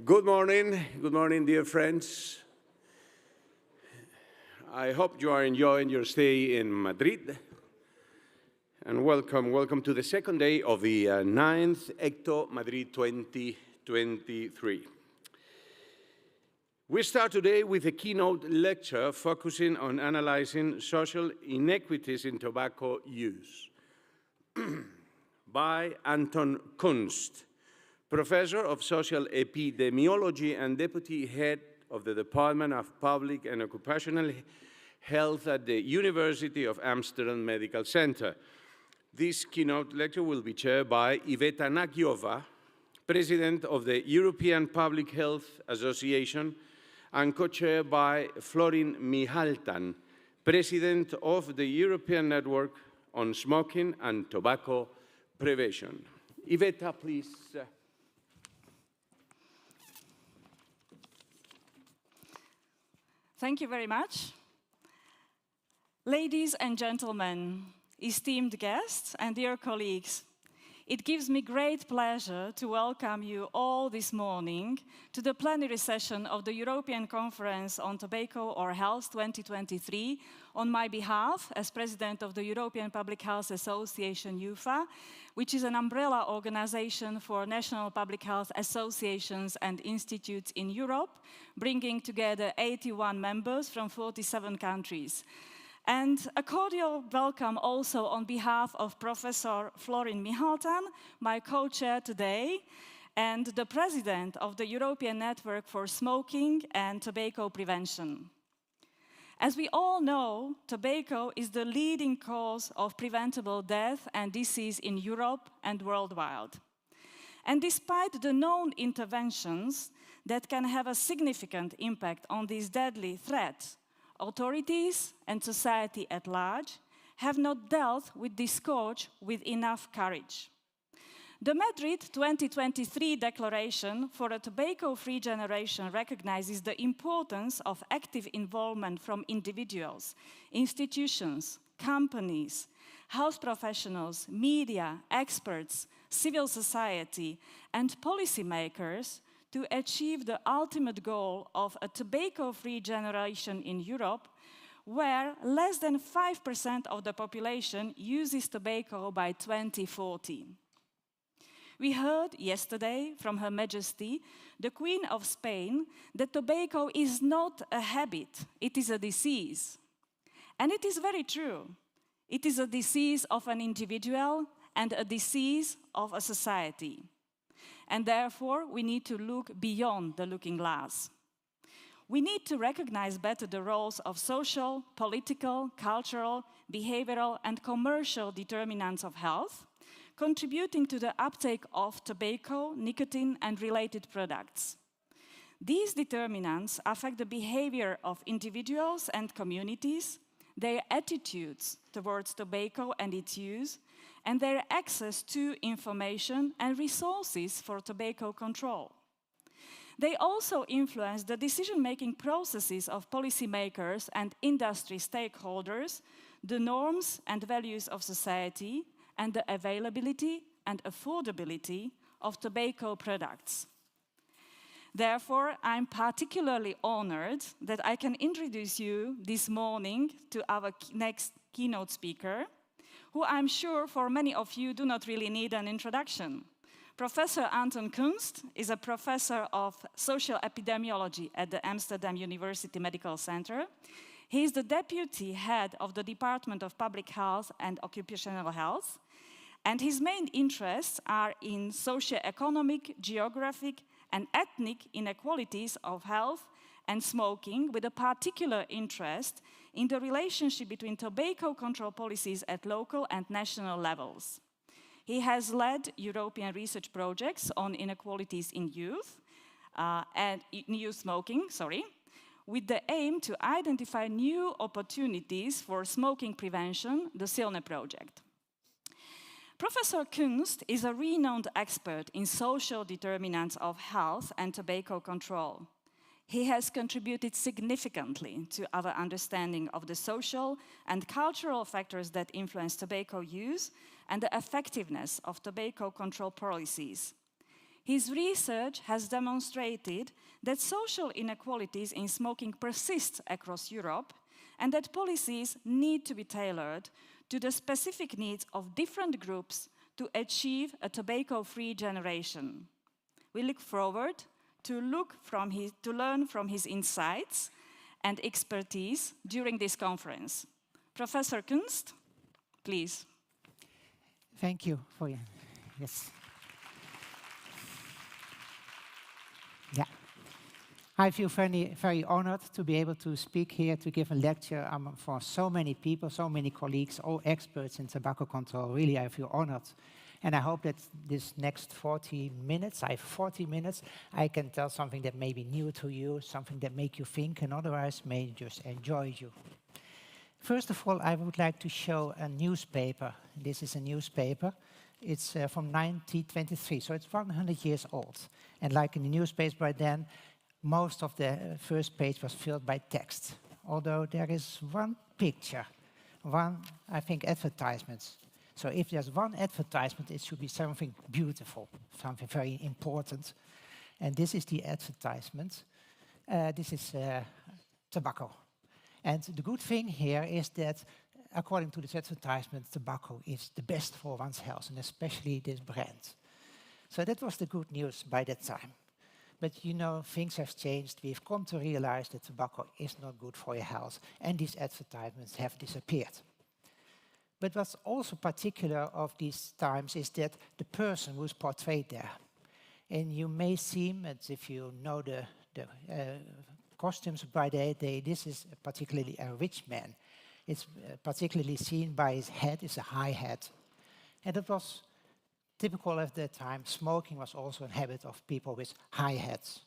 Good morning, dear friends. I hope you are enjoying your stay in Madrid. And welcome to the second day of the 9th ECTO Madrid 2023. We start today with a keynote lecture focusing on analyzing social inequities in tobacco use by Anton Kunst, Professor of Social Epidemiology and Deputy Head of the Department of Public and Occupational Health at the University of Amsterdam Medical Center. This keynote lecture will be chaired by Iveta Nakiova, President of the European Public Health Association, and co-chaired by Florin Mihaltan, President of the European Network on Smoking and Tobacco Prevention. Iveta, please. Thank you very much. Ladies and gentlemen, esteemed guests and dear colleagues, it gives me great pleasure to welcome you all this morning to the plenary session of the European Conference on Tobacco or Health 2023 on my behalf as President of the European Public Health Association, EUPHA, which is an umbrella organization for national public health associations and institutes in Europe, bringing together 81 members from 47 countries. And a cordial welcome also on behalf of Professor Florin Mihaltan, my co-chair today, and the President of the European Network for Smoking and Tobacco Prevention. As we all know, tobacco is the leading cause of preventable death and disease in Europe and worldwide. And despite the known interventions that can have a significant impact on this deadly threat, authorities and society at large have not dealt with this scourge with enough courage. The Madrid 2023 Declaration for a Tobacco-Free Generation recognizes the importance of active involvement from individuals, institutions, companies, health professionals, media, experts, civil society, and policymakers to achieve the ultimate goal of a tobacco-free generation in Europe, where less than 5% of the population uses tobacco by 2040. We heard yesterday from Her Majesty, the Queen of Spain, that tobacco is not a habit, it is a disease. And it is very true. It is a disease of an individual and a disease of a society. And therefore, we need to look beyond the looking glass. We need to recognize better the roles of social, political, cultural, behavioral, and commercial determinants of health, contributing to the uptake of tobacco, nicotine, and related products. These determinants affect the behavior of individuals and communities, their attitudes towards tobacco and its use, and their access to information and resources for tobacco control. They also influence the decision-making processes of policymakers and industry stakeholders, the norms and values of society, and the availability and affordability of tobacco products. Therefore, I'm particularly honored that I can introduce you this morning to our next keynote speaker, who I'm sure for many of you do not really need an introduction. Professor Anton Kunst is a professor of social epidemiology at the Amsterdam University Medical Center. He is the deputy head of the Department of Public Health and Occupational Health, and his main interests are in socio-economic, geographic, and ethnic inequalities of health and smoking, with a particular interest in the relationship between tobacco control policies at local and national levels. He has led European research projects on inequalities in youth and youth smoking, with the aim to identify new opportunities for smoking prevention, the SILNE project. Professor Kunst is a renowned expert in social determinants of health and tobacco control. He has contributed significantly to our understanding of the social and cultural factors that influence tobacco use and the effectiveness of tobacco control policies. His research has demonstrated that social inequalities in smoking persist across Europe and that policies need to be tailored to the specific needs of different groups to achieve a tobacco-free generation. We look forward to learn from his insights and expertise during this conference. Professor Kunst, please. Thank you for your, yes. Yeah. I feel very honored to be able to speak here, to give a lecture for so many people, so many colleagues, all experts in tobacco control. Really, I feel honored. And I hope that this next 40 minutes, I have 40 minutes, I can tell something that may be new to you, something that make you think, and otherwise may just enjoy you. First of all, I would like to show a newspaper. This is a newspaper. It's from 1923, so it's 100 years old. And like in the newspaper by then, most of the first page was filled by text. Although there is one picture, one, I think, advertisement. So if there's one advertisement, it should be something beautiful, something very important. And this is the advertisement. This is tobacco. And the good thing here is that, according to this advertisement, tobacco is the best for one's health, and especially this brand. So that was the good news by that time. But you know, things have changed. We've come to realize that tobacco is not good for your health, and these advertisements have disappeared. But what's also particular of these times is that the person who's portrayed there. And you may seem, as if you know the costumes by the day, this is particularly a rich man. It's particularly seen by his head, it's a high hat. And it was typical at that time. Smoking was also a habit of people with high hats.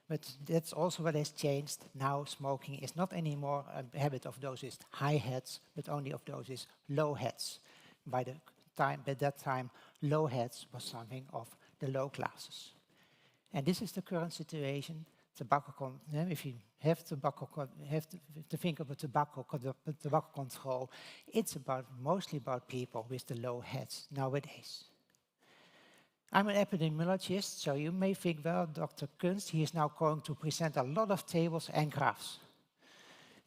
But that's also what has changed. Now smoking is not anymore a habit of those with high hats, but only of those with low hats. By that time, low hats was something of the low classes. And this is the current situation. If you have to think about tobacco control, it's mostly about people with the low hats nowadays. I'm an epidemiologist, so you may think, well, Dr. Kunst, he is now going to present a lot of tables and graphs.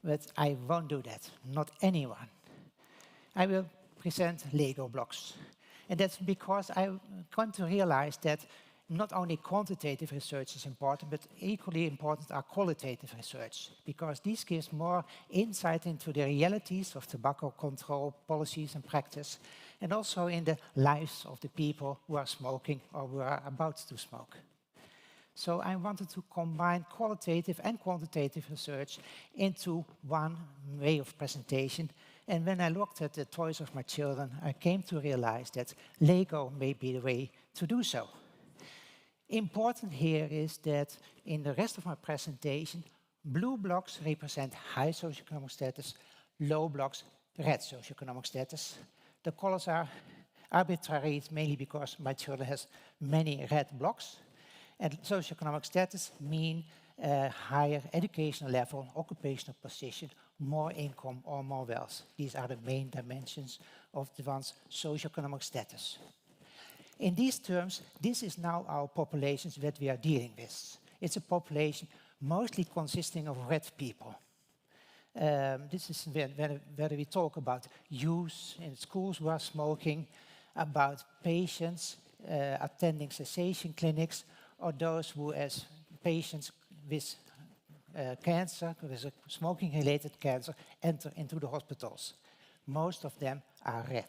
But I won't do that, not anyone. I will present Lego blocks. And that's because I come to realize that not only quantitative research is important, but equally important are qualitative research, because this gives more insight into the realities of tobacco control policies and practice, and also in the lives of the people who are smoking or who are about to smoke. So I wanted to combine qualitative and quantitative research into one way of presentation. And when I looked at the toys of my children, I came to realize that Lego may be the way to do so. Important here is that in the rest of my presentation, blue blocks represent high socioeconomic status, low blocks red socioeconomic status. The colors are arbitrary, mainly because my children has many red blocks. And socioeconomic status mean higher educational level, occupational position, more income or more wealth. These are the main dimensions of one's socioeconomic status. In these terms, this is now our populations that we are dealing with. It's a population mostly consisting of red people. This is where we talk about youth in schools who are smoking, about patients attending cessation clinics, or those who as patients with cancer, with a smoking-related cancer, enter into the hospitals. Most of them are red.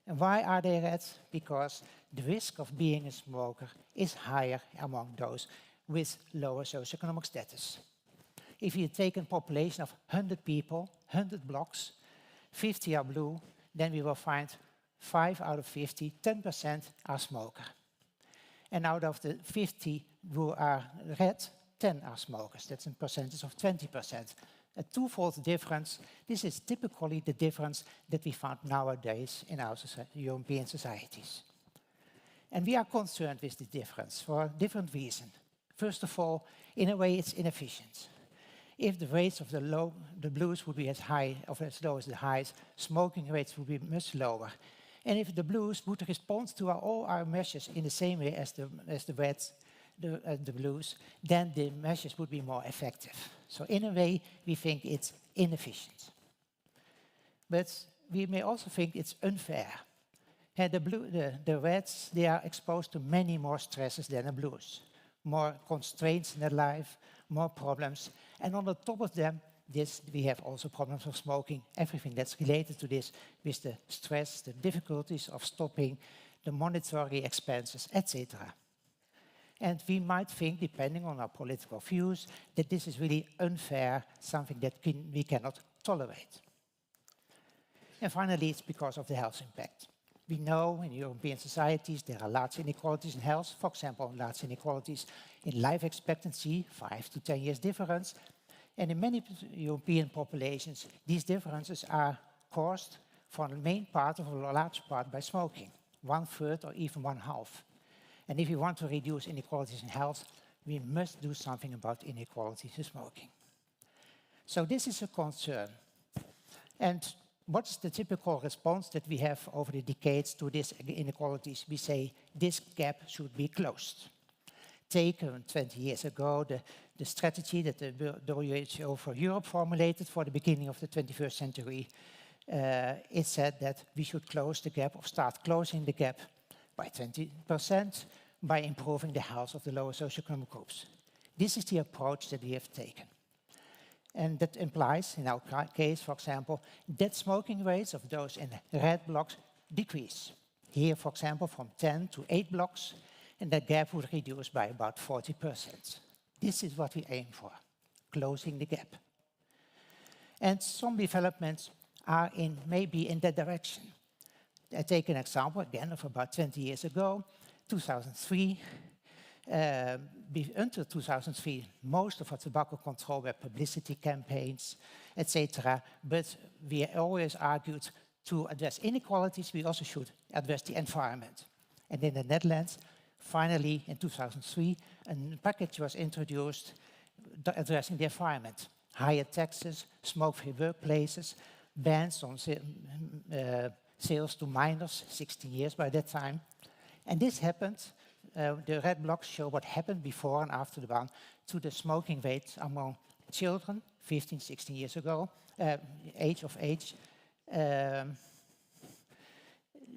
And why are they red? Because the risk of being a smoker is higher among those with lower socioeconomic status. If you take a population of 100 people, 100 blocks, 50 are blue, then we will find 5 out of 50, 10% are smoker. And out of the 50 who are red, 10 are smokers. That's a percentage of 20%. A twofold difference. This is typically the difference that we find nowadays in our European societies. And we are concerned with the difference for a different reason. First of all, in a way, it's inefficient. If the rates of the blues would be as high or as low as the highs, smoking rates would be much lower. And if the blues would respond to all our measures in the same way as the reds, the blues, then the measures would be more effective. So in a way, we think it's inefficient. But we may also think it's unfair. And the reds, they are exposed to many more stresses than the blues. More constraints in their life, more problems. And on the top of them, we have also problems of smoking, everything that's related to this, with the stress, the difficulties of stopping, the monetary expenses, etc. And we might think, depending on our political views, that this is really unfair, something that we cannot tolerate. And finally, it's because of the health impact. We know in European societies there are large inequalities in health, for example, large inequalities in life expectancy, 5 to 10 years difference. And in many European populations, these differences are caused for the main part, or a large part, by smoking, 1/3 or even 1/2. And if we want to reduce inequalities in health, we must do something about inequalities in smoking. So this is a concern. And what is the typical response that we have over the decades to these inequalities? We say this gap should be closed. Take 20 years ago, the strategy that the WHO for Europe formulated for the beginning of the 21st century. It said that we should close the gap, or start closing the gap, by 20% by improving the health of the lower socioeconomic groups. This is the approach that we have taken. And that implies, in our case, for example, that smoking rates of those in red blocks decrease. Here, for example, from 10 to 8 blocks, and that gap would reduce by about 40%. This is what we aim for, closing the gap. And some developments are maybe in that direction. I take an example again of about 20 years ago, 2003. Until 2003, most of our tobacco control were publicity campaigns, etc. But we always argued to address inequalities, we also should address the environment. And in the Netherlands, finally, in 2003, a package was introduced addressing the environment. Higher taxes, smoke-free workplaces, bans on sales to minors, 16 years by that time. And this happened, the red blocks show what happened before and after the ban to the smoking rate among children, 15, 16 years ago, age.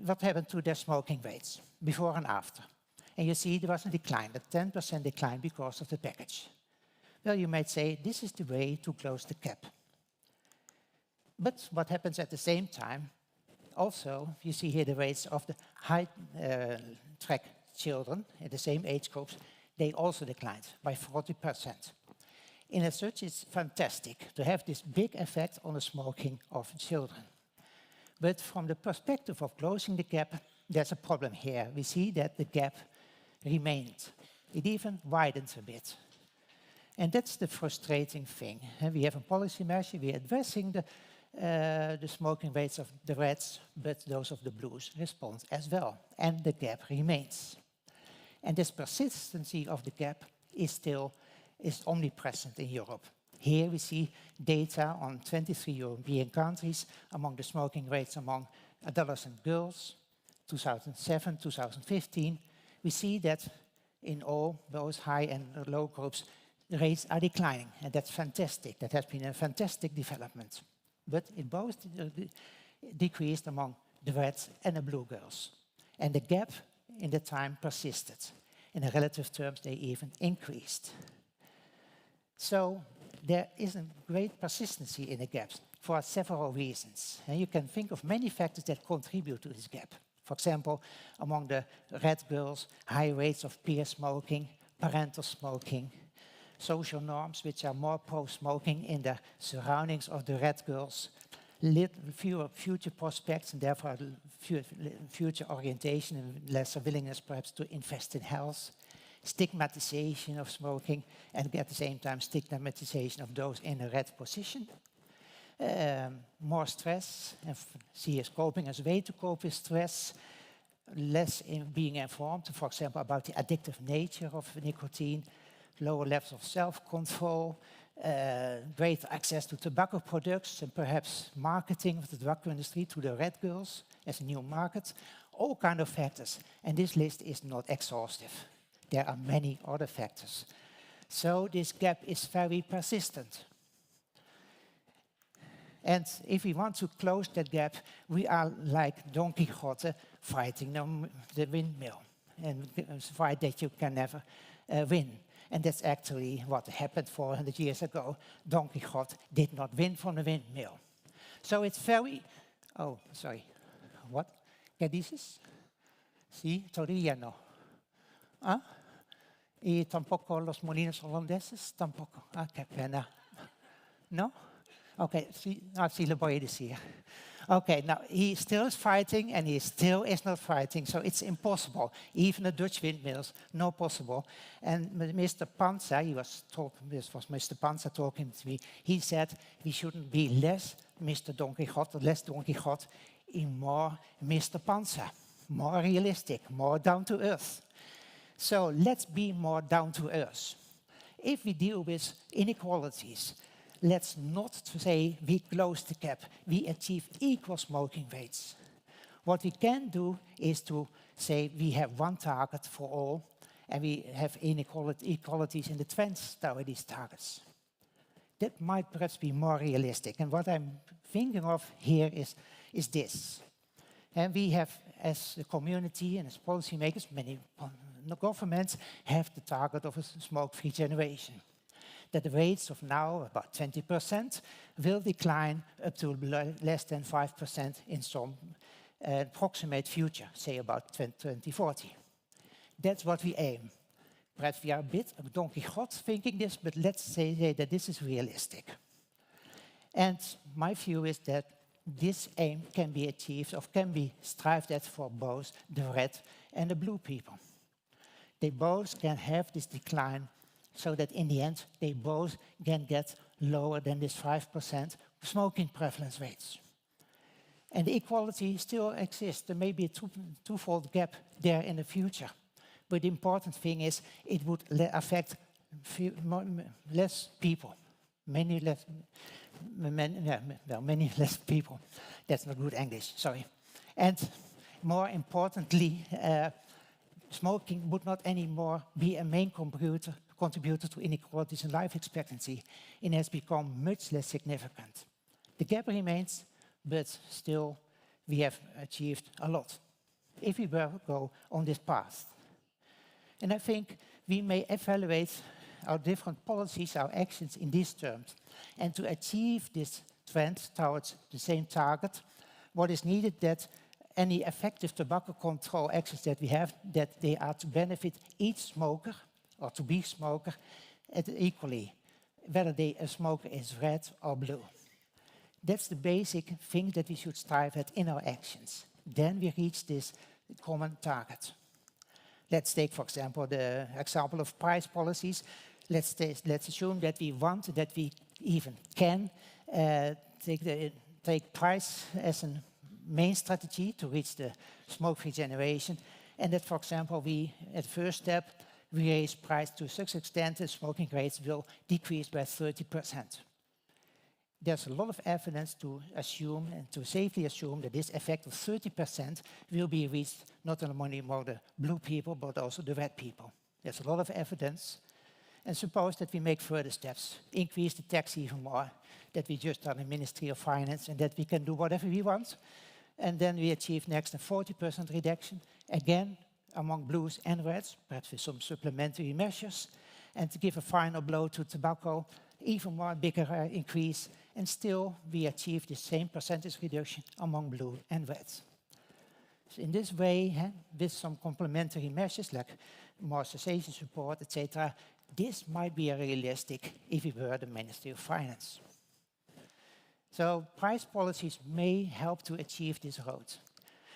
What happened to their smoking rates, before and after. And you see there was a decline, a 10% decline because of the package. Well, you might say, this is the way to close the gap. But what happens at the same time, also, you see here the rates of the high-track children in the same age groups, they also declined by 40%. In as such, it's fantastic to have this big effect on the smoking of children. But from the perspective of closing the gap, there's a problem here. We see that the gap remained. It even widened a bit. And that's the frustrating thing. We have a policy measure, we're addressing the smoking rates of the reds, but those of the blues respond as well. And the gap remains. And this persistency of the gap is omnipresent in Europe. Here we see data on 23 European countries among the smoking rates among adolescent girls, 2007, 2015. We see that in all those high and low groups, the rates are declining, and that's fantastic. That has been a fantastic development. But it both decreased among the red and the blue girls. And the gap in the time persisted. In relative terms, they even increased. So there is a great persistency in the gaps for several reasons. And you can think of many factors that contribute to this gap. For example, among the red girls, high rates of peer smoking, parental smoking, social norms which are more pro-smoking in the surroundings of the red girls, fewer future prospects and therefore future orientation and lesser willingness perhaps to invest in health, stigmatization of smoking, and at the same time stigmatization of those in a red position, more stress, and see as coping as a way to cope with stress, less in being informed, for example, about the addictive nature of nicotine, lower levels of self-control, greater access to tobacco products, and perhaps marketing of the tobacco industry to the red girls, as a new market, all kind of factors. And this list is not exhaustive. There are many other factors. So this gap is very persistent. And if we want to close that gap, we are like Don Quixote fighting the windmill, and a fight that you can never win. And that's actually what happened 400 years ago. Don Quixote did not win from the windmill. So it's very... Oh, sorry. What? ¿Qué dices? Sí, todavía no. ¿Ah? Y tampoco los molinos holandeses, tampoco. Ah, qué pena. No? Okay, see the boy is here. Okay, now he still is fighting and he still is not fighting, so it's impossible. Even the Dutch windmills, not possible. And Mr. Panzer, this was Mr. Panzer talking to me, he said we shouldn't be less Mr. Don Quixote, less Don Quixote, in more Mr. Panzer, more realistic, more down to earth. So let's be more down to earth. If we deal with inequalities, let's not say we close the gap, we achieve equal smoking rates. What we can do is to say we have one target for all, and we have inequalities in the trends toward these targets. That might perhaps be more realistic. And what I'm thinking of here is this. And we have, as a community and as policymakers, many governments have the target of a smoke-free generation. That the rates of now, about 20%, will decline up to less than 5% in some approximate future, say about 2040. That's what we aim. Perhaps we are a bit Don Quixote thinking this, but let's say that this is realistic. And my view is that this aim can be achieved or can be strived at for both the red and the blue people. They both can have this decline so that in the end they both can get lower than this 5% smoking prevalence rates. And the equality still exists. There may be a twofold gap there in the future. But the important thing is it would affect less people, many less people. That's not good English, sorry. And more importantly, smoking would not anymore be a main contributor to inequalities in life expectancy. It has become much less significant. The gap remains, but still we have achieved a lot if we will go on this path. And I think we may evaluate our different policies, our actions in these terms. And to achieve this trend towards the same target, what is needed that any effective tobacco control actions that we have, that they are to benefit each smoker or to-be smoker equally, whether a smoker is red or blue. That's the basic thing that we should strive at in our actions. Then we reach this common target. Let's take, for example, the example of price policies. Let's assume that we want, that we even can take price as a main strategy to reach the smoke-free generation. And that, for example, we, at first step, we raise price to such extent that smoking rates will decrease by 30%. There's a lot of evidence to assume and to safely assume that this effect of 30% will be reached not only more the blue people, but also the red people. There's a lot of evidence. And suppose that we make further steps, increase the tax even more, that we just are the Ministry of Finance and that we can do whatever we want. And then we achieve next a 40% reduction, again, among blues and reds, perhaps with some supplementary measures. And to give a final blow to tobacco, even more bigger increase, and still we achieve the same percentage reduction among blue and reds. So in this way, with some complementary measures like more cessation support, etc., this might be realistic if we were the Ministry of Finance. So price policies may help to achieve this road.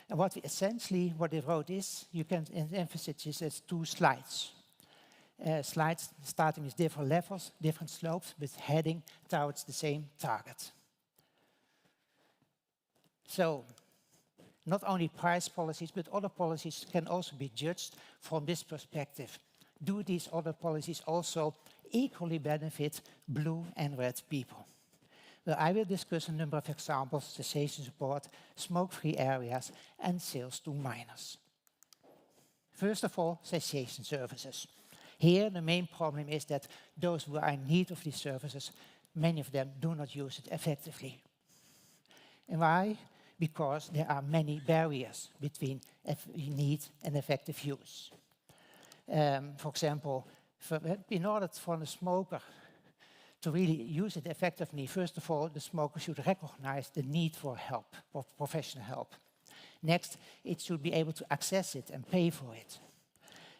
And what the road is, you can emphasize this as 2 slides. Slides starting with different levels, different slopes, but heading towards the same target. So, not only price policies, but other policies can also be judged from this perspective. Do these other policies also equally benefit blue and red people? where I will discuss a number of examples, cessation support, smoke-free areas, and sales to minors. First of all, cessation services. Here, the main problem is that those who are in need of these services, many of them do not use it effectively. And why? Because there are many barriers between need and effective use. For example, in order for the smoker to really use it effectively, first of all, the smoker should recognize the need for help, for professional help. Next, it should be able to access it and pay for it.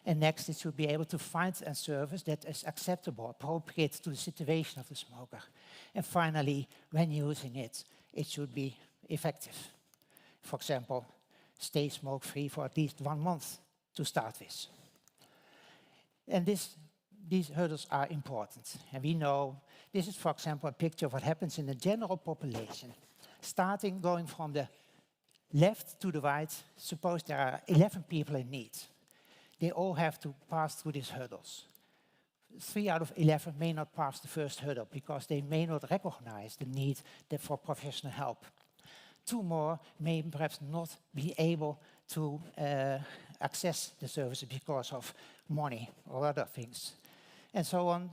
And next, it should be able to find a service that is acceptable, appropriate to the situation of the smoker. And finally, when using it, it should be effective. For example, stay smoke-free for at least 1 month to start with. And these hurdles are important. And we know, this is, for example, a picture of what happens in the general population. Going from the left to the right, suppose there are 11 people in need. They all have to pass through these hurdles. 3 out of 11 may not pass the first hurdle because they may not recognize the need for professional help. 2 more may perhaps not be able to access the services because of money or other things. And so on,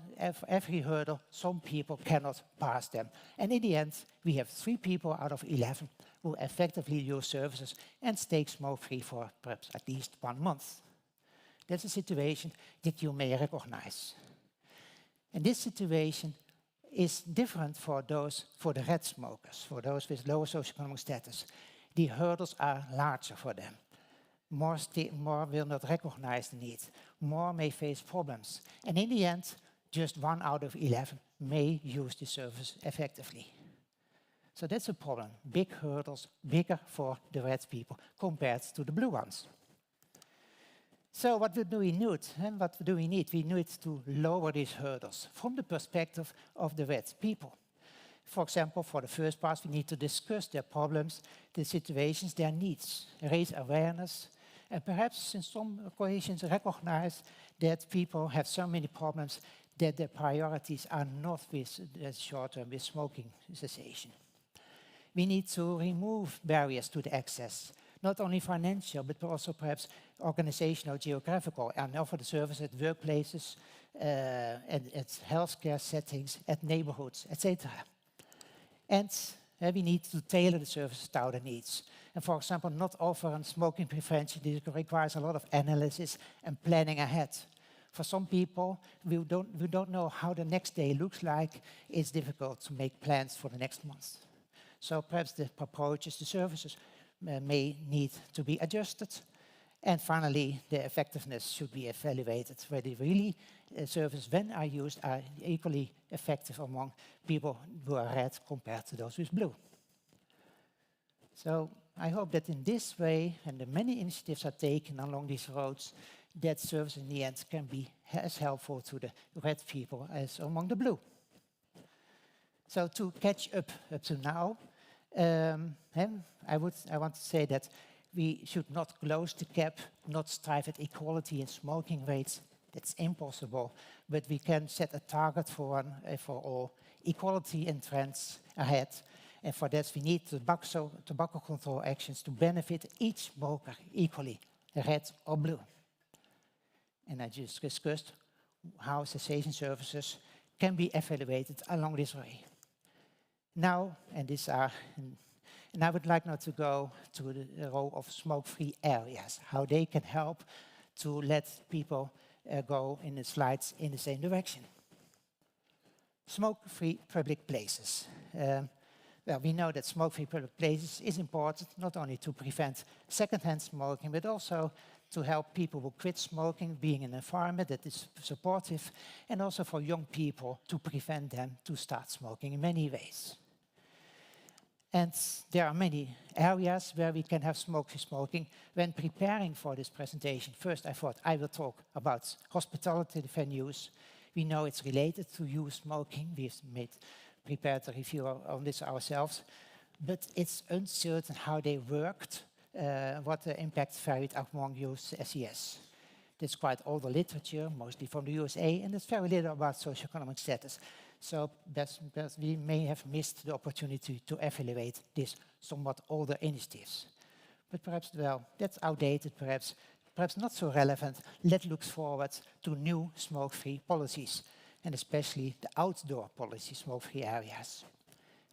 every hurdle, some people cannot pass them. And in the end, we have 3 people out of 11 who effectively use services and stay smoke-free for perhaps at least 1 month. That's a situation that you may recognize. And this situation is different for the red smokers, for those with lower socioeconomic status. The hurdles are larger for them. More will not recognize the need. More may face problems. And in the end, just 1 out of 11 may use the service effectively. So that's a problem. Big hurdles, bigger for the red people compared to the blue ones. So what do we need? And what do we need? We need to lower these hurdles from the perspective of the red people. For example, for the first part, we need to discuss their problems, their situations, their needs, raise awareness, and perhaps in some occasions recognize that people have so many problems that their priorities are not with short-term with smoking cessation. We need to remove barriers to the access, not only financial, but also perhaps organizational, geographical, and offer the service at workplaces, at healthcare settings, at neighborhoods, etc. And we need to tailor the services to our needs. And for example, not offer smoking prevention. This requires a lot of analysis and planning ahead. For some people, we don't know how the next day looks like. It's difficult to make plans for the next month. So perhaps the approaches, the services may need to be adjusted. And finally, the effectiveness should be evaluated, whether really services, when are used, are equally effective among people who are red compared to those with blue. So I hope that in this way, and the many initiatives are taken along these roads, that service in the end can be as helpful to the red people as among the blue. So to catch up to now, I want to say that we should not close the gap, not strive at equality in smoking rates. That's impossible. But we can set a target for all, equality in trends ahead. And for that, we need tobacco control actions to benefit each smoker equally, red or blue. And I just discussed how cessation services can be evaluated along this way. Now, and I would like now to go to the role of smoke-free areas, how they can help to let people go in the slides in the same direction. Smoke-free public places. Well, we know that smoke-free public places is important not only to prevent secondhand smoking, but also to help people who quit smoking, being in an environment that is supportive, and also for young people to prevent them to start smoking in many ways. And there are many areas where we can have smoke-free smoking. When preparing for this presentation, first I thought I will talk about hospitality venues. We know it's related to youth smoking. We've prepared a review on this ourselves. But it's uncertain how they worked, what the impact varied among youth SES. There's quite older literature, mostly from the USA, and there's very little about socioeconomic status. So we may have missed the opportunity to evaluate these somewhat older initiatives. But perhaps, well, that's outdated, perhaps not so relevant. Let's look forward to new smoke-free policies, and especially the outdoor policy smoke-free areas.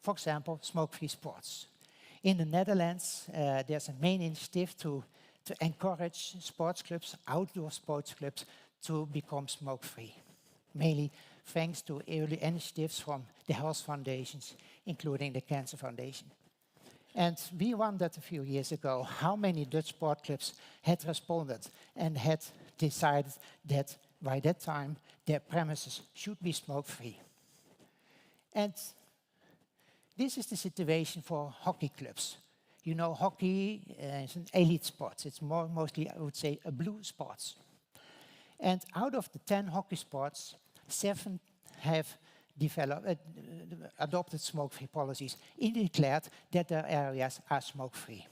For example, smoke-free sports. In the Netherlands, there's a main initiative to encourage sports clubs, outdoor sports clubs, to become smoke-free, mainly thanks to early initiatives from the health foundations, including the Cancer Foundation. And we wondered a few years ago how many Dutch sport clubs had responded and had decided that by that time their premises should be smoke-free. And this is the situation for hockey clubs. You know, hockey is an elite sport. It's mostly, I would say, a blue sport. And out of the 10 hockey sports, 7 have adopted smoke-free policies and declared that their areas are smoke-free.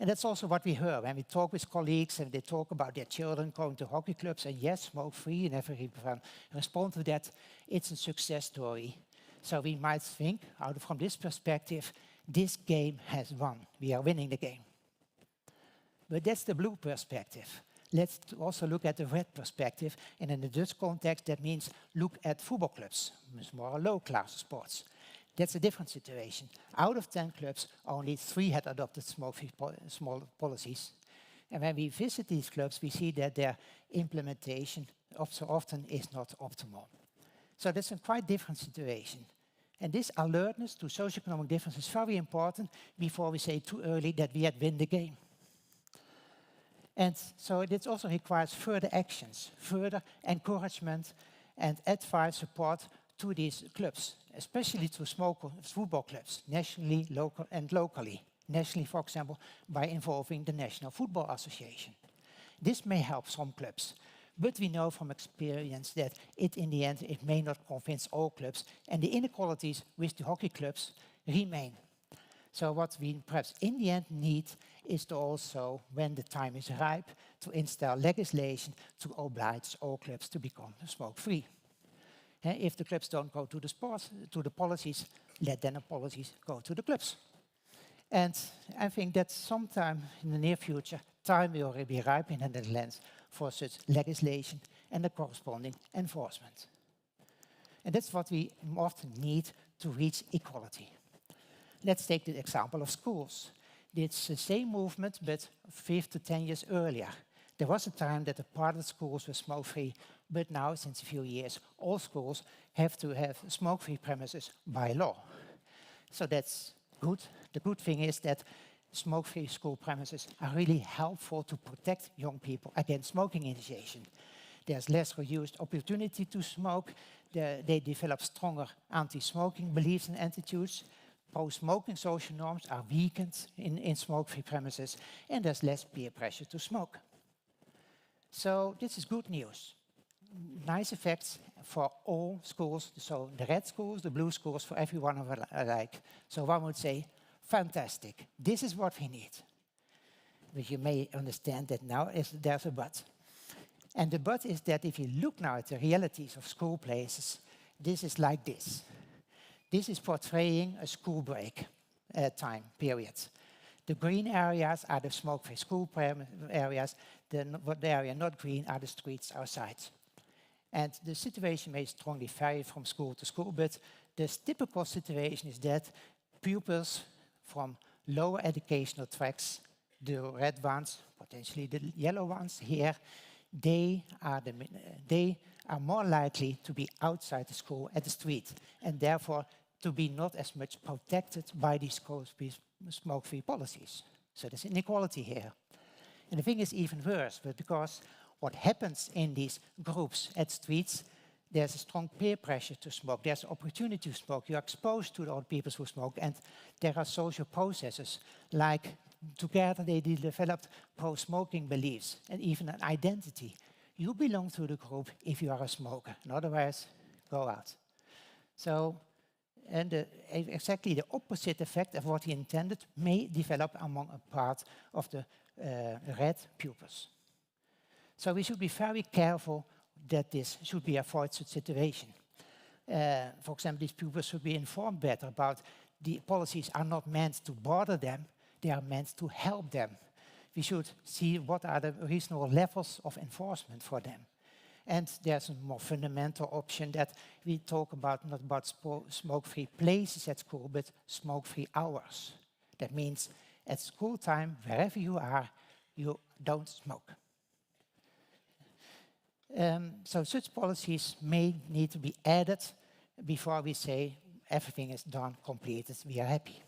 And that's also what we heard when we talk with colleagues and they talk about their children going to hockey clubs and yes, smoke-free, and everyone respond to that. It's a success story. So we might think, from this perspective, this game has won. We are winning the game. But that's the blue perspective. Let's also look at the red perspective. And in the Dutch context, that means look at football clubs. It's more low-class sports. That's a different situation. Out of 10 clubs, only 3 had adopted smoke-free policies. And when we visit these clubs, we see that their implementation so often is not optimal. So that's a quite different situation. And this alertness to socioeconomic differences is very important before we say too early that we had win the game. And so it also requires further actions, further encouragement and advice support to these clubs, especially to football clubs, nationally, locally. Nationally, for example, by involving the National Football Association. This may help some clubs, but we know from experience that in the end, it may not convince all clubs, and the inequalities with the hockey clubs remain. So what we perhaps in the end need is to also, when the time is ripe, to install legislation to oblige all clubs to become smoke-free. If the clubs don't go to the sports, to the policies, let then the policies go to the clubs. And I think that sometime in the near future, time will be ripe in the Netherlands for such legislation and the corresponding enforcement. And that's what we often need to reach equality. Let's take the example of schools. It's the same movement, but 5 to 10 years earlier. There was a time that a part of the schools were smoke-free, but now, since a few years, all schools have to have smoke-free premises by law. So that's good. The good thing is that smoke-free school premises are really helpful to protect young people against smoking initiation. There's less reduced opportunity to smoke. They develop stronger anti-smoking beliefs and attitudes. Pro-smoking social norms are weakened in smoke-free premises, and there's less peer pressure to smoke. So this is good news. Nice effects for all schools, so the red schools, the blue schools, for everyone alike. So one would say, fantastic, this is what we need. But you may understand that now there's a but. And the but is that if you look now at the realities of school places, this is like this. This is portraying a school break time period. The green areas are the smoke-free school areas. The area not green are the streets outside. And the situation may strongly vary from school to school, but the typical situation is that pupils from lower educational tracks, the red ones, potentially the yellow ones here, they are more likely to be outside the school at the street, and therefore to be not as much protected by these smoke-free policies. So there's inequality here. And the thing is even worse, but because what happens in these groups at streets, there's a strong peer pressure to smoke. There's opportunity to smoke. You're exposed to the old people who smoke, and there are social processes like together they developed pro-smoking beliefs and even an identity. You belong to the group if you are a smoker, and otherwise, go out. So, and exactly the opposite effect of what he intended may develop among a part of the red pupils. So we should be very careful that this should be avoided such situation. For example, these pupils should be informed better about the policies are not meant to bother them, they are meant to help them. We should see what are the reasonable levels of enforcement for them. And there's a more fundamental option that we talk about, not about smoke-free places at school, but smoke-free hours. That means at school time, wherever you are, you don't smoke. So such policies may need to be added before we say everything is done, completed, we are happy.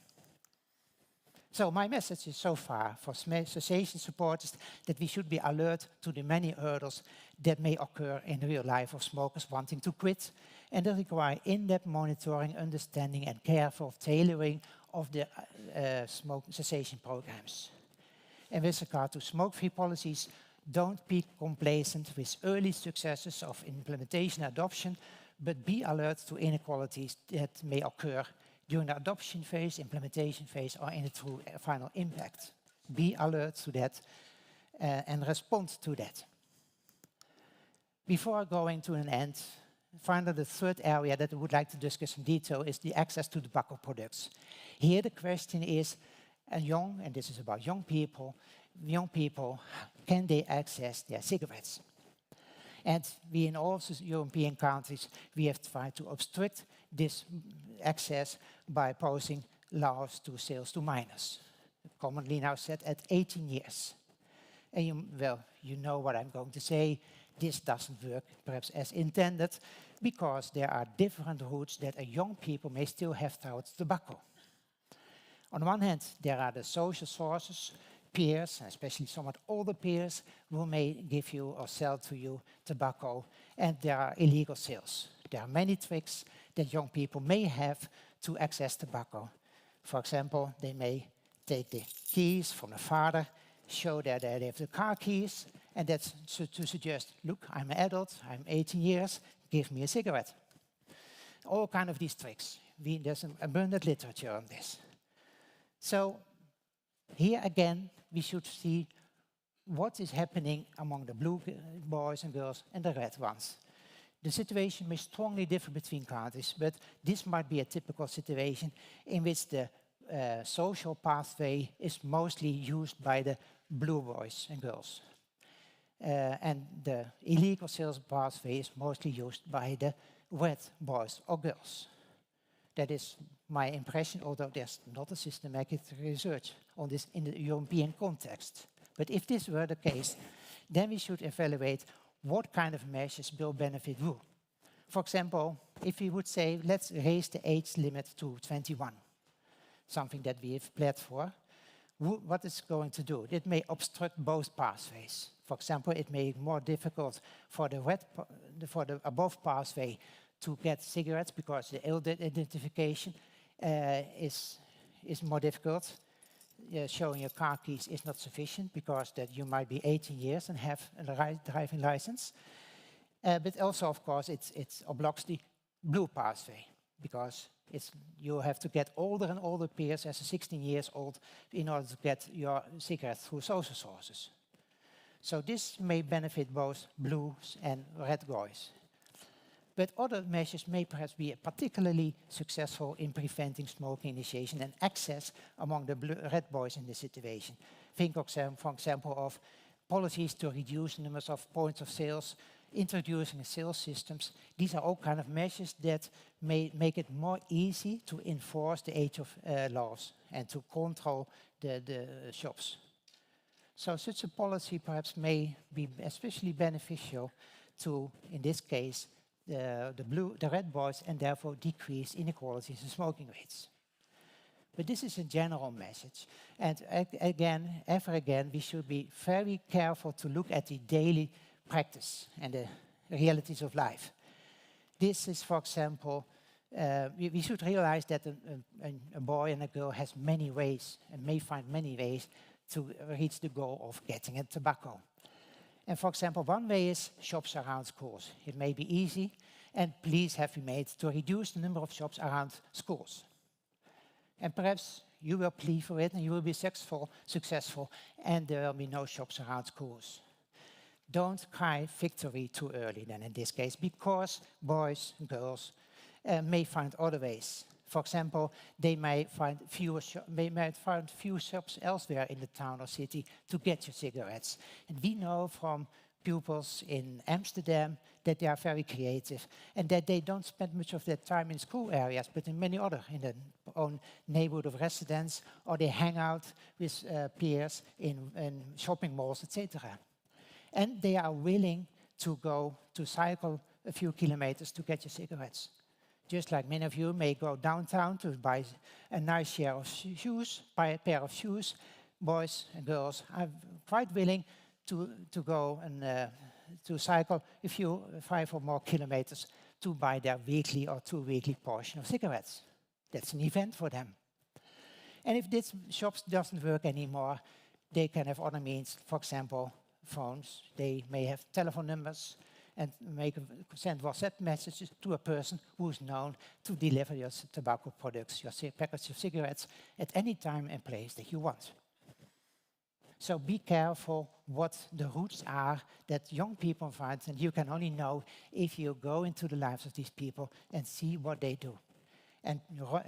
So my message is so far for cessation supporters that we should be alert to the many hurdles that may occur in the real life of smokers wanting to quit, and that require in-depth monitoring, understanding and careful tailoring of the smoke cessation programs. And with regard to smoke-free policies, don't be complacent with early successes of implementation and adoption, but be alert to inequalities that may occur during the adoption phase, implementation phase, or in the true final impact. Be alert to that and respond to that. Before going to an end, finally the third area that I would like to discuss in detail is the access to tobacco products. Here the question is, and this is about young people, can they access their cigarettes? And we in all European countries, we have tried to obstruct this access by posing laws to sales to minors, commonly now set at 18 years. And you know what I'm going to say. This doesn't work perhaps as intended, because there are different routes that young people may still have towards tobacco. On the one hand, there are the social sources, peers, especially somewhat older peers, who may give you or sell to you tobacco, and there are illegal sales. There are many tricks that young people may have to access tobacco. For example, they may take the keys from the father, show that they have the car keys, and that's to suggest, look, I'm an adult, I'm 18 years, give me a cigarette. All kind of these tricks. There's an abundant literature on this. So here again, we should see what is happening among the blue boys and girls and the red ones. The situation may strongly differ between countries, but this might be a typical situation in which the social pathway is mostly used by the blue boys and girls. And the illegal sales pathway is mostly used by the red boys or girls. That is my impression, although there's not a systematic research on this in the European context. But if this were the case, then we should evaluate what kind of measures will benefit who. For example, if we would say, let's raise the age limit to 21, something that we have planned for, what is going to do? It may obstruct both pathways. For example, it may be more difficult for the above pathway to get cigarettes because the elder identification is more difficult. Showing your car keys is not sufficient because that you might be 18 years and have a driving license. But also, of course, it blocks the blue pathway because you have to get older and older peers as a 16 years old in order to get your cigarettes through social sources. So this may benefit both blues and red boys. But other measures may perhaps be particularly successful in preventing smoking initiation and access among the red boys in this situation. Think, for example, of policies to reduce numbers of points of sales, introducing sales systems. These are all kind of measures that may make it more easy to enforce the age of laws and to control the shops. So such a policy perhaps may be especially beneficial to, in this case, the red boys, and therefore decrease inequalities in smoking rates. But this is a general message. And again, we should be very careful to look at the daily practice and the realities of life. This is, for example, we should realize that a boy and a girl has many ways and may find many ways to reach the goal of getting a tobacco. And for example, one way is shops around schools. It may be easy, and pleas have been made to reduce the number of shops around schools. And perhaps you will plead for it and you will be successful, and there will be no shops around schools. Don't cry victory too early then in this case, because boys and girls may find other ways. For example, they may find few shops elsewhere in the town or city to get your cigarettes. And we know from pupils in Amsterdam that they are very creative and that they don't spend much of their time in school areas, but in many other, in their own neighborhood of residence, or they hang out with peers in shopping malls, etc. And they are willing to cycle a few kilometers to get your cigarettes. Just like many of you may go downtown to buy a nice pair of shoes, boys and girls are quite willing to go and to cycle a few 5 or more kilometers to buy their weekly or 2-weekly portion of cigarettes. That's an event for them. And if this shop doesn't work anymore, they can have other means, for example, phones. They may have telephone numbers and send WhatsApp messages to a person who is known to deliver your tobacco products, your packets of cigarettes, at any time and place that you want. So be careful what the routes are that young people find, and you can only know if you go into the lives of these people and see what they do. And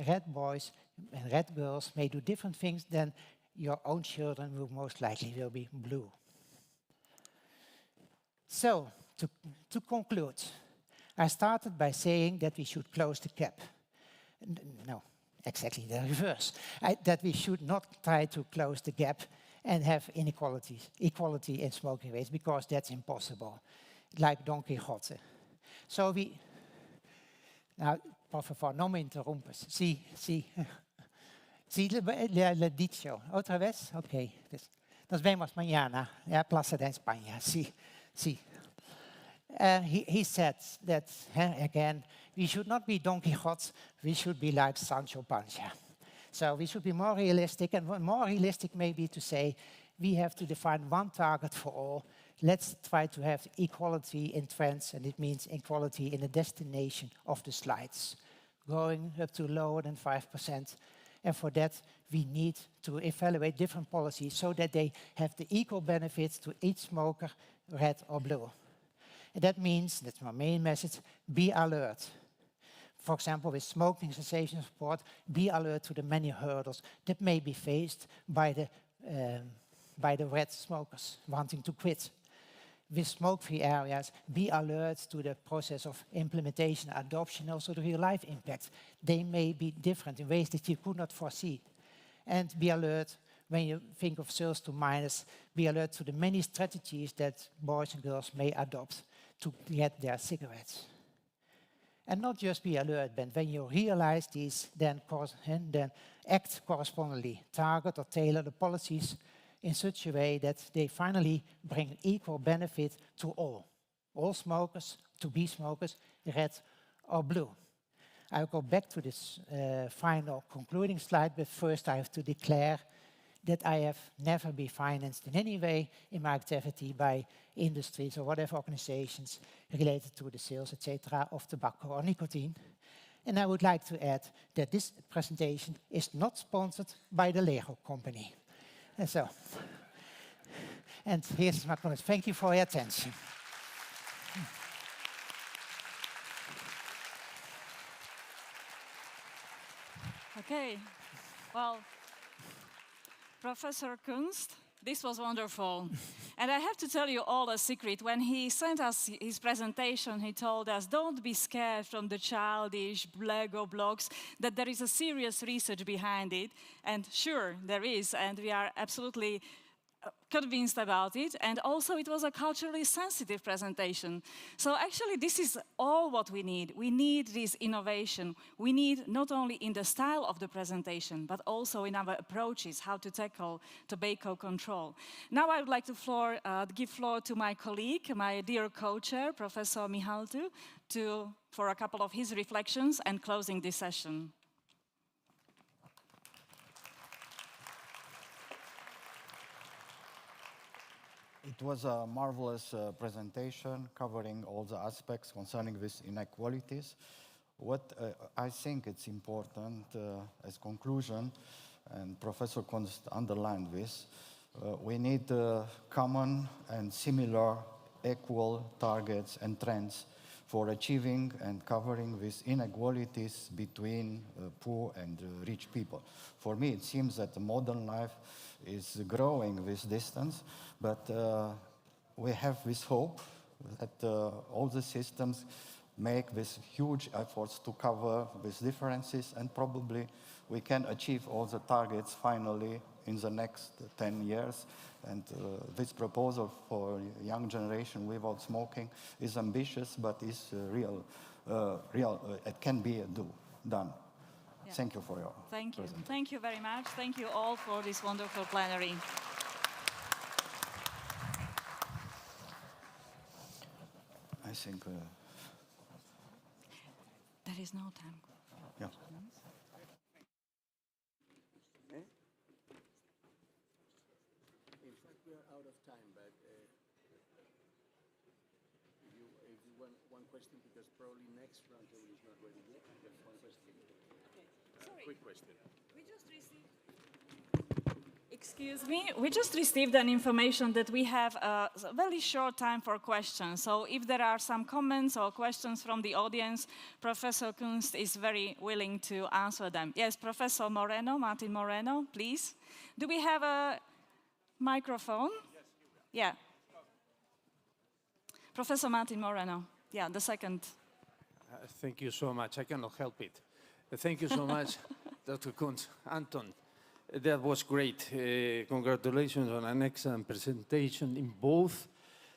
red boys and red girls may do different things than your own children who most likely will be blue. So, to conclude, I started by saying that we should close the gap. No, exactly the reverse. That we should not try to close the gap and have equality in smoking rates, because that's impossible, like Don Quixote. So now, por favor, no me interrumpes. Sí. Sí, le dicho. ¿Otra vez? Ok. Nos vemos mañana. Ja, Plaza de España. Sí. He said that, again, we should not be Don Quixote, we should be like Sancho Panza. So we should be more realistic, and more realistic may be to say we have to define one target for all. Let's try to have equality in trends, and it means equality in the destination of the slides, going up to lower than 5%. And for that, we need to evaluate different policies so that they have the equal benefits to each smoker, red or blue. And that means, that's my main message, be alert. For example, with smoking cessation support, be alert to the many hurdles that may be faced by the red smokers wanting to quit. With smoke-free areas, be alert to the process of implementation, adoption, also the real-life impact. They may be different in ways that you could not foresee. And be alert when you think of sales to minors, be alert to the many strategies that boys and girls may adopt to get their cigarettes. And not just be alert, but when you realize these, then act correspondingly, target or tailor the policies in such a way that they finally bring equal benefit to all smokers, to-be smokers, red or blue. I'll go back to this final concluding slide, but first I have to declare that I have never been financed in any way in my activity by industries or whatever organizations related to the sales, etc., of tobacco or nicotine. And I would like to add that this presentation is not sponsored by the Lego company. And here's my comments. Thank you for your attention. Okay, well, Professor Kunst, this was wonderful. And I have to tell you all a secret. When he sent us his presentation, he told us, don't be scared from the childish Lego blocks, that there is a serious research behind it. And sure, there is, and we are absolutely convinced about it, and also it was a culturally sensitive presentation. So actually this is all what we need. We need this innovation. We need not only in the style of the presentation, but also in our approaches, how to tackle tobacco control. Now I would like to give floor to my colleague, my dear co-chair, Professor Mihaltu, for a couple of his reflections and closing this session. It was a marvelous presentation covering all the aspects concerning these inequalities. What I think it's important as conclusion, and Professor Kunst underlined this, we need common and similar equal targets and trends for achieving and covering these inequalities between poor and rich people. For me, it seems that the modern life is growing this distance, but we have this hope that all the systems make these huge efforts to cover these differences, and probably we can achieve all the targets finally in the next 10 years. And this proposal for young generation without smoking is ambitious, but is real. It can be done. Yeah. Thank you for your presentation. Thank you very much. Thank you all for this wonderful plenary. I think there is no time. Yeah. In fact, we are out of time, but if you want one question, because probably next roundtable is not ready yet, just one question. Okay. Sorry. Quick question. We just received... Excuse me, we just received an information that we have a very short time for questions. So if there are some comments or questions from the audience, Professor Kunst is very willing to answer them. Yes, Professor Moreno, Martin Moreno, please. Do we have a microphone? Yes, yeah. Professor Martin Moreno, yeah, the second. Thank you so much. I cannot help it. Thank you so much, Dr. Kunst. Anton. That was great. Congratulations on an excellent presentation in both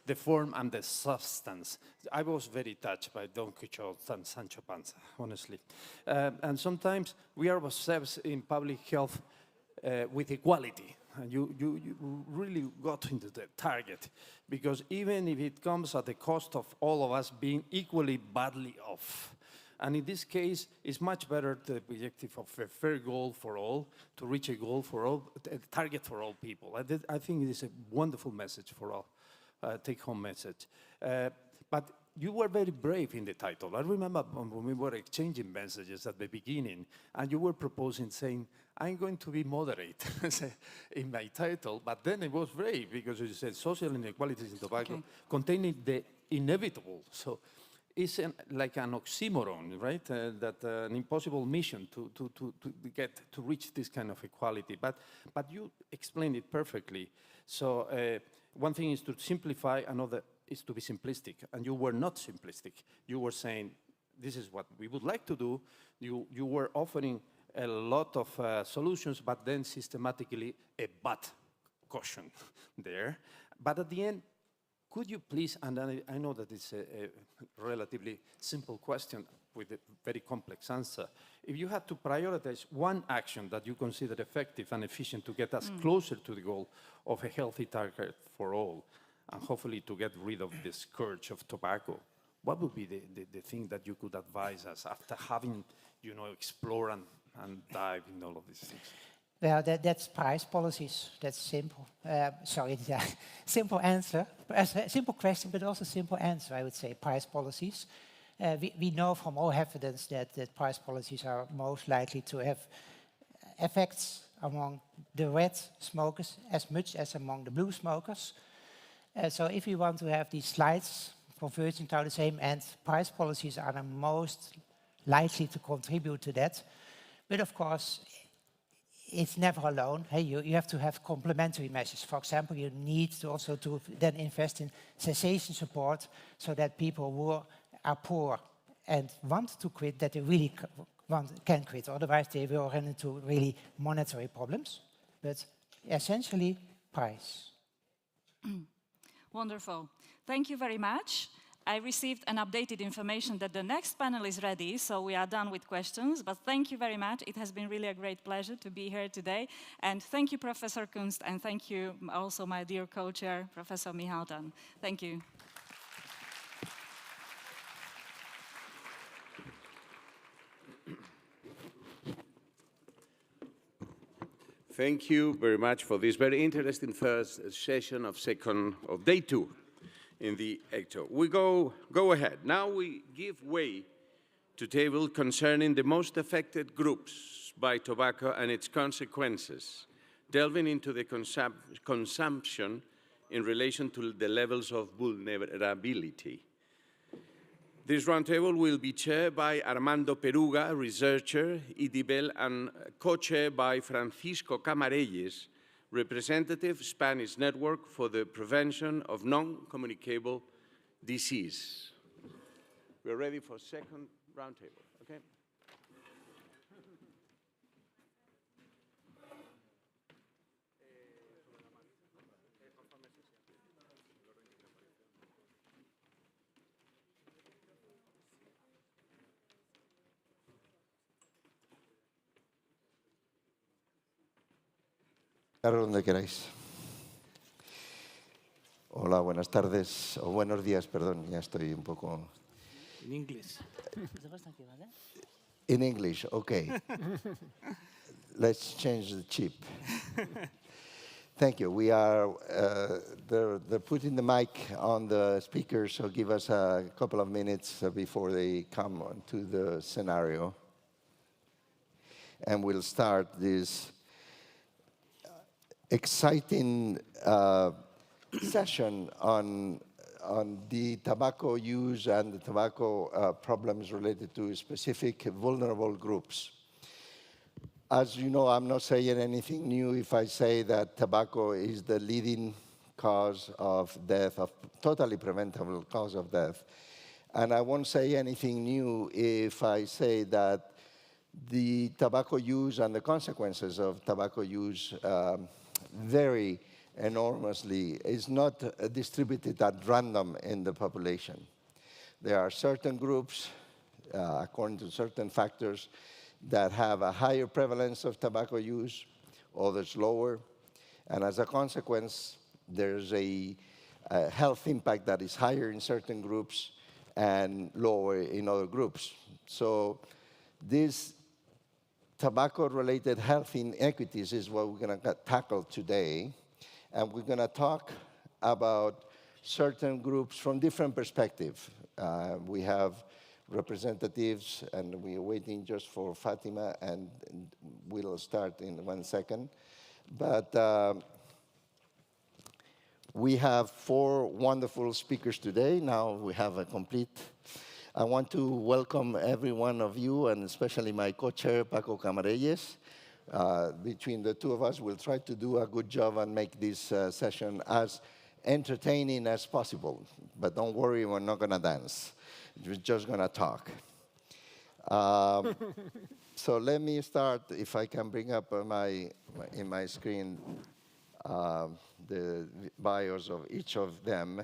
the form and the substance. I was very touched by Don Quixote and Sancho Panza, honestly. And sometimes we are obsessed in public health with equality. And you really got into the target, because even if it comes at the cost of all of us being equally badly off. And in this case, it's much better the objective of a fair goal for all, to reach a goal for all, a target for all people. I think it is a wonderful message for all, take-home message. But you were very brave in the title. I remember when we were exchanging messages at the beginning, and you were proposing, saying, I'm going to be moderate in my title, but then it was brave, because you said social inequalities in tobacco, containing the inevitable. So it's like an oxymoron, right? That an impossible mission to reach this kind of equality. But you explained it perfectly. So one thing is to simplify, another is to be simplistic. And you were not simplistic. You were saying, this is what we would like to do. You were offering a lot of solutions, but then systematically a but caution there. But at the end, could you please, and I know that it's a relatively simple question with a very complex answer, if you had to prioritize one action that you consider effective and efficient to get us closer to the goal of a healthy target for all, and hopefully to get rid of the scourge of tobacco, what would be the thing that you could advise us after having, explored and dive in all of these things? Well, that's price policies. That's simple. Sorry, simple answer. Simple question, but also simple answer, I would say, price policies. We know from all evidence that price policies are most likely to have effects among the red smokers as much as among the blue smokers. So if we want to have these slides converging to the same end, price policies are the most likely to contribute to that. But of course, it's never alone. Hey, you have to have complementary measures. For example, you need to also then invest in cessation support so that people who are poor and want to quit, that they really can quit. Otherwise, they will run into really monetary problems. But essentially, price. Wonderful. Thank you very much. I received an updated information that the next panel is ready, so we are done with questions. But thank you very much. It has been really a great pleasure to be here today. And thank you, Professor Kunst, and thank you also my dear co-chair, Professor Mihaltan. Thank you. Thank you very much for this very interesting first session of day 2 in the ECTO. We go ahead. Now we give way to table concerning the most affected groups by tobacco and its consequences, delving into the consumption in relation to the levels of vulnerability. This roundtable will be chaired by Armando Peruga, researcher, IDIBEL, and co-chaired by Francisco Camarelles, representative Spanish Network for the Prevention of Non-Communicable Disease. We're ready for second roundtable, okay? Donde queráis. Hola, buenas tardes, o buenos días, perdón, ya estoy un poco... In English. In English, okay. Let's change the chip. Thank you. We are, they're putting the mic on the speakers, so give us a couple of minutes before they come to the scenario. And we'll start this exciting session on the tobacco use and the tobacco problems related to specific vulnerable groups. As you know, I'm not saying anything new if I say that tobacco is the leading cause of death, of totally preventable cause of death. And I won't say anything new if I say that the tobacco use and the consequences of tobacco use vary enormously. It's not distributed at random in the population. There are certain groups, according to certain factors, that have a higher prevalence of tobacco use, others lower. And as a consequence, there's a health impact that is higher in certain groups and lower in other groups. So this tobacco-related health inequities is what we're going to tackle today. And we're going to talk about certain groups from different perspectives. We have representatives, and we're waiting just for Fatima, and we'll start in 1 second. But we have 4 wonderful speakers today. Now we have a complete. I want to welcome every one of you, and especially my co-chair, Paco Camarelles. Between the two of us, we'll try to do a good job and make this session as entertaining as possible. But don't worry, we're not going to dance. We're just going to talk. So let me start, if I can bring up in my screen the bios of each of them.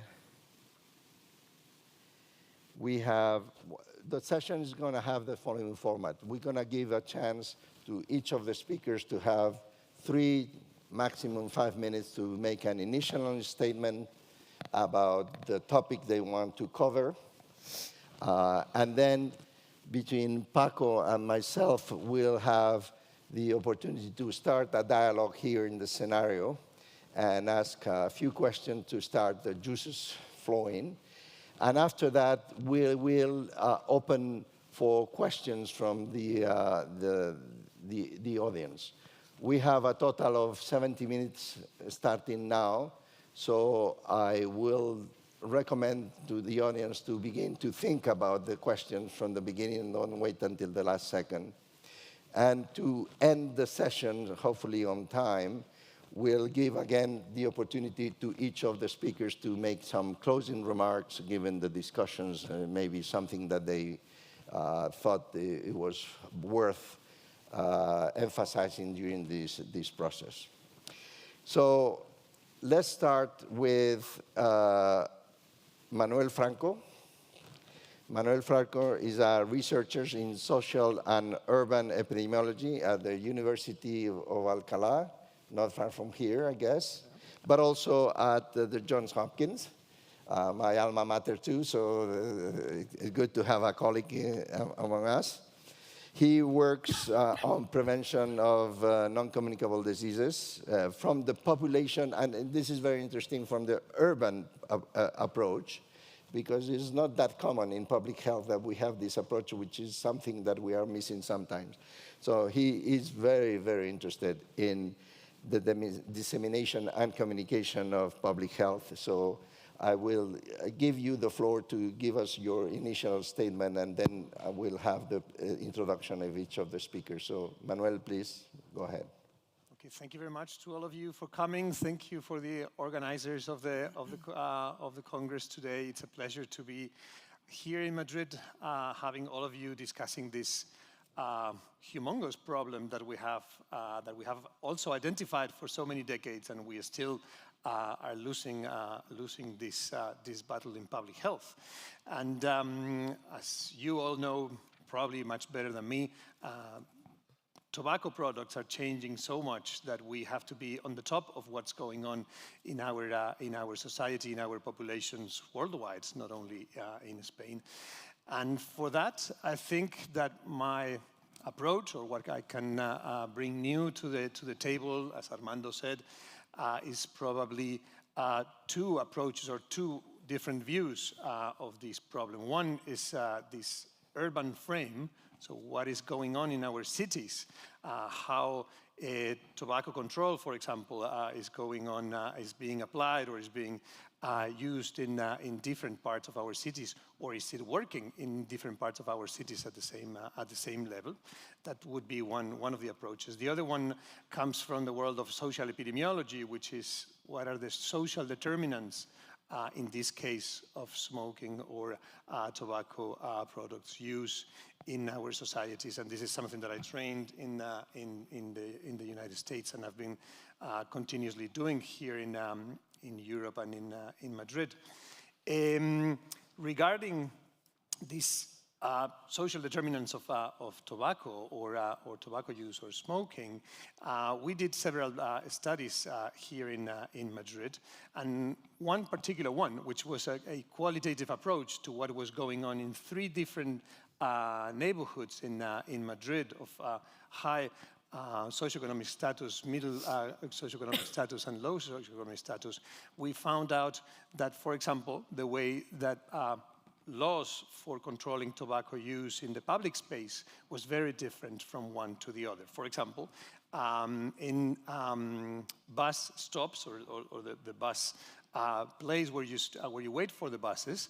The session is going to have the following format. We're going to give a chance to each of the speakers to have 3, maximum 5 minutes to make an initial statement about the topic they want to cover. And then between Paco and myself, we'll have the opportunity to start a dialogue here in the scenario and ask a few questions to start the juices flowing. And after that, we'll open for questions from the audience. We have a total of 70 minutes starting now, so I will recommend to the audience to begin to think about the questions from the beginning and don't wait until the last second. And to end the session, hopefully on time, we'll give again the opportunity to each of the speakers to make some closing remarks given the discussions, maybe something that they thought it was worth emphasizing during this process. So let's start with Manuel Franco. Manuel Franco is a researcher in social and urban epidemiology at the University of Alcalá, not far from here, I guess, but also at the Johns Hopkins, my alma mater too, so it's good to have a colleague among us. He works on prevention of non-communicable diseases from the population, and this is very interesting, from the urban approach, because it's not that common in public health that we have this approach, which is something that we are missing sometimes. So he is very, very interested in the dissemination and communication of public health. So I will give you the floor to give us your initial statement, and then I will have the introduction of each of the speakers. So, Manuel, please, go ahead. Okay, thank you very much to all of you for coming. Thank you for the organizers of the Congress today. It's a pleasure to be here in Madrid, having all of you discussing this humongous problem that we have also identified for so many decades, and we still are losing this battle in public health. And as you all know, probably much better than me, tobacco products are changing so much that we have to be on the top of what's going on in our society, in our populations worldwide, not only in Spain. And for that, I think that my approach, or what I can bring new to the table, as Armando said, is probably two approaches or two different views of this problem. One is this urban frame, so what is going on in our cities, how tobacco control, for example, is going on, is being applied or is being used in different parts of our cities, or is it working in different parts of our cities at the same level? That would be one of the approaches. The other one comes from the world of social epidemiology, which is what are the social determinants in this case of smoking or tobacco products use in our societies. And this is something that I trained in the United States, and I've been continuously doing here in Europe and in Madrid. Regarding these social determinants of tobacco or tobacco use or smoking, we did several studies here in Madrid, and one particular one, which was a qualitative approach to what was going on in 3 different neighborhoods in Madrid of high socioeconomic status, middle socioeconomic status, and low socioeconomic status. We found out that, for example, the way that laws for controlling tobacco use in the public space was very different from one to the other. For example, in bus stops or the bus place where you wait for the buses,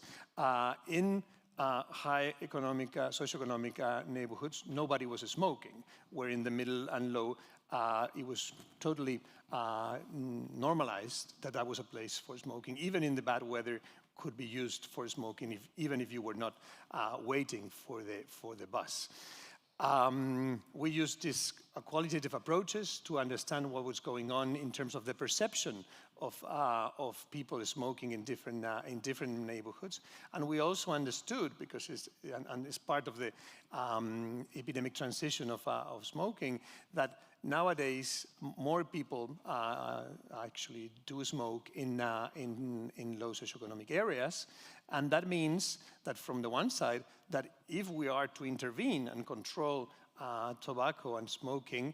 in high economic, socioeconomic neighborhoods, nobody was smoking, where in the middle and low, it was totally normalized that was a place for smoking. Even in the bad weather, could be used for smoking, even if you were not waiting for the bus. We used these qualitative approaches to understand what was going on in terms of the perception of people smoking in different neighborhoods, and we also understood, because it's part of the epidemic transition of smoking, that nowadays more people actually do smoke in low socioeconomic areas, and that means that from the one side, that if we are to intervene and control tobacco and smoking,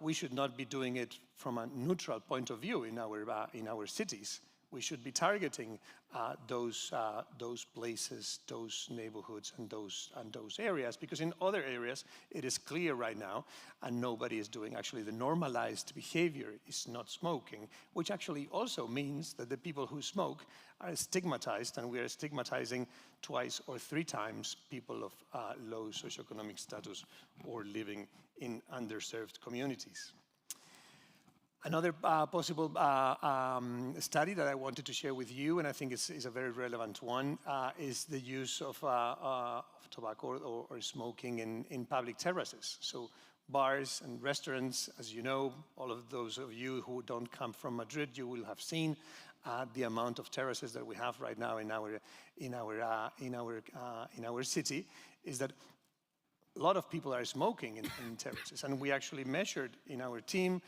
we should not be doing it from a neutral point of view in our cities. We should be targeting those places, those neighborhoods, and those areas, because in other areas it is clear right now, and nobody is doing. Actually, the normalized behavior is not smoking, which actually also means that the people who smoke are stigmatized, and we are stigmatizing 2 or 3 times people of low socioeconomic status or living in underserved communities. Another possible study that I wanted to share with you, and I think is a very relevant one, is the use of tobacco or smoking in public terraces. So bars and restaurants, as you know, all of those of you who don't come from Madrid, you will have seen the amount of terraces that we have right now in our city, is that a lot of people are smoking in terraces, and we actually measured in our team,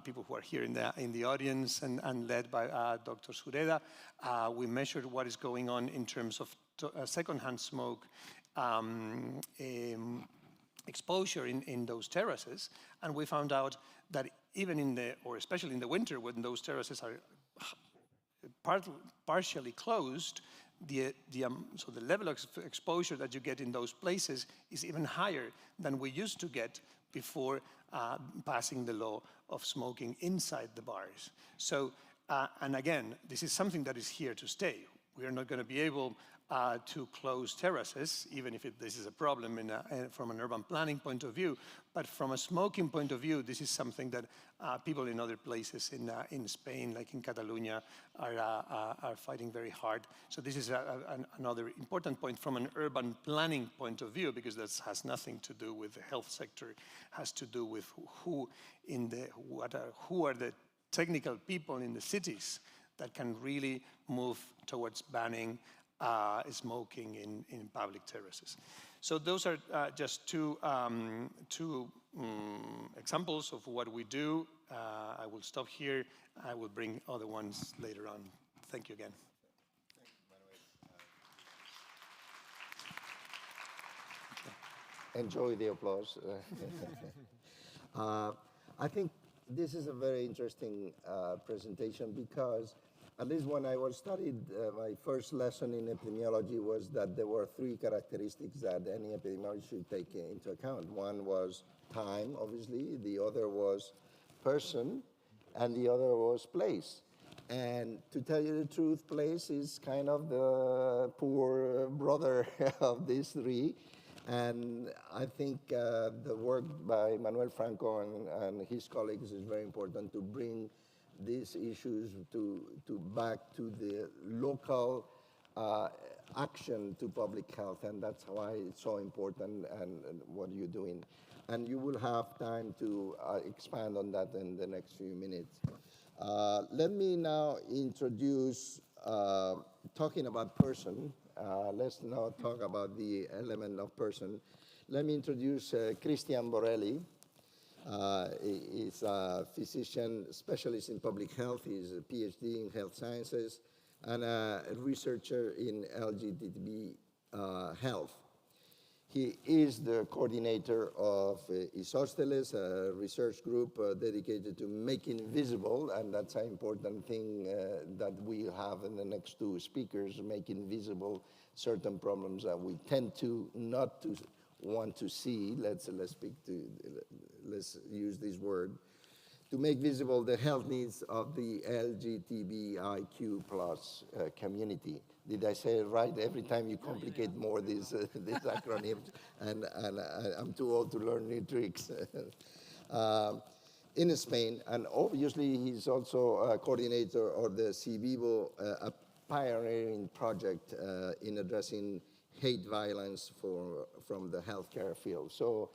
people who are here in the audience and led by Dr. Sureda, we measured what is going on in terms of secondhand smoke exposure in those terraces, and we found out that even or especially in the winter, when those terraces are partially closed, so the level of exposure that you get in those places is even higher than we used to get before passing the law of smoking inside the bars. So And again, this is something that is here to stay. We are not going to be able to close terraces, even if this is a problem from an urban planning point of view. But from a smoking point of view, this is something that people in other places in Spain, like in Catalonia, are fighting very hard. So this is another important point from an urban planning point of view, because that has nothing to do with the health sector. It has to do with who are the technical people in the cities that can really move towards banning smoking in public terraces. So those are just two examples of what we do. I will stop here. I will bring other ones later on. Thank you again. Thank you, Manuel. Enjoy the applause. I think this is a very interesting presentation, because at least when I was studied, my first lesson in epidemiology was that there were three characteristics that any epidemiologist should take into account. One was time, obviously, the other was person, and the other was place. And to tell you the truth, place is kind of the poor brother of these three. And I think the work by Manuel Franco and his colleagues is very important to bring these issues back to the local action to public health, and that's why it's so important and what you're doing. And you will have time to expand on that in the next few minutes. Let me now introduce, talking about person, let's now talk about the element of person. Let me introduce Christian Borelli. He's a physician specialist in public health. He's a PhD in health sciences and a researcher in LGBT health. He is the coordinator of Isósteles, a research group dedicated to making visible, and that's an important thing that we have in the next two speakers, making visible certain problems that we tend to not to want to see. Let's use this word, to make visible the health needs of the LGBTIQ plus community. Did I say it right? Every time you complicate more these acronyms, and I'm too old to learn new tricks. In Spain, and obviously he's also a coordinator of the CIVIVO, a pioneering project in addressing hate violence from the healthcare field. So,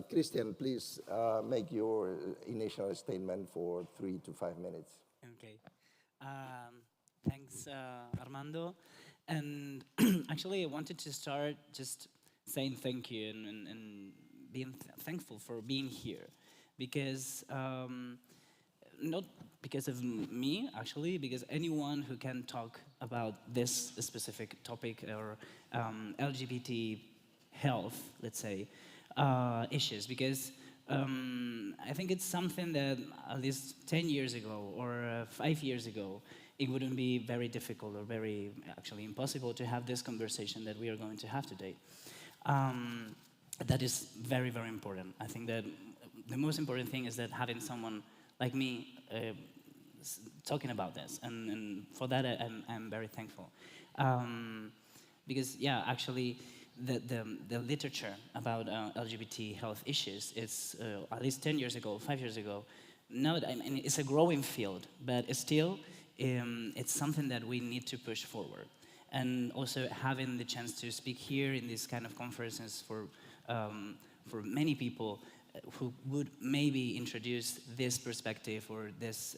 Christian, please make your initial statement for 3 to 5 minutes. Okay. Thanks, Armando. And actually, I wanted to start just saying thank you and being thankful for being here, because not because of me, actually, because anyone who can talk about this specific topic or LGBT health, let's say, issues, because I think it's something that at least 10 years ago or 5 years ago, it wouldn't be very difficult or very actually impossible to have this conversation that we are going to have today. That is very, very important. I think that the most important thing is that having someone like me talking about this, and for that I'm very thankful. Because, yeah, actually, the literature about LGBT health issues is at least 10 years ago, 5 years ago. Now, I mean, it's a growing field, but it's still it's something that we need to push forward. And also having the chance to speak here in these kind of conferences for many people who would maybe introduce this perspective or this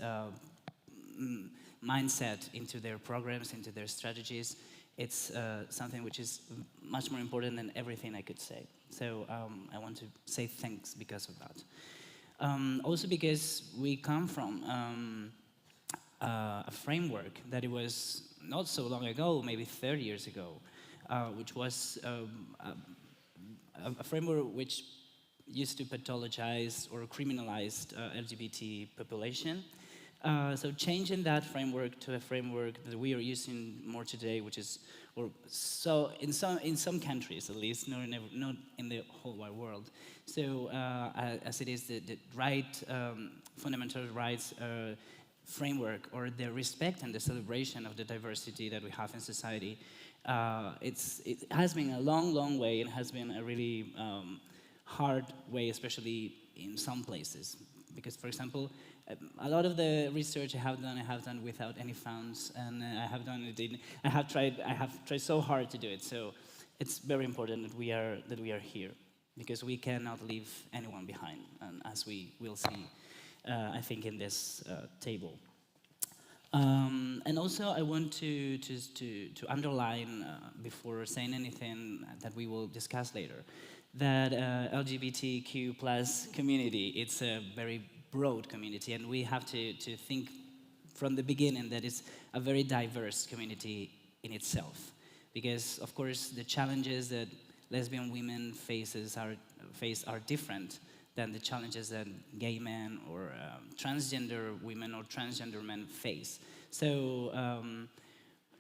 mindset into their programs, into their strategies, it's something which is much more important than everything I could say. So I want to say thanks because of that. Also because we come from a framework that it was not so long ago, maybe 30 years ago, which was a framework which used to pathologize or criminalize LGBT population. So changing that framework to a framework that we are using more today, which is, or so in some countries at least, not in the whole wide world. So as it is the right fundamental rights framework or the respect and the celebration of the diversity that we have in society, it has been a long, long way, and has been a really hard way, especially in some places. Because, for example, a lot of the research I have done without any funds, and I have tried so hard to do it. So it's very important that we are here, because we cannot leave anyone behind, and as we will see, I think, in this table. And also, I want to underline, before saying anything that we will discuss later, that LGBTQ plus community, it's a very broad community, and we have to think from the beginning that it's a very diverse community in itself. Because, of course, the challenges that lesbian women face are different than the challenges that gay men or transgender women or transgender men face. So,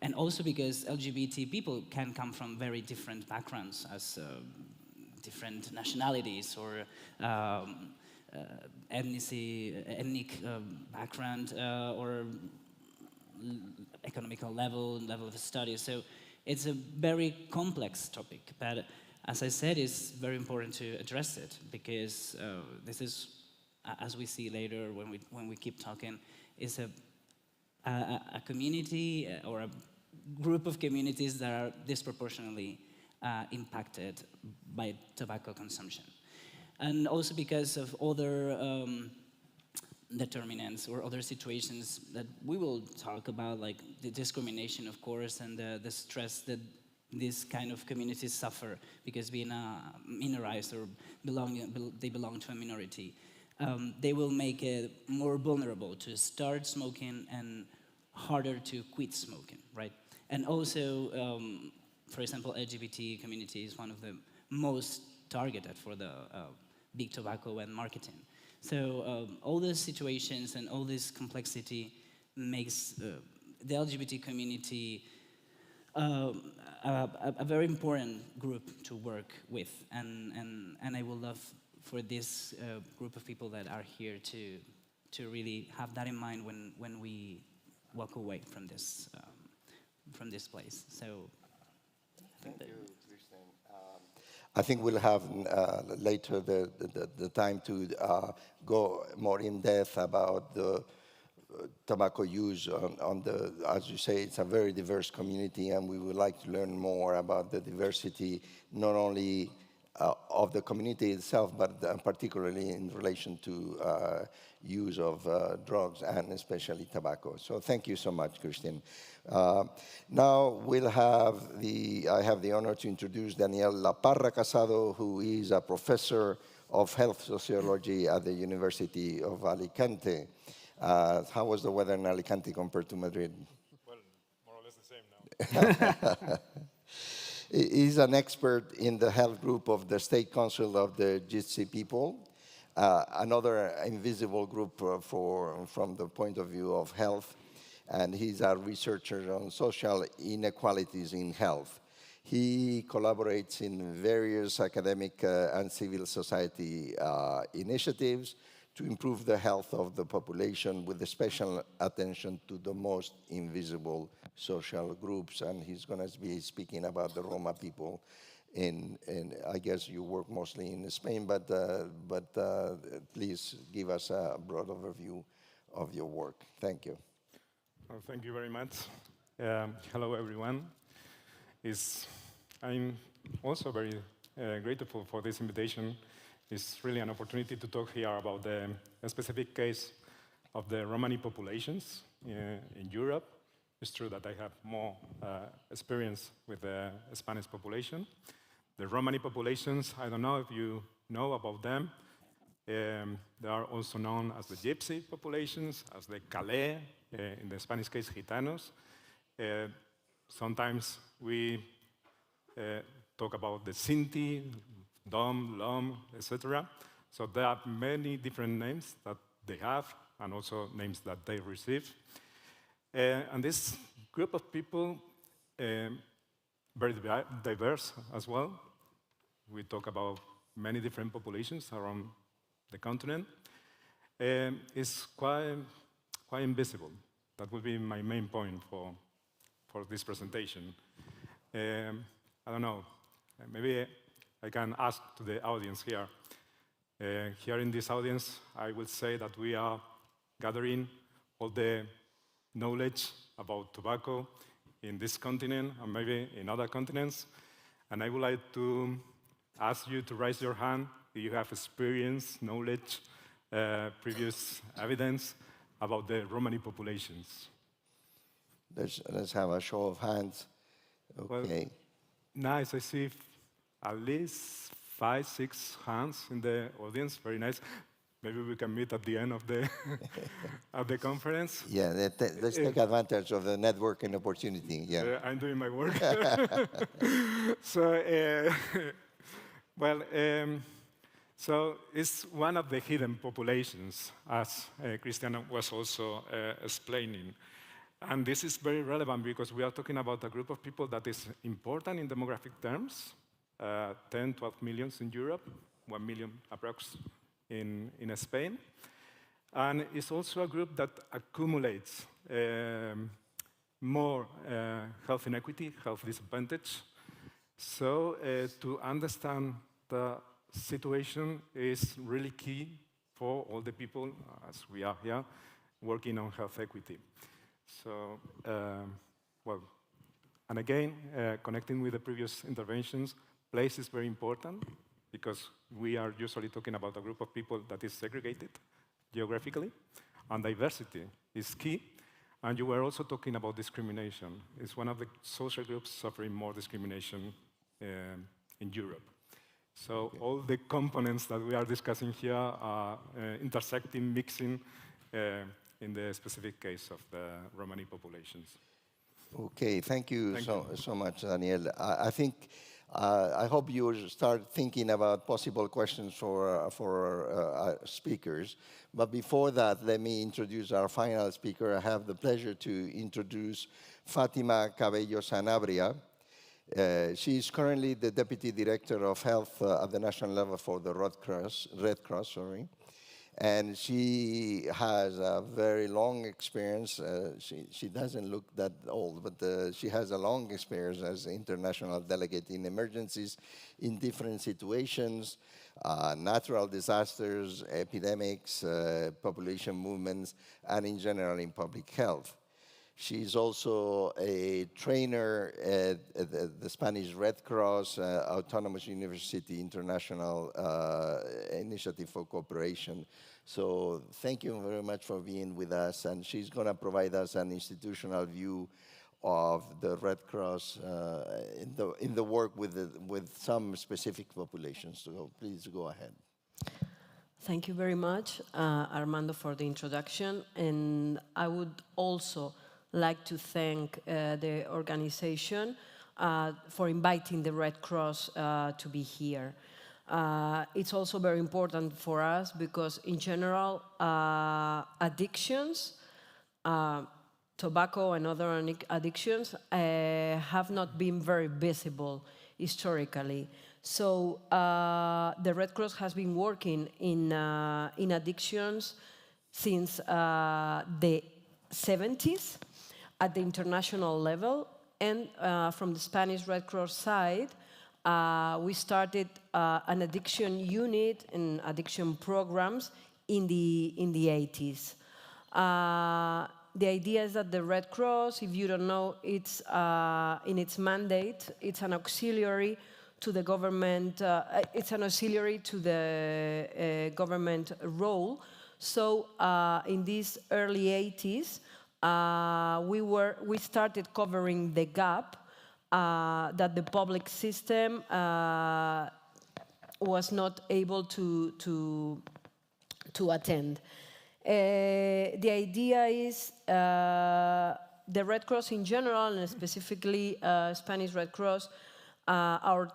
and also because LGBT people can come from very different backgrounds, as different nationalities or ethnic background or economical level of study. So it's a very complex topic, but as I said, it's very important to address it, because this is, as we see later when we keep talking, is a community or a group of communities that are disproportionately impacted by tobacco consumption. And also because of other determinants or other situations that we will talk about, like the discrimination, of course, and the stress that these kind of communities suffer because being minorized or they belong to a minority. They will make it more vulnerable to start smoking and harder to quit smoking, right? And also, for example, LGBT community is one of the most targeted for the big tobacco and marketing. So all these situations and all this complexity makes the LGBT community a very important group to work with, and I would love for this group of people that are here to really have that in mind when we walk away from this place. So thank you, Christian. I think we'll have later the time to go more in depth about the tobacco use on the, as you say, it's a very diverse community, and we would like to learn more about the diversity, not only of the community itself, but particularly in relation to use of drugs and especially tobacco. So thank you so much, Christian. Now I have the honor to introduce Daniel Laparra Casado, who is a professor of health sociology at the University of Alicante. How was the weather in Alicante compared to Madrid? Well, more or less the same now. He's an expert in the health group of the State Council of the Gypsy people, another invisible group from the point of view of health, and he's a researcher on social inequalities in health. He collaborates in various academic and civil society initiatives to improve the health of the population with special attention to the most invisible social groups. And he's going to be speaking about the Roma people in I guess you work mostly in Spain, but please give us a broad overview of your work. Thank you. Well, thank you very much. Hello, everyone. I'm also very grateful for this invitation. It's really an opportunity to talk here about the specific case of the Romani populations in Europe. It's true that I have more experience with the Spanish population. The Romani populations, I don't know if you know about them. They are also known as the Gypsy populations, as the Calais, in the Spanish case, Gitanos. Sometimes we talk about the Sinti, Dom, Lom, etc. So there are many different names that they have, and also names that they receive. And this group of people, very diverse as well. We talk about many different populations around the continent. It's quite quite invisible. That will be my main point for this presentation. I don't know, maybe I can ask to the audience here. Here in this audience, I will say that we are gathering all the knowledge about tobacco in this continent and maybe in other continents. And I would like to ask you to raise your hand if you have experience, knowledge, previous evidence about the Romani populations. Let's have a show of hands. Okay. Well, nice. I see at least 5, 6 hands in the audience. Very nice. Maybe we can meet at the end of the of the conference. Yeah, let's take advantage of the networking opportunity. Yeah. I'm doing my work. So, well, so it's one of the hidden populations, as Christian was also explaining. And this is very relevant because we are talking about a group of people that is important in demographic terms, 10, 12 millions in Europe, 1 million approx in Spain. And it's also a group that accumulates more health inequity, health disadvantage. So to understand the situation is really key for all the people, as we are here, working on health equity. So, well, and again, connecting with the previous interventions, place is very important because we are usually talking about a group of people that is segregated geographically, and diversity is key. And you were also talking about discrimination. It's one of the social groups suffering more discrimination in Europe. So all the components that we are discussing here are intersecting, mixing, in the specific case of the Romani populations. Okay, thank you so much, Daniel. I hope you will start thinking about possible questions for our speakers. But before that, let me introduce our final speaker. I have the pleasure to introduce Fatima Cabello Sanabria. She is currently the Deputy Director of Health at the national level for the Red Cross. And she has a very long experience. She doesn't look that old, but she has a long experience as international delegate in emergencies in different situations, natural disasters, epidemics, population movements, and in general in public health. She's also a trainer at the Spanish Red Cross, Autonomous University International Initiative for Cooperation. So thank you very much for being with us. And she's going to provide us an institutional view of the Red Cross in the work with some specific populations. So please go ahead. Thank you very much, Armando, for the introduction. And I would also like to thank the organization for inviting the Red Cross to be here. It's also very important for us because, in general, addictions, tobacco and other addictions, have not been very visible historically. So the Red Cross has been working in addictions since the 70s at the international level, and from the Spanish Red Cross side, we started an addiction unit and addiction programs in the 80s. The idea is that the Red Cross, if you don't know, it's in its mandate, it's an auxiliary to the government. It's an auxiliary to the government role. So in these early 80s, we started covering the gap that the public system was not able to attend. The idea is the Red Cross in general, and specifically Spanish Red Cross, our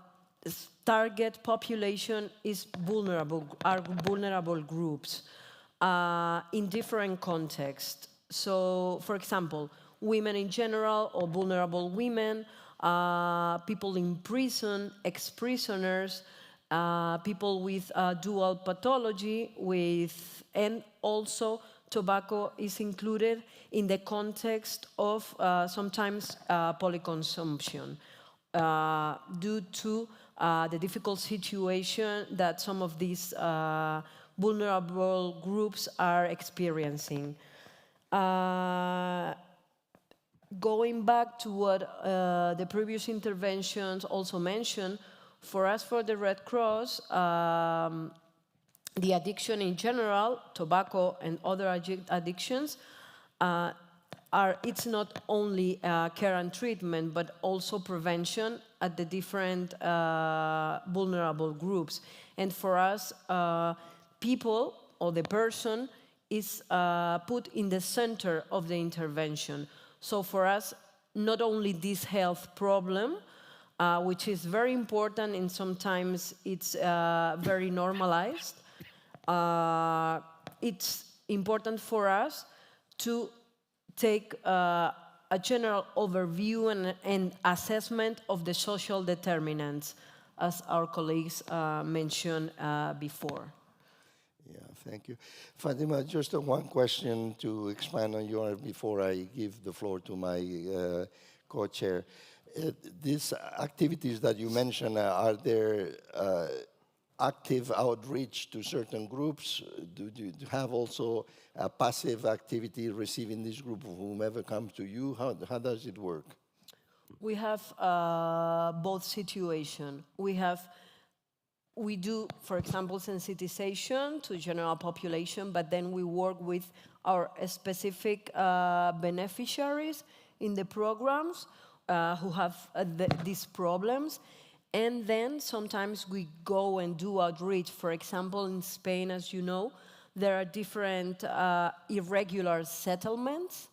target population is vulnerable groups in different contexts. So, for example, women in general or vulnerable women, people in prison, ex-prisoners, people with dual pathology, and also tobacco is included in the context of sometimes polyconsumption due to the difficult situation that some of these vulnerable groups are experiencing. Going back to what the previous interventions also mentioned, for us, for the Red Cross, the addiction in general, tobacco and other addictions, it's not only care and treatment, but also prevention at the different vulnerable groups. And for us, people or the person is put in the center of the intervention. So for us, not only this health problem, which is very important and sometimes it's very normalized, it's important for us to take a general overview and assessment of the social determinants, as our colleagues mentioned before. Yeah, thank you. Fatima, just one question to expand on yours before I give the floor to my co-chair. These activities that you mentioned, are there active outreach to certain groups? Do you have also a passive activity receiving this group of whomever comes to you? How does it work? We have both situations. We do, for example, sensitization to general population, but then we work with our specific beneficiaries in the programs who have these problems. And then sometimes we go and do outreach. For example, in Spain, as you know, there are different irregular settlements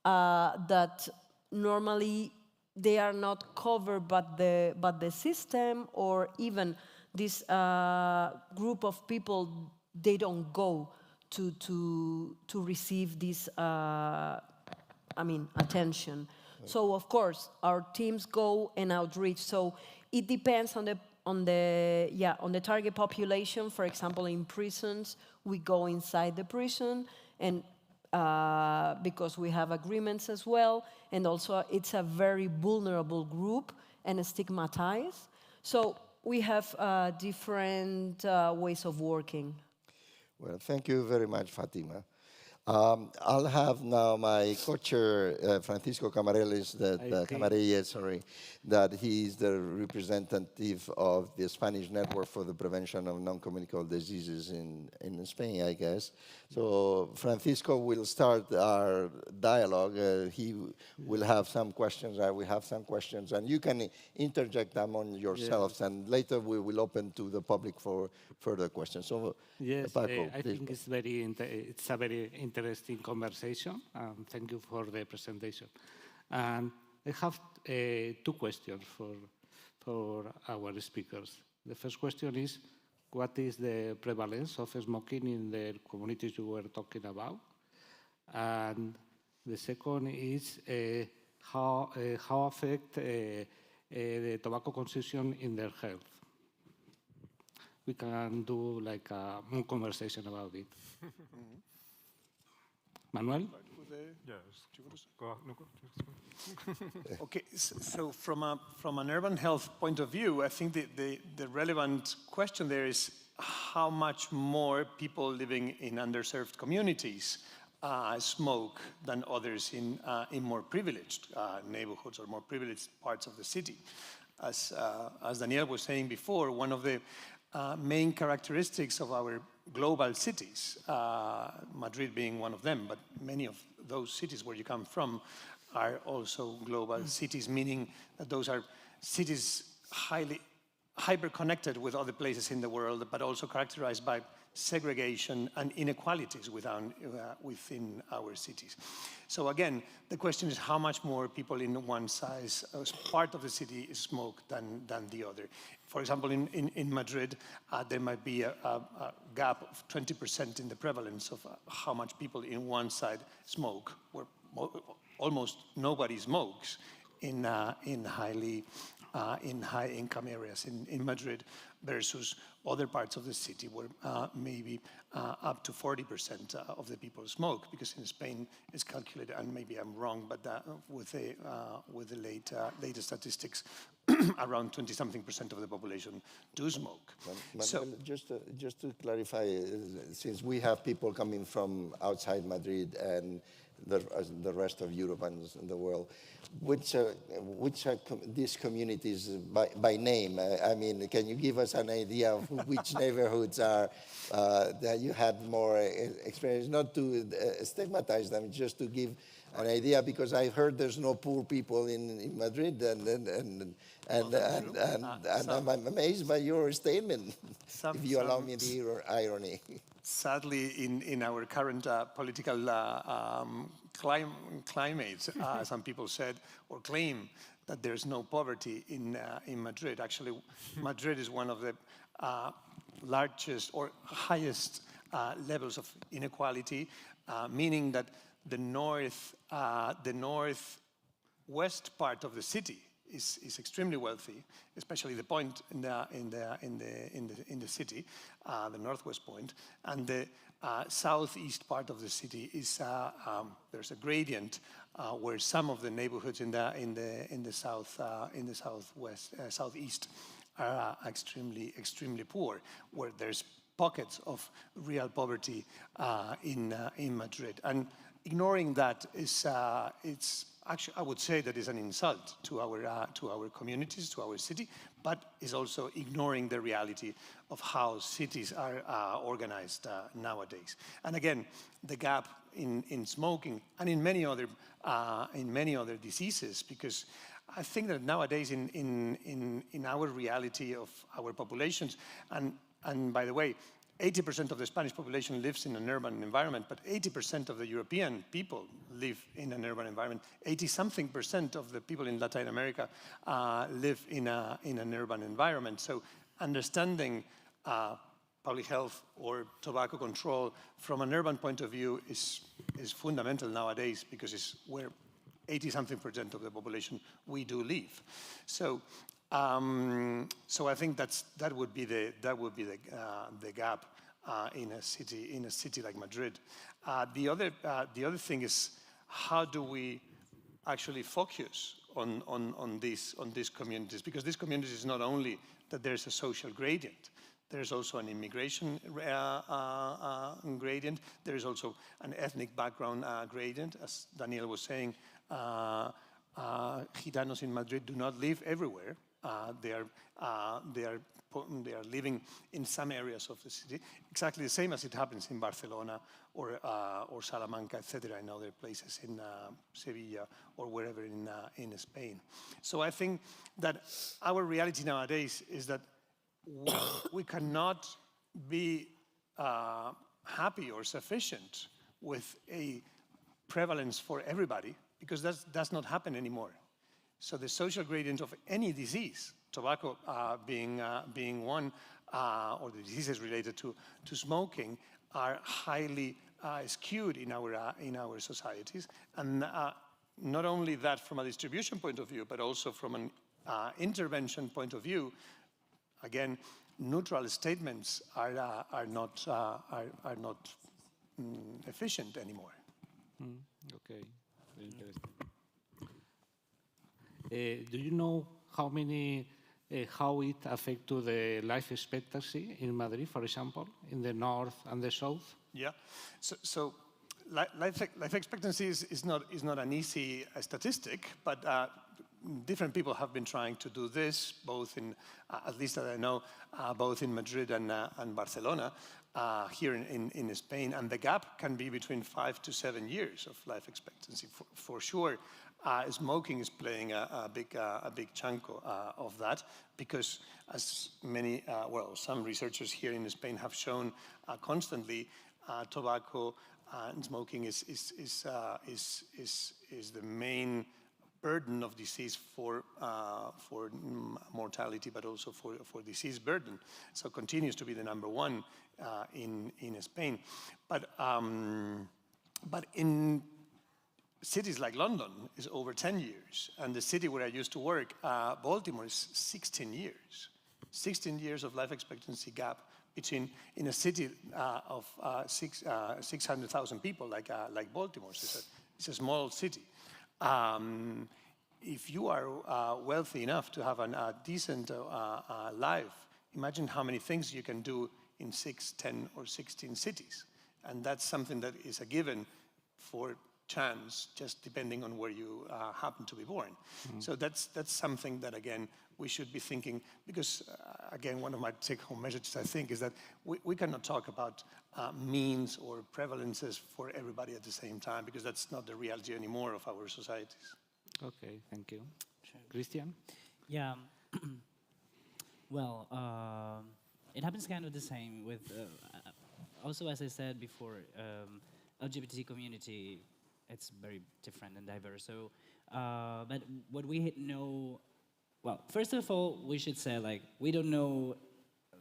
that normally they are not covered by the system, or even this group of people, they don't go to receive this attention. So of course our teams go and outreach. So it depends on the target population. For example, in prisons, we go inside the prison, and because we have agreements as well, and also it's a very vulnerable group and stigmatized. So we have different ways of working. Well, thank you very much, Fatima. I'll have now my co-chair, Francisco Camarelles, that he's the representative of the Spanish Network for the Prevention of Non-Communicable Diseases in Spain, I guess. So Francisco will start our dialogue. He will have some questions, I will have some questions, and you can interject them on yourselves, and later we will open to the public for further questions. So, yes, Paco, I think it's a very interesting conversation. Thank you for the presentation. And I have two questions for our speakers. The first question is, what is the prevalence of smoking in the communities you were talking about? And the second is, how affect the tobacco consumption in their health? We can do like a conversation about it. Manuel? Yes. Okay, so from an urban health point of view, I think the relevant question there is how much more people living in underserved communities smoke than others in more privileged neighborhoods or more privileged parts of the city. As Daniel was saying before, one of the main characteristics of our global cities, Madrid being one of them, but many of those cities where you come from are also global cities, meaning that those are cities hyper-connected with other places in the world, but also characterized by segregation and inequalities within our cities. So again, the question is how much more people in one size part of the city smoke than the other. For example, in Madrid, there might be a gap of 20% in the prevalence of how much people in one side smoke, where almost nobody smokes in highly in high-income areas in Madrid versus other parts of the city where maybe up to 40% of the people smoke, because in Spain it's calculated, and maybe I'm wrong, but with the latest statistics, around 20-something% of the population do smoke. Manuel, so, just to clarify, since we have people coming from outside Madrid and the rest of Europe and the world, which are these communities by name? I mean, can you give us an idea of which neighborhoods are that you had more experience? Not to stigmatize them, just to give an idea, because I've heard there's no poor people in Madrid, and I'm amazed by your statement, if you allow me the irony. Sadly, in our current political climate, some people said or claim that there's no poverty in Madrid. Actually, Madrid is one of the largest or highest levels of inequality, meaning that the northwest part of the city is extremely wealthy, especially the point in the city, the northwest point, and the southeast part of the city is there's a gradient where some of the neighborhoods in the southeast are extremely poor, where there's pockets of real poverty in Madrid. And ignoring that is it's actually, I would say that is an insult to our communities, to our city, but is also ignoring the reality of how cities are organized nowadays. And again, the gap in smoking and in many other diseases, because I think that nowadays in our reality of our populations, and by the way, 80% of the Spanish population lives in an urban environment, but 80% of the European people live in an urban environment. 80-something% of the people in Latin America live in an urban environment. So understanding public health or tobacco control from an urban point of view is fundamental nowadays, because it's where 80-something% of the population we do live. So so I think that would be the gap in a city like Madrid. The other thing is, how do we actually focus on these communities? Because these communities is not only that there's a social gradient, there's also an immigration gradient. There is also an ethnic background gradient, as Daniel was saying. Gitanos in Madrid do not live everywhere. They are living in some areas of the city, exactly the same as it happens in Barcelona or Salamanca, etc., in other places in Sevilla or wherever in Spain. So I think that our reality nowadays is that we cannot be happy or sufficient with a prevalence for everybody, because that does not happen anymore. So the social gradient of any disease, tobacco being one, or the diseases related to smoking, are highly skewed in our societies. And not only that from a distribution point of view, but also from an intervention point of view. Again, neutral statements are not efficient anymore. Okay, very interesting. Do you know how it affects to the life expectancy in Madrid, for example, in the north and the south? Yeah, so life expectancy is not an easy statistic, but different people have been trying to do this, both in, at least that I know, both in Madrid and Barcelona, here in Spain, and the gap can be between 5 to 7 years of life expectancy. For sure, smoking is playing a big chunk of that, because as many, some researchers here in Spain have shown constantly, tobacco and smoking is the main burden of disease for mortality, but also for disease burden. So continues to be the number one in Spain. But cities like London is over 10 years, and the city where I used to work, Baltimore, is 16 years. 16 years of life expectancy gap between, in a city of 600,000 people like Baltimore. So it's a small city. If you are wealthy enough to have a decent life, imagine how many things you can do in 6, 10, or 16 cities. And that's something that is a given for chance, just depending on where you happen to be born. So that's something that, again, we should be thinking, because, again, one of my take-home messages, I think, is that we cannot talk about means or prevalences for everybody at the same time, because that's not the reality anymore of our societies. Okay, thank you. Sure. Christian? Yeah. Well, it happens kind of the same with, also as I said before, LGBT community, it's very different and diverse. So, but what we know, well, first of all, we should say, like, we don't know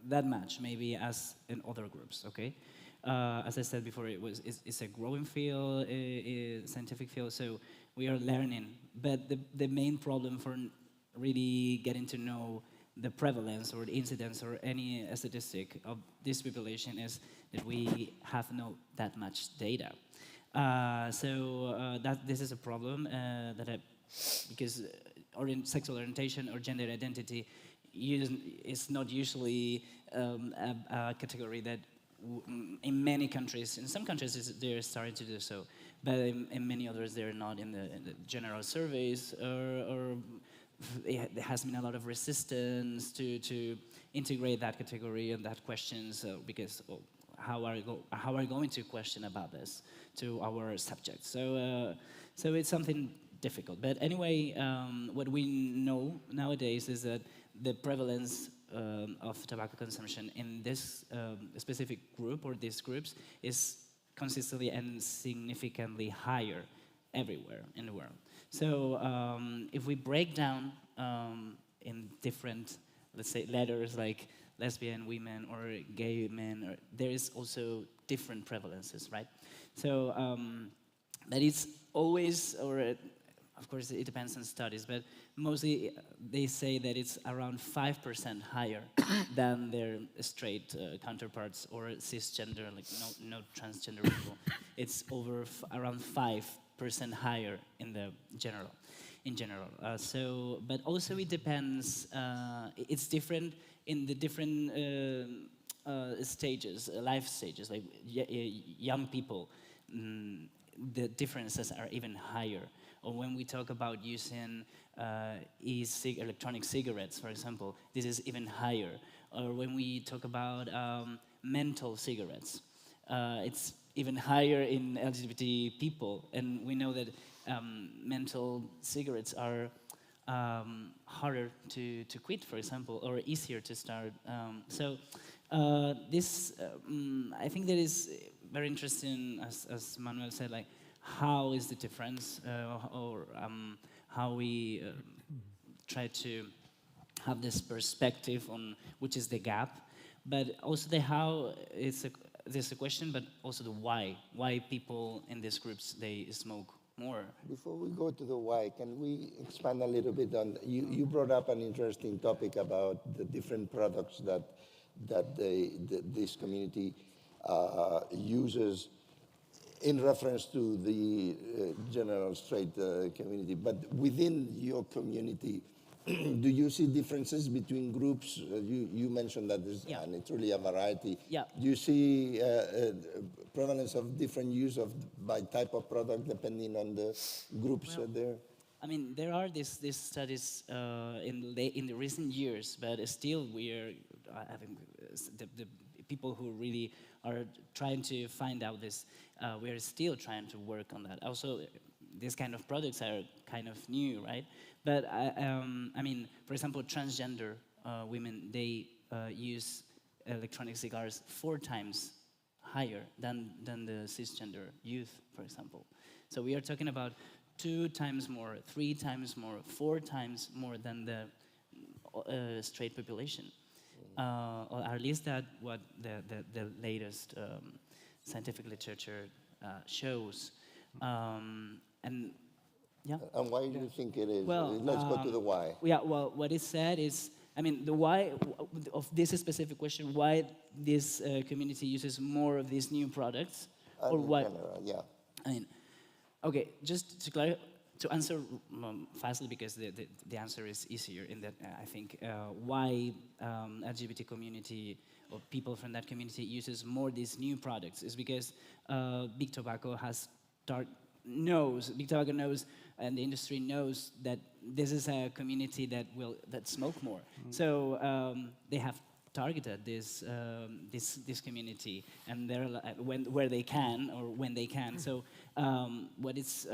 that much, maybe, as in other groups, okay? As I said before, it's a growing field, a scientific field, so we are learning. But the main problem for really getting to know the prevalence or the incidence or any statistic of this population is that we have not that much data. So this is a problem because sexual orientation or gender identity is not usually a category that in many countries, in some countries they're starting to do so, but in many others they're not in the general surveys, or there has been a lot of resistance to integrate that category and that questions because how are we going to question about this to our subjects? So it's something difficult. But anyway, what we know nowadays is that the prevalence of tobacco consumption in this specific group or these groups is consistently and significantly higher everywhere in the world. So if we break down in different, let's say, letters like lesbian women or gay men, there is also different prevalences, right? So that is always, or of course it depends on studies, but mostly they say that it's around 5% higher than their straight counterparts or cisgender, like no transgender people. It's over around 5% higher in general. But also it depends. It's different in the different stages, life stages. Like young people, the differences are even higher. Or when we talk about using electronic cigarettes, for example, this is even higher. Or when we talk about menthol cigarettes, it's even higher in LGBT people. And we know that menthol cigarettes are harder to quit, for example, or easier to start. This, I think that is very interesting, as Manuel said, like, how is the difference, or how we try to have this perspective on which is the gap, but also the how is a question, but also the why people in these groups, they smoke more. Before we go to the why, can we expand a little bit on, you brought up an interesting topic about the different products that this community uses in reference to the general straight community. But within your community, do you see differences between groups? You mentioned that there's and it's really a variety. Yeah. Do you see prevalence of different use by type of product depending on the groups there? I mean, there are these studies in the recent years, but still we are having the people who really are trying to find out this. We are still trying to work on that. Also, these kind of products are kind of new, right? But I mean, for example, transgender women, they use electronic cigars 4 times higher than the cisgender youth, for example. So we are talking about 2 times more, 3 times more, 4 times more than the straight population. Or at least that what the latest scientific literature shows. and yeah. And why do you think it is? Well, Let's go to the why. Yeah, well, what is said is, I mean, the why of this specific question, why this community uses more of these new products, or In what? general, yeah. I mean, okay, just to clarify, to answer fastly, because the answer is easier in that I think why LGBT community or people from that community uses more these new products is because Big Tobacco Big Tobacco knows, and the industry knows that this is a community that smoke more. So they have targeted this community, and they're where they can or when they can. So what is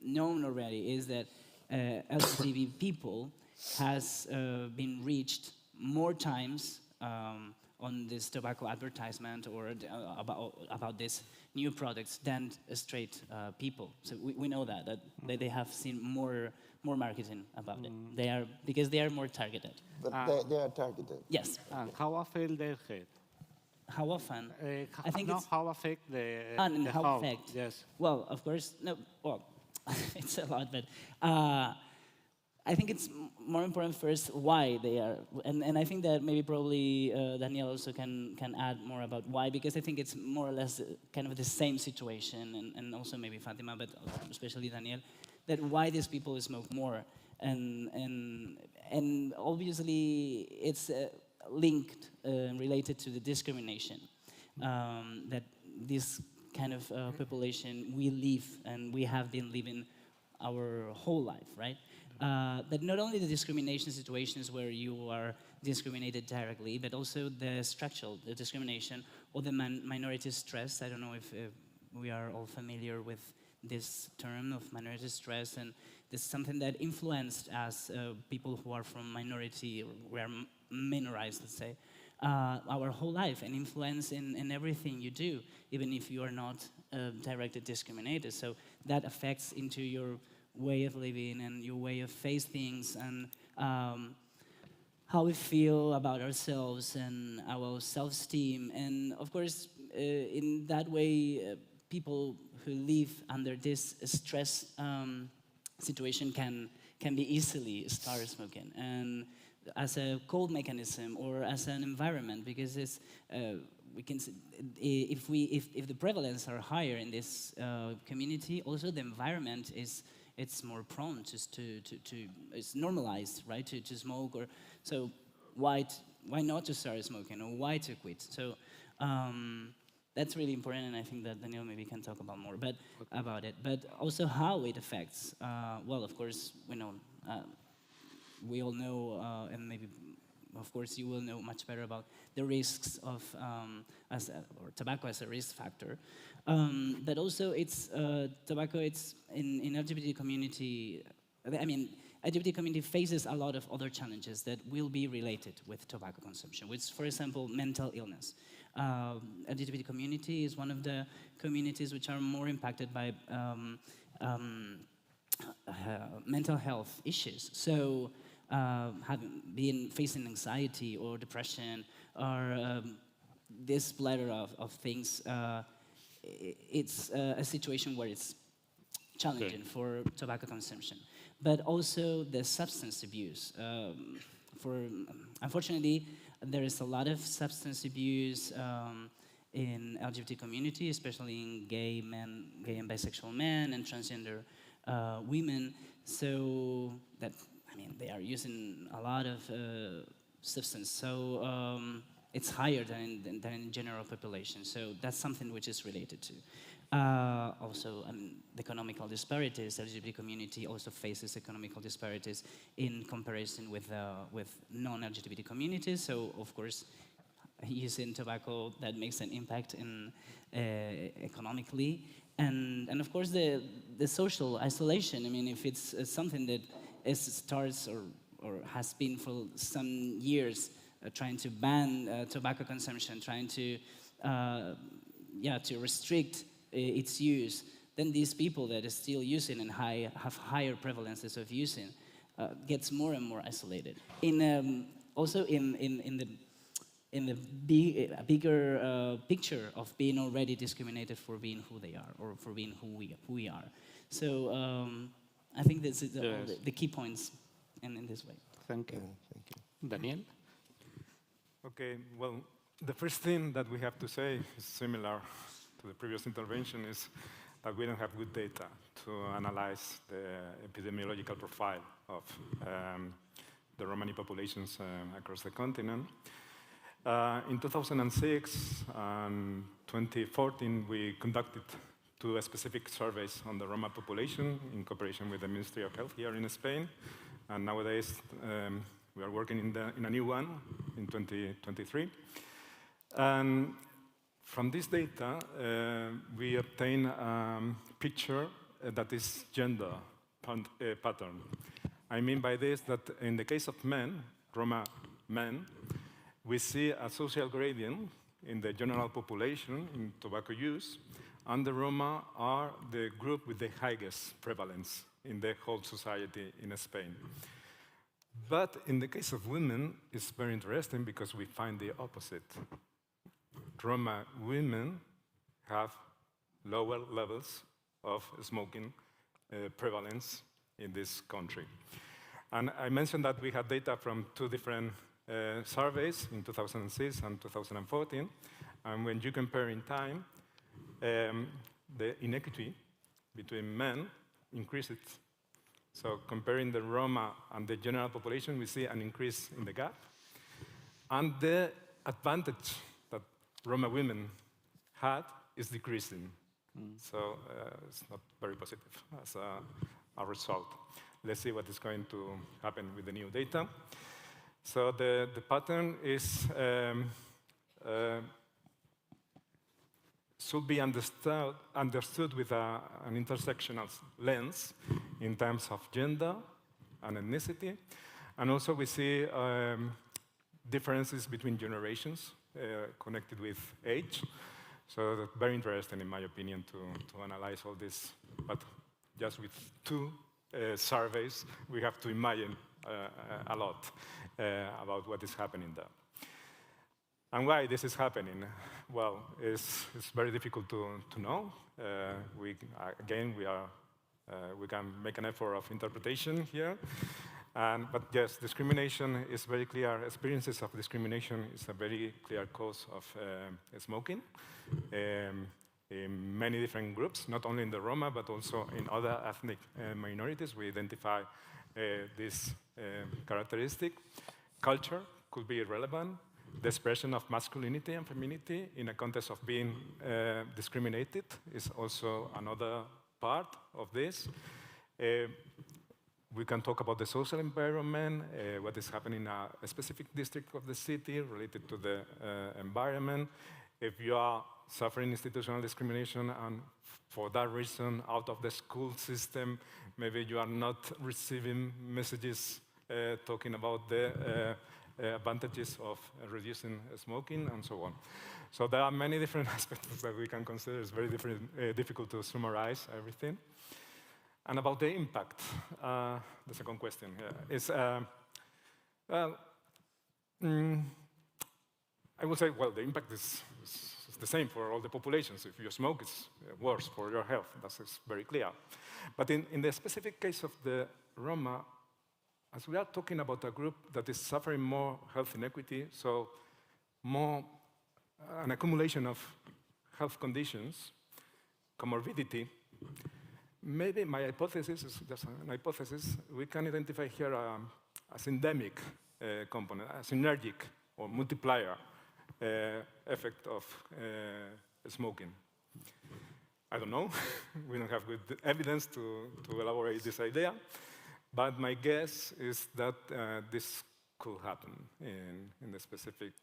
known already is that LGBT people has been reached more times on this tobacco advertisement or about these new products than straight people. So we know that they have seen more marketing about it. Because they are more targeted. But they are targeted. Yes. How often they hit? How often? I think it's how affect the how health. affect. Yes. Well, of course, no. Well, it's a lot, but I think it's more important first why they are, and I think that maybe probably Daniel also can add more about why, because I think it's more or less kind of the same situation, and also maybe Fatima, but especially Daniel, that why these people smoke more, and obviously it's linked, related to the discrimination that this kind of population we live and we have been living our whole life, right? But not only the discrimination situations where you are discriminated directly, but also the structural the discrimination or the minority stress. I don't know if we are all familiar with this term of minority stress, and this is something that influenced us, people who are from minority, or we are minorized, let's say, our whole life, and influence in everything you do, even if you are not directly discriminated. So that affects into your way of living and your way of face things, and how we feel about ourselves and our self-esteem. And of course, in that way, people who live under this stress situation can be easily start smoking, and as a cold mechanism or as an environment, because it's we can if the prevalence are higher in this community, also the environment it's more prone to it's normalized, right, to smoke, or so why not to start smoking, or why to quit? So that's really important, and I think that Daniel maybe can talk about more about it, but also how it affects. Well, of course, we all know, and maybe, of course, you will know much better about the risks of or tobacco as a risk factor. But also, it's tobacco. It's in LGBT community. I mean, LGBT community faces a lot of other challenges that will be related with tobacco consumption, which, for example, mental illness. LGBT community is one of the communities which are more impacted by mental health issues. So, facing anxiety or depression or this bladder of things, it's a situation where it's challenging for tobacco consumption. But also the substance abuse. Unfortunately, there is a lot of substance abuse in LGBT community, especially in gay and bisexual men and transgender women. So that, I mean, they are using a lot of substance. So it's higher than in general population. So that's something which is related to. Also, the economical disparities. The LGBT community also faces economical disparities in comparison with non-LGBT communities. So, of course, using tobacco, that makes an impact in economically, and of course the social isolation. I mean, if it's something that starts or has been for some years trying to ban tobacco consumption, trying to restrict its use, then these people that are still using and have higher prevalences of using gets more and more isolated. Also in the bigger picture of being already discriminated for being who they are or for being who we are. So I think this is the key points in this way. Thank you. Thank you. Daniel? Okay, well, the first thing that we have to say is similar to the previous intervention is that we don't have good data to analyze the epidemiological profile of the Romani populations across the continent. In 2006 and 2014, we conducted 2 specific surveys on the Roma population in cooperation with the Ministry of Health here in Spain. And nowadays, we are working in a new one in 2023. And from this data, we obtain a picture that is gender pattern. I mean by this that in the case of men, Roma men, we see a social gradient in the general population in tobacco use, and the Roma are the group with the highest prevalence in the whole society in Spain. But in the case of women, it's very interesting because we find the opposite. Roma women have lower levels of smoking prevalence in this country. And I mentioned that we had data from 2 different surveys in 2006 and 2014. And when you compare in time, the inequity between men increased. So comparing the Roma and the general population, we see an increase in the gap. And the advantage that Roma women had is decreasing. So it's not very positive as a result. Let's see what is going to happen with the new data. So the pattern is should be understood with an intersectional lens in terms of gender and ethnicity. And also we see differences between generations connected with age. So that's very interesting, in my opinion, to analyze all this. But just with 2 surveys, we have to imagine a lot about what is happening there. And why this is happening? Well, it's very difficult to know. We can make an effort of interpretation here. But yes, discrimination is very clear. Experiences of discrimination is a very clear cause of smoking in many different groups, not only in the Roma, but also in other ethnic minorities. We identify this characteristic. Culture could be relevant. The expression of masculinity and femininity in a context of being discriminated is also another part of this. We can talk about the social environment, what is happening in a specific district of the city related to the environment. If you are suffering institutional discrimination and for that reason out of the school system, maybe you are not receiving messages talking about the advantages of reducing smoking and so on. So there are many different aspects that we can consider. It's very difficult to summarize everything. And about the impact, the second question is, well, I would say, well, the impact is the same for all the populations. If you smoke, it's worse for your health. That's very clear. But in the specific case of the Roma, as we are talking about a group that is suffering more health inequity, so more an accumulation of health conditions, comorbidity, maybe my hypothesis is just an hypothesis. We can identify here a syndemic component, a synergic or multiplier effect of smoking. I don't know. We don't have good evidence to elaborate this idea. But my guess is that this could happen in the specific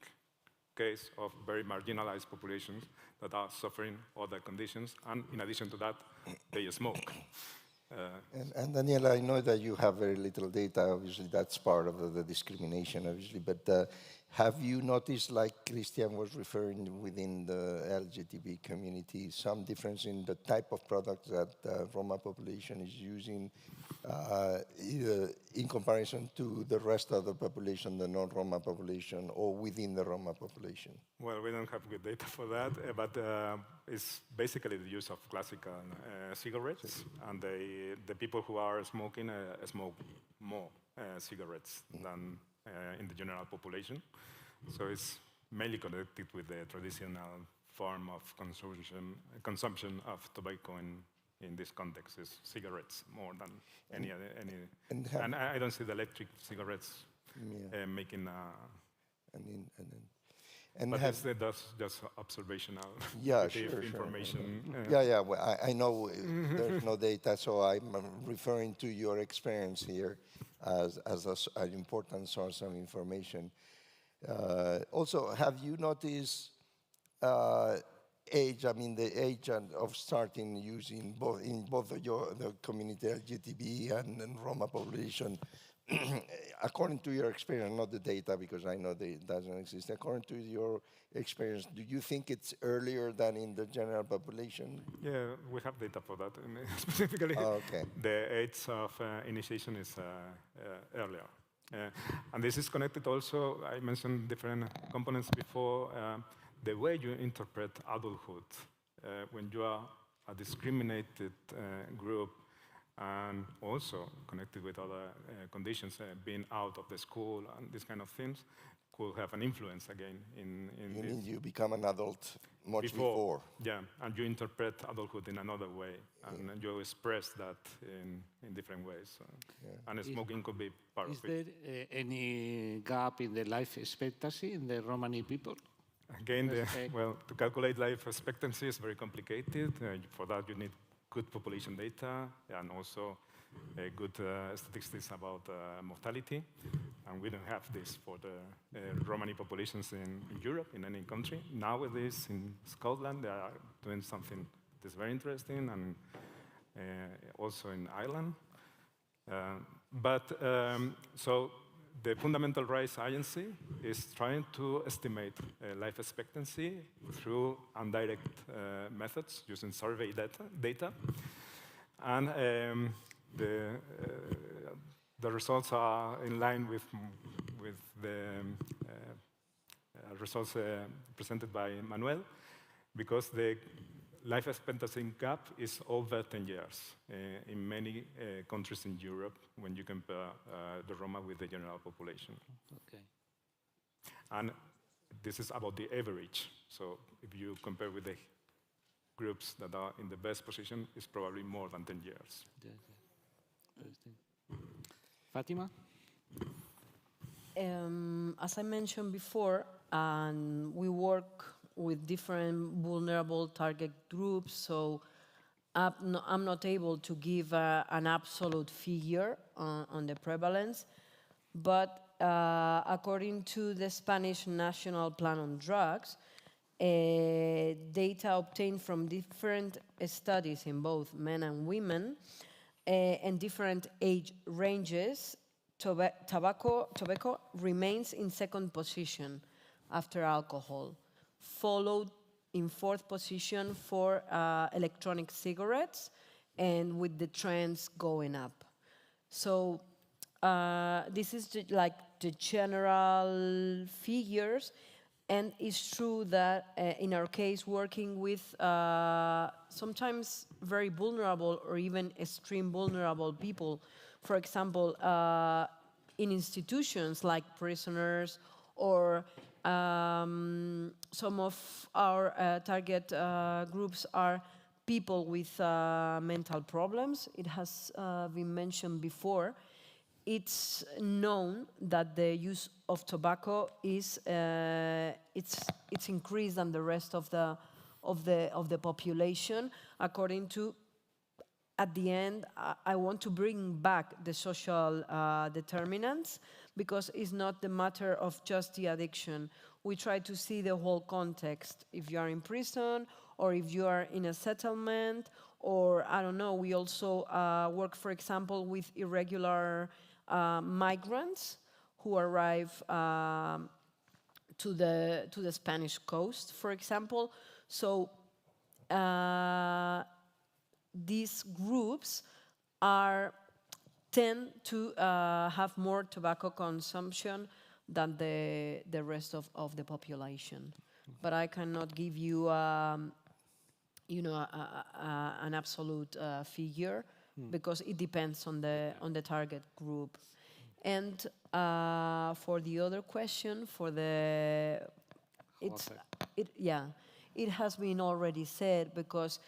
case of very marginalized populations that are suffering other conditions, and in addition to that, they smoke. And Daniela, I know that you have very little data. Obviously, that's part of the discrimination, obviously. But Have you noticed, like Christian was referring within the LGTB community, some difference in the type of products that the Roma population is using either in comparison to the rest of the population, the non-Roma population, or within the Roma population? Well, we don't have good data for that, but it's basically the use of classical cigarettes, and the people who are smoking smoke more cigarettes than in the general population. So it's mainly connected with the traditional form of consumption of tobacco in this context is cigarettes more than any other. And I don't see the electric cigarettes making. But that's just observational information. Yeah. Well, I know there's no data, so I'm referring to your experience here as an important source of information. Also, have you noticed age? I mean, the age of starting using both the community LGTB and Roma population. According to your experience, not the data, because I know it doesn't exist. According to your experience, do you think it's earlier than in the general population? Yeah, we have data for that. And specifically, the age of initiation is earlier. And this is connected also, I mentioned different components before, the way you interpret adulthood. When you are a discriminated group, and also connected with other conditions, being out of the school and these kind of things, could have an influence again in this. You become an adult much before. Yeah, and you interpret adulthood in another way, and you express that in different ways. And smoking could be part of it. Is there any gap in the life expectancy in the Romani people? Again, well, to calculate life expectancy is very complicated. For that, you need good population data and also good statistics about mortality. And we don't have this for the Romani populations in Europe, in any country. Nowadays, in Scotland, they are doing something that's very interesting, and also in Ireland. So the Fundamental Rights Agency is trying to estimate life expectancy through indirect methods using survey data. And the results are in line with the results presented by Manuel, because the life expectancy gap is over 10 years in many countries in Europe when you compare the Roma with the general population. Okay. And this is about the average. So if you compare with the groups that are in the best position, it's probably more than 10 years. Fatima? As I mentioned before, we work with different vulnerable target groups, so I'm not able to give an absolute figure on the prevalence, but according to the Spanish National Plan on Drugs, data obtained from different studies in both men and women and different age ranges, tobacco remains in second position after alcohol, followed in fourth position for electronic cigarettes, and with the trends going up. So this is like the general figures, and it's true that in our case, working with sometimes very vulnerable or even extreme vulnerable people, for example, in institutions like prisoners, or some of our target groups are people with mental problems. It has been mentioned before. It's known that the use of tobacco is it's increased than the rest of the population. According to, at the end, I want to bring back the social determinants, because it's not the matter of just the addiction. We try to see the whole context. If you are in prison, or if you are in a settlement, or I don't know, we also work, for example, with irregular migrants who arrive to the Spanish coast, for example. So these groups tend to have more tobacco consumption than the rest of the population. But I cannot give you, an absolute figure because it depends on the target group. And for the other question, it has been already said because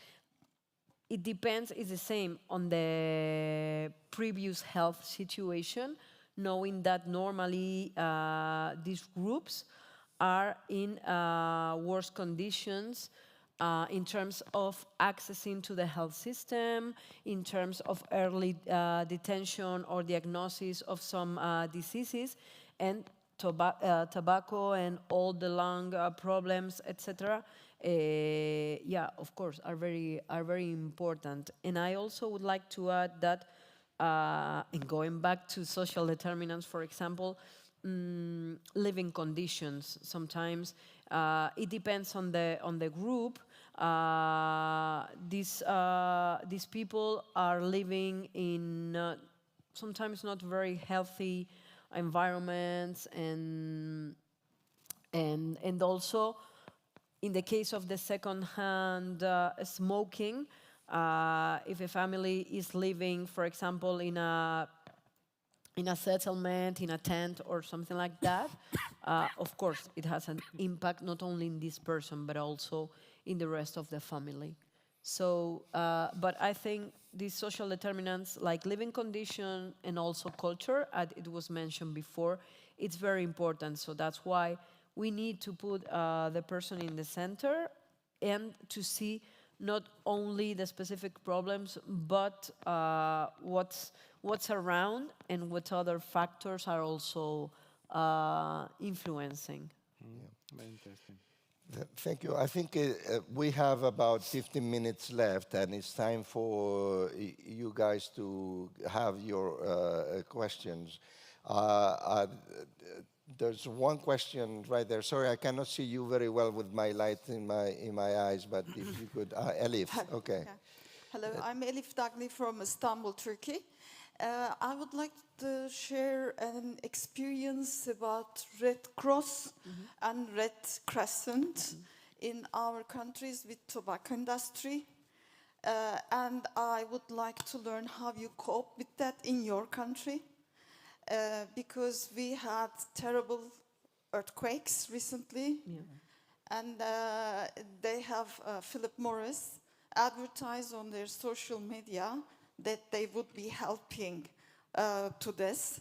it depends, it's the same on the previous health situation, knowing that normally these groups are in worse conditions in terms of accessing to the health system, in terms of early detection or diagnosis of some diseases, and tobacco and all the lung problems, etc. Of course, are very important. And I also would like to add that, in going back to social determinants, for example, living conditions. Sometimes it depends on the group. These people are living in sometimes not very healthy environments, and also in the case of the second-hand smoking, if a family is living, for example, in a settlement, in a tent or something like that, of course it has an impact not only in this person but also in the rest of the family. So, but I think these social determinants like living condition and also culture, as it was mentioned before, it's very important. So that's why we need to put the person in the center and to see not only the specific problems, but what's around and what other factors are also influencing. Very interesting. Thank you. I think we have about 15 minutes left, and it's time for you guys to have your questions. There's one question right there. Sorry, I cannot see you very well with my light in my eyes, but if you could, Elif, okay. Hello, I'm Elif Dagli from Istanbul, Turkey. I would like to share an experience about Red Cross and Red Crescent in our countries with tobacco industry. And I would like to learn how you cope with that in your country. Because we had terrible earthquakes recently, and they have Philip Morris advertise on their social media that they would be helping to this,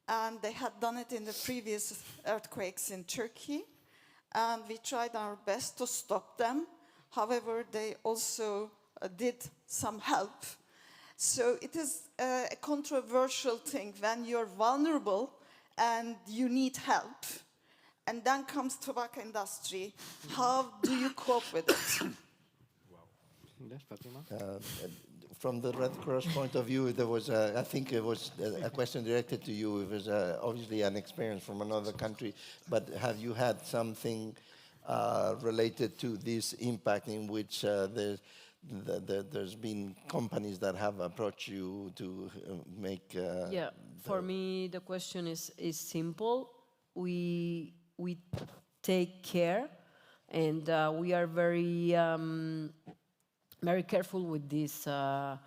and they had done it in the previous earthquakes in Turkey, and we tried our best to stop them. However, they also did some help. So it is a controversial thing when you're vulnerable and you need help, and then comes tobacco industry. How do you cope with it? From the Red Cross point of view, there was, I think it was a question directed to you. It was obviously an experience from another country, but have you had something related to this impact in which there's been companies that have approached you to make... For me, the question is simple. We take care, and we are very very careful with this, I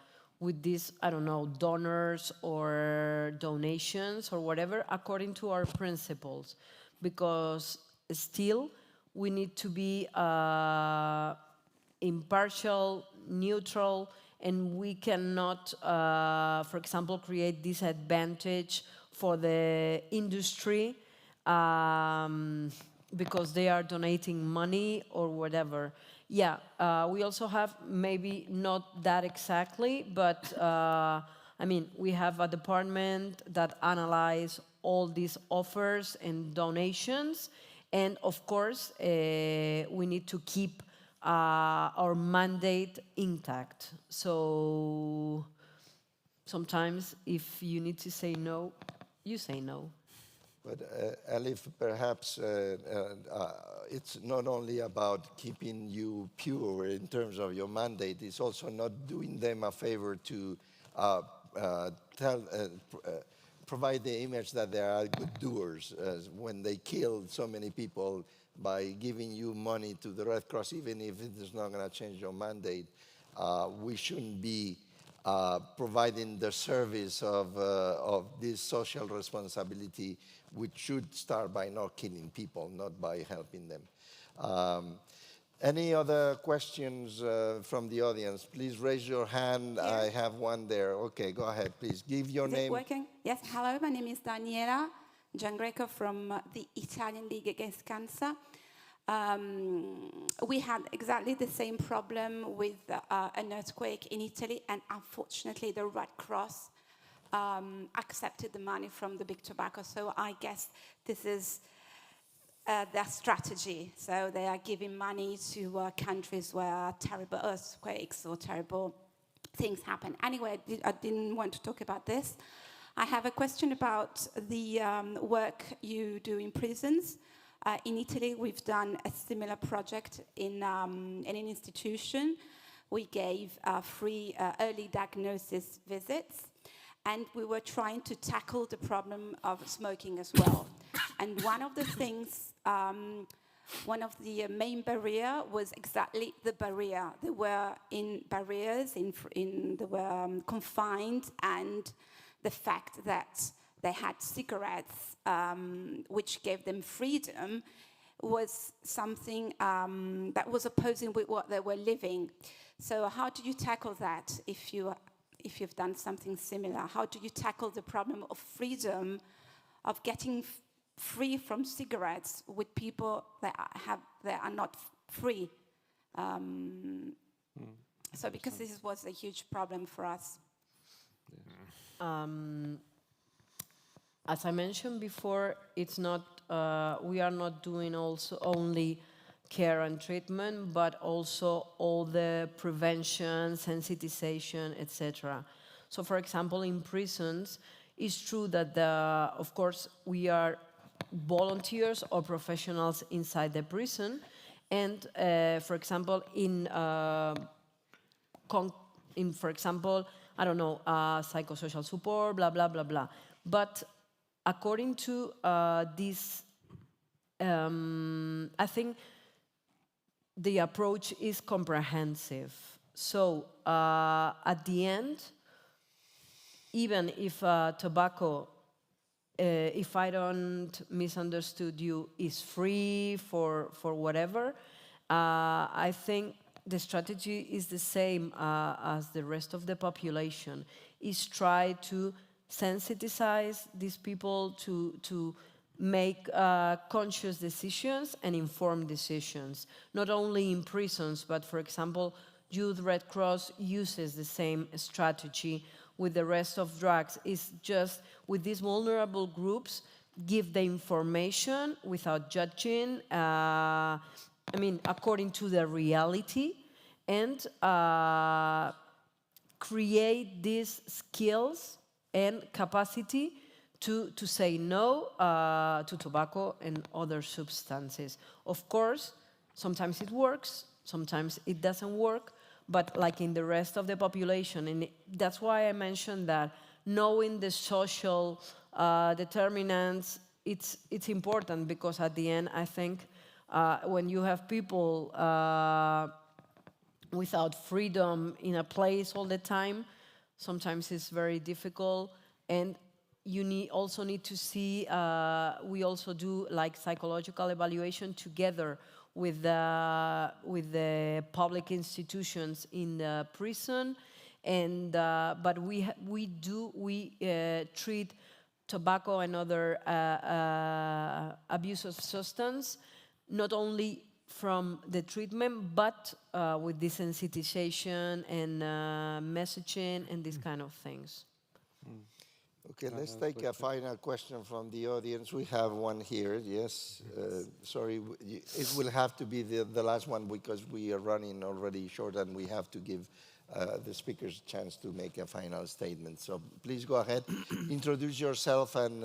don't know, donors or donations or whatever, according to our principles, because still we need to be impartial, neutral, and we cannot, for example, create disadvantage for the industry because they are donating money or whatever. We also have, maybe not that exactly, but I mean, we have a department that analyze all these offers and donations, and of course, we need to keep our mandate intact. So sometimes if you need to say no, you say no. But Elif, perhaps it's not only about keeping you pure in terms of your mandate, it's also not doing them a favor to provide the image that they are good doers when they killed so many people by giving you money to the Red Cross, even if it is not going to change your mandate. We shouldn't be providing the service of this social responsibility, which should start by not killing people, not by helping them. Any other questions from the audience? Please raise your hand. Here. I have one there. Okay, go ahead, please. Give your name. Is it working? Yes, hello, my name is Daniela Giangreco from the Italian League Against Cancer. We had exactly the same problem with an earthquake in Italy, and unfortunately the Red Cross accepted the money from the big tobacco. So I guess this is their strategy. So they are giving money to countries where terrible earthquakes or terrible things happen. Anyway, I didn't want to talk about this. I have a question about the work you do in prisons. In Italy, we've done a similar project in an institution. We gave free early diagnosis visits, and we were trying to tackle the problem of smoking as well. And one of the things, one of the main barrier was exactly the barrier. They were in barriers, they were confined, and the fact that they had cigarettes, which gave them freedom, was something that was opposing with what they were living. So how do you tackle that if you've done something similar? How do you tackle the problem of freedom, of getting free from cigarettes with people that are not free? So because this was a huge problem for us. As I mentioned before, it's not we are not doing also only care and treatment, but also all the prevention, sensitization, etc. So, for example, in prisons, it's true that of course we are volunteers or professionals inside the prison, and for example, for example, I don't know, psychosocial support, blah blah blah blah, but according to this, I think the approach is comprehensive. So at the end, even if tobacco, if I don't misunderstood you, is free for whatever, I think the strategy is the same as the rest of the population, is try to sensitize these people to make conscious decisions and informed decisions, not only in prisons, but for example, Youth Red Cross uses the same strategy with the rest of drugs. It's just with these vulnerable groups, give the information without judging, I mean, according to the reality, and create these skills and capacity to say no to tobacco and other substances. Of course, sometimes it works, sometimes it doesn't work, but like in the rest of the population, and that's why I mentioned that knowing the social determinants, it's important, because at the end, I think when you have people without freedom in a place all the time, sometimes it's very difficult, and you also need to see, we also do like psychological evaluation together with the public institutions in the prison, and but we treat tobacco and other abuse of substance not only from the treatment, but with desensitization and messaging and these kind of things. Okay, let's take a final question from the audience. We have one here, yes. Sorry, it will have to be the last one, because we are running already short and we have to give the speaker's chance to make a final statement. So please go ahead, introduce yourself, and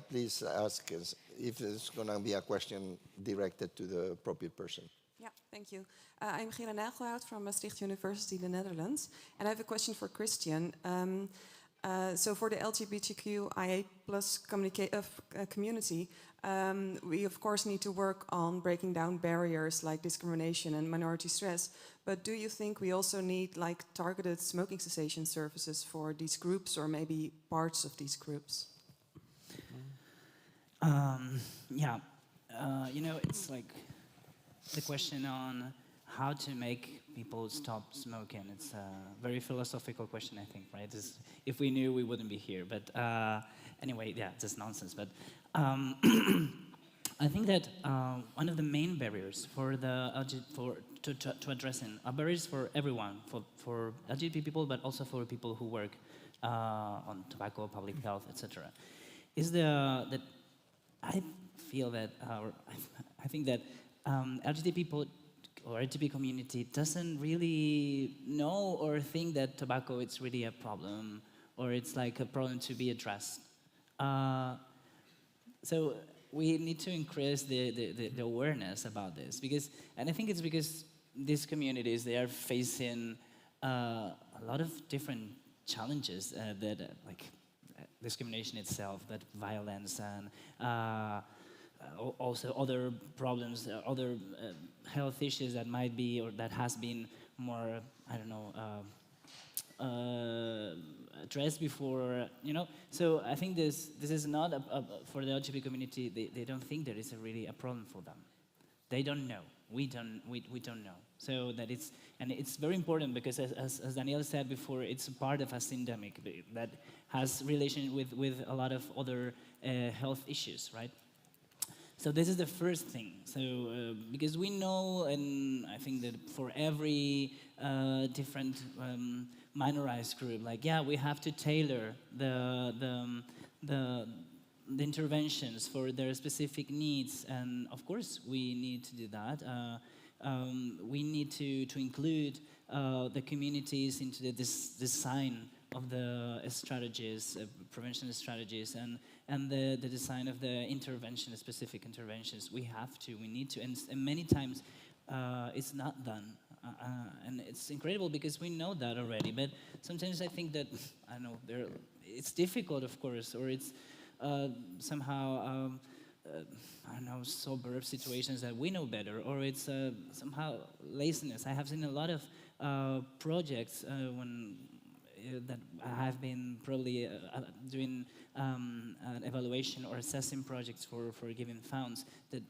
please ask us if there's going to be a question directed to the appropriate person. Yeah, thank you. I'm Gira Nagelhout from Maastricht University, the Netherlands. And I have a question for Christian. So for the LGBTQIA+ community, we of course need to work on breaking down barriers like discrimination and minority stress. But do you think we also need like targeted smoking cessation services for these groups, or maybe parts of these groups? Yeah, you know, it's like the question on how to make people stop smoking. It's a very philosophical question, I think, right? If we knew, we wouldn't be here. But anyway, yeah, just nonsense. But I think that one of the main barriers for to addressing barriers for everyone, for LGBT people, but also for people who work on tobacco, public health, etc., is that I feel that, I think that LGBT people or LGBT community doesn't really know or think that tobacco is really a problem, or it's like a problem to be addressed. So we need to increase the awareness about this, and I think it's because these communities, they are facing a lot of different challenges that like discrimination itself, that violence, and also other problems, other health issues that might be, or that has been more, I don't know, addressed before, you know. So I think this is not for the LGBT community. They don't think there is really a problem for them. They don't know. We don't know. So that it's very important, because as Daniel said before, it's part of a syndemic that has relation with a lot of other health issues, right? So this is the first thing. So because we know, and I think that for every different minorized group, like, yeah, we have to tailor the interventions for their specific needs, and of course we need to do that. We need to include the communities into the design of the strategies, prevention strategies, and the design of the intervention, specific interventions. We need to, and many times it's not done. And it's incredible because we know that already, but sometimes I think that, I don't know, it's difficult, of course, or it's somehow, I don't know, suburb situations that we know better, or it's somehow laziness. I have seen a lot of projects that have been probably doing an evaluation or assessing projects for giving funds, that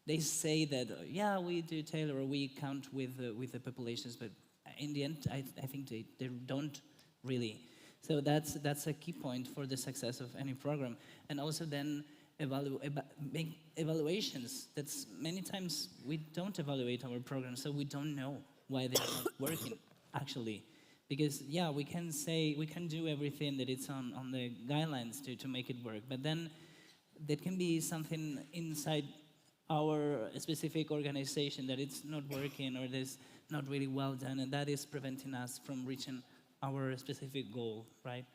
they say that, yeah, we do tailor, or we count with the populations, but in the end, I think they don't really. So that's a key point for the success of any program. And also then make evaluations. That's many times we don't evaluate our programs, so we don't know why they're not working, actually. Because, yeah, we can say, we can do everything that it's on the guidelines to make it work, but then there can be something inside our specific organization that it's not working, or it's not really well done, and that is preventing us from reaching our specific goal, right?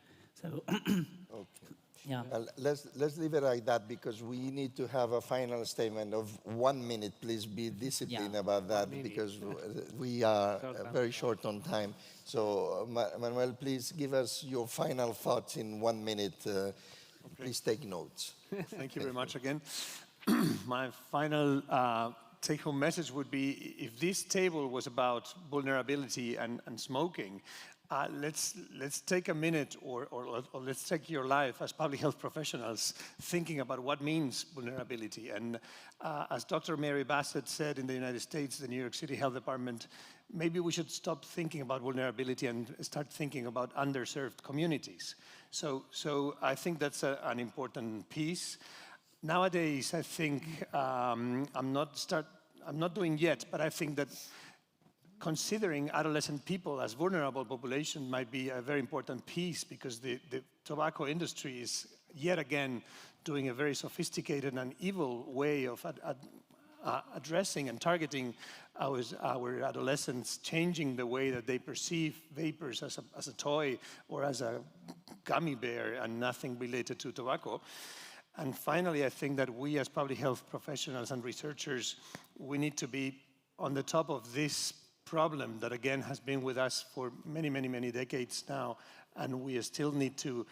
So, okay. Yeah. Let's leave it like that, because we need to have a final statement of 1 minute. Please be disciplined about that, because we are very short on time. So, Manuel, please give us your final thoughts in 1 minute. Okay. Please take notes. Thank you very much again. My final take-home message would be, if this table was about vulnerability and smoking, let's take a minute, or let's take your life as public health professionals thinking about what means vulnerability. And as Dr. Mary Bassett said in the United States, the New York City Health Department, maybe we should stop thinking about vulnerability and start thinking about underserved communities. So I think that's an important piece. Nowadays, I think I'm not doing yet, but I think that considering adolescent people as vulnerable population might be a very important piece, because the tobacco industry is yet again doing a very sophisticated and evil way of addressing and targeting our adolescents, changing the way that they perceive vapors as a toy or as a gummy bear and nothing related to tobacco. And finally, I think that we as public health professionals and researchers, we need to be on the top of this problem that again has been with us for many, many, many decades now, and we still need to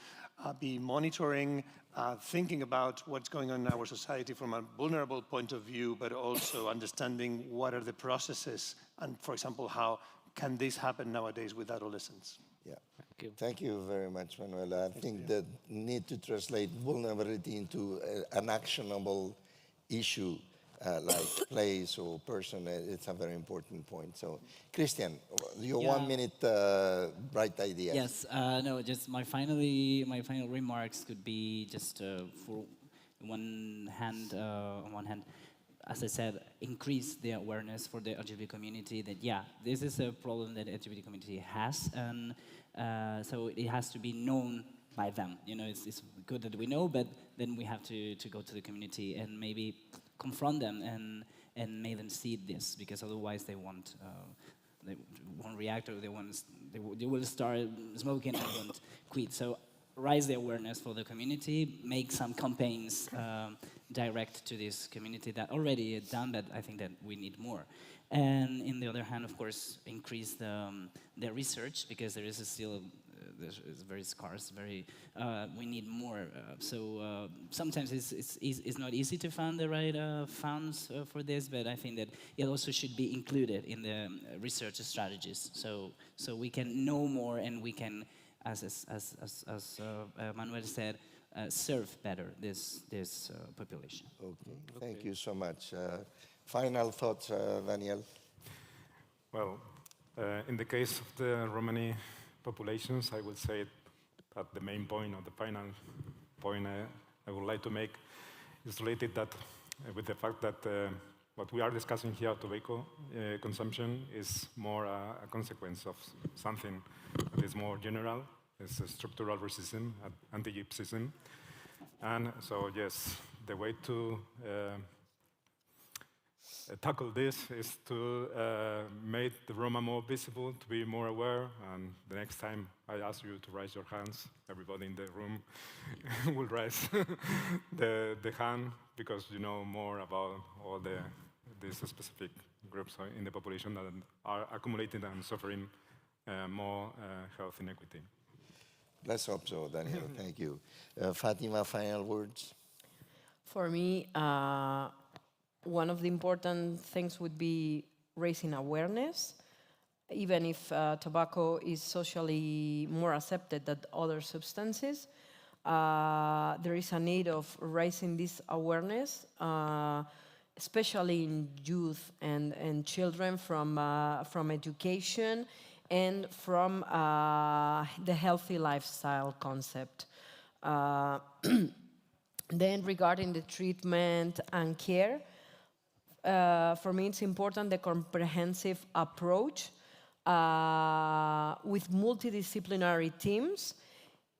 be monitoring, thinking about what's going on in our society from a vulnerable point of view, but also understanding what are the processes and, for example, how can this happen nowadays with adolescents. Yeah. Thank you very much, Manuela. I think that need to translate vulnerability into an actionable issue like place or person, it's a very important point. So, Christian, your 1 minute bright idea. Yes, no, just my final remarks could be just for on one hand, as I said, increase the awareness for the LGBT community that, yeah, this is a problem that the LGBT community has, and so it has to be known by them. You know, it's good that we know, but then we have to go to the community and maybe confront them and make them see this, because otherwise they won't react, or they will start smoking and won't quit. So raise the awareness for the community, make some campaigns direct to this community that already done, but I think that we need more. And in the other hand, of course, increase the research, because there is still it's very scarce. We need more. So sometimes it's not easy to find the right funds for this, but I think that it also should be included in the research strategies. So we can know more, and we can, as Manuel said, serve better this population. Okay. Thank you so much. Final thoughts, Daniel? Well, in the case of the Romani populations, I would say that the main point, or the final point I would like to make, is related with the fact that what we are discussing here, tobacco consumption, is more a consequence of something that is more general. It's a structural racism, anti-Gypsyism. And so, yes, the way to tackle this is to make the Roma more visible, to be more aware, and the next time I ask you to raise your hands, everybody in the room will raise the hand, because you know more about all these specific groups in the population that are accumulating and suffering more health inequity. Let's hope so, Daniel. Thank you. Fatima, final words? For me, one of the important things would be raising awareness. Even if tobacco is socially more accepted than other substances, there is a need of raising this awareness, especially in youth and children, from education and from the healthy lifestyle concept. Then regarding the treatment and care, for me it's important the comprehensive approach with multidisciplinary teams,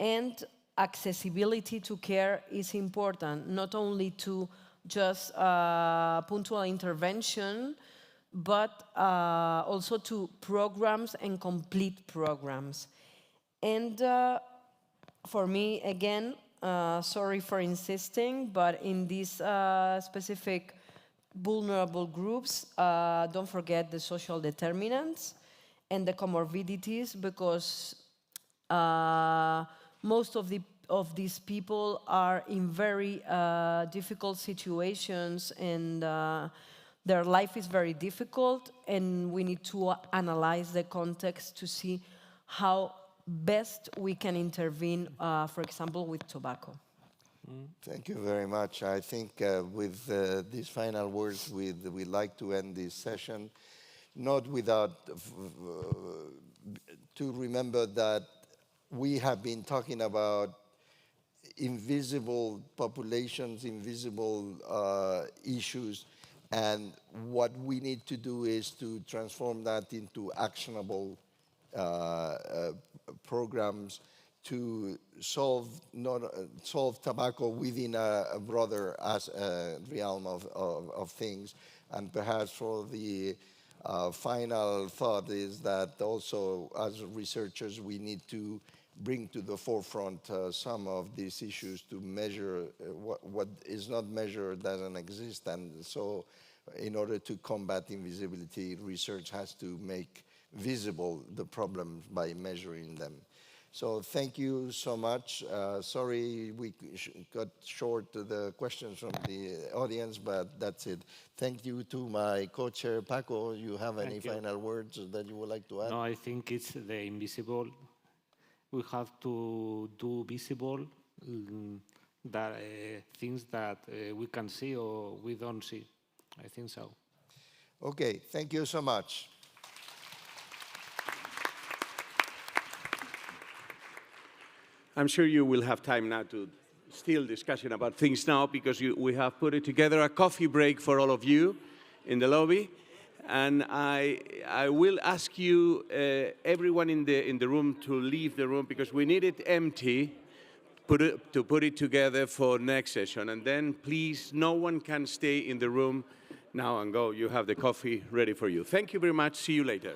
and accessibility to care is important, not only to just punctual intervention, but also to programs and complete programs. And for me, again, sorry for insisting, but in these specific vulnerable groups, don't forget the social determinants and the comorbidities, because most of these people are in very difficult situations, and their life is very difficult, and we need to analyze the context to see how best we can intervene, for example, with tobacco. Thank you very much. I think with these final words, we'd like to end this session, not without to remember that we have been talking about invisible populations, invisible issues, and what we need to do is to transform that into actionable programs to solve tobacco within a broader realm of things, And perhaps for the final thought is that also as researchers we need to bring to the forefront some of these issues to measure what is not measured doesn't exist. And so in order to combat invisibility, research has to make visible the problems by measuring them. So thank you so much. Sorry we got short the questions from the audience, but that's it. Thank you to my co-chair, Paco. You have any final words that you would like to add? No, I think it's the invisible. We have to do visible that, things that we can see or we don't see. I think so. Okay, thank you so much. I'm sure you will have time now to still discussion about things now because we have put it together a coffee break for all of you in the lobby. And I will ask you, everyone in the room, to leave the room because we need it empty to put it together for next session. And then please, no one can stay in the room now and go. You have the coffee ready for you. Thank you very much. See you later.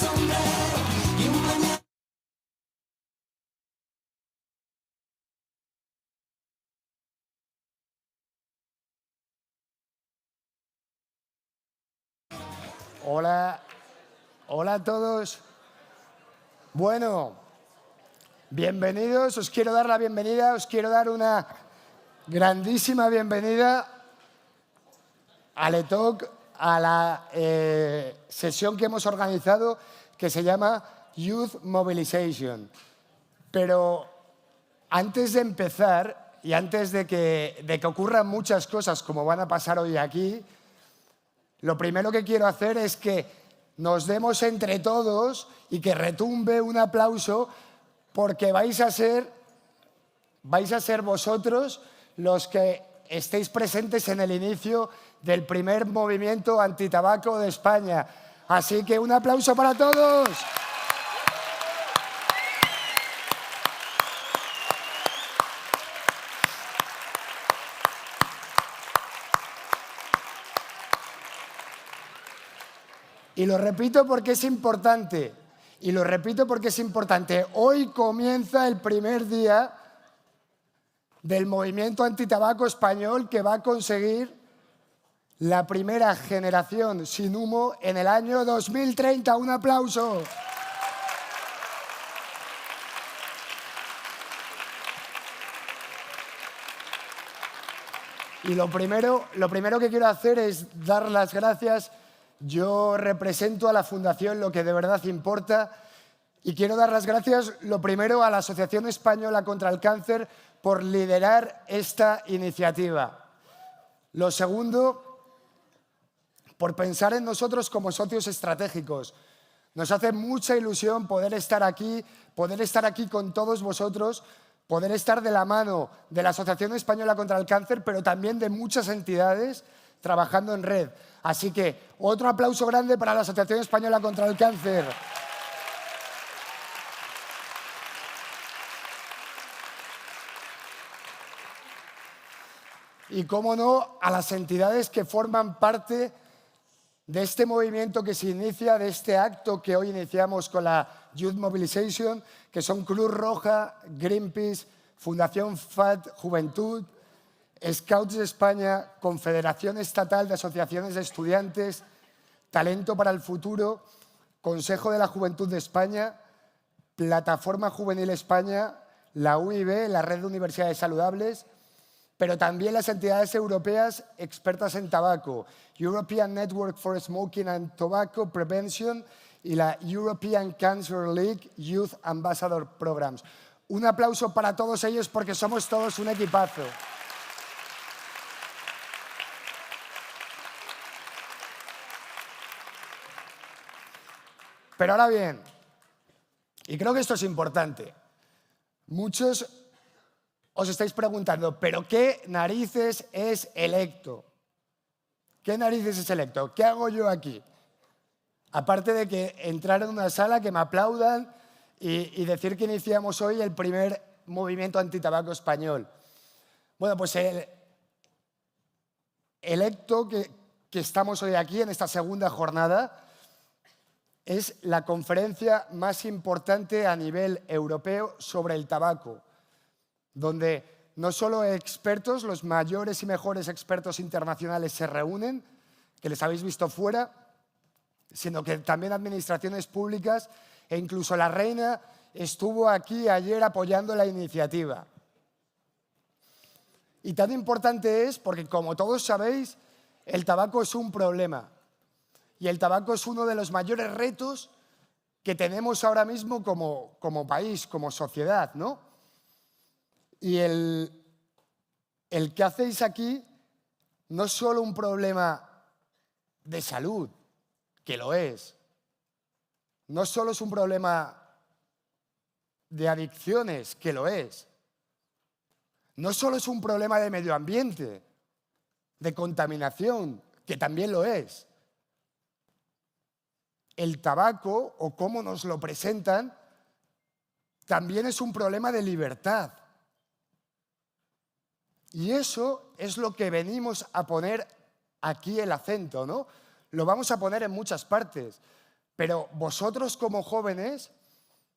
sombrero y un mañana. Hola, hola a todos. Bueno, bienvenidos, os quiero dar la bienvenida, os quiero dar una grandísima bienvenida al ETOC, a la sesión que hemos organizado que se llama Youth Mobilization. Pero antes de empezar y antes de que ocurran muchas cosas como van a pasar hoy aquí, lo primero que quiero hacer es que nos demos entre todos y que retumbe un aplauso porque vais a ser vosotros los que estéis presentes en el inicio del primer movimiento antitabaco de España. Así que un aplauso para todos. Y lo repito porque es importante. Y lo repito porque es importante. Hoy comienza el primer día del movimiento antitabaco español que va a conseguir la primera generación sin humo en el año 2030. ¡Un aplauso! Y lo primero que quiero hacer es dar las gracias. Yo represento a la Fundación Lo que de verdad importa y quiero dar las gracias, lo primero, a la Asociación Española Contra el Cáncer por liderar esta iniciativa. Lo segundo, por pensar en nosotros como socios estratégicos. Nos hace mucha ilusión poder estar aquí con todos vosotros, poder estar de la mano de la Asociación Española Contra el Cáncer, pero también de muchas entidades trabajando en red. Así que otro aplauso grande para la Asociación Española Contra el Cáncer. Y, cómo no, a las entidades que forman parte de este movimiento que se inicia, de este acto que hoy iniciamos con la Youth Mobilization, que son Cruz Roja, Greenpeace, Fundación FAD Juventud, Scouts de España, Confederación Estatal de Asociaciones de Estudiantes, Talento para el Futuro, Consejo de la Juventud de España, Plataforma Juvenil España, la UIB, la Red de Universidades Saludables, pero también las entidades europeas expertas en tabaco, European Network for Smoking and Tobacco Prevention y la European Cancer League Youth Ambassador Programs. Un aplauso para todos ellos porque somos todos un equipazo. Pero ahora bien, y creo que esto es importante, muchos os estáis preguntando, ¿pero qué narices es Electo? ¿Qué narices es Electo? ¿Qué hago yo aquí? Aparte de que entrar en una sala, que me aplaudan y decir que iniciamos hoy el primer movimiento antitabaco español. Bueno, pues Electo, que estamos hoy aquí en esta segunda jornada, es la conferencia más importante a nivel europeo sobre el tabaco, donde no solo expertos, los mayores y mejores expertos internacionales se reúnen, que les habéis visto fuera, sino que también administraciones públicas e incluso la reina estuvo aquí ayer apoyando la iniciativa. Y tan importante es porque, como todos sabéis, el tabaco es un problema. Y el tabaco es uno de los mayores retos que tenemos ahora mismo como país, como sociedad, ¿no? Y el que hacéis aquí no es solo un problema de salud, que lo es. No solo es un problema de adicciones, que lo es. No solo es un problema de medio ambiente, de contaminación, que también lo es. El tabaco, o cómo nos lo presentan, también es un problema de libertad. Y eso es lo que venimos a poner aquí el acento, ¿no? Lo vamos a poner en muchas partes, Pero vosotros como jóvenes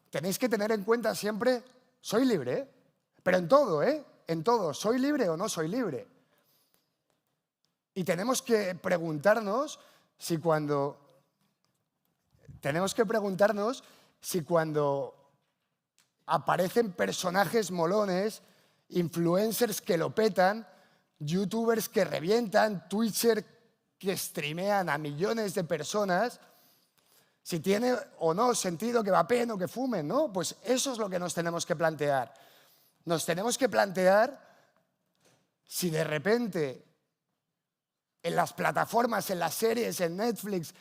tenéis que tener en cuenta siempre, soy libre, ¿eh? Pero en todo, ¿eh? En todo, ¿soy libre o no soy libre? Y tenemos que preguntarnos si cuando aparecen personajes molones, influencers que lo petan, youtubers que revientan, twitchers que streamean a millones de personas, si tiene o no sentido que vapeen o que fumen, ¿no? Pues eso es lo que nos tenemos que plantear. Nos tenemos que plantear si de repente en las plataformas, en las series, en Netflix,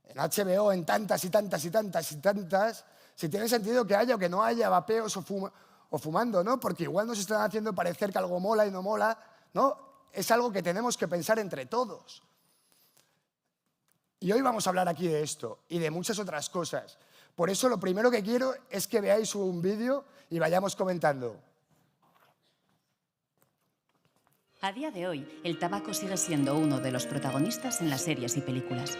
en HBO, en tantas y tantas y tantas y tantas, si tiene sentido que haya o que no haya vapeos o fumando, ¿no? Porque igual nos están haciendo parecer que algo mola y no mola, ¿no? Es algo que tenemos que pensar entre todos. Y hoy vamos a hablar aquí de esto y de muchas otras cosas. Por eso lo primero que quiero es que veáis un vídeo y vayamos comentando. A día de hoy, el tabaco sigue siendo uno de los protagonistas en las series y películas,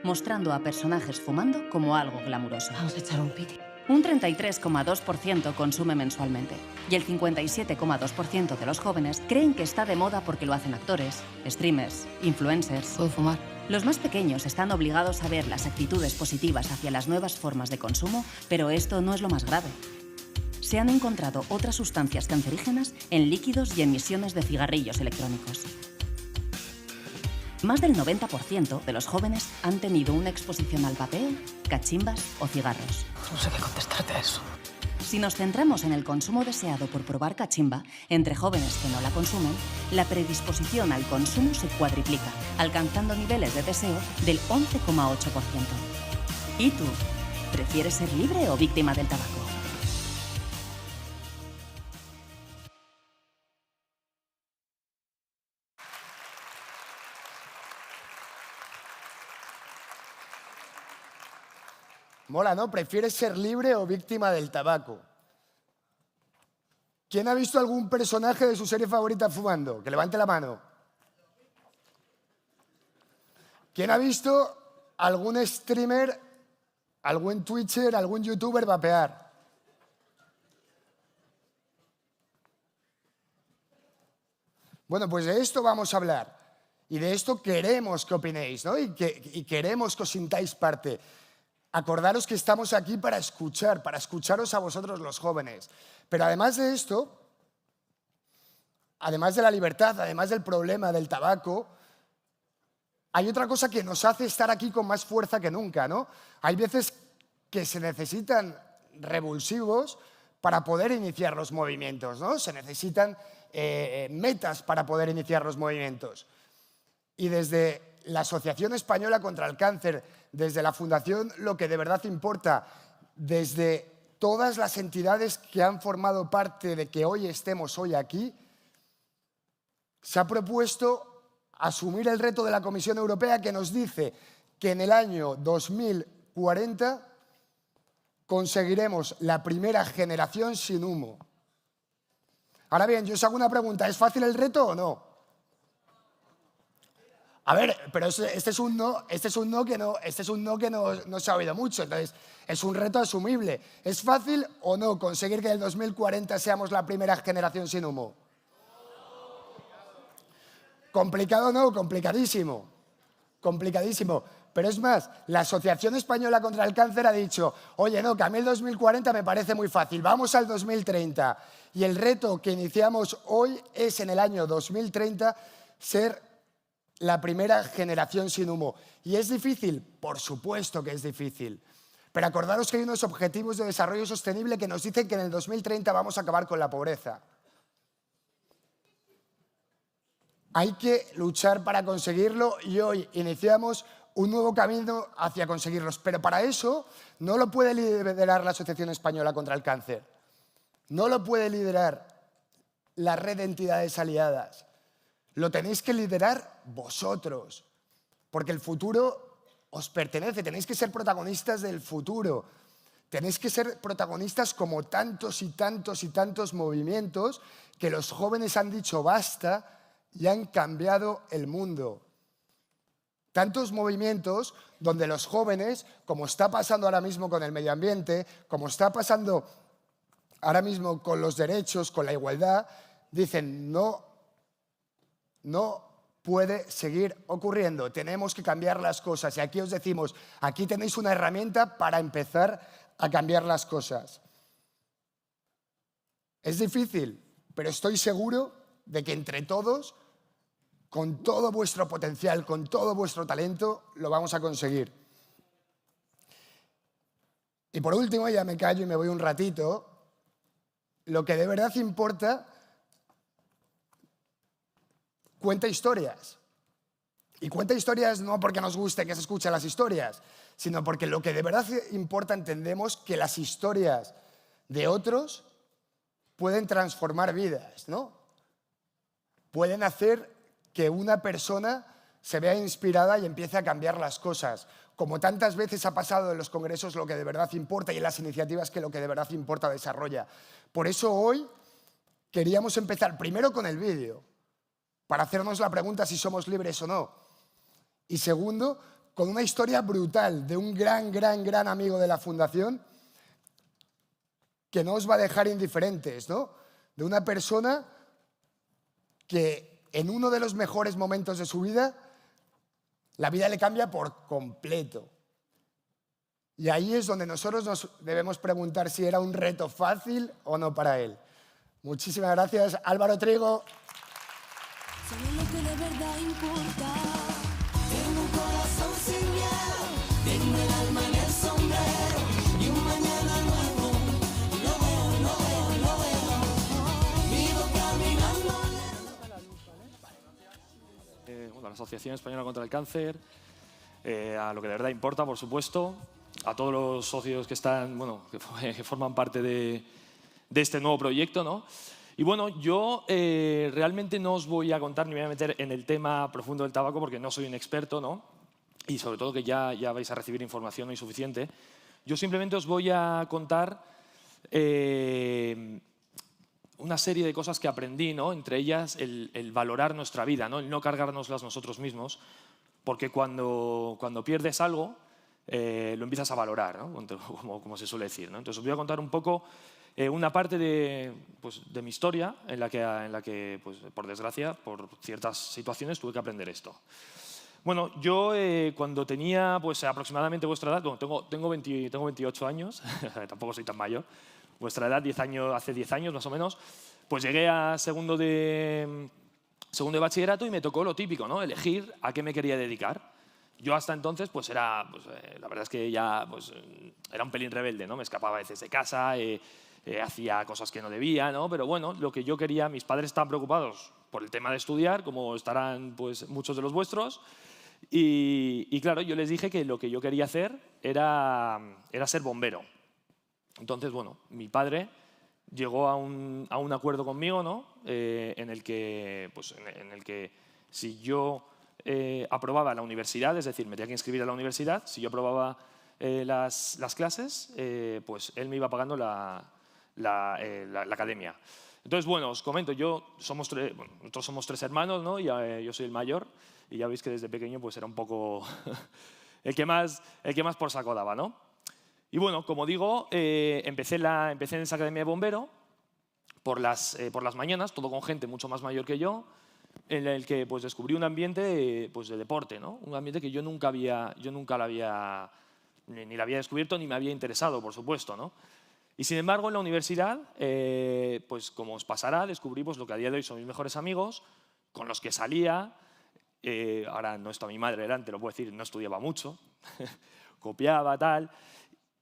mostrando a personajes fumando como algo glamuroso. Vamos a echar un piti. Un 33,2% consume mensualmente y el 57,2% de los jóvenes creen que está de moda porque lo hacen actores, streamers, influencers. ¿Puedo fumar? Los más pequeños están obligados a ver las actitudes positivas hacia las nuevas formas de consumo, pero esto no es lo más grave. Se han encontrado otras sustancias cancerígenas en líquidos y emisiones de cigarrillos electrónicos. Más del 90% de los jóvenes han tenido una exposición al vapeo, cachimbas o cigarros. No sé qué contestarte a eso. Si nos centramos en el consumo deseado por probar cachimba, entre jóvenes que no la consumen, la predisposición al consumo se cuadriplica, alcanzando niveles de deseo del 11,8%. ¿Y tú? ¿Prefieres ser libre o víctima del tabaco? Mola, ¿no? ¿Prefieres ser libre o víctima del tabaco? ¿Quién ha visto algún personaje de su serie favorita fumando? Que levante la mano. ¿Quién ha visto algún streamer, algún twitcher, algún youtuber vapear? Bueno, pues de esto vamos a hablar. Y de esto queremos que opinéis, ¿no? Y queremos que os sintáis parte. Acordaros que estamos aquí para escucharos a vosotros los jóvenes. Pero además de esto, además de la libertad, además del problema del tabaco, hay otra cosa que nos hace estar aquí con más fuerza que nunca, ¿no? Hay veces que se necesitan revulsivos para poder iniciar los movimientos, ¿no? Se necesitan metas para poder iniciar los movimientos. Y desde la Asociación Española Contra el Cáncer, desde la Fundación Lo que de verdad importa, desde todas las entidades que han formado parte de que hoy estemos hoy aquí, se ha propuesto asumir el reto de la Comisión Europea que nos dice que en el año 2040 conseguiremos la primera generación sin humo. Ahora bien, yo os hago una pregunta, ¿es fácil el reto o no? A ver, pero este es un no que no se ha oído mucho, entonces es un reto asumible. ¿Es fácil o no conseguir que en el 2040 seamos la primera generación sin humo? ¿Complicado no? Complicadísimo. Complicadísimo. Pero es más, la Asociación Española Contra el Cáncer ha dicho, oye, no, que a mí el 2040 me parece muy fácil, vamos al 2030. Y el reto que iniciamos hoy es en el año 2030 ser la primera generación sin humo. ¿Y es difícil? Por supuesto que es difícil. Pero acordaros que hay unos objetivos de desarrollo sostenible que nos dicen que en el 2030 vamos a acabar con la pobreza. Hay que luchar para conseguirlo y hoy iniciamos un nuevo camino hacia conseguirlos. Pero para eso no lo puede liderar la Asociación Española Contra el Cáncer. No lo puede liderar la red de entidades aliadas. Lo tenéis que liderar vosotros, porque el futuro os pertenece, tenéis que ser protagonistas del futuro, tenéis que ser protagonistas como tantos y tantos y tantos movimientos que los jóvenes han dicho basta y han cambiado el mundo. Tantos movimientos donde los jóvenes, como está pasando ahora mismo con el medio ambiente, como está pasando ahora mismo con los derechos, con la igualdad, dicen no puede seguir ocurriendo, tenemos que cambiar las cosas. Y aquí os decimos, aquí tenéis una herramienta para empezar a cambiar las cosas. Es difícil, pero estoy seguro de que entre todos, con todo vuestro potencial, con todo vuestro talento, lo vamos a conseguir. Y por último, ya me callo y me voy un ratito, lo que de verdad importa, cuenta historias. Y cuenta historias no porque nos guste que se escuchen las historias, sino porque lo que de verdad importa, entendemos que las historias de otros pueden transformar vidas, ¿no? Pueden hacer que una persona se vea inspirada y empiece a cambiar las cosas. Como tantas veces ha pasado en los congresos, lo que de verdad importa y en las iniciativas que lo que de verdad importa desarrolla. Por eso hoy queríamos empezar primero con el vídeo, para hacernos la pregunta si somos libres o no. Y segundo, con una historia brutal de un gran amigo de la Fundación que no os va a dejar indiferentes, ¿no? De una persona que en uno de los mejores momentos de su vida, la vida le cambia por completo. Y ahí es donde nosotros nos debemos preguntar si era un reto fácil o no para él. Muchísimas gracias, Álvaro Trigo. Sabes lo que de verdad importa. Tengo un corazón sin miedo, tengo el alma en el sombrero y un mañana nuevo. Lo veo. Vivo caminando. Bueno, a la Asociación Española Contra el Cáncer, a lo que de verdad importa, por supuesto, a todos los socios que están, bueno, que forman parte de este nuevo proyecto, ¿no? Y bueno, yo realmente no os voy a contar ni me voy a meter en el tema profundo del tabaco porque no soy un experto, ¿no? Y sobre todo que ya vais a recibir información no insuficiente. Yo simplemente os voy a contar una serie de cosas que aprendí, ¿no? Entre ellas el valorar nuestra vida, ¿no? El no cargárnoslas nosotros mismos, porque cuando pierdes algo lo empiezas a valorar, ¿no? Como se suele decir, ¿no? Entonces os voy a contar un poco una parte de mi historia en la que pues, por desgracia, por ciertas situaciones, tuve que aprender esto. Bueno, yo cuando tenía pues, aproximadamente vuestra edad, bueno, tengo 28 años, tampoco soy tan mayor, vuestra edad, hace 10 años más o menos, pues llegué a segundo de bachillerato y me tocó lo típico, ¿no? Elegir a qué me quería dedicar. Yo hasta entonces, pues la verdad es que ya pues, era un pelín rebelde, ¿no? Me escapaba a veces de casa, hacía cosas que no debía, ¿no? Pero bueno, lo que yo quería, mis padres estaban preocupados por el tema de estudiar, como estarán pues, muchos de los vuestros, y claro, yo les dije que lo que yo quería hacer era ser bombero. Entonces, bueno, mi padre llegó a un acuerdo conmigo, ¿no? En el que si yo aprobaba la universidad, es decir, me tenía que inscribir a la universidad, si yo aprobaba las clases, pues él me iba pagando la academia. Entonces, bueno, os comento, nosotros somos 3 hermanos, ¿no? Y yo soy el mayor, y ya veis que desde pequeño pues era un poco el que más por saco daba, ¿no? Y bueno, como digo, empecé en esa academia de bombero por las mañanas, todo con gente mucho más mayor que yo, en el que pues, descubrí un ambiente pues, de deporte, ¿no? Un ambiente que yo nunca ni la había descubierto ni me había interesado, por supuesto, ¿no? Y sin embargo, en la universidad, pues como os pasará, descubrí pues, lo que a día de hoy son mis mejores amigos, con los que salía. Ahora no está mi madre delante, lo puedo decir, no estudiaba mucho, copiaba, tal.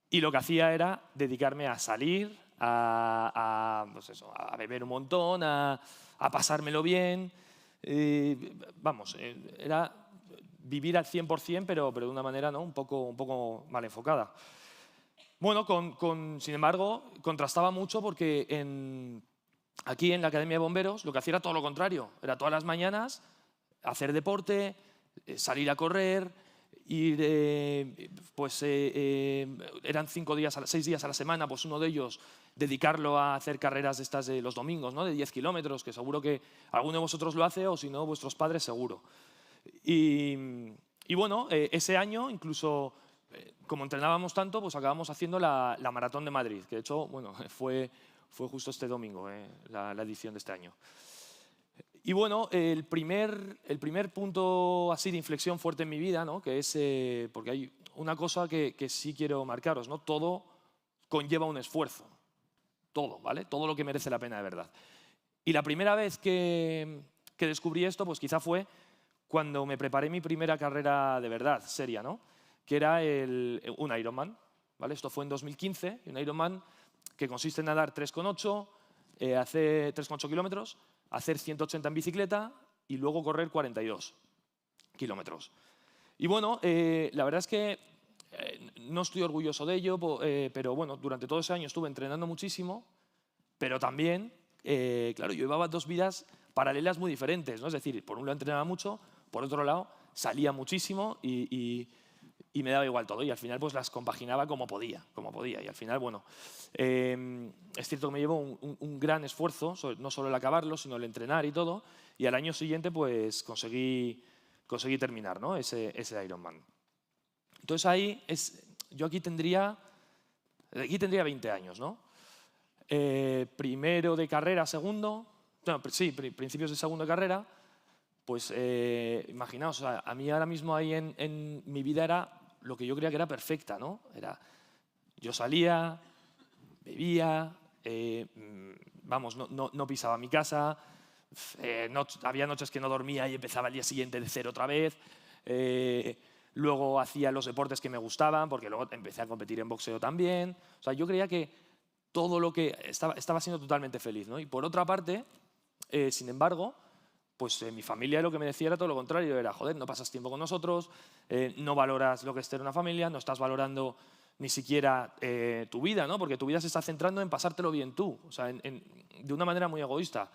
Y lo que hacía era dedicarme a salir, pues eso, a beber un montón, a pasármelo bien. Era vivir al 100%, pero de una manera, ¿no? un poco mal enfocada. Bueno, sin embargo, contrastaba mucho porque aquí en la Academia de Bomberos lo que hacía era todo lo contrario. Era todas las mañanas hacer deporte, salir a correr, eran 6 días a la semana, pues uno de ellos dedicarlo a hacer carreras de estas de los domingos, ¿no? De 10 kilómetros, que seguro que alguno de vosotros lo hace o si no, vuestros padres seguro. Y Y bueno, ese año incluso, como entrenábamos tanto, pues acabamos haciendo la Maratón de Madrid, que de hecho, bueno, fue justo este domingo, la edición de este año. Y bueno, el primer punto así de inflexión fuerte en mi vida, ¿no? Que es, porque hay una cosa que sí quiero marcaros, ¿no? Todo conlleva un esfuerzo, todo, ¿vale? Todo lo que merece la pena de verdad. Y la primera vez que descubrí esto, pues quizá fue cuando me preparé mi primera carrera de verdad, seria, ¿no? Que era un Ironman, ¿vale? Esto fue en 2015, un Ironman que consiste en nadar 3,8, hacer 3,8 kilómetros, hacer 180 en bicicleta y luego correr 42 kilómetros. Y bueno, la verdad es que no estoy orgulloso de ello, pero bueno, durante todo ese año estuve entrenando muchísimo, pero también, claro, yo llevaba dos vidas paralelas muy diferentes, ¿no? Es decir, por un lado entrenaba mucho, por otro lado salía muchísimo y me daba igual todo. Y al final pues las compaginaba como podía. Y al final, bueno, es cierto que me llevó un gran esfuerzo, no solo el acabarlo, sino el entrenar y todo. Y al año siguiente pues conseguí terminar, ¿no? ese Ironman. Entonces ahí, yo aquí tendría 20 años, ¿no? Primero de carrera, segundo, no, sí, principios de segundo de carrera, pues imaginaos, o sea, a mí ahora mismo ahí en mi vida era lo que yo creía que era perfecta, ¿no? Yo salía, bebía, vamos, no pisaba mi casa, había noches que no dormía y empezaba el día siguiente de cero otra vez, luego hacía los deportes que me gustaban, porque luego empecé a competir en boxeo también. O sea, yo creía que todo lo que estaba siendo totalmente feliz, ¿no? Y por otra parte, sin embargo, pues mi familia lo que me decía era todo lo contrario, era, joder, no pasas tiempo con nosotros, no valoras lo que es tener una familia, no estás valorando ni siquiera tu vida, ¿no? Porque tu vida se está centrando en pasártelo bien tú, o sea, de una manera muy egoísta.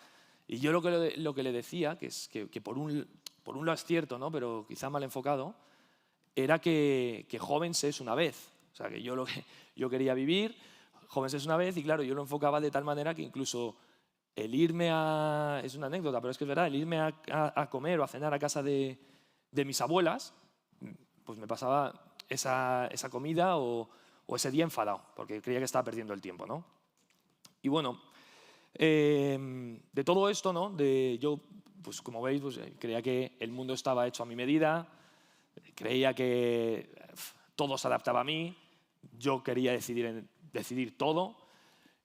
Y yo lo que le decía, que por un lado es cierto, ¿no? Pero quizá mal enfocado, era que joven se es una vez. O sea, que yo quería vivir, joven se es una vez, y claro, yo lo enfocaba de tal manera que incluso el irme a... Es una anécdota, pero es que es verdad, el irme a comer o a cenar a casa de mis abuelas, pues me pasaba esa comida o ese día enfadado, porque creía que estaba perdiendo el tiempo, ¿no? Y bueno, de todo esto, ¿no? Yo, pues como veis, pues, creía que el mundo estaba hecho a mi medida, creía que todo se adaptaba a mí, yo quería decidir todo.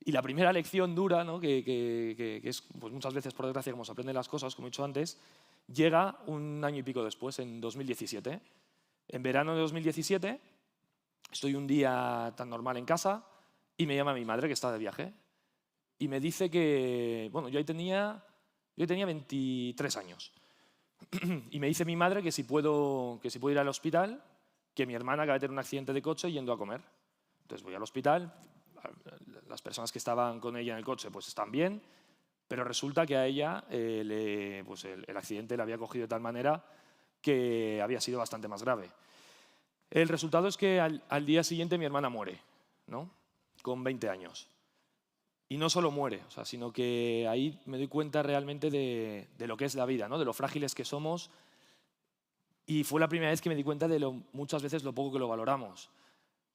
Y la primera lección dura, ¿no? que es pues muchas veces, por desgracia, como se aprenden las cosas, como he dicho antes, llega un año y pico después, en 2017. En verano de 2017, estoy un día tan normal en casa y me llama mi madre, que está de viaje, y me dice que, bueno, yo tenía 23 años. Y me dice mi madre que si puedo ir al hospital, que mi hermana acaba de tener un accidente de coche yendo a comer. Entonces voy al hospital, las personas que estaban con ella en el coche pues están bien, pero resulta que a ella pues el accidente le había cogido de tal manera que había sido bastante más grave. El resultado es que al día siguiente mi hermana muere, ¿no? Con 20 años. Y no solo muere, o sea, sino que ahí me doy cuenta realmente de lo que es la vida, ¿no? De lo frágiles que somos. Y fue la primera vez que me di cuenta de muchas veces lo poco que lo valoramos.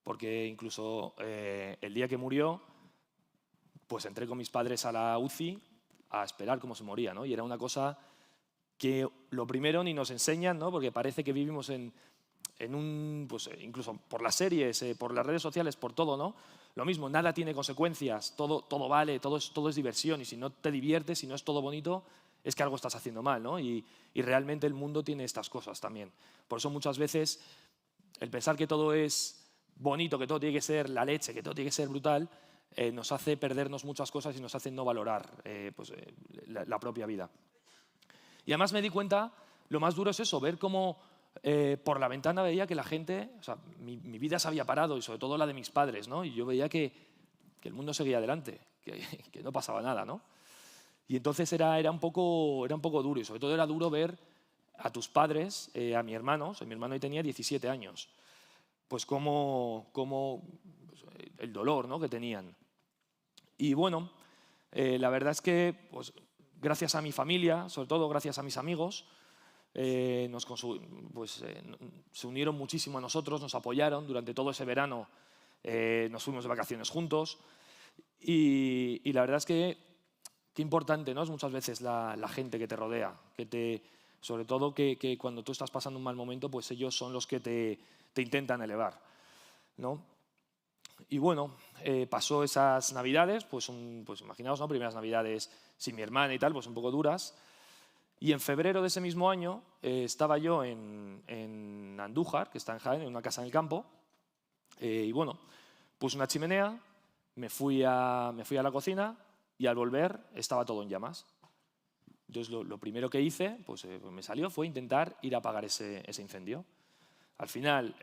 Porque incluso el día que murió, pues entré con mis padres a la UCI a esperar cómo se moría, ¿no? Y era una cosa que lo primero ni nos enseñan, ¿no? Porque parece que vivimos en un, pues incluso por las series, por las redes sociales, por todo, ¿no? Lo mismo, nada tiene consecuencias, todo vale, todo es diversión, y si no te diviertes, si no es todo bonito, es que algo estás haciendo mal, ¿no? Y realmente el mundo tiene estas cosas también. Por eso muchas veces el pensar que todo es bonito, que todo tiene que ser la leche, que todo tiene que ser brutal, nos hace perdernos muchas cosas y nos hace no valorar la propia vida. Y además me di cuenta, lo más duro es eso, ver cómo por la ventana veía que la gente, o sea, mi vida se había parado, y sobre todo la de mis padres, ¿no? Y yo veía que el mundo seguía adelante, que no pasaba nada, ¿no? Y entonces era un poco duro, y sobre todo era duro ver a tus padres, a mi hermano, o sea, mi hermano hoy tenía 17 años, pues cómo pues, el dolor, ¿no? que tenían. Y bueno, la verdad es que pues, gracias a mi familia, sobre todo gracias a mis amigos, se unieron muchísimo a nosotros, nos apoyaron durante todo ese verano, nos fuimos de vacaciones juntos y la verdad es que qué importante, ¿no? Es muchas veces la gente que te rodea, sobre todo que cuando tú estás pasando un mal momento, pues ellos son los que te intentan elevar, ¿no? Y bueno, pasó esas navidades, pues imaginaos, ¿no? Primeras navidades sin mi hermana y tal, pues un poco duras. Y en febrero de ese mismo año estaba yo en Andújar, que está en Jaén, en una casa en el campo, y bueno, puse una chimenea, me fui a la cocina y al volver estaba todo en llamas. Entonces lo primero que hice, pues me salió, fue intentar ir a apagar ese incendio. Al final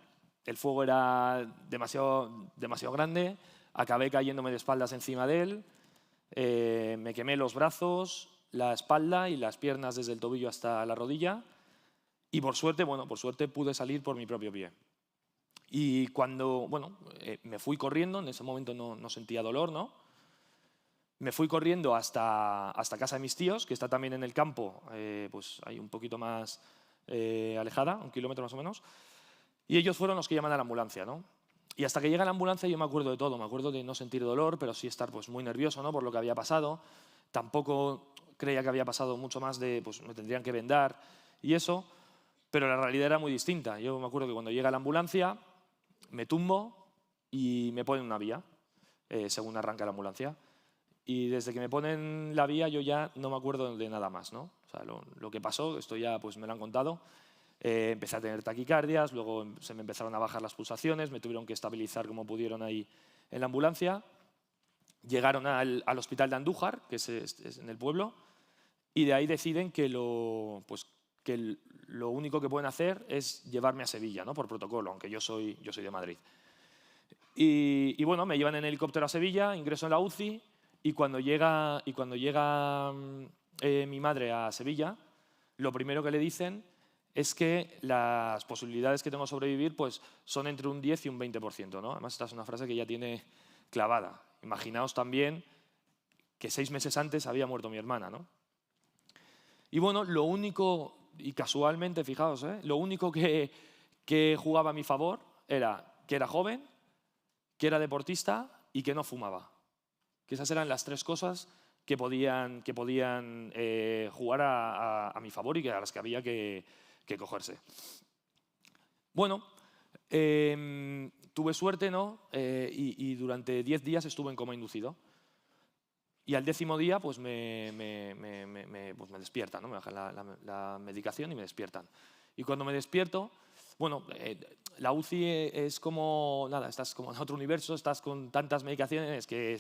el fuego era demasiado grande, acabé cayéndome de espaldas encima de él, me quemé los brazos, la espalda y las piernas desde el tobillo hasta la rodilla y por suerte pude salir por mi propio pie. Y cuando me fui corriendo, en ese momento no sentía dolor, ¿no? Me fui corriendo hasta casa de mis tíos, que está también en el campo, pues ahí un poquito más alejada, 1 kilómetro más o menos, y ellos fueron los que llaman a la ambulancia, ¿no? Y hasta que llega la ambulancia yo me acuerdo de todo, me acuerdo de no sentir dolor, pero sí estar pues muy nervioso, ¿no? Por lo que había pasado. Tampoco creía que había pasado mucho más pues me tendrían que vendar y eso, pero la realidad era muy distinta. Yo me acuerdo que cuando llega la ambulancia me tumbo y me ponen una vía, según arranca la ambulancia. Y desde que me ponen la vía yo ya no me acuerdo de nada más, ¿no? O sea, lo que pasó, esto ya pues me lo han contado. Empecé a tener taquicardias, luego se me empezaron a bajar las pulsaciones, me tuvieron que estabilizar como pudieron ahí en la ambulancia. Llegaron al hospital de Andújar, que es en el pueblo, y de ahí deciden que lo único que pueden hacer es llevarme a Sevilla, ¿no? Por protocolo, aunque yo soy de Madrid. Y bueno, me llevan en helicóptero a Sevilla, ingreso en la UCI, y cuando llega mi madre a Sevilla, lo primero que le dicen es que las posibilidades que tengo de sobrevivir pues, son entre un 10 y un 20%, ¿no? Además, esta es una frase que ya tiene clavada. Imaginaos también que 6 meses antes había muerto mi hermana, ¿no? Y bueno, lo único, y casualmente, fijaos, lo único que jugaba a mi favor era que era joven, que era deportista y que no fumaba. Que esas eran las 3 cosas que podían jugar a mi favor y a las que había que cogerse. Bueno, tuve suerte, ¿no? Y durante 10 días estuve en coma inducido. Y al 10.º día pues me despiertan, ¿no? Me bajan la medicación y me despiertan. Y cuando me despierto, bueno, la UCI es como, nada, estás como en otro universo, estás con tantas medicaciones que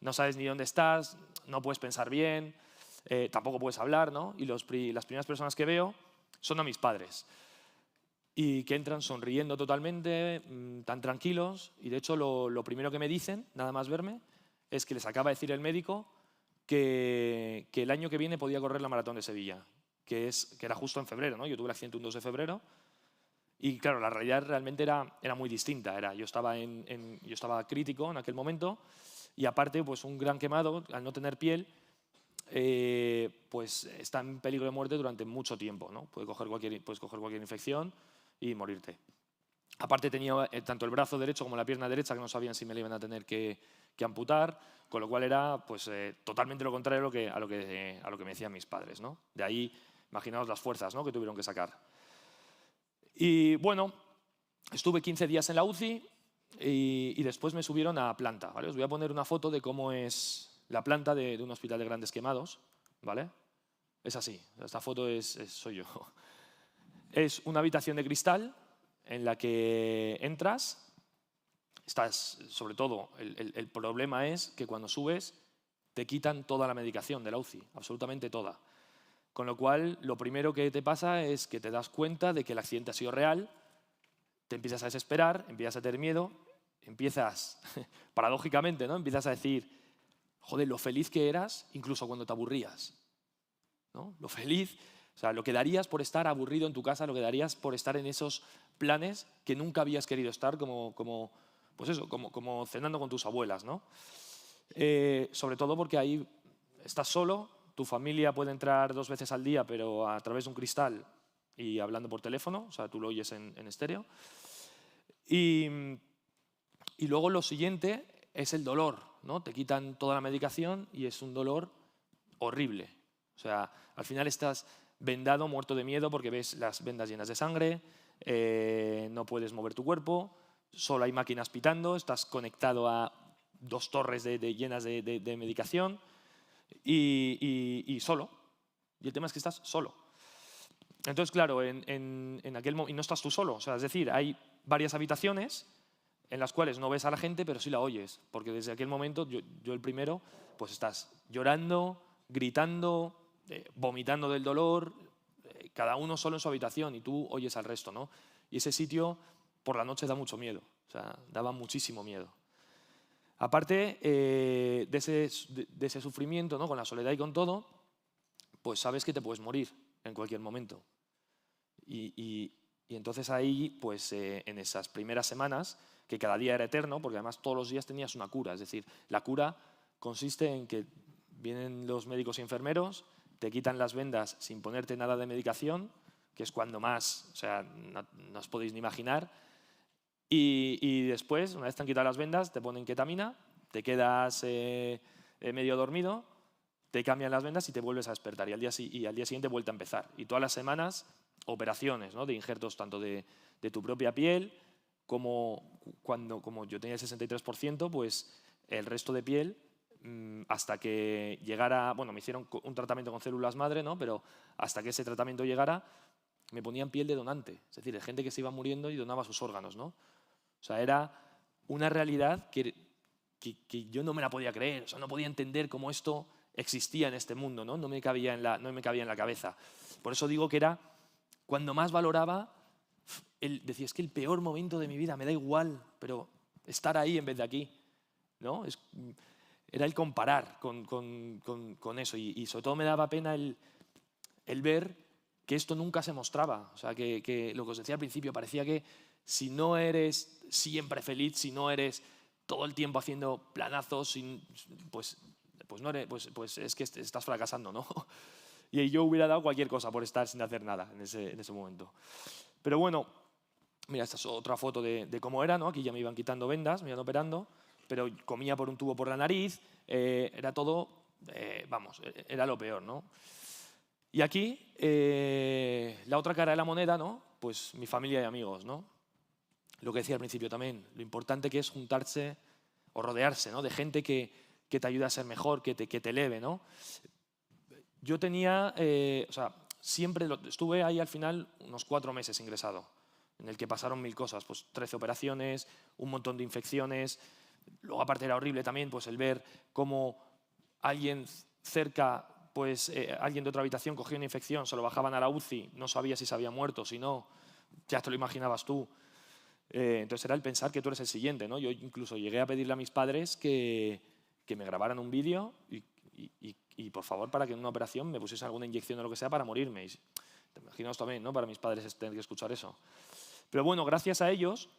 no sabes ni dónde estás, no puedes pensar bien, tampoco puedes hablar, ¿no? Y las primeras personas que veo son a mis padres. Y que entran sonriendo totalmente, tan tranquilos. Y de hecho lo primero que me dicen, nada más verme, es que les acaba de decir el médico que el año que viene podía correr la maratón de Sevilla, que era justo en febrero, ¿no? Yo tuve el accidente un 2 de febrero. Y claro, la realidad realmente era muy distinta. Yo estaba crítico en aquel momento y aparte pues un gran quemado, al no tener piel, pues está en peligro de muerte durante mucho tiempo, ¿no? Puedes coger cualquier infección y morirte. Aparte tenía tanto el brazo derecho como la pierna derecha que no sabían si me la iban a tener que amputar, con lo cual era pues, totalmente lo contrario a lo que me decían mis padres, ¿no? De ahí, imaginaos las fuerzas, ¿no? que tuvieron que sacar. Y bueno, estuve 15 días en la UCI y después me subieron a planta, ¿vale? Os voy a poner una foto de cómo es la planta de un hospital de grandes quemados, ¿vale? Es así, esta foto soy yo. Es una habitación de cristal en la que entras, sobre todo, el problema es que cuando subes te quitan toda la medicación de la UCI, absolutamente toda. Con lo cual, lo primero que te pasa es que te das cuenta de que el accidente ha sido real, te empiezas a desesperar, empiezas a tener miedo, empiezas, paradójicamente, ¿no? Empiezas a decir, joder, lo feliz que eras incluso cuando te aburrías, ¿no? Lo feliz, o sea, lo que darías por estar aburrido en tu casa, lo que darías por estar en esos planes que nunca habías querido estar, como cenando con tus abuelas, ¿no? Sobre todo porque ahí estás solo, tu familia puede entrar 2 veces al día, pero a través de un cristal y hablando por teléfono, o sea, tú lo oyes en estéreo. Y luego lo siguiente es el dolor, ¿no? Te quitan toda la medicación y es un dolor horrible. O sea, al final estás vendado, muerto de miedo porque ves las vendas llenas de sangre, no puedes mover tu cuerpo, solo hay máquinas pitando, estás conectado a 2 torres llenas de medicación y solo. Y el tema es que estás solo. Entonces, claro, en aquel momento, y no estás tú solo, o sea, es decir, hay varias habitaciones en las cuales no ves a la gente, pero sí la oyes, porque desde aquel momento, yo el primero, pues estás llorando, gritando, vomitando del dolor, cada uno solo en su habitación y tú oyes al resto, ¿no? Y ese sitio por la noche da mucho miedo, o sea, daba muchísimo miedo. Aparte de ese sufrimiento, ¿no? Con la soledad y con todo, pues sabes que te puedes morir en cualquier momento. Y entonces ahí, pues en esas primeras semanas, que cada día era eterno, porque además todos los días tenías una cura, es decir, la cura consiste en que vienen los médicos y enfermeros, te quitan las vendas sin ponerte nada de medicación, que es cuando más, o sea, no os podéis ni imaginar, y después, una vez te han quitado las vendas, te ponen ketamina, te quedas medio dormido, te cambian las vendas y te vuelves a despertar, y al día siguiente vuelta a empezar. Y todas las semanas, operaciones, ¿no? De injertos tanto de tu propia piel, como yo tenía el 63%, pues el resto de piel, hasta que llegara, bueno, me hicieron un tratamiento con células madre, ¿no? Pero hasta que ese tratamiento llegara, me ponían piel de donante, es decir, de gente que se iba muriendo y donaba sus órganos, ¿no? O sea, era una realidad que yo no me la podía creer, o sea, no podía entender cómo esto existía en este mundo, ¿no? No me cabía en la cabeza. Por eso digo que era cuando más valoraba, decía, es que el peor momento de mi vida, me da igual, pero estar ahí en vez de aquí, ¿no? Era el comparar con eso y sobre todo me daba pena el ver que esto nunca se mostraba. O sea, que lo que os decía al principio, parecía que si no eres siempre feliz, si no eres todo el tiempo haciendo planazos, pues es que estás fracasando, ¿no? Y yo hubiera dado cualquier cosa por estar sin hacer nada en ese momento. Pero bueno, mira, esta es otra foto de cómo era, ¿no? Aquí ya me iban quitando vendas, me iban operando, pero comía por un tubo por la nariz, era todo, vamos, era lo peor, ¿no? Y aquí, la otra cara de la moneda, ¿no? Pues mi familia y amigos, ¿no? Lo que decía al principio también, lo importante que es juntarse o rodearse, ¿no? De gente que te ayude a ser mejor, que te eleve, ¿no? Yo tenía, o sea, siempre estuve ahí al final unos 4 meses ingresado, en el que pasaron 1000 cosas, pues 13 operaciones, un montón de infecciones. Luego aparte era horrible también pues el ver cómo alguien cerca, pues alguien de otra habitación cogía una infección, se lo bajaban a la UCI, no sabía si se había muerto, si no, ya te lo imaginabas tú. Entonces era el pensar que tú eres el siguiente, ¿no? Yo incluso llegué a pedirle a mis padres que me grabaran un vídeo y por favor para que en una operación me pusiesen alguna inyección o lo que sea para morirme. Y te imaginas también, ¿no? Para mis padres tener que escuchar eso. Pero bueno, gracias a ellos,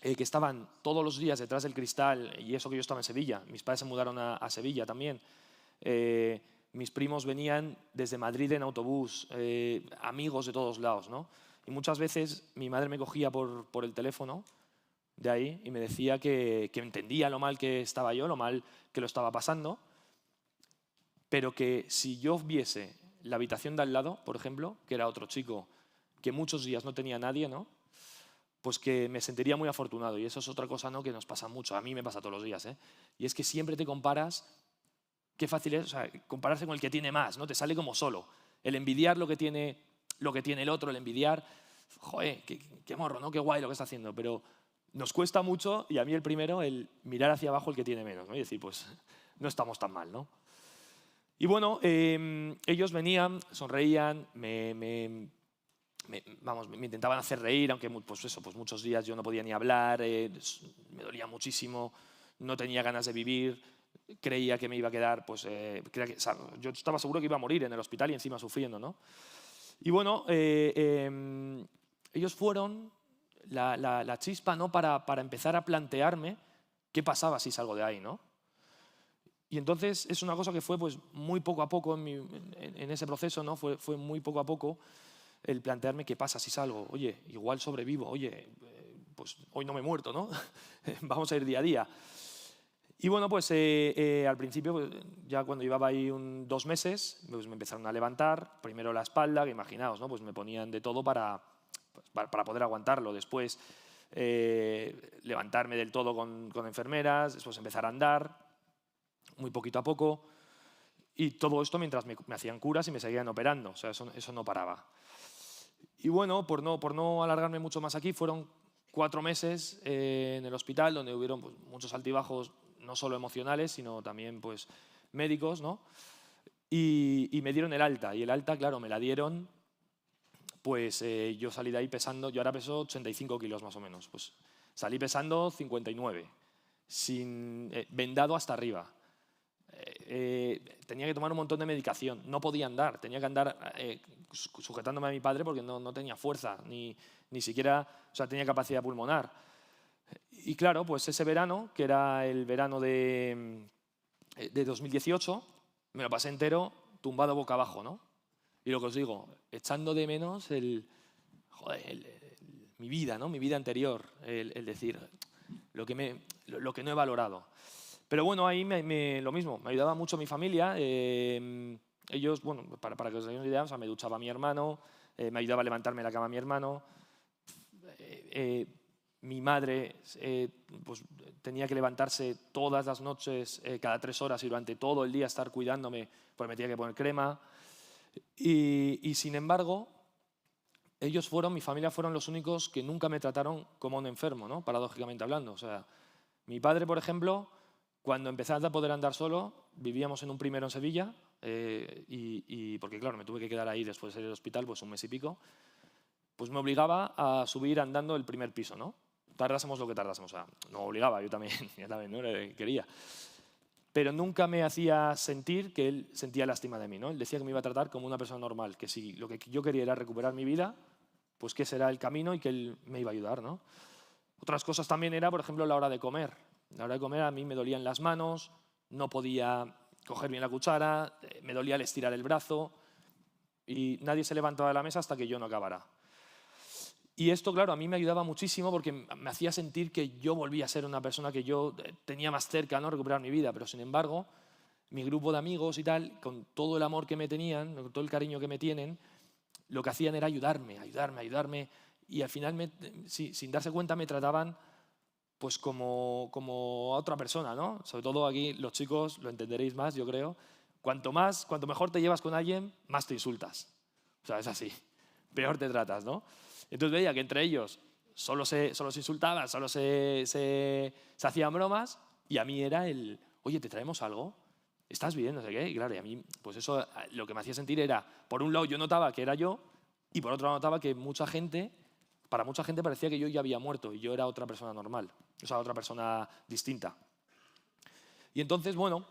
que estaban todos los días detrás del cristal, y eso que yo estaba en Sevilla, mis padres se mudaron a Sevilla también, mis primos venían desde Madrid en autobús, amigos de todos lados, ¿no? Y muchas veces mi madre me cogía por el teléfono de ahí y me decía que entendía lo mal que estaba yo, lo mal que lo estaba pasando, pero que si yo viese la habitación de al lado, por ejemplo, que era otro chico que muchos días no tenía nadie, ¿no? Pues que me sentiría muy afortunado. Y eso es otra cosa, ¿no? Que nos pasa mucho, a mí me pasa todos los días, ¿eh? Y es que siempre te comparas, qué fácil es, o sea, compararse con el que tiene más, ¿no? Te sale como solo. El envidiar lo que tiene el otro, el envidiar, joder, qué morro, ¿no? Qué guay lo que está haciendo, pero nos cuesta mucho, y a mí el primero, el mirar hacia abajo el que tiene menos, ¿no? Y decir, pues no estamos tan mal, ¿no? Y bueno, ellos venían, sonreían, me intentaban hacer reír, aunque pues muchos días yo no podía ni hablar, me dolía muchísimo, no tenía ganas de vivir, creía que me iba a quedar, pues yo estaba seguro que iba a morir en el hospital y encima sufriendo, ¿no? Y bueno, ellos fueron la chispa, ¿no? Para empezar a plantearme qué pasaba si salgo de ahí, ¿no? Y entonces es una cosa que fue pues muy poco a poco en ese proceso, ¿no? Fue muy poco a poco. el plantearme qué pasa si salgo, oye, igual sobrevivo, oye, pues hoy no me he muerto, ¿no? Vamos a ir día a día. Y bueno, pues al principio, pues, ya cuando llevaba ahí 2 meses, pues me empezaron a levantar, primero la espalda, que imaginaos, ¿no? Pues me ponían de todo para poder aguantarlo. Después levantarme del todo con enfermeras, después empezar a andar, muy poquito a poco. Y todo esto mientras me hacían curas y me seguían operando, o sea, eso no paraba. Y bueno, por no alargarme mucho más aquí, fueron 4 meses en el hospital donde hubieron pues, muchos altibajos, no solo emocionales, sino también pues, médicos, ¿no? Y me dieron el alta, y el alta, claro, me la dieron, pues yo salí de ahí pesando, yo ahora peso 85 kilos más o menos, pues salí pesando 59, vendado hasta arriba. Tenía que tomar un montón de medicación, no podía andar, tenía que andar sujetándome a mi padre porque no tenía fuerza, ni siquiera, o sea, tenía capacidad pulmonar. Y claro, pues ese verano, que era el verano de 2018, me lo pasé entero tumbado boca abajo, ¿no? Y lo que os digo, echando de menos mi vida, ¿no? Mi vida anterior, el decir lo que no he valorado. Pero bueno, ahí lo mismo, me ayudaba mucho mi familia. Ellos, bueno, para que os hagáis una idea, o sea, me duchaba mi hermano, me ayudaba a levantarme de la cama mi hermano. Mi madre pues, tenía que levantarse todas las noches, cada 3 horas y durante todo el día estar cuidándome, pues me tenía que poner crema. Y sin embargo, mi familia fueron los únicos que nunca me trataron como un enfermo, ¿no? Paradójicamente hablando. O sea, mi padre, por ejemplo, cuando empecé a poder andar solo, vivíamos en un primero en Sevilla, porque claro, me tuve que quedar ahí después de ir al hospital pues 1 mes y pico, pues me obligaba a subir andando el primer piso, ¿no? Tardásemos lo que tardásemos, o sea, no obligaba, yo también ¿no? Quería. Pero nunca me hacía sentir que él sentía lástima de mí, ¿no? Él decía que me iba a tratar como una persona normal, que si lo que yo quería era recuperar mi vida, pues que ese era el camino y que él me iba a ayudar, ¿no? Otras cosas también era, por ejemplo, la hora de comer. La hora de comer a mí me dolían las manos, no podía coger bien la cuchara, me dolía el estirar el brazo y nadie se levantaba de la mesa hasta que yo no acabara. Y esto, claro, a mí me ayudaba muchísimo porque me hacía sentir que yo volvía a ser una persona que yo tenía más cerca, ¿no? Recuperar mi vida. Pero, sin embargo, mi grupo de amigos y tal, con todo el amor que me tenían, con todo el cariño que me tienen, lo que hacían era ayudarme. Y al final, sin darse cuenta, me trataban pues como a otra persona, ¿no? Sobre todo aquí los chicos lo entenderéis más, yo creo. Cuanto mejor te llevas con alguien, más te insultas. O sea, es así. Peor te tratas, ¿no? Entonces veía que entre ellos solo se insultaban, solo se hacían bromas y a mí era oye, ¿te traemos algo? ¿Estás bien? No sé qué. Y claro, y a mí, pues eso lo que me hacía sentir era, por un lado yo notaba que era yo y por otro lado notaba que para mucha gente parecía que yo ya había muerto y yo era otra persona normal, o sea, otra persona distinta. Y entonces, bueno,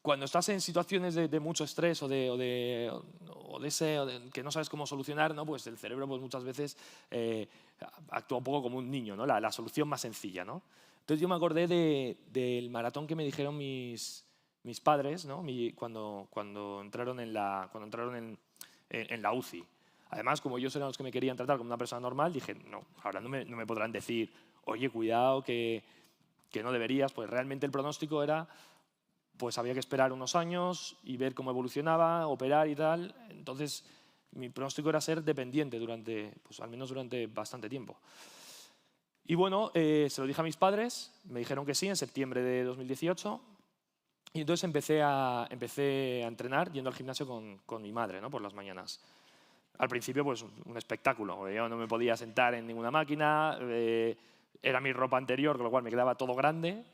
cuando estás en situaciones de mucho estrés o de que no sabes cómo solucionar, ¿no? Pues el cerebro pues muchas veces actúa un poco como un niño, ¿no? La solución más sencilla, ¿no? Entonces yo me acordé del maratón que me dijeron mis padres, ¿no? Cuando entraron en la UCI. Además, como ellos eran los que me querían tratar como una persona normal, dije, no, ahora no me podrán decir, oye, cuidado, que no deberías, pues realmente el pronóstico era, pues había que esperar unos años y ver cómo evolucionaba, operar y tal. Entonces, mi pronóstico era ser dependiente al menos durante bastante tiempo. Y bueno, se lo dije a mis padres, me dijeron que sí, en septiembre de 2018. Y entonces empecé a entrenar yendo al gimnasio con mi madre, ¿no? Por las mañanas. Al principio, pues un espectáculo. Yo no me podía sentar en ninguna máquina, era mi ropa anterior, con lo cual me quedaba todo grande.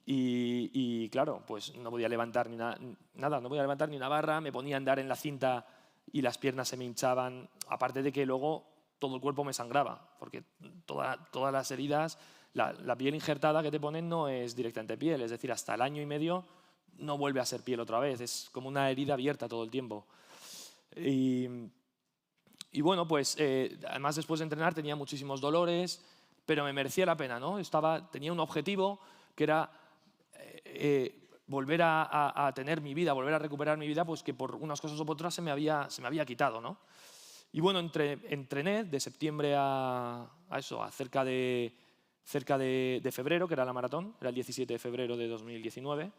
Y claro, pues no podía levantar nada, no podía levantar ni una barra, me ponía a andar en la cinta y las piernas se me hinchaban, aparte de que luego todo el cuerpo me sangraba, porque todas las heridas, la piel injertada que te ponen no es directamente piel, es decir, hasta el año y medio no vuelve a ser piel otra vez, es como una herida abierta todo el tiempo. Y bueno, pues además después de entrenar tenía muchísimos dolores, pero me merecía la pena, ¿no? Tenía un objetivo que era volver a tener mi vida, volver a recuperar mi vida, pues que por unas cosas u otras se me había quitado, ¿no? Y bueno, entrené de septiembre a cerca de febrero, que era la maratón, era el 17 de febrero de 2019.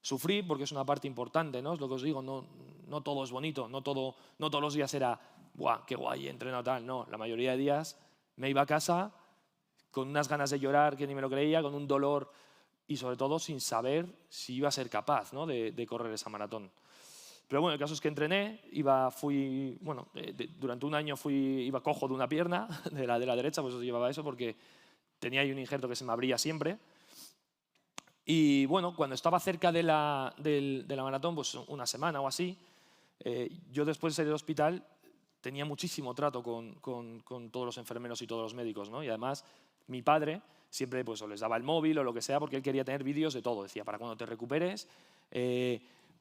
Sufrí porque es una parte importante, ¿no? Es lo que os digo, no todo es bonito, no todos los días era, ¡buah, qué guay, he entrenado tal! No, la mayoría de días me iba a casa con unas ganas de llorar que ni me lo creía, con un dolor y sobre todo sin saber si iba a ser capaz, ¿no? de correr esa maratón. Pero bueno, el caso es que entrené, durante un año iba cojo de una pierna, de la derecha, pues llevaba eso porque tenía ahí un injerto que se me abría siempre. Y bueno, cuando estaba cerca de la maratón, pues una semana o así, yo después de salir del hospital tenía muchísimo trato con todos los enfermeros y todos los médicos, ¿no? Y además mi padre siempre pues, o les daba el móvil o lo que sea porque él quería tener vídeos de todo. Decía, para cuando te recuperes,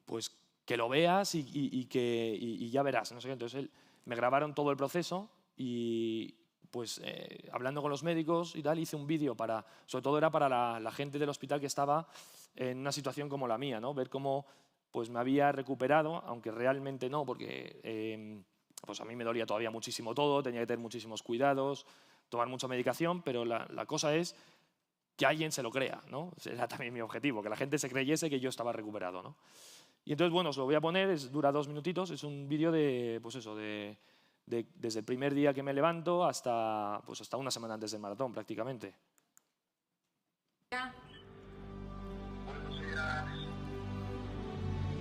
pues que lo veas y ya verás. No sé qué. Entonces me grabaron todo el proceso y pues hablando con los médicos y tal, hice un vídeo sobre todo era para la gente del hospital que estaba en una situación como la mía, ¿no? Ver cómo pues, me había recuperado, aunque realmente no, porque pues a mí me dolía todavía muchísimo todo, tenía que tener muchísimos cuidados, tomar mucha medicación, pero la cosa es que alguien se lo crea, ¿no? Era también mi objetivo, que la gente se creyese que yo estaba recuperado, ¿no? Y entonces, bueno, os lo voy a poner, dura 2 minutitos, es un vídeo desde el primer día que me levanto hasta una semana antes del maratón, prácticamente.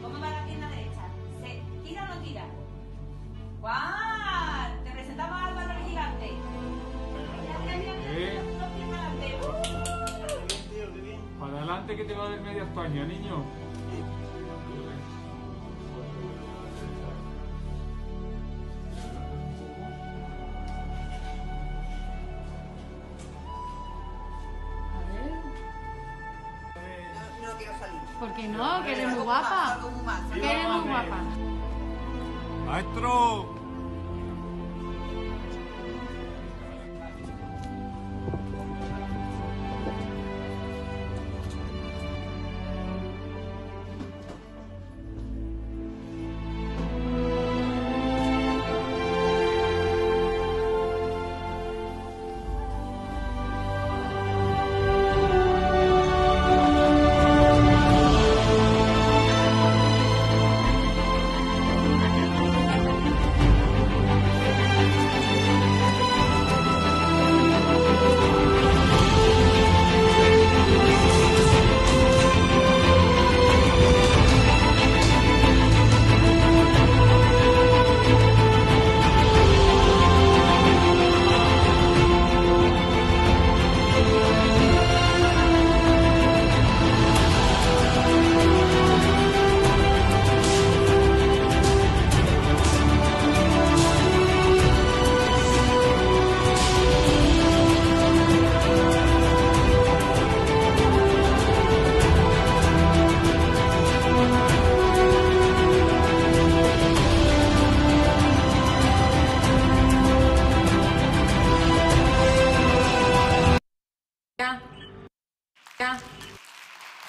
¿Cómo va la pierna derecha? ¿Se tira o no tira? ¡Juan! Te presentamos a Álvaro el Gigante. Mira, dos piernas adelante. Para adelante que te va a ver media España, niño. ¿Por qué no? Que eres muy guapa. Que eres muy guapa. ¡Maestro!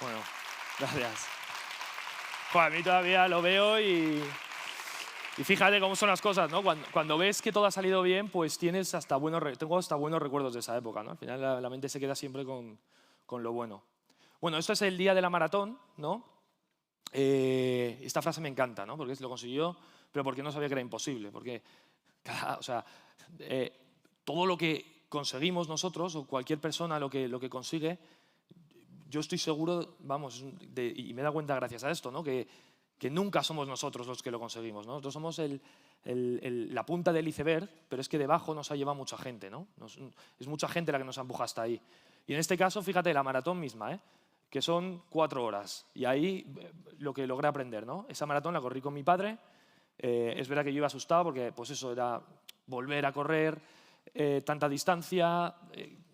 Bueno, gracias. Joder, a mí todavía lo veo y fíjate cómo son las cosas, ¿no? Cuando ves que todo ha salido bien, pues tengo hasta buenos recuerdos de esa época, ¿no? Al final la mente se queda siempre con lo bueno. Bueno, esto es el día de la maratón, ¿no? Esta frase me encanta, ¿no? Porque lo consiguió, pero porque no sabía que era imposible. Porque todo lo que conseguimos nosotros, o cualquier persona lo que consigue, yo estoy seguro, vamos, y me he dado cuenta gracias a esto, ¿no? que nunca somos nosotros los que lo conseguimos, ¿no? Nosotros somos la punta del iceberg, pero es que debajo nos ha llevado mucha gente, ¿no? Es mucha gente la que nos empuja hasta ahí. Y en este caso, fíjate, la maratón misma, que son 4 horas. Y ahí lo que logré aprender, ¿no? Esa maratón la corrí con mi padre. Es verdad que yo iba asustado porque pues eso era volver a correr tanta distancia.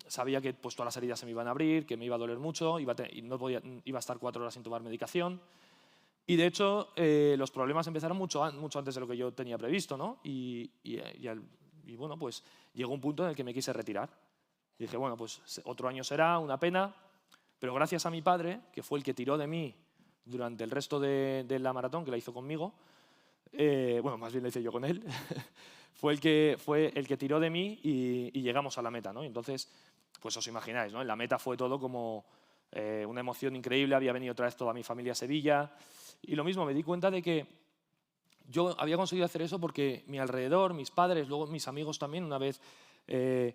Sabía que pues, todas las heridas se me iban a abrir, que me iba a doler mucho, iba a estar 4 horas sin tomar medicación. Y de hecho, los problemas empezaron mucho antes de lo que yo tenía previsto, ¿no? Y bueno, pues llegó un punto en el que me quise retirar. Y dije, bueno, pues otro año será, una pena, pero gracias a mi padre, que fue el que tiró de mí durante el resto de la maratón, que la hizo conmigo, bueno, más bien la hice yo con él, fue el que tiró de mí y llegamos a la meta, ¿no? Y entonces, pues os imagináis, ¿no? En la meta fue todo como una emoción increíble, había venido otra vez toda mi familia a Sevilla y lo mismo, me di cuenta de que yo había conseguido hacer eso porque mi alrededor, mis padres, luego mis amigos también, una vez se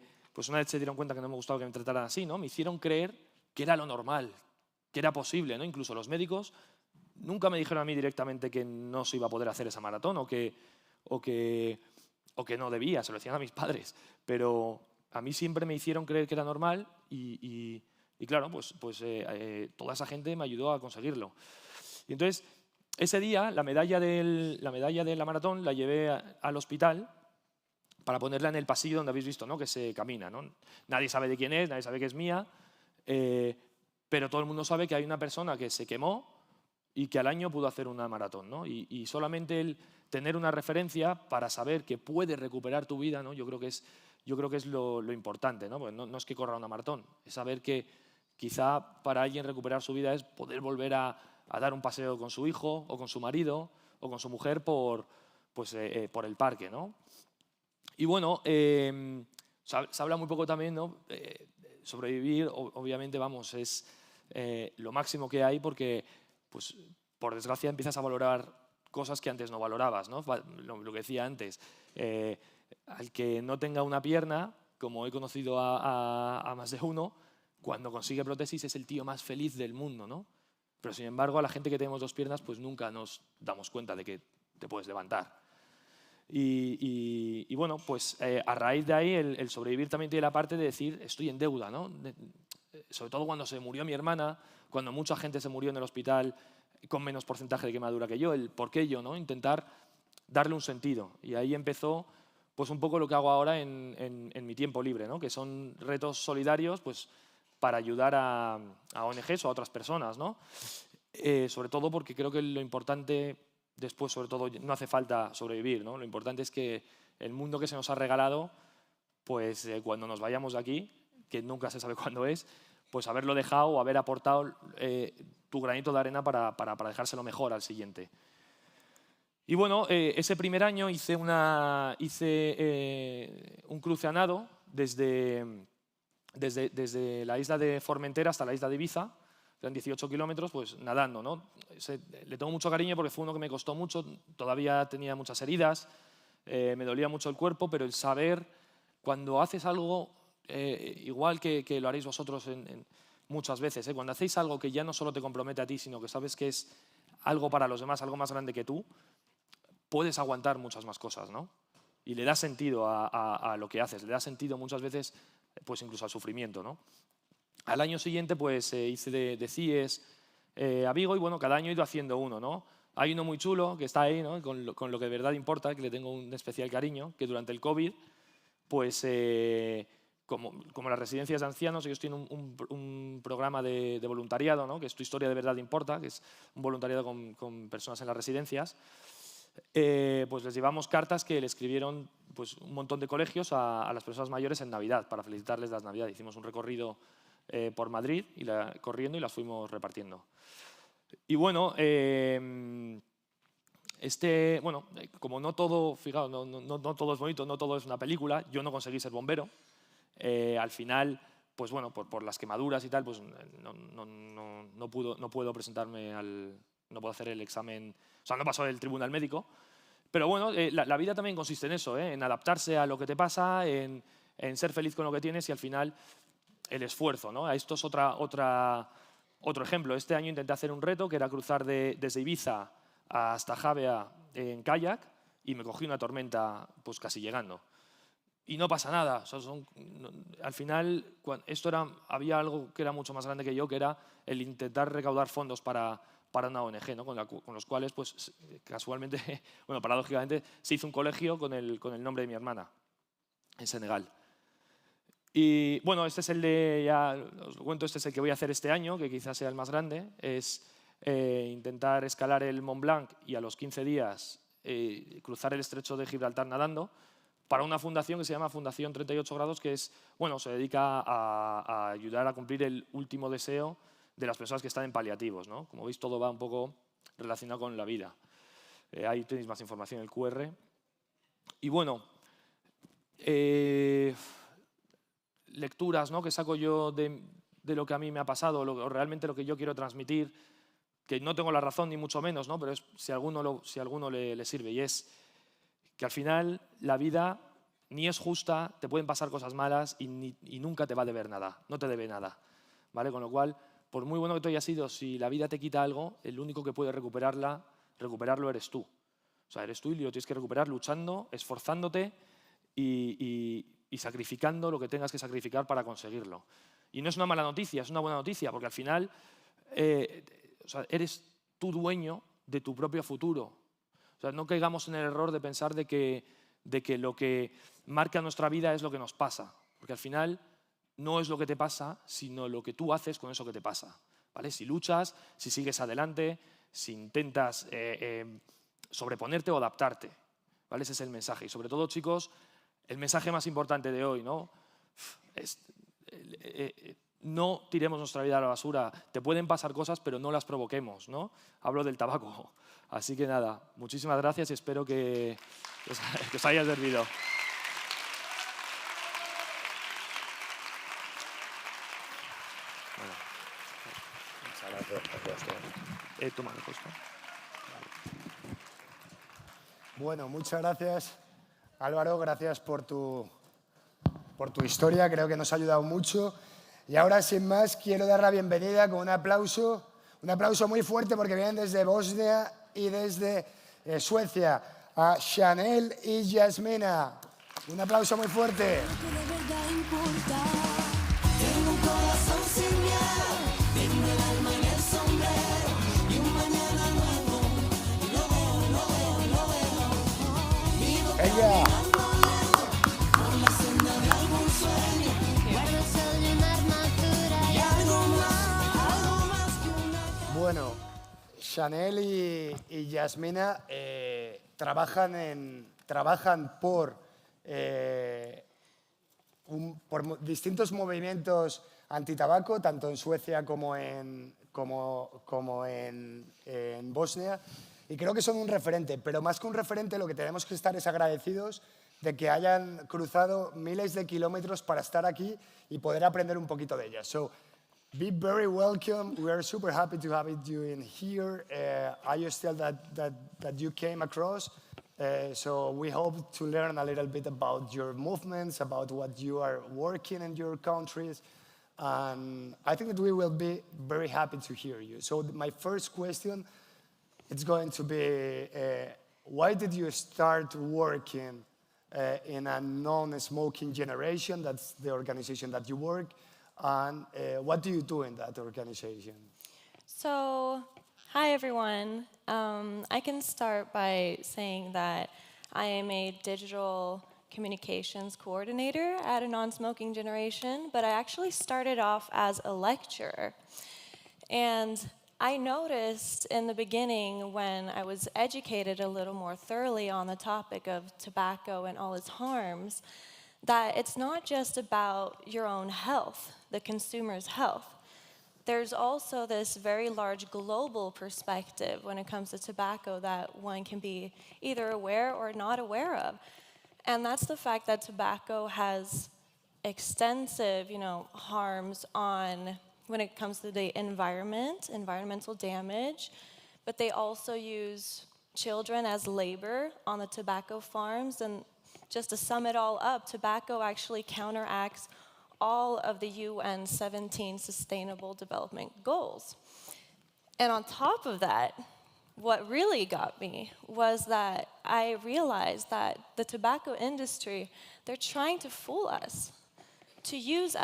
dieron cuenta que no me gustaba que me trataran así, ¿no? Me hicieron creer que era lo normal, que era posible, ¿no? Incluso los médicos nunca me dijeron a mí directamente que no se iba a poder hacer esa maratón o que no debía, se lo decían a mis padres, pero a mí siempre me hicieron creer que era normal y claro, toda esa gente me ayudó a conseguirlo. Y entonces, ese día, la medalla de la maratón la llevé al hospital para ponerla en el pasillo donde habéis visto, ¿no? Que se camina, ¿no? Nadie sabe de quién es, nadie sabe que es mía, pero todo el mundo sabe que hay una persona que se quemó y que al año pudo hacer una maratón, ¿no? Y solamente el tener una referencia para saber que puedes recuperar tu vida, ¿no? Yo creo que es lo importante, ¿no? Porque no es que corra una maratón, es saber que quizá para alguien recuperar su vida es poder volver a dar un paseo con su hijo o con su marido o con su mujer por el parque, ¿no? Y bueno, se habla muy poco también, ¿no? Sobrevivir, obviamente, vamos, es lo máximo que hay porque, pues, por desgracia, empiezas a valorar cosas que antes no valorabas, ¿no? Lo que decía antes, al que no tenga una pierna, como he conocido a más de uno, cuando consigue prótesis es el tío más feliz del mundo, ¿no? Pero sin embargo, a la gente que tenemos dos piernas, pues nunca nos damos cuenta de que te puedes levantar. Y bueno, pues a raíz de ahí el sobrevivir también tiene la parte de decir estoy en deuda, ¿no? Sobre todo cuando se murió mi hermana, cuando mucha gente se murió en el hospital con menos porcentaje de quemadura que yo, el por qué yo, ¿no? Intentar darle un sentido. Y ahí empezó pues un poco lo que hago ahora en mi tiempo libre, ¿no? Que son retos solidarios pues, para ayudar a ONGs o a otras personas, ¿no? Sobre todo porque creo que lo importante después, sobre todo, no hace falta sobrevivir, ¿no? Lo importante es que el mundo que se nos ha regalado, pues cuando nos vayamos de aquí, que nunca se sabe cuándo es, pues haberlo dejado o haber aportado tu granito de arena para dejárselo mejor al siguiente. Y bueno, ese primer año hice un cruce a nado desde la isla de Formentera hasta la isla de Ibiza, eran 18 kilómetros, pues nadando, ¿no? Le tengo mucho cariño porque fue uno que me costó mucho, todavía tenía muchas heridas, me dolía mucho el cuerpo, pero el saber cuando haces algo, igual que lo haréis vosotros muchas veces, cuando hacéis algo que ya no solo te compromete a ti, sino que sabes que es algo para los demás, algo más grande que tú, puedes aguantar muchas más cosas, ¿no? Y le da sentido a lo que haces, le da sentido muchas veces pues incluso al sufrimiento, ¿no? Al año siguiente pues hice de CIES a Vigo y bueno, cada año he ido haciendo uno, ¿no? Hay uno muy chulo que está ahí, ¿no? Con lo que de verdad importa, que le tengo un especial cariño, que durante el COVID, pues como las residencias de ancianos, ellos tienen un programa de voluntariado, ¿no? Que es Tu historia de verdad importa, que es un voluntariado con personas en las residencias. Pues les llevamos cartas que le escribieron pues, un montón de colegios a las personas mayores en Navidad, para felicitarles las Navidades. Hicimos un recorrido por Madrid corriendo y las fuimos repartiendo. Y bueno, como no todo, fijaos, no todo es bonito, no todo es una película, yo no conseguí ser bombero. Al final, pues bueno, por las quemaduras y tal, pues no puedo presentarme no puedo hacer el examen, o sea, no pasó el tribunal médico. Pero bueno, la vida también consiste en eso, en adaptarse a lo que te pasa, en ser feliz con lo que tienes y al final el esfuerzo, ¿no? Esto es otro ejemplo. Este año intenté hacer un reto que era cruzar desde Ibiza hasta Javea en kayak y me cogí una tormenta pues casi llegando. Y no pasa nada. O sea, al final, había algo que era mucho más grande que yo, que era el intentar recaudar fondos para una ONG, ¿no? con los cuales, pues, casualmente, bueno, paradójicamente, se hizo un colegio con el nombre de mi hermana, en Senegal. Y bueno, este es os lo cuento, este es el que voy a hacer este año, que quizás sea el más grande, es intentar escalar el Mont Blanc y a los 15 días cruzar el estrecho de Gibraltar nadando, para una fundación que se llama Fundación 38 Grados, que se dedica a ayudar a cumplir el último deseo de las personas que están en paliativos, ¿no? Como veis, todo va un poco relacionado con la vida. Ahí tenéis más información en el QR. Y bueno, lecturas, ¿no?, que saco yo de lo que a mí me ha pasado, o realmente lo que yo quiero transmitir, que no tengo la razón ni mucho menos, ¿no?, pero es si a alguno le sirve, y es que al final la vida ni es justa, te pueden pasar cosas malas y nunca te va a deber nada, no te debe nada, ¿vale? Con lo cual, por muy bueno que tú hayas sido, si la vida te quita algo, el único que puede recuperarlo eres tú. O sea, eres tú y lo tienes que recuperar luchando, esforzándote y sacrificando lo que tengas que sacrificar para conseguirlo. Y no es una mala noticia, es una buena noticia, porque al final o sea, eres tú dueño de tu propio futuro. O sea, no caigamos en el error de pensar de que lo que marca nuestra vida es lo que nos pasa, porque al final no es lo que te pasa, sino lo que tú haces con eso que te pasa, ¿vale? Si luchas, si sigues adelante, si intentas sobreponerte o adaptarte, ¿vale? Ese es el mensaje. Y sobre todo, chicos, el mensaje más importante de hoy, ¿no? No tiremos nuestra vida a la basura. Te pueden pasar cosas, pero no las provoquemos, ¿no? Hablo del tabaco. Así que nada, muchísimas gracias y espero que os haya servido. Toma, Bueno, muchas gracias, Álvaro. Gracias por tu historia. Creo que nos ha ayudado mucho. Y ahora, sin más, quiero dar la bienvenida con un aplauso muy fuerte porque vienen desde Bosnia y desde Suecia, a Chanel y Yasmina. Un aplauso muy fuerte. Tengo un corazón sin miedo, tengo el alma en el sombrero y un mañana nuevo. Lo veo. Vivo caminando lento por la senda de algún sueño. Guardo el sol de una armadura y algo más que una. Bueno, Chanel y Yasmina trabajan por distintos movimientos antitabaco, tanto en Suecia como en Bosnia, y creo que son un referente, pero más que un referente lo que tenemos que estar es agradecidos de que hayan cruzado miles de kilómetros para estar aquí y poder aprender un poquito de ellas. So, be very welcome. We are super happy to have you in here. I just tell that you came across. So we hope to learn a little bit about your movements, about what you are working in your countries. And I think that we will be very happy to hear you. So my first question, it's going to be, why did you start working in a non-smoking generation? That's the organization that you work. And what do you do in that organization? So, hi everyone. I can start by saying that I am a digital communications coordinator at a non-smoking generation, but I actually started off as a lecturer. And I noticed in the beginning when I was educated a little more thoroughly on the topic of tobacco and all its harms, that it's not just about your own health, the consumer's health. There's also this very large global perspective when it comes to tobacco that one can be either aware or not aware of. And that's the fact that tobacco has extensive, harms on when it comes to the environment, environmental damage, but they also use children as labor on the tobacco farms. And just to sum it all up, tobacco actually counteracts all of the UN 17 Sustainable Development Goals. And on top of that, what really got me was that I realized that the tobacco industry, they're trying to fool us, to use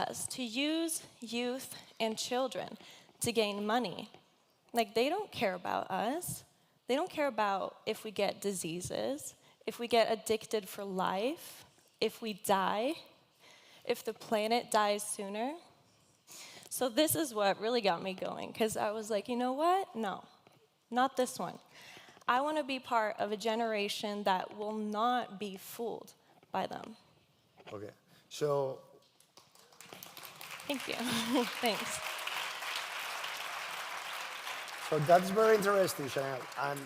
youth and children to gain money. Like, they don't care about us. They don't care about if we get diseases, if we get addicted for life, if we die, if the planet dies sooner. So this is what really got me going, because I was like, you know what? No, not this one. I want to be part of a generation that will not be fooled by them. Okay, so... Thank you. Thanks. So that's very interesting, Chanel. And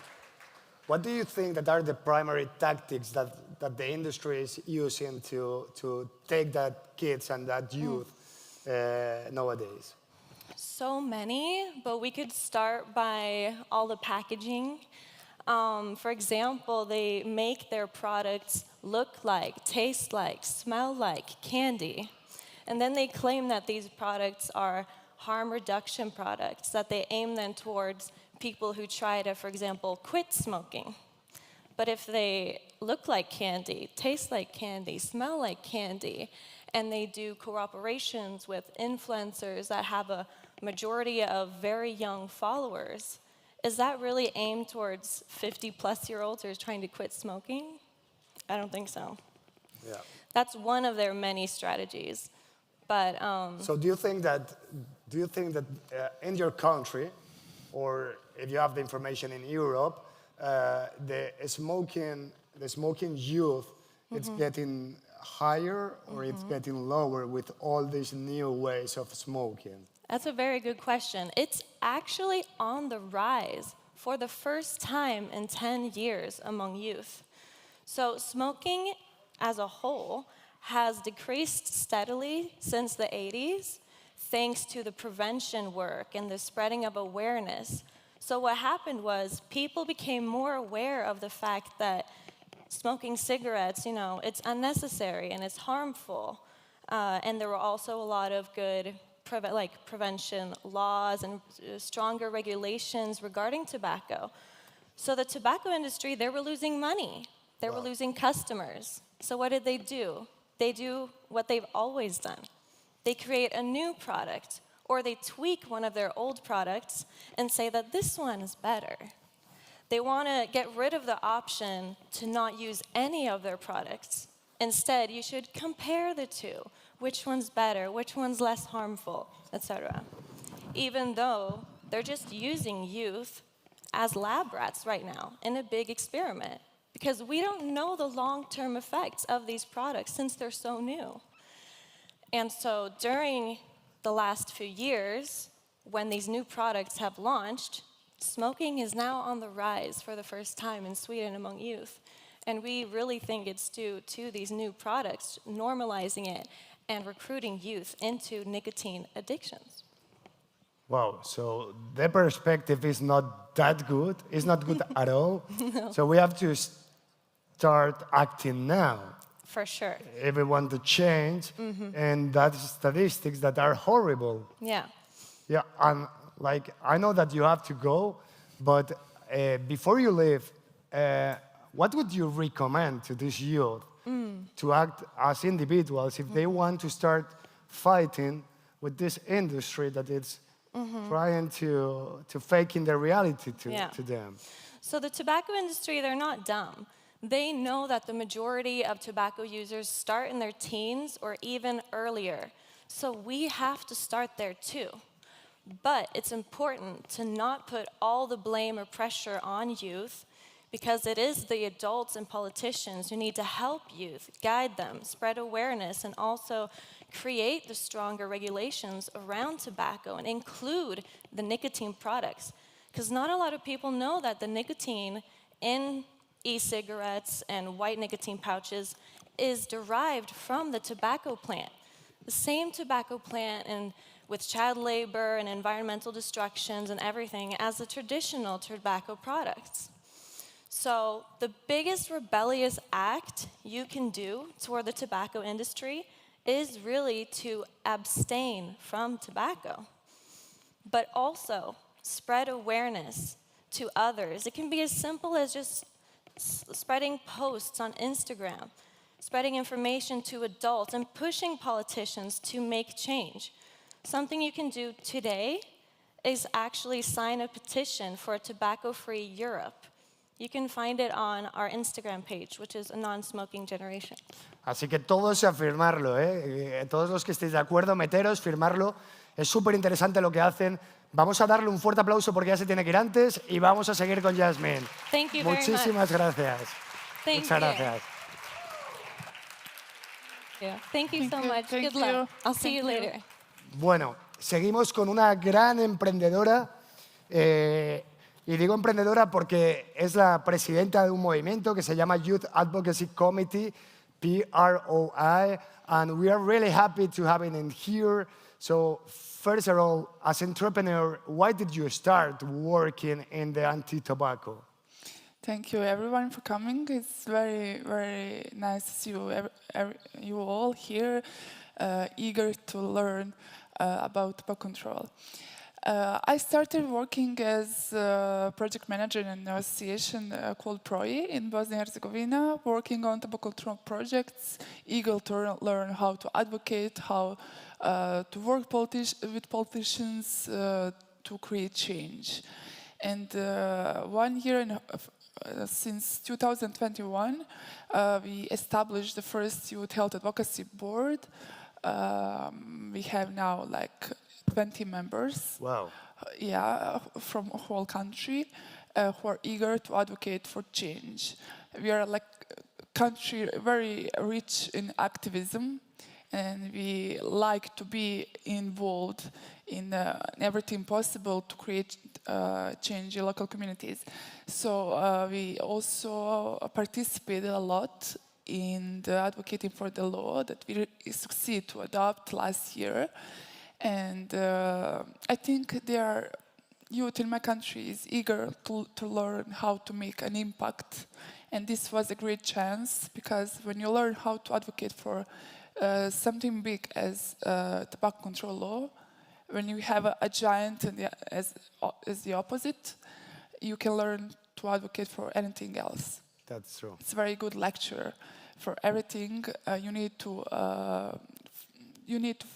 what do you think that are the primary tactics that that the industry is using to take that kids and that youth nowadays? So many, but we could start by all the packaging. For example, they make their products look like, taste like, smell like candy. And then they claim that these products are harm reduction products, that they aim then towards people who try to, for example, quit smoking. But if they look like candy, taste like candy, smell like candy, and they do cooperations with influencers that have a majority of very young followers, is that really aimed towards 50-plus-year-olds who are trying to quit smoking? I don't think so. Yeah. That's one of their many strategies. But so do you think that in your country, or if you have the information in Europe, the smoking youth, it's getting higher or it's getting lower with all these new ways of smoking? That's a very good question. It's actually on the rise for the first time in 10 years among youth. So smoking as a whole has decreased steadily since the 80s, thanks to the prevention work and the spreading of awareness. So what happened was people became more aware of the fact that smoking cigarettes, it's unnecessary and it's harmful. And there were also a lot of good prevention laws and stronger regulations regarding tobacco. So the tobacco industry, they were losing money. They were losing customers. So what did they do? They do what they've always done. They create a new product, or they tweak one of their old products and say that this one is better. They want to get rid of the option to not use any of their products. Instead, you should compare the two. Which one's better, which one's less harmful, etc. Even though they're just using youth as lab rats right now in a big experiment, because we don't know the long-term effects of these products since they're so new. And so during the last few years, when these new products have launched, smoking is now on the rise for the first time in Sweden among youth. And we really think it's due to these new products normalizing it and recruiting youth into nicotine addictions. Wow, so the perspective is not that good. It's not good at all. No. So we have to start acting now. For sure. If we want to change, and that's statistics that are horrible. Yeah. Yeah, and I know that you have to go, but before you leave, what would you recommend to this youth to act as individuals if they want to start fighting with this industry that it's trying to fake in the reality to them? So the tobacco industry, they're not dumb. They know that the majority of tobacco users start in their teens or even earlier. So we have to start there too. But it's important to not put all the blame or pressure on youth, because it is the adults and politicians who need to help youth, guide them, spread awareness, and also create the stronger regulations around tobacco and include the nicotine products. Because not a lot of people know that the nicotine in e-cigarettes and white nicotine pouches is derived from the tobacco plant. The same tobacco plant and with child labor and environmental destructions and everything as the traditional tobacco products. So the biggest rebellious act you can do toward the tobacco industry is really to abstain from tobacco, but also spread awareness to others. It can be as simple as just spreading posts on Instagram, spreading information to adults, and pushing politicians to make change. Something you can do today is actually sign a petition for a tobacco-free Europe. You can find it on our Instagram page, which is a non-smoking generation. Así que todos a firmarlo, todos los que estéis de acuerdo, meteros, firmarlo. Es súper interesante lo que hacen. Vamos a darle un fuerte aplauso porque ya se tiene que ir antes y vamos a seguir con Yasmin. Thank you very Muchísimas much. gracias. Muchas gracias. Yeah. Thank you so much. Good luck. I'll see you later. Bueno, seguimos con una gran emprendedora. Y digo emprendedora porque es la presidenta de un movimiento que se llama Youth Advocacy Committee, PROI, and we are really happy to have it in here. So first of all, as entrepreneur, why did you start working in the anti-tobacco? Thank you, everyone, for coming. It's very, very nice to see you all here, eager to learn about tobacco control. I started working as a project manager in an association called PROI in Bosnia and Herzegovina, working on tobacco control projects, eager to learn how to advocate, how to work with politicians to create change. And 1 year since 2021, we established the first Youth Health Advocacy Board. We have now like 20 members. Wow. Yeah, from a whole country who are eager to advocate for change. We are like a country very rich in activism, and we like to be involved in everything possible to create change in local communities. So we also participated a lot in the advocating for the law that we succeeded to adopt last year. And I think there are youth in my country is eager to learn how to make an impact. And this was a great chance, because when you learn how to advocate for something big as tobacco control law, when you have a giant as the opposite, you can learn to advocate for anything else. That's true. It's a very good lecture for everything. You need to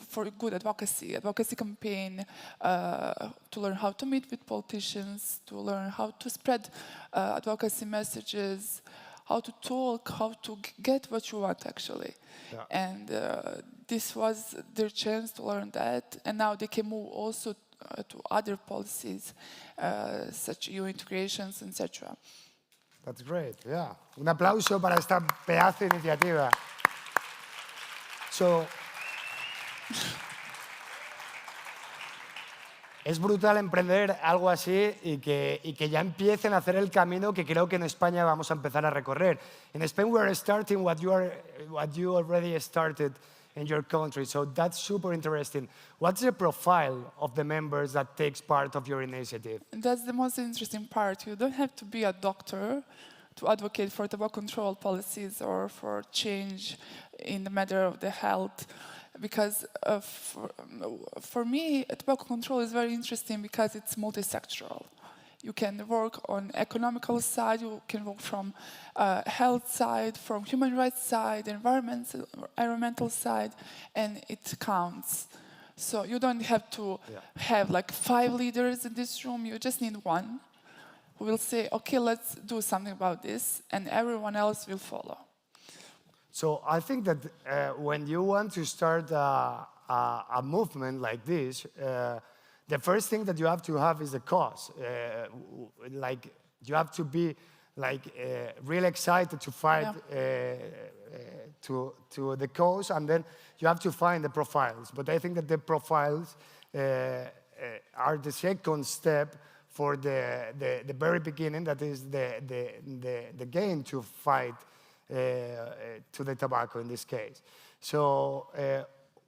for good advocacy campaign, to learn how to meet with politicians, to learn how to spread advocacy messages, how to talk, how to get what you want actually. Yeah. And this was their chance to learn that, and now they can move also to other policies, such EU integrations, etc. That's great, yeah. Un aplauso para esta pedazo de iniciativa. So, es brutal emprender algo así y que ya empiecen a hacer el camino que creo que en España vamos a empezar a recorrer. In Spain we are starting what you already started in your country, so that's super interesting. What's the profile of the members that takes part of your initiative? That's the most interesting part. You don't have to be a doctor to advocate for tobacco control policies or for change in the matter of the health. Because for me, tobacco control is very interesting because it's multisectoral. You can work on economical side, you can work from health side, from human rights side, environmental side, and it counts. So you don't have to have like 5 leaders in this room, you just need one who will say, okay, let's do something about this, and everyone else will follow. So I think that when you want to start a movement like this, the first thing that you have to have is a cause. Like you have to be like really excited to fight to the cause, and then you have to find the profiles. But I think that the profiles are the second step for the very beginning. That is the game to fight. To the tobacco in this case. So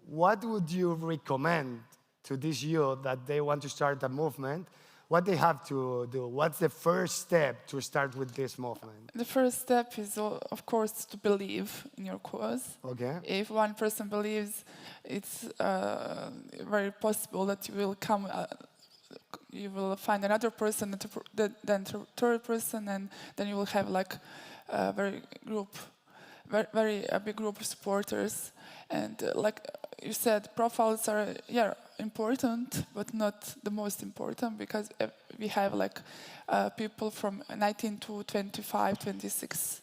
what would you recommend to this youth that they want to start a movement? What they have to do? What's the first step to start with this movement? The first step is, of course, to believe in your cause. Okay. If one person believes, it's very possible that you will come. You will find another person, then third person, and then you will have like a very big group of supporters. And like you said, profiles are important, but not the most important, because we have like people from 19 to 25, 26,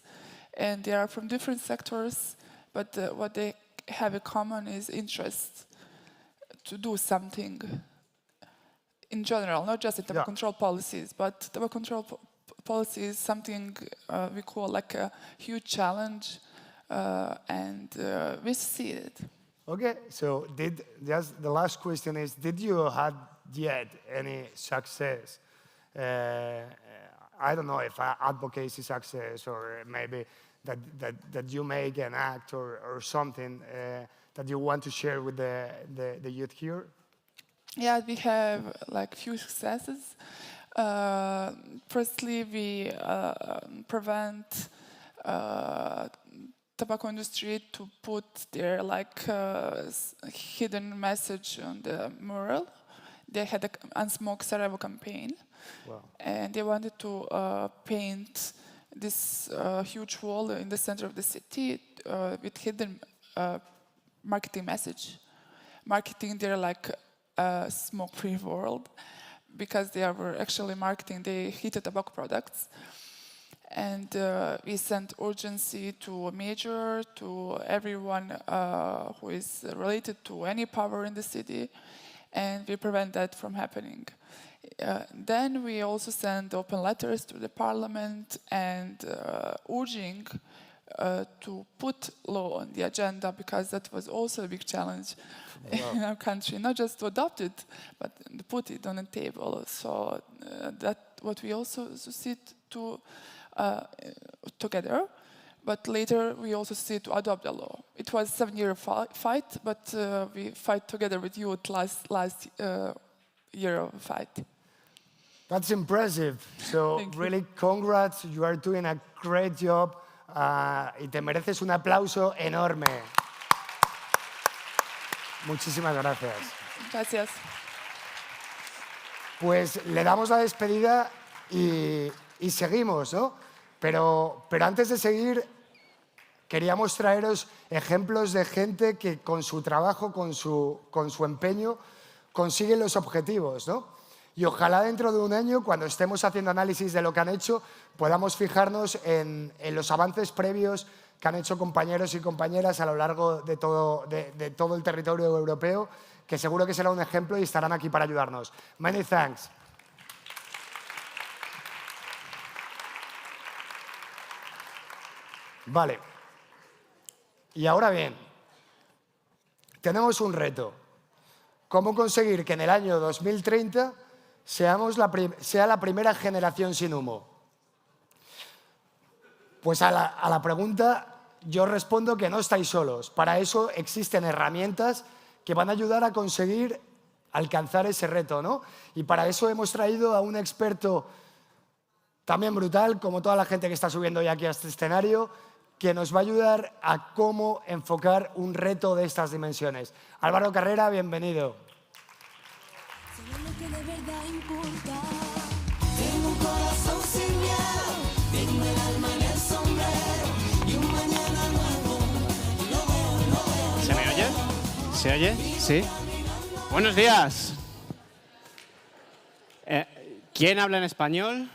and they are from different sectors, but what they have in common is interest to do something in general, not just in tobacco control policies, but tobacco control policy is something we call like a huge challenge, and we see it. Okay, so the last question is, did you have yet any success I don't know if advocacy success or maybe that you make an act or something that you want to share with the youth here? Yeah, we have like few successes. Firstly, we prevent tobacco industry to put their like hidden message on the mural. They had an Unsmoke Sarajevo campaign. Wow. And they wanted to paint this huge wall in the center of the city with hidden marketing message, marketing their like smoke-free world, because they were actually marketing the heated tobacco products. And we sent urgency to a mayor, to everyone who is related to any power in the city, and we prevent that from happening. Then we also send open letters to the parliament and urging to put law on the agenda, because that was also a big challenge in our country, not just to adopt it, but to put it on the table. So that's what we also succeed to together. But later we also succeed to adopt the law. It was a 7-year fight, but we fight together with you last year of fight. That's impressive. So really, congrats. You are doing a great job. Y te mereces un aplauso enorme. Muchísimas gracias. Gracias. Pues le damos la despedida y seguimos, ¿no? Pero antes de seguir, queríamos traeros ejemplos de gente que con su trabajo, con su empeño, consiguen los objetivos, ¿no? Y ojalá dentro de un año, cuando estemos haciendo análisis de lo que han hecho, podamos fijarnos en los avances previos que han hecho compañeros y compañeras a lo largo de todo el territorio europeo, que seguro que será un ejemplo y estarán aquí para ayudarnos. Many thanks. Vale. Y ahora bien, tenemos un reto. ¿Cómo conseguir que en el año 2030 sea la primera generación sin humo? Pues a la pregunta yo respondo que no estáis solos. Para eso existen herramientas que van a ayudar a conseguir alcanzar ese reto, ¿no? Y para eso hemos traído a un experto también brutal, como toda la gente que está subiendo hoy aquí a este escenario, que nos va a ayudar a cómo enfocar un reto de estas dimensiones. Álvaro Carrera, bienvenido. Que de verdad importa. Tengo un corazón sin miedo, tengo el alma en el sombrero y un mañana nuevo. Lo veo. ¿Se me oye? ¿Se oye? Sí. Buenos días. ¿Quién habla en español?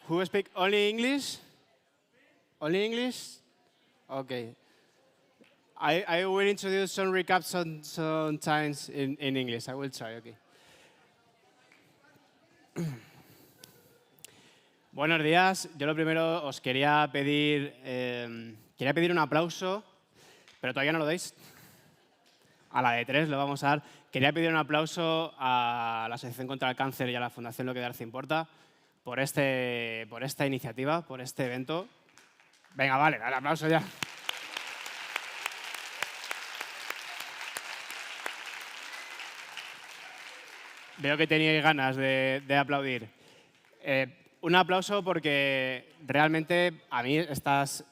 Who speak only English? Only English? Okay. I will introduce some recaps sometimes in English. I will try, okay. Buenos días. Yo lo primero os quería pedir un aplauso, pero todavía no lo dais. A la de 3 lo vamos a dar. Quería pedir un aplauso a la Asociación Contra el Cáncer y a la Fundación Lo que Darse Importa por esta iniciativa, por este evento. Venga, vale, dale aplauso ya. Veo que teníais ganas de aplaudir. Un aplauso porque realmente a mí estas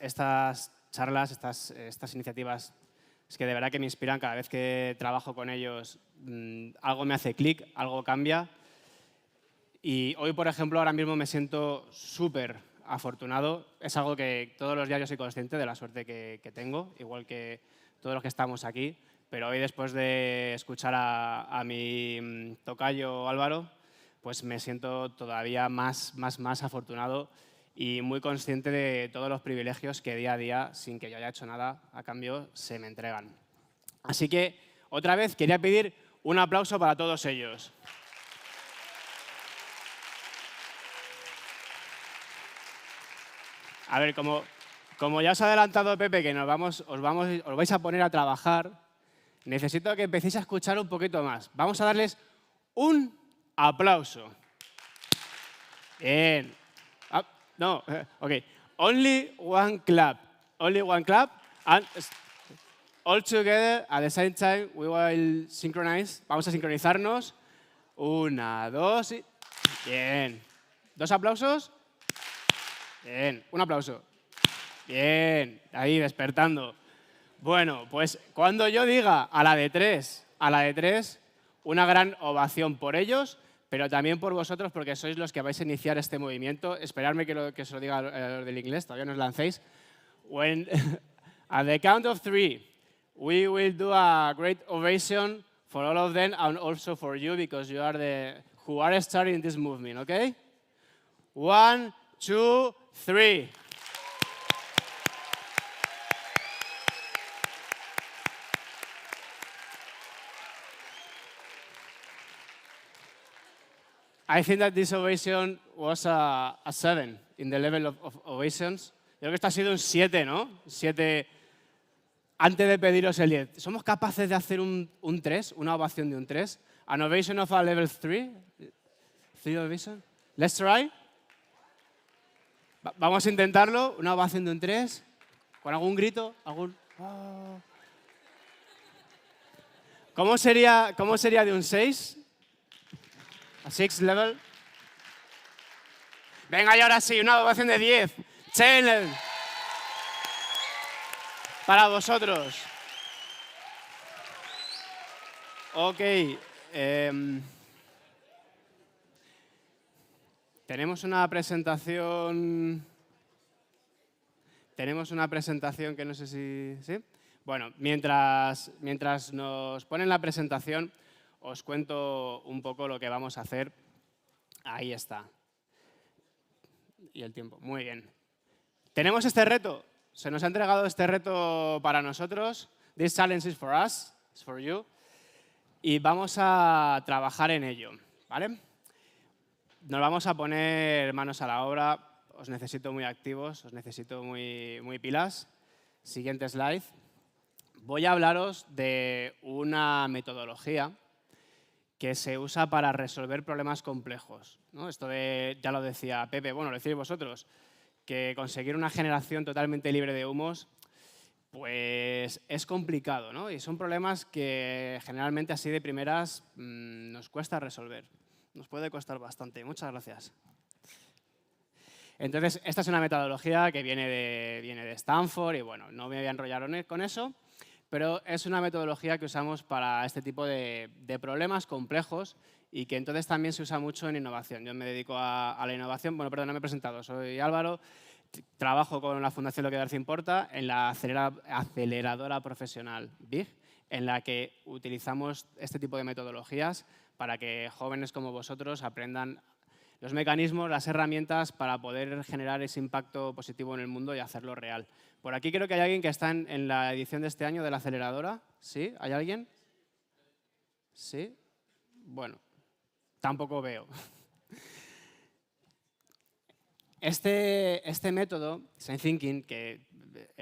charlas, estas iniciativas, es que de verdad que me inspiran cada vez que trabajo con ellos. Algo me hace clic, algo cambia. Y hoy, por ejemplo, ahora mismo me siento súper afortunado. Es algo que todos los días yo soy consciente de la suerte que tengo, igual que todos los que estamos aquí. Pero hoy, después de escuchar a mi tocayo Álvaro, pues me siento todavía más afortunado y muy consciente de todos los privilegios que día a día, sin que yo haya hecho nada a cambio, se me entregan. Así que, otra vez, quería pedir un aplauso para todos ellos. A ver, como ya os ha adelantado Pepe, que os vais a poner a trabajar, necesito que empecéis a escuchar un poquito más. Vamos a darles un Aplauso. Bien. No, ok. Only one clap. Only one clap. And all together, at the same time, we will synchronize. Vamos a sincronizarnos. 1, 2 y... Bien. 2 aplausos. Bien. Un aplauso. Bien. Ahí, despertando. Bueno, pues cuando yo diga a la de 3, una gran ovación por ellos, pero también por vosotros, porque sois los que vais a iniciar este movimiento. Esperadme que se lo diga del inglés, todavía no os lancéis. When, at the count of 3, we will do a great ovation for all of them and also for you, because you are the who are starting this movement, okay? 1, 2, 3. I think that this ovation was a 7 in the level of ovations. Yo creo que esto ha sido un 7, ¿no? 7 antes de pediros el 10. ¿Somos capaces de hacer un 3, una ovación de un 3? An ovation of a level 3? 3 ovation? Let's try. Vamos a intentarlo. Una ovación de un 3. ¿Con algún grito? ¿Algún? Oh. ¿Cómo sería de un 6? A 6 level. Venga, y ahora sí, una ovación de 10. 10 level. Para vosotros. Ok. Tenemos una presentación. Que no sé si... ¿Sí? Bueno, mientras nos ponen la presentación, os cuento un poco lo que vamos a hacer. Ahí está. Y el tiempo. Muy bien. Tenemos este reto. Se nos ha entregado este reto para nosotros. This challenge is for us, it's for you. Y vamos a trabajar en ello, ¿vale? Nos vamos a poner manos a la obra. Os necesito muy activos, os necesito muy pilas. Siguiente slide. Voy a hablaros de una metodología que se usa para resolver problemas complejos, ¿no? Esto ya lo decía Pepe, bueno, lo decís vosotros, que conseguir una generación totalmente libre de humos, pues es complicado, ¿no? Y son problemas que generalmente así de primeras nos cuesta resolver. Nos puede costar bastante. Muchas gracias. Entonces, esta es una metodología que viene de Stanford y, bueno, no me voy a enrollar con eso, pero es una metodología que usamos para este tipo de problemas complejos y que entonces también se usa mucho en innovación. Yo me dedico a la innovación. Bueno, perdón, no me he presentado. Soy Álvaro, trabajo con la Fundación Lo que Darse Importa en la aceleradora profesional BIG, en la que utilizamos este tipo de metodologías para que jóvenes como vosotros aprendan los mecanismos, las herramientas para poder generar ese impacto positivo en el mundo y hacerlo real. Por aquí creo que hay alguien que está en la edición de este año de la aceleradora. ¿Sí? ¿Hay alguien? ¿Sí? Bueno, tampoco veo. Este método, Design Thinking, que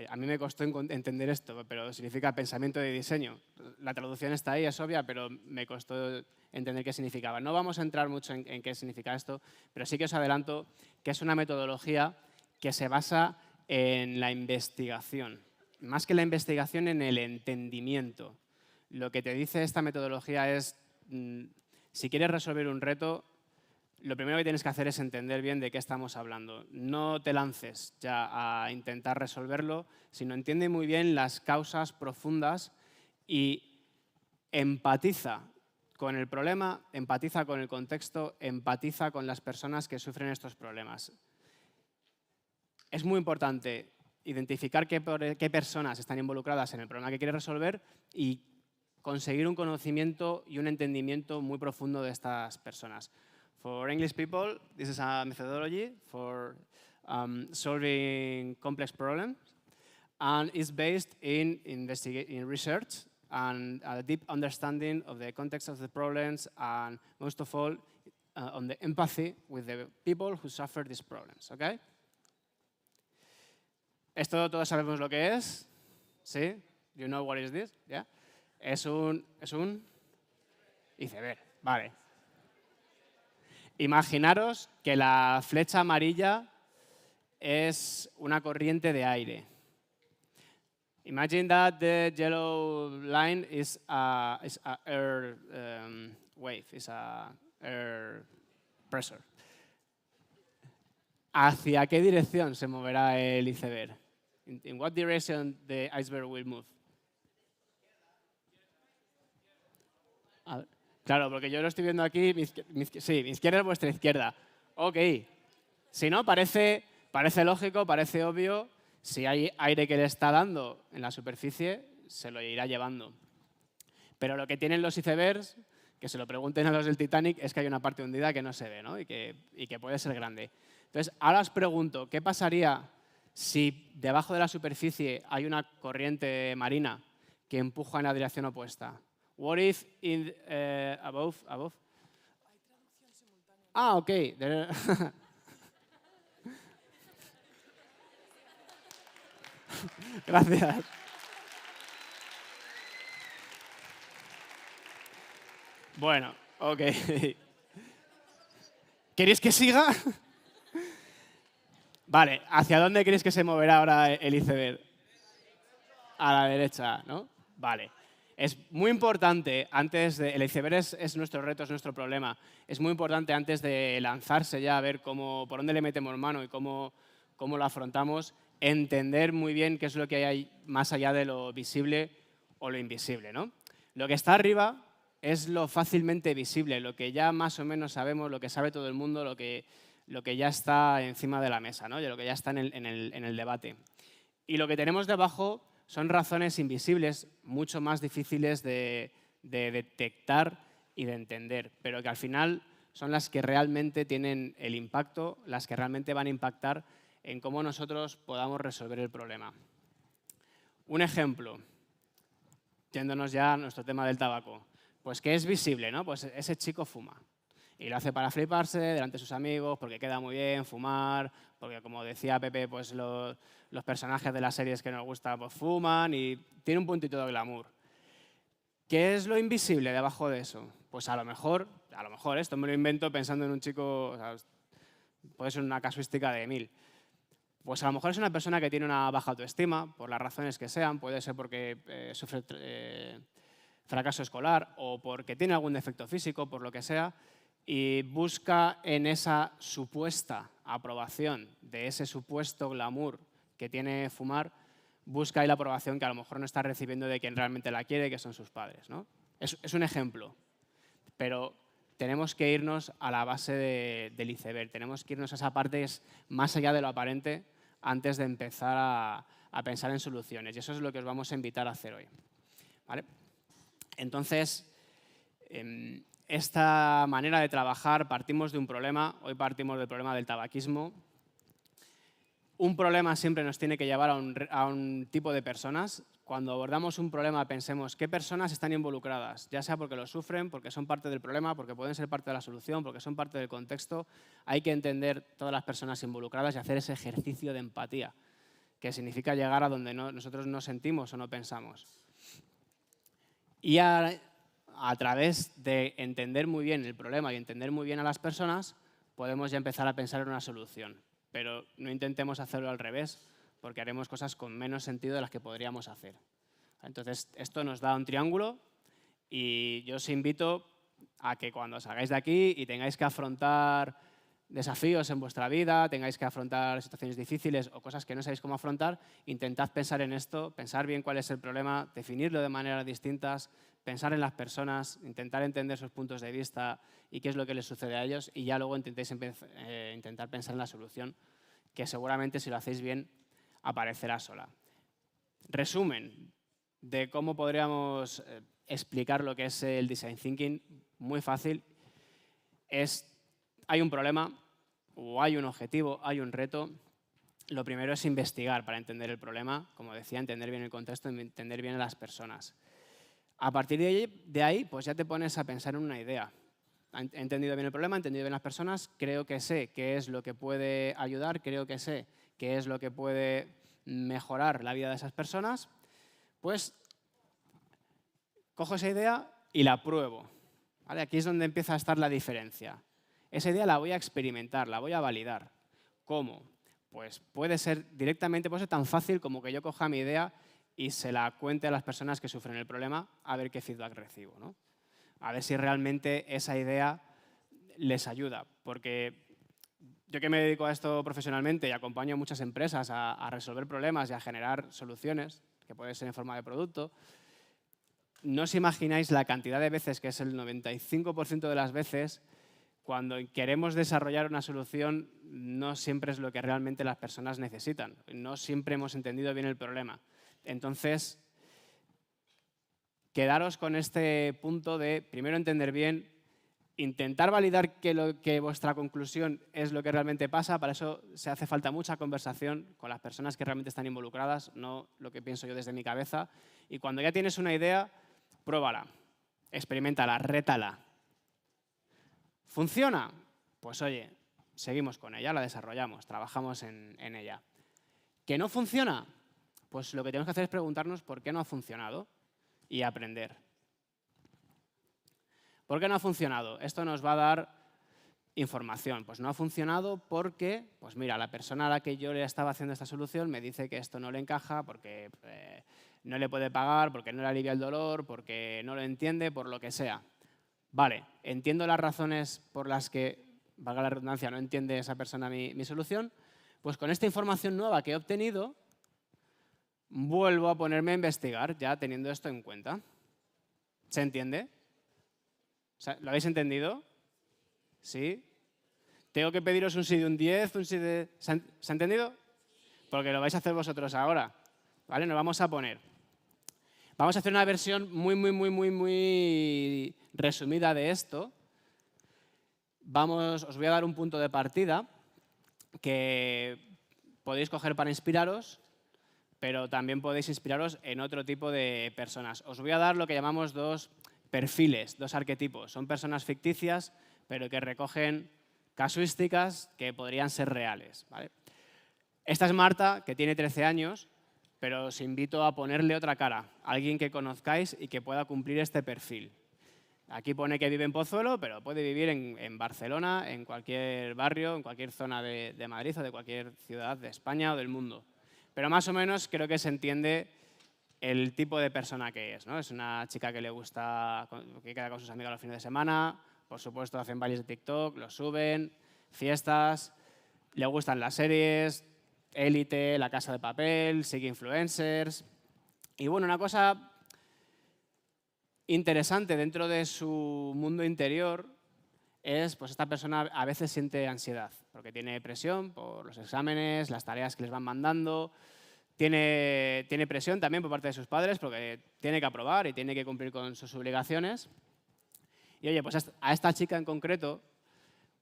a mí me costó entender esto, pero significa pensamiento de diseño. La traducción está ahí, es obvia, pero me costó entender qué significaba. No vamos a entrar mucho en qué significa esto, pero sí que os adelanto que es una metodología que se basa en la investigación. Más que la investigación, en el entendimiento. Lo que te dice esta metodología es, si quieres resolver un reto, lo primero que tienes que hacer es entender bien de qué estamos hablando. No te lances ya a intentar resolverlo, sino entiende muy bien las causas profundas y empatiza con el problema, empatiza con el contexto, empatiza con las personas que sufren estos problemas. Es muy importante identificar qué personas están involucradas en el problema que quieres resolver y conseguir un conocimiento y un entendimiento muy profundo de estas personas. For English people, this is a methodology for solving complex problems, and it's based in research and a deep understanding of the context of the problems, and most of all, on the empathy with the people who suffer these problems. Okay? Esto todos sabemos lo que es, ¿sí? You know what is this? Yeah? Es un iceberg, vale. Imaginaros que la flecha amarilla es una corriente de aire. Imagine that the yellow line is a air wave, is a air pressure. ¿Hacia qué dirección se moverá el iceberg? In what direction the iceberg will move? Claro, porque yo lo estoy viendo aquí, sí, mi izquierda es vuestra izquierda. Ok. Si no, parece lógico, parece obvio. Si hay aire que le está dando en la superficie, se lo irá llevando. Pero lo que tienen los icebergs, que se lo pregunten a los del Titanic, es que hay una parte hundida que no se ve, ¿no? y que puede ser grande. Entonces, ahora os pregunto, ¿qué pasaría si debajo de la superficie hay una corriente marina que empuja en la dirección opuesta? What if above? Ah, ok. Gracias. Bueno, ok. ¿Queréis que siga? Vale, ¿hacia dónde queréis que se moverá ahora el iceberg? A la derecha, ¿no? Vale. Es muy importante, el iceberg es nuestro reto, es nuestro problema. Es muy importante antes de lanzarse ya a ver por dónde le metemos mano y cómo lo afrontamos, entender muy bien qué es lo que hay más allá de lo visible o lo invisible, ¿no? Lo que está arriba es lo fácilmente visible, lo que ya más o menos sabemos, lo que sabe todo el mundo, lo que ya está encima de la mesa, ¿no? Y lo que ya está en el debate. Y lo que tenemos debajo son razones invisibles, mucho más difíciles de detectar y de entender, pero que al final son las que realmente tienen el impacto, las que realmente van a impactar en cómo nosotros podamos resolver el problema. Un ejemplo, yéndonos ya a nuestro tema del tabaco. Pues que es visible, ¿no? Pues ese chico fuma. Y lo hace para fliparse delante de sus amigos, porque queda muy bien fumar, porque como decía Pepe, pues los personajes de las series que nos gustan pues fuman y tiene un puntito de glamour. ¿Qué es lo invisible debajo de eso? Pues a lo mejor esto me lo invento pensando en un chico, o sea, puede ser una casuística de 1000. Pues a lo mejor es una persona que tiene una baja autoestima, por las razones que sean, puede ser porque sufre fracaso escolar o porque tiene algún defecto físico, por lo que sea, y busca en esa supuesta aprobación de ese supuesto glamour que tiene fumar, busca ahí la aprobación que a lo mejor no está recibiendo de quien realmente la quiere, que son sus padres, ¿no? Es un ejemplo, pero tenemos que irnos a la base del iceberg, tenemos que irnos a esa parte más allá de lo aparente antes de empezar a pensar en soluciones, y eso es lo que os vamos a invitar a hacer hoy, ¿vale? Entonces, esta manera de trabajar, partimos de un problema, hoy partimos del problema del tabaquismo. Un problema siempre nos tiene que llevar a un tipo de personas. Cuando abordamos un problema pensemos qué personas están involucradas, ya sea porque lo sufren, porque son parte del problema, porque pueden ser parte de la solución, porque son parte del contexto. Hay que entender todas las personas involucradas y hacer ese ejercicio de empatía, que significa llegar a donde nosotros no sentimos o no pensamos. Y a través de entender muy bien el problema y entender muy bien a las personas, podemos ya empezar a pensar en una solución. Pero no intentemos hacerlo al revés, porque haremos cosas con menos sentido de las que podríamos hacer. Entonces, esto nos da un triángulo y yo os invito a que cuando salgáis de aquí y tengáis que afrontar desafíos en vuestra vida, tengáis que afrontar situaciones difíciles o cosas que no sabéis cómo afrontar, intentad pensar en esto, pensar bien cuál es el problema, definirlo de maneras distintas, pensar en las personas, intentar entender sus puntos de vista y qué es lo que les sucede a ellos, y ya luego intentar pensar en la solución, que seguramente si lo hacéis bien aparecerá sola. Resumen de cómo podríamos explicar lo que es el design thinking, muy fácil, hay un problema o hay un objetivo, hay un reto. Lo primero es investigar para entender el problema, como decía, entender bien el contexto, entender bien a las personas. A partir de ahí, pues ya te pones a pensar en una idea. He entendido bien el problema, he entendido bien las personas, creo que sé qué es lo que puede ayudar, creo que sé qué es lo que puede mejorar la vida de esas personas, pues cojo esa idea y la pruebo. ¿Vale? Aquí es donde empieza a estar la diferencia. esa idea la voy a experimentar, la voy a validar. ¿Cómo? Pues puede ser directamente, puede ser tan fácil como que yo coja mi idea y se la cuente a las personas que sufren el problema a ver qué feedback recibo, ¿no? A ver si realmente esa idea les ayuda. Porque yo que me dedico a esto profesionalmente y acompaño a muchas empresas a resolver problemas y a generar soluciones, que puede ser en forma de producto, no os imagináis la cantidad de veces, que es el 95% de las veces, cuando queremos desarrollar una solución, no siempre es lo que realmente las personas necesitan. No siempre hemos entendido bien el problema. Entonces, quedaros con este punto de, primero, entender bien, intentar validar que vuestra conclusión es lo que realmente pasa. Para eso se hace falta mucha conversación con las personas que realmente están involucradas, no lo que pienso yo desde mi cabeza. Y cuando ya tienes una idea, pruébala, experiméntala, rétala. ¿Funciona? Pues oye, seguimos con ella, la desarrollamos, trabajamos en ella. ¿Que no funciona? Pues lo que tenemos que hacer es preguntarnos por qué no ha funcionado y aprender. ¿Por qué no ha funcionado? Esto nos va a dar información. Pues no ha funcionado porque, pues mira, la persona a la que yo le estaba haciendo esta solución me dice que esto no le encaja porque no le puede pagar, porque no le alivia el dolor, porque no lo entiende, por lo que sea. Vale, entiendo las razones por las que, valga la redundancia, no entiende esa persona mi solución, pues con esta información nueva que he obtenido, vuelvo a ponerme a investigar, ya teniendo esto en cuenta. ¿Se entiende? ¿Lo habéis entendido? ¿Sí? ¿Tengo que pediros un sí de un 10, un sí de... ¿Se ha entendido? Porque lo vais a hacer vosotros ahora. ¿Vale? Nos vamos a poner. Vamos a hacer una versión muy resumida de esto. Os voy a dar un punto de partida que podéis coger para inspiraros, pero también podéis inspiraros en otro tipo de personas. Os voy a dar lo que llamamos dos perfiles, dos arquetipos. Son personas ficticias, pero que recogen casuísticas que podrían ser reales, ¿vale? Esta es Marta, que tiene 13 años, pero os invito a ponerle otra cara, alguien que conozcáis y que pueda cumplir este perfil. Aquí pone que vive en Pozuelo, pero puede vivir en Barcelona, en cualquier barrio, en cualquier zona de Madrid o de cualquier ciudad de España o del mundo. Pero más o menos creo que se entiende el tipo de persona que es, ¿no? Es una chica que le gusta, que queda con sus amigas los fines de semana, por supuesto hacen bailes de TikTok, los suben, fiestas, le gustan las series, Élite, La Casa de Papel, sigue influencers. Y bueno, una cosa interesante dentro de su mundo interior es, pues esta persona a veces siente ansiedad, porque tiene presión por los exámenes, las tareas que les van mandando, tiene presión también por parte de sus padres, porque tiene que aprobar y tiene que cumplir con sus obligaciones. Y oye, pues a esta chica en concreto,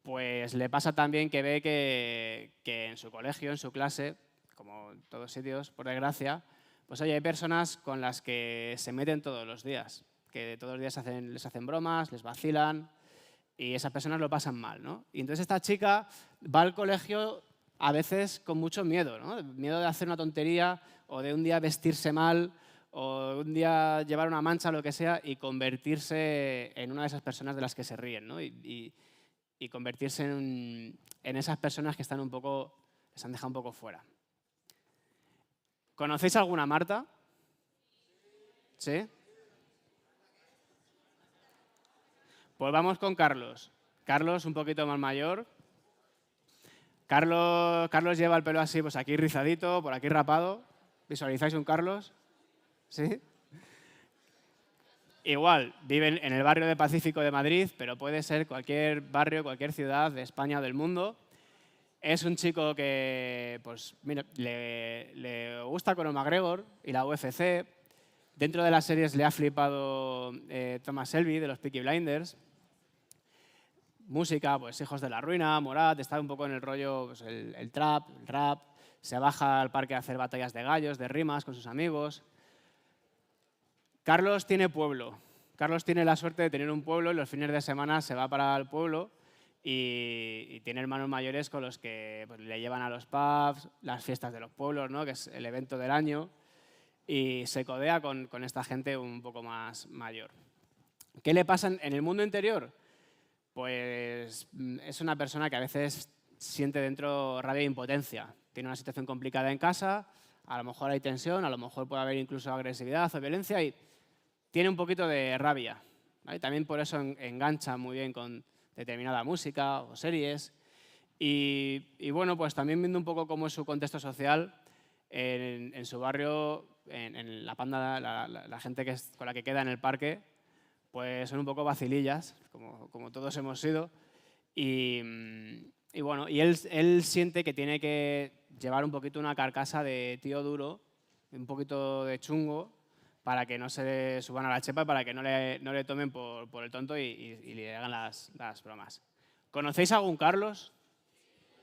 pues le pasa también que ve que en su colegio, en su clase, como en todos sitios, por desgracia, pues oye, hay personas con las que se meten todos los días, que todos los días les hacen bromas, les vacilan, y esas personas lo pasan mal, ¿no? Y entonces esta chica va al colegio a veces con mucho miedo, ¿no? Miedo de hacer una tontería o de un día vestirse mal o un día llevar una mancha o lo que sea y convertirse en una de esas personas de las que se ríen, ¿no? Y convertirse en esas personas que están les han dejado un poco fuera. ¿Conocéis alguna Marta? ¿Sí? Pues vamos con Carlos. Carlos, un poquito más mayor. Carlos lleva el pelo así, pues aquí rizadito, por aquí rapado. ¿Visualizáis un Carlos? ¿Sí? Igual, viven en el barrio de Pacífico de Madrid, pero puede ser cualquier barrio, cualquier ciudad de España o del mundo. Es un chico que, pues, mira, le gusta Conor McGregor y la UFC. Dentro de las series le ha flipado Thomas Shelby, de los Peaky Blinders. Música, pues Hijos de la Ruina, Morat, está un poco en el rollo, pues, el trap, el rap. Se baja al parque a hacer batallas de gallos, de rimas con sus amigos. Carlos tiene pueblo. Carlos tiene la suerte de tener un pueblo y los fines de semana se va para el pueblo y tiene hermanos mayores con los que, pues, le llevan a los pubs, las fiestas de los pueblos, ¿no? Que es el evento del año, y se codea con esta gente un poco más mayor. ¿Qué le pasa en el mundo interior? pues es una persona que a veces siente dentro rabia e impotencia. Tiene una situación complicada en casa, a lo mejor hay tensión, a lo mejor puede haber incluso agresividad o violencia y tiene un poquito de rabia, ¿vale? También por eso engancha muy bien con determinada música o series. Y bueno, pues también viendo un poco cómo es su contexto social, en su barrio, en la panda, la gente con la que queda en el parque, pues son un poco vacilillas, como todos hemos sido. Y bueno, y él siente que tiene que llevar un poquito una carcasa de tío duro, un poquito de chungo, para que no se suban a la chepa, para que no le tomen por el tonto y le hagan las bromas. ¿Conocéis a algún Carlos?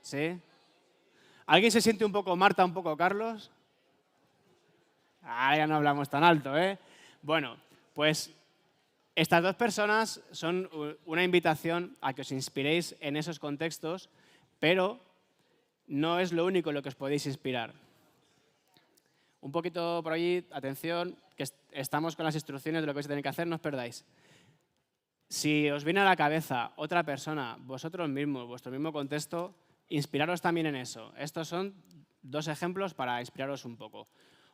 ¿Sí? ¿Alguien se siente un poco Marta, un poco Carlos? Ah, ya no hablamos tan alto, ¿eh? Bueno, pues estas dos personas son una invitación a que os inspiréis en esos contextos, pero no es lo único en lo que os podéis inspirar. Un poquito por allí, atención, que estamos con las instrucciones de lo que vais a tener que hacer, no os perdáis. Si os viene a la cabeza otra persona, vosotros mismos, vuestro mismo contexto, inspiraros también en eso. Estos son dos ejemplos para inspiraros un poco.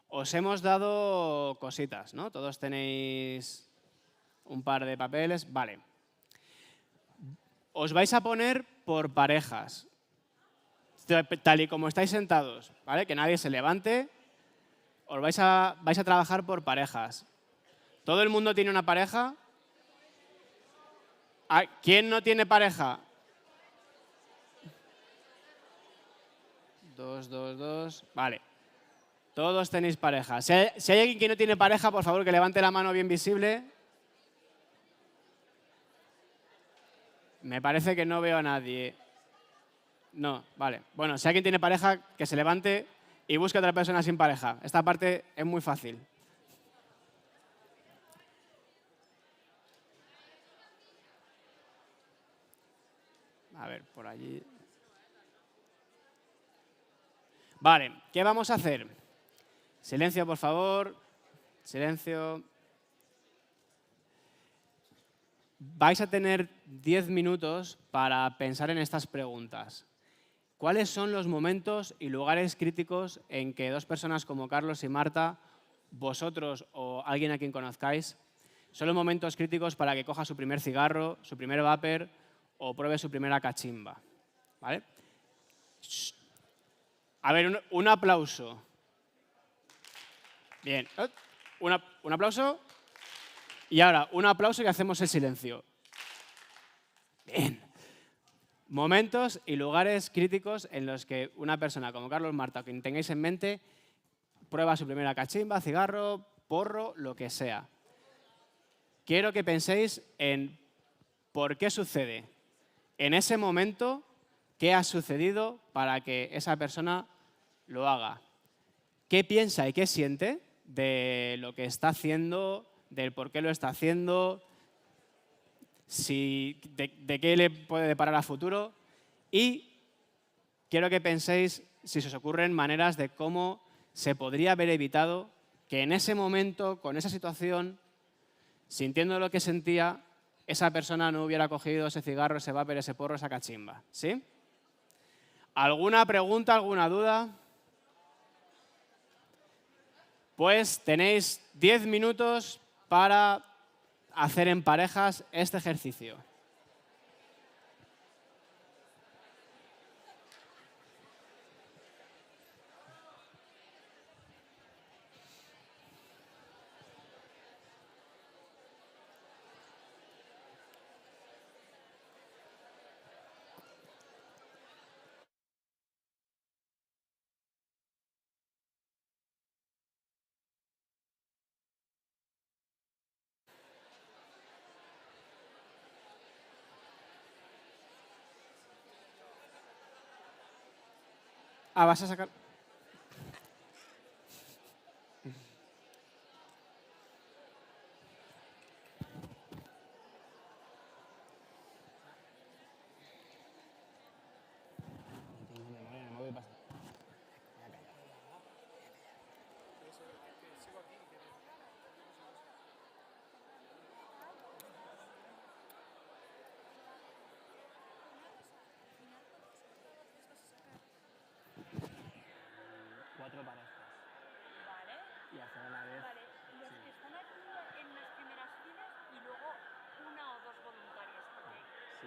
Os hemos dado cositas, ¿no? Todos tenéis un par de papeles. Vale. Os vais a poner por parejas, tal y como estáis sentados, ¿vale? Que nadie se levante. Os vais a trabajar por parejas. ¿Todo el mundo tiene una pareja? ¿Quién no tiene pareja? 2, 2, 2. Vale. Todos tenéis pareja. Si hay alguien que no tiene pareja, por favor, que levante la mano bien visible. Me parece que no veo a nadie. No, vale. Bueno, si alguien tiene pareja, que se levante y busque a otra persona sin pareja. Esta parte es muy fácil. A ver, por allí. Vale, ¿qué vamos a hacer? Silencio, por favor. Silencio. Vais a tener 10 minutos para pensar en estas preguntas. ¿Cuáles son los momentos y lugares críticos en que dos personas como Carlos y Marta, vosotros o alguien a quien conozcáis, son los momentos críticos para que coja su primer cigarro, su primer vapor o pruebe su primera cachimba? ¿Vale? A ver, un aplauso. Bien. Un aplauso. Y ahora, un aplauso y hacemos el silencio. Bien. Momentos y lugares críticos en los que una persona como Carlos, Marta, o quien tengáis en mente, prueba su primera cachimba, cigarro, porro, lo que sea. Quiero que penséis en por qué sucede. En ese momento, ¿qué ha sucedido para que esa persona lo haga? ¿Qué piensa y qué siente de lo que está haciendo, del por qué lo está haciendo, de qué le puede deparar a futuro? Y quiero que penséis si se os ocurren maneras de cómo se podría haber evitado que en ese momento, con esa situación, sintiendo lo que sentía, esa persona no hubiera cogido ese cigarro, ese vapor, ese porro, esa cachimba. ¿Sí? ¿Alguna pregunta, alguna duda? Pues tenéis 10 minutos para hacer en parejas este ejercicio. Ah, vas a sacar...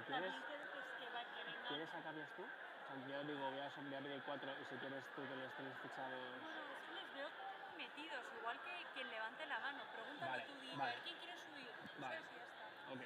¿Quieres sacarlos tú? O sea, yo digo, voy a pedir 4 y si quieres tú que los tienes fichados... No, es que les veo como metidos, igual que quien levante la mano. Pregúntalo Vale, tú, dile, vale. a ver quién quiere subir. Vale. ¿Sabes? Y ya está. Ok.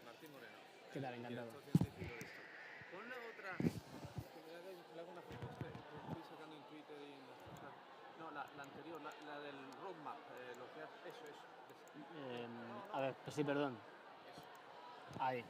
Martín Moreno. ¿Qué tal? Encantado. Pon la otra, que le hago una foto, estoy sacando en Twitter y en las cosas. No, la anterior, la del roadmap, lo que hace, eso. A ver, pues sí, perdón. Ahí.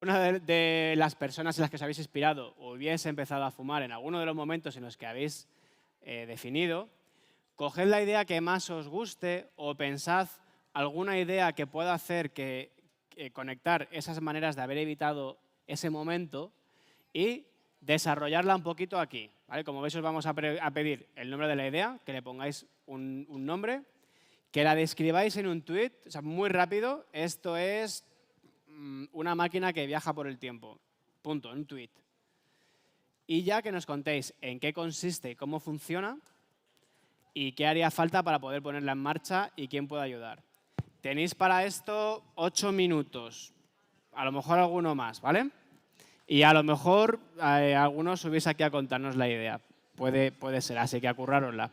una de las personas en las que os habéis inspirado hubiese empezado a fumar en alguno de los momentos en los que habéis definido, coged la idea que más os guste o pensad alguna idea que pueda hacer que conectar esas maneras de haber evitado ese momento y desarrollarla un poquito aquí, ¿vale? Como veis, os vamos a pedir el nombre de la idea, que le pongáis un nombre, que la describáis en un tweet, o sea, muy rápido. Esto es una máquina que viaja por el tiempo. Punto, un tweet. Y ya que nos contéis en qué consiste y cómo funciona y qué haría falta para poder ponerla en marcha y quién puede ayudar. Tenéis para esto 8 minutos, a lo mejor alguno más, ¿vale? Y a lo mejor algunos subís aquí a contarnos la idea. Puede ser, así que a currárosla.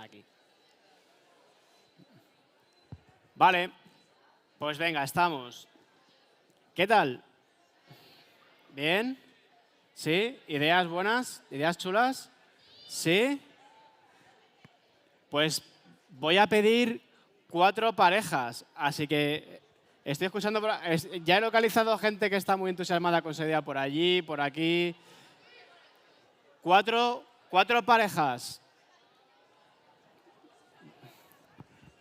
aquí. Vale, pues venga, estamos. ¿Qué tal? ¿Bien? ¿Sí? ¿Ideas buenas? ¿Ideas chulas? ¿Sí? Pues voy a pedir 4 parejas, así que estoy escuchando, ya he localizado gente que está muy entusiasmada con su idea por allí, por aquí. 4 parejas.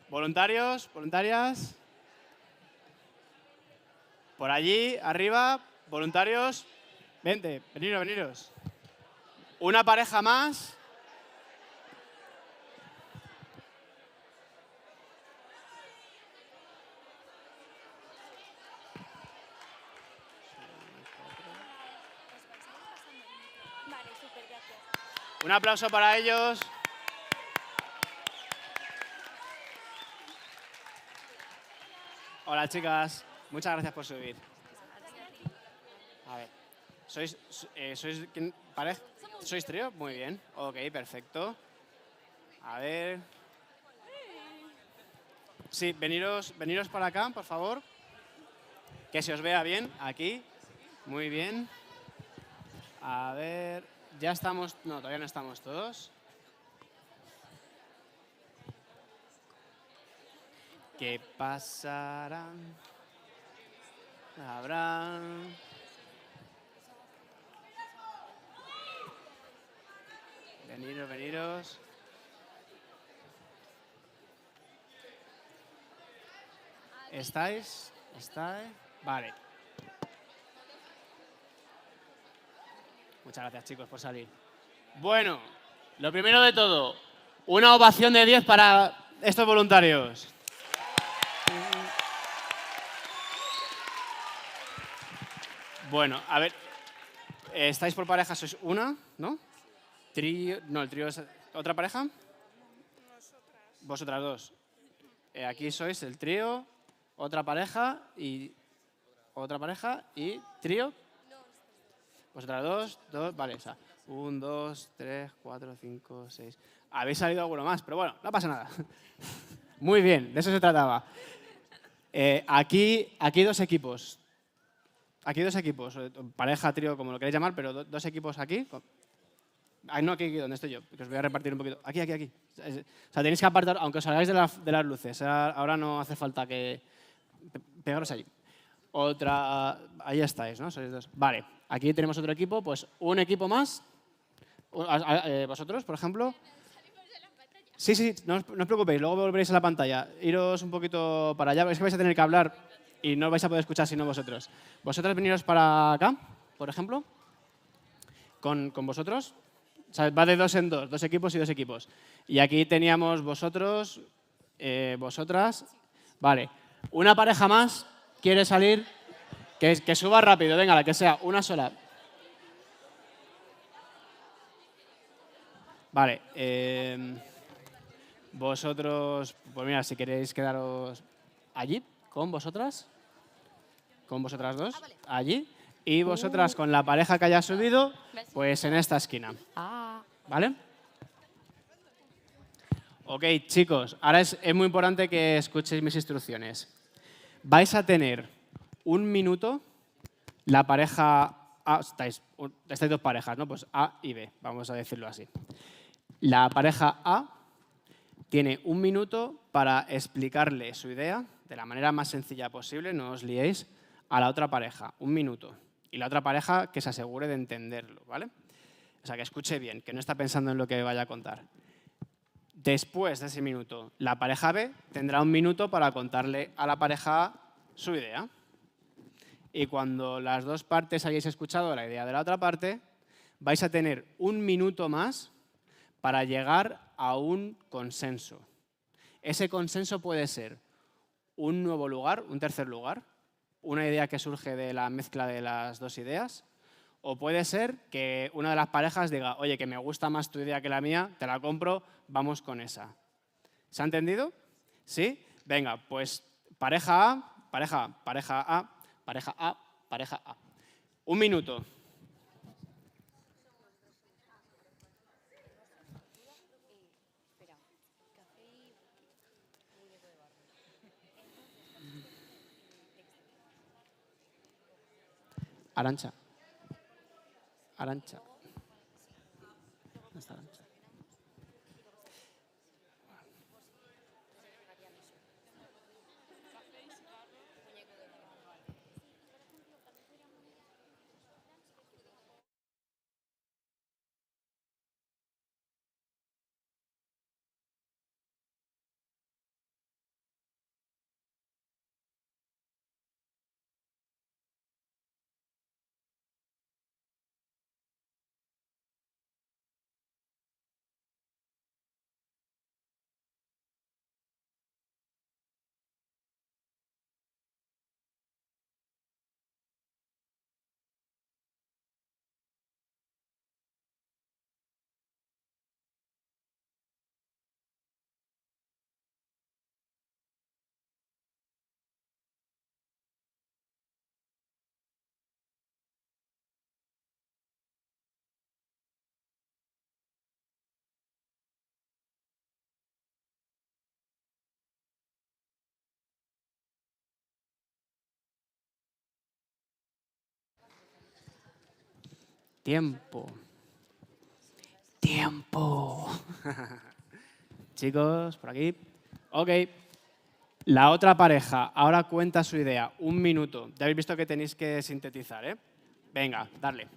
¿Voluntarios? ¿Voluntarias? Por allí, arriba, voluntarios. Vente, veniros. Una pareja más. Un aplauso para ellos. Hola, chicas. Muchas gracias por subir. A ver, ¿sois pareja? ¿Sois trío? Muy bien. Ok, perfecto. A ver. Sí, veniros para acá, por favor. Que se os vea bien aquí. Muy bien. A ver, ya estamos. No, todavía no estamos todos. ¿Qué pasará? Habrá. Veniros. ¿Estáis? Vale. Muchas gracias, chicos, por salir. Bueno, lo primero de todo, una ovación de 10 para estos voluntarios. Bueno, a ver, ¿estáis por pareja? ¿Sois una? ¿No? ¿Trío? No, el trío es... ¿Otra pareja? Vosotras dos. Aquí sois el trío, otra pareja y trío. Vosotras dos, vale, o sea, 1, 2, 3, 4, 5, 6. Habéis salido alguno más, pero bueno, no pasa nada. Muy bien, de eso se trataba. Aquí 2 equipos. Aquí 2 equipos, pareja, trío, como lo queréis llamar, pero 2 equipos aquí. No, aquí donde estoy yo, que os voy a repartir un poquito. Aquí. O sea, tenéis que apartar, aunque os salgáis de las luces. Ahora no hace falta que... Pegaros allí. Otra... Ahí estáis, ¿no? Sois 2. Vale, aquí tenemos otro equipo, pues un equipo más. Vosotros, por ejemplo. Sí, no os preocupéis, luego volveréis a la pantalla. Iros un poquito para allá, es que vais a tener que hablar y no vais a poder escuchar si no vosotros. Vosotros veniros para acá, por ejemplo, con vosotros. O sea, va de 2 en 2, 2 equipos y 2 equipos. Y aquí teníamos vosotros, vosotras. Vale, una pareja más quiere salir, que suba rápido, venga, la que sea, una sola. Vale, vosotros, pues mira, si queréis quedaros allí, con vosotras 2, allí. Y vosotras con la pareja que haya subido, pues en esta esquina. ¿Vale? Ok, chicos, ahora es muy importante que escuchéis mis instrucciones. Vais a tener 1 minuto, la pareja A, estáis 2 parejas, ¿no? Pues A y B, vamos a decirlo así. La pareja A tiene 1 minuto para explicarle su idea de la manera más sencilla posible, no os liéis, a la otra pareja. 1 minuto. Y la otra pareja que se asegure de entenderlo, ¿vale? O sea, que escuche bien, que no está pensando en lo que vaya a contar. Después de ese minuto, la pareja B tendrá 1 minuto para contarle a la pareja A su idea. Y cuando las 2 partes hayáis escuchado la idea de la otra parte, vais a tener 1 minuto más para llegar a un consenso. Ese consenso puede ser un nuevo lugar, un tercer lugar, una idea que surge de la mezcla de las 2 ideas, o puede ser que una de las parejas diga, oye, que me gusta más tu idea que la mía, te la compro, vamos con esa. ¿Se ha entendido? ¿Sí? Venga, pues pareja A, pareja A, pareja A, pareja A. 1 minuto. Arantxa. Arantxa. ¿Dónde está Arantxa? Tiempo. Tiempo. Chicos, por aquí. Ok. La otra pareja ahora cuenta su idea. 1 minuto. Ya habéis visto que tenéis que sintetizar, ¿eh? Venga, darle.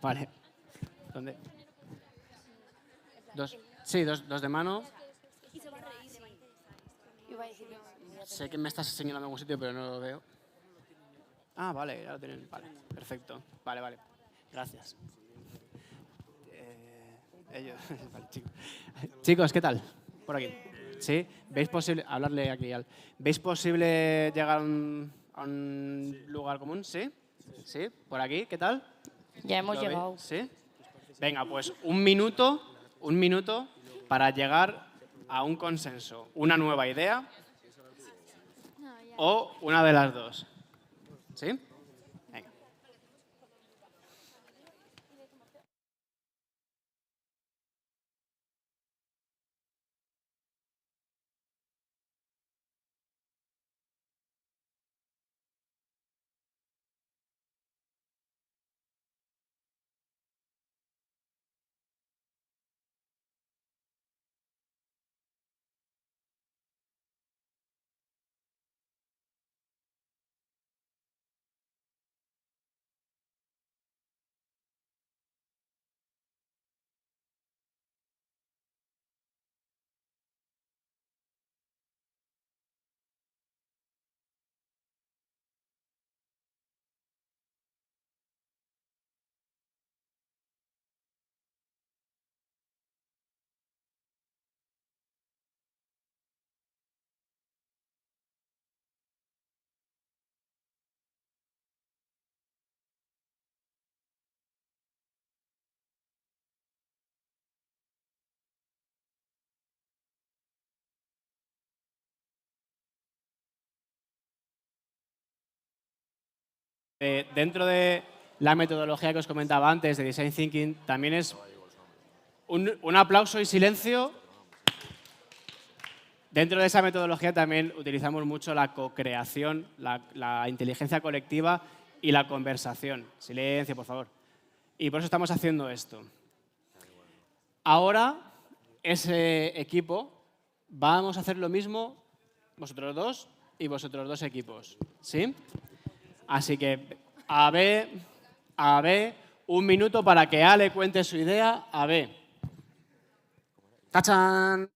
Vale. ¿Dónde? Dos. Sí, dos de mano. Sé que me estás señalando en algún sitio, pero no lo veo. Ah, vale, ya lo tienen. Vale, perfecto. Vale, vale. Gracias. Ellos. Vale, chicos. Chicos, ¿qué tal? Por aquí. ¿Sí? ¿Veis posible hablarle aquí al? ¿Veis posible llegar a un lugar común? ¿Sí? ¿Sí? ¿Por aquí? ¿Qué tal? Ya hemos ¿Lo veis? llegado. ¿Sí? Venga, pues 1 minuto para llegar a un consenso, una nueva idea o una de las dos. ¿Sí? Dentro de la metodología que os comentaba antes de Design Thinking, también es un aplauso y silencio. Dentro de esa metodología también utilizamos mucho la co-creación, la inteligencia colectiva y la conversación. Silencio, por favor. Y por eso estamos haciendo esto. Ahora, ese equipo, vamos a hacer lo mismo, vosotros dos y vosotros dos equipos. ¿Sí? Así que, a ver, un minuto para que Ale cuente su idea. A ver. ¡Tachán!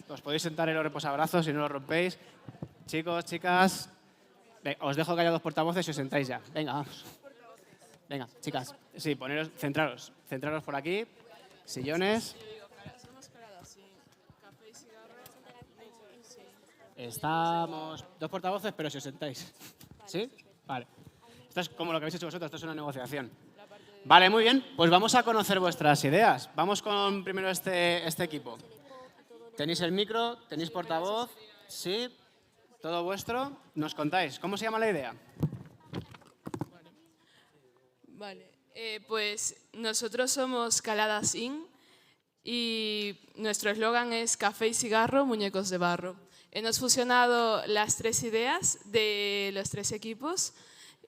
Os podéis sentar en los reposabrazos si no lo rompéis. Chicos, chicas, os dejo que haya 2 portavoces y os sentáis ya. Venga, vamos. Venga, chicas. Sí, centraros por aquí. Sillones. Estamos 2 portavoces, pero si os sentáis. ¿Sí? Vale. Esto es como lo que habéis hecho vosotros, esto es una negociación. Vale, muy bien. Pues vamos a conocer vuestras ideas. Vamos con primero este equipo. ¿Tenéis el micro? ¿Tenéis portavoz? ¿Sí? ¿Todo vuestro? Nos contáis. ¿Cómo se llama la idea? Vale, pues nosotros somos Caladas In y nuestro eslogan es Café y cigarro, muñecos de barro. Hemos fusionado las 3 ideas de los 3 equipos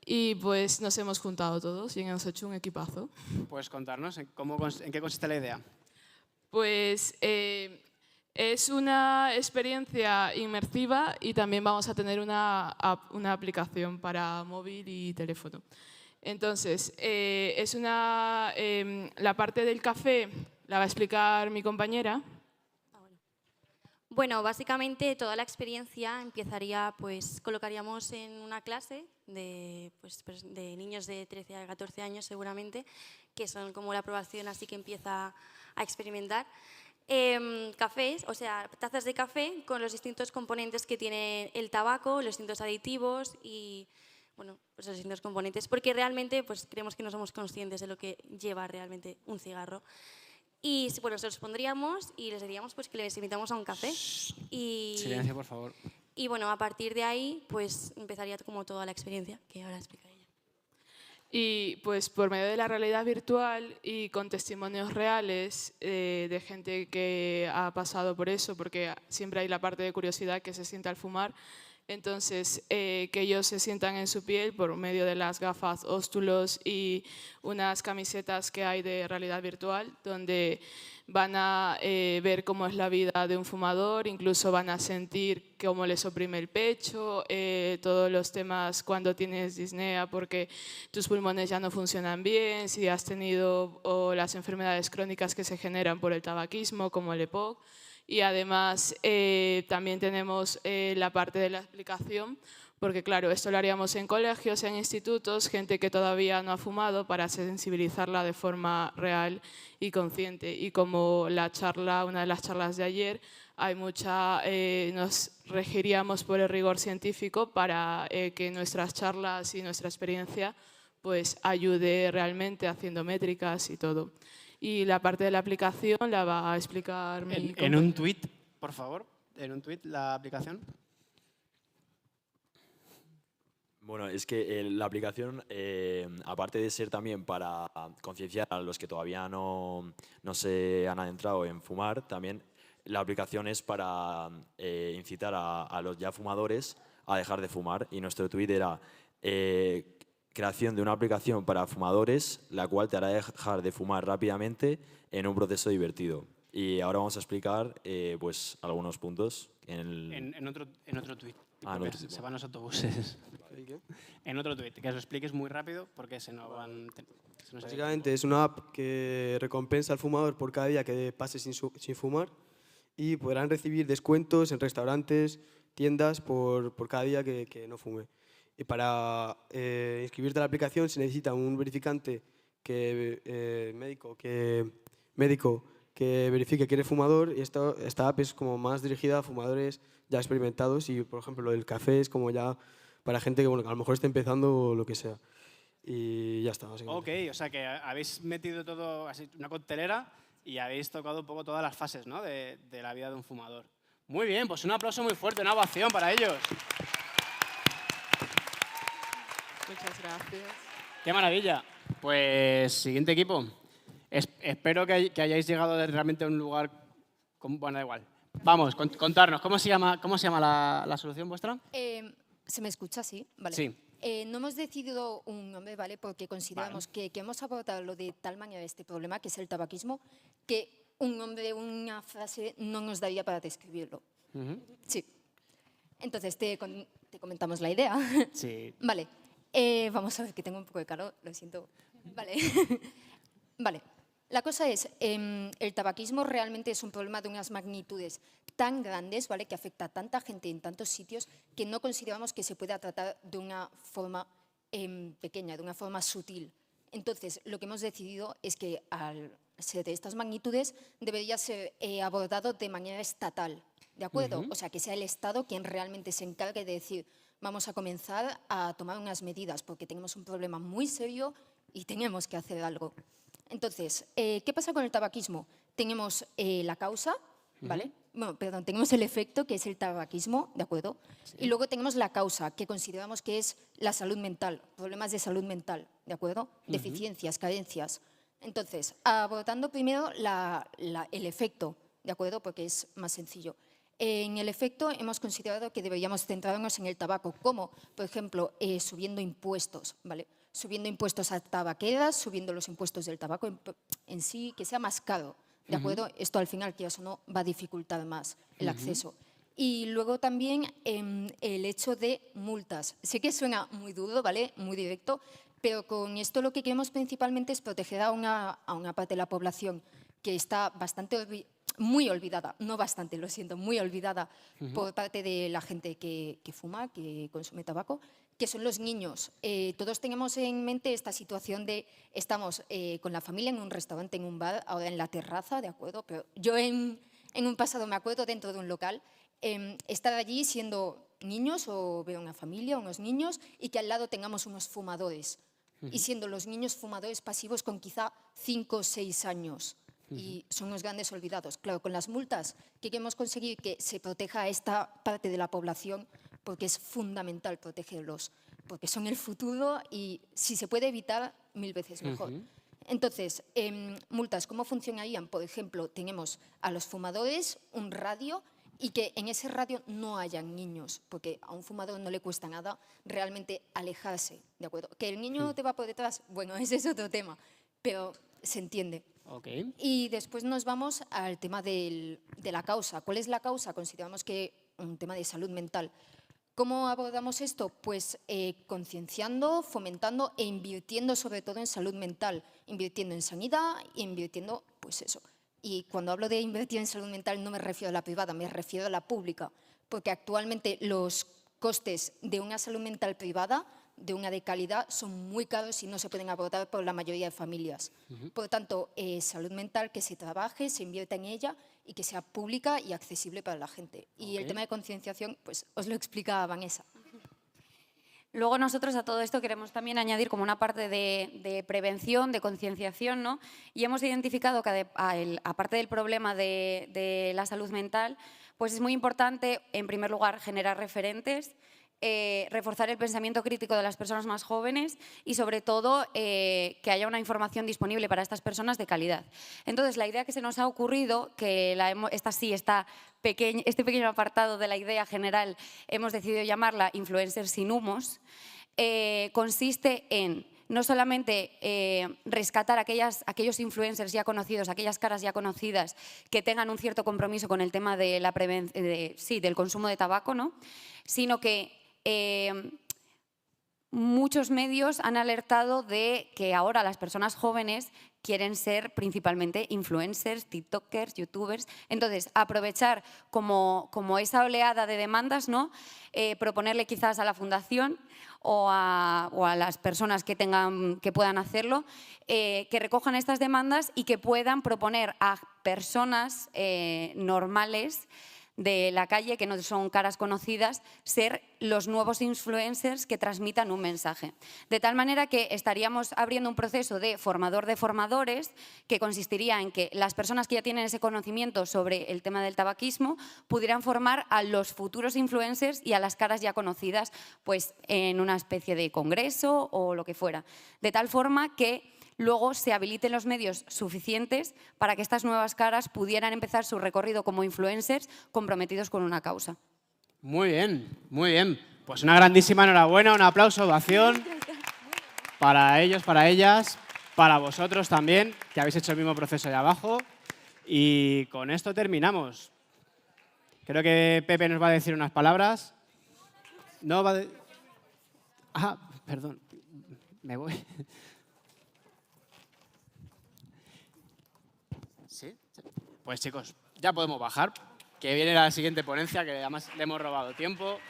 y pues nos hemos juntado todos y hemos hecho un equipazo. Pues contarnos en qué consiste la idea. Pues es una experiencia inmersiva y también vamos a tener una aplicación para móvil y teléfono. Entonces, la parte del café la va a explicar mi compañera. Bueno, básicamente toda la experiencia empezaría, pues colocaríamos en una clase de niños de 13 a 14 años seguramente, que son como la aprobación así que empieza a experimentar. Cafés, o sea, tazas de café con los distintos componentes que tiene el tabaco, los distintos aditivos y bueno, pues los distintos componentes, porque realmente pues creemos que no somos conscientes de lo que lleva realmente un cigarro. Y bueno, se los pondríamos y les diríamos pues que les invitamos a un café. Y, silencio, por favor. Y bueno, a partir de ahí pues empezaría como toda la experiencia que ahora explicaré. Y pues por medio de la realidad virtual y con testimonios reales de gente que ha pasado por eso, porque siempre hay la parte de curiosidad que se siente al fumar, entonces que ellos se sientan en su piel por medio de las gafas, óstulos y unas camisetas que hay de realidad virtual, donde van a ver cómo es la vida de un fumador, incluso van a sentir cómo les oprime el pecho, todos los temas cuando tienes disnea porque tus pulmones ya no funcionan bien, si has tenido o las enfermedades crónicas que se generan por el tabaquismo, como el EPOC. Y además también tenemos la parte de la explicación, porque claro, esto lo haríamos en colegios, en institutos, gente que todavía no ha fumado para sensibilizarla de forma real y consciente. Y como una de las charlas de ayer, nos regiríamos por el rigor científico para que nuestras charlas y nuestra experiencia pues ayude realmente haciendo métricas y todo. Y la parte de la aplicación la va a explicar mi compañero. En un tweet, por favor, en un tweet la aplicación. Bueno, es que la aplicación, aparte de ser también para concienciar a los que todavía no se han adentrado en fumar, también la aplicación es para incitar a los ya fumadores a dejar de fumar. Y nuestro tweet era creación de una aplicación para fumadores, la cual te hará dejar de fumar rápidamente en un proceso divertido. Y ahora vamos a explicar pues, algunos puntos. En otro tuit. Se van los autobuses. ¿Qué? En otro tuit, que os lo expliques muy rápido porque se nos van... Básicamente es una app que recompensa al fumador por cada día que pase sin fumar y podrán recibir descuentos en restaurantes, tiendas por cada día que no fume. Y para inscribirte a la aplicación se necesita un verificante médico que verifique que eres fumador y esta app es como más dirigida a fumadores ya experimentados y, por ejemplo, el café es como ya para gente que, bueno, que a lo mejor está empezando o lo que sea. Y ya está, básicamente. Ok, o sea que habéis metido todo así, una coctelera y habéis tocado un poco todas las fases, ¿no? de la vida de un fumador. Muy bien, pues un aplauso muy fuerte, una ovación para ellos. Muchas gracias. ¡Qué maravilla! Pues siguiente equipo. Espero que hayáis llegado realmente a un lugar... Bueno, da igual. Vamos, contarnos. ¿Cómo se llama la solución vuestra? ¿Se me escucha? Sí. Vale. Sí. No hemos decidido un nombre, ¿vale? Porque consideramos que hemos abordado lo de tal manera este problema, que es el tabaquismo, que un nombre, una frase no nos daría para describirlo. Sí. Entonces, te comentamos la idea. Sí. Vale. Vamos a ver, que tengo un poco de calor, lo siento. Vale. Vale. La cosa es, el tabaquismo realmente es un problema de unas magnitudes tan grandes, ¿vale?, que afecta a tanta gente en tantos sitios que no consideramos que se pueda tratar de una forma pequeña, de una forma sutil. Entonces, lo que hemos decidido es que al ser de estas magnitudes debería ser abordado de manera estatal, ¿de acuerdo? O sea, que sea el Estado quien realmente se encargue de decir, vamos a comenzar a tomar unas medidas porque tenemos un problema muy serio y tenemos que hacer algo. Entonces, ¿qué pasa con el tabaquismo? Tenemos la causa, ¿vale? Bueno, perdón, tenemos el efecto, que es el tabaquismo, ¿de acuerdo? Sí. Y luego tenemos la causa, que consideramos que es la salud mental, problemas de salud mental, ¿de acuerdo? Deficiencias, carencias. Entonces, abordando primero el efecto, ¿de acuerdo? Porque es más sencillo. En el efecto hemos considerado que deberíamos centrarnos en el tabaco, como, por ejemplo, subiendo impuestos, ¿vale? Subiendo impuestos a tabaqueras, subiendo los impuestos del tabaco en sí, que sea más caro, ¿de acuerdo? Esto al final, quieras o no, va a dificultar más el acceso. Y luego también el hecho de multas. Sé que suena muy duro, ¿vale? Muy directo, pero con esto lo que queremos principalmente es proteger a una parte de la población que está muy olvidada, no bastante, lo siento, muy olvidada por parte de la gente que fuma, que consume tabaco, que son los niños. Todos tenemos en mente esta situación de estamos con la familia en un restaurante, en un bar, ahora en la terraza, ¿de acuerdo? Pero yo en un pasado me acuerdo dentro de un local, estar allí siendo niños o ver una familia, unos niños, y que al lado tengamos unos fumadores. Y siendo los niños fumadores pasivos con quizá 5 o 6 años. Y son los grandes olvidados. Claro, con las multas, ¿qué queremos conseguir? Que se proteja a esta parte de la población, porque es fundamental protegerlos, porque son el futuro y si se puede evitar, 1000 veces mejor. Entonces, multas, ¿cómo funcionarían? Por ejemplo, tenemos a los fumadores un radio y que en ese radio no hayan niños, porque a un fumador no le cuesta nada realmente alejarse, ¿de acuerdo? Que el niño te va por detrás, bueno, ese es otro tema, pero se entiende. Y después nos vamos al tema de la causa. ¿Cuál es la causa? Consideramos que un tema de salud mental. ¿Cómo abordamos esto? Pues concienciando, fomentando e invirtiendo sobre todo en salud mental, invirtiendo en sanidad e invirtiendo, pues eso. Y cuando hablo de invertir en salud mental no me refiero a la privada, me refiero a la pública, porque actualmente los costes de una salud mental privada, de una de calidad, son muy caros y no se pueden abordar por la mayoría de familias. Por lo tanto, salud mental, que se trabaje, se invierta en ella y que sea pública y accesible para la gente. Y el tema de concienciación, pues os lo explicaba Vanessa. Luego nosotros a todo esto queremos también añadir como una parte de prevención, de concienciación, ¿no? Y hemos identificado que aparte del problema de la salud mental, pues es muy importante, en primer lugar, generar referentes, reforzar el pensamiento crítico de las personas más jóvenes y, sobre todo, que haya una información disponible para estas personas de calidad. Entonces, la idea que se nos ha ocurrido, que este pequeño apartado de la idea general hemos decidido llamarla Influencers sin humos, consiste en no solamente rescatar aquellos influencers ya conocidos, aquellas caras ya conocidas que tengan un cierto compromiso con el tema de del consumo de tabaco, ¿no? Sino que muchos medios han alertado de que ahora las personas jóvenes quieren ser principalmente influencers, tiktokers, youtubers. Entonces, aprovechar como esa oleada de demandas, ¿no? Proponerle quizás a la fundación o a las personas que puedan hacerlo, que recojan estas demandas y que puedan proponer a personas normales de la calle, que no son caras conocidas, ser los nuevos influencers que transmitan un mensaje. De tal manera que estaríamos abriendo un proceso de formador de formadores, que consistiría en que las personas que ya tienen ese conocimiento sobre el tema del tabaquismo pudieran formar a los futuros influencers y a las caras ya conocidas, pues en una especie de congreso o lo que fuera. De tal forma que luego se habiliten los medios suficientes para que estas nuevas caras pudieran empezar su recorrido como influencers comprometidos con una causa. Muy bien, muy bien. Pues una grandísima enhorabuena, un aplauso, ovación para ellos, para ellas, para vosotros también, que habéis hecho el mismo proceso de abajo. Y con esto terminamos. Creo que Pepe nos va a decir unas palabras. No va a... Ah, perdón, me voy. ¿Sí? Pues chicos, ya podemos bajar, que viene la siguiente ponencia, que además le hemos robado tiempo.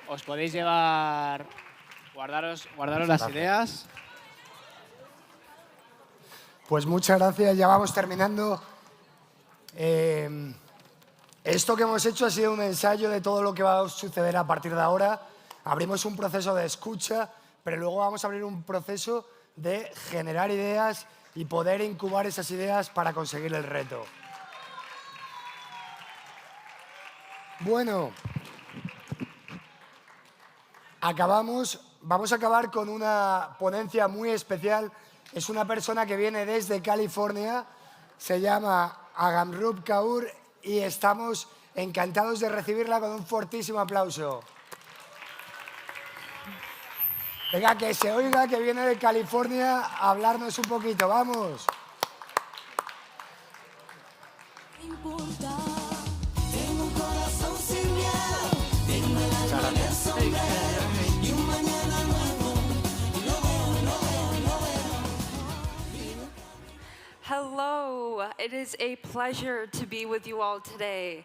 Os podéis llevar, guardaros las ideas. Pues muchas gracias, ya vamos terminando. Esto que hemos hecho ha sido un ensayo de todo lo que va a suceder a partir de ahora. Abrimos un proceso de escucha, pero luego vamos a abrir un proceso de generar ideas y poder incubar esas ideas para conseguir el reto. Bueno, vamos a acabar con una ponencia muy especial. Es una persona que viene desde California, se llama Agamrup Kaur y estamos encantados de recibirla con un fortísimo aplauso. Venga, que se oiga que viene de California a hablarnos un poquito, vamos. Tengo un corazón sin miedo, tengo el alma en el sombrero y un mañana nuevo. Lo veo. Hello, it is a pleasure to be with you all today.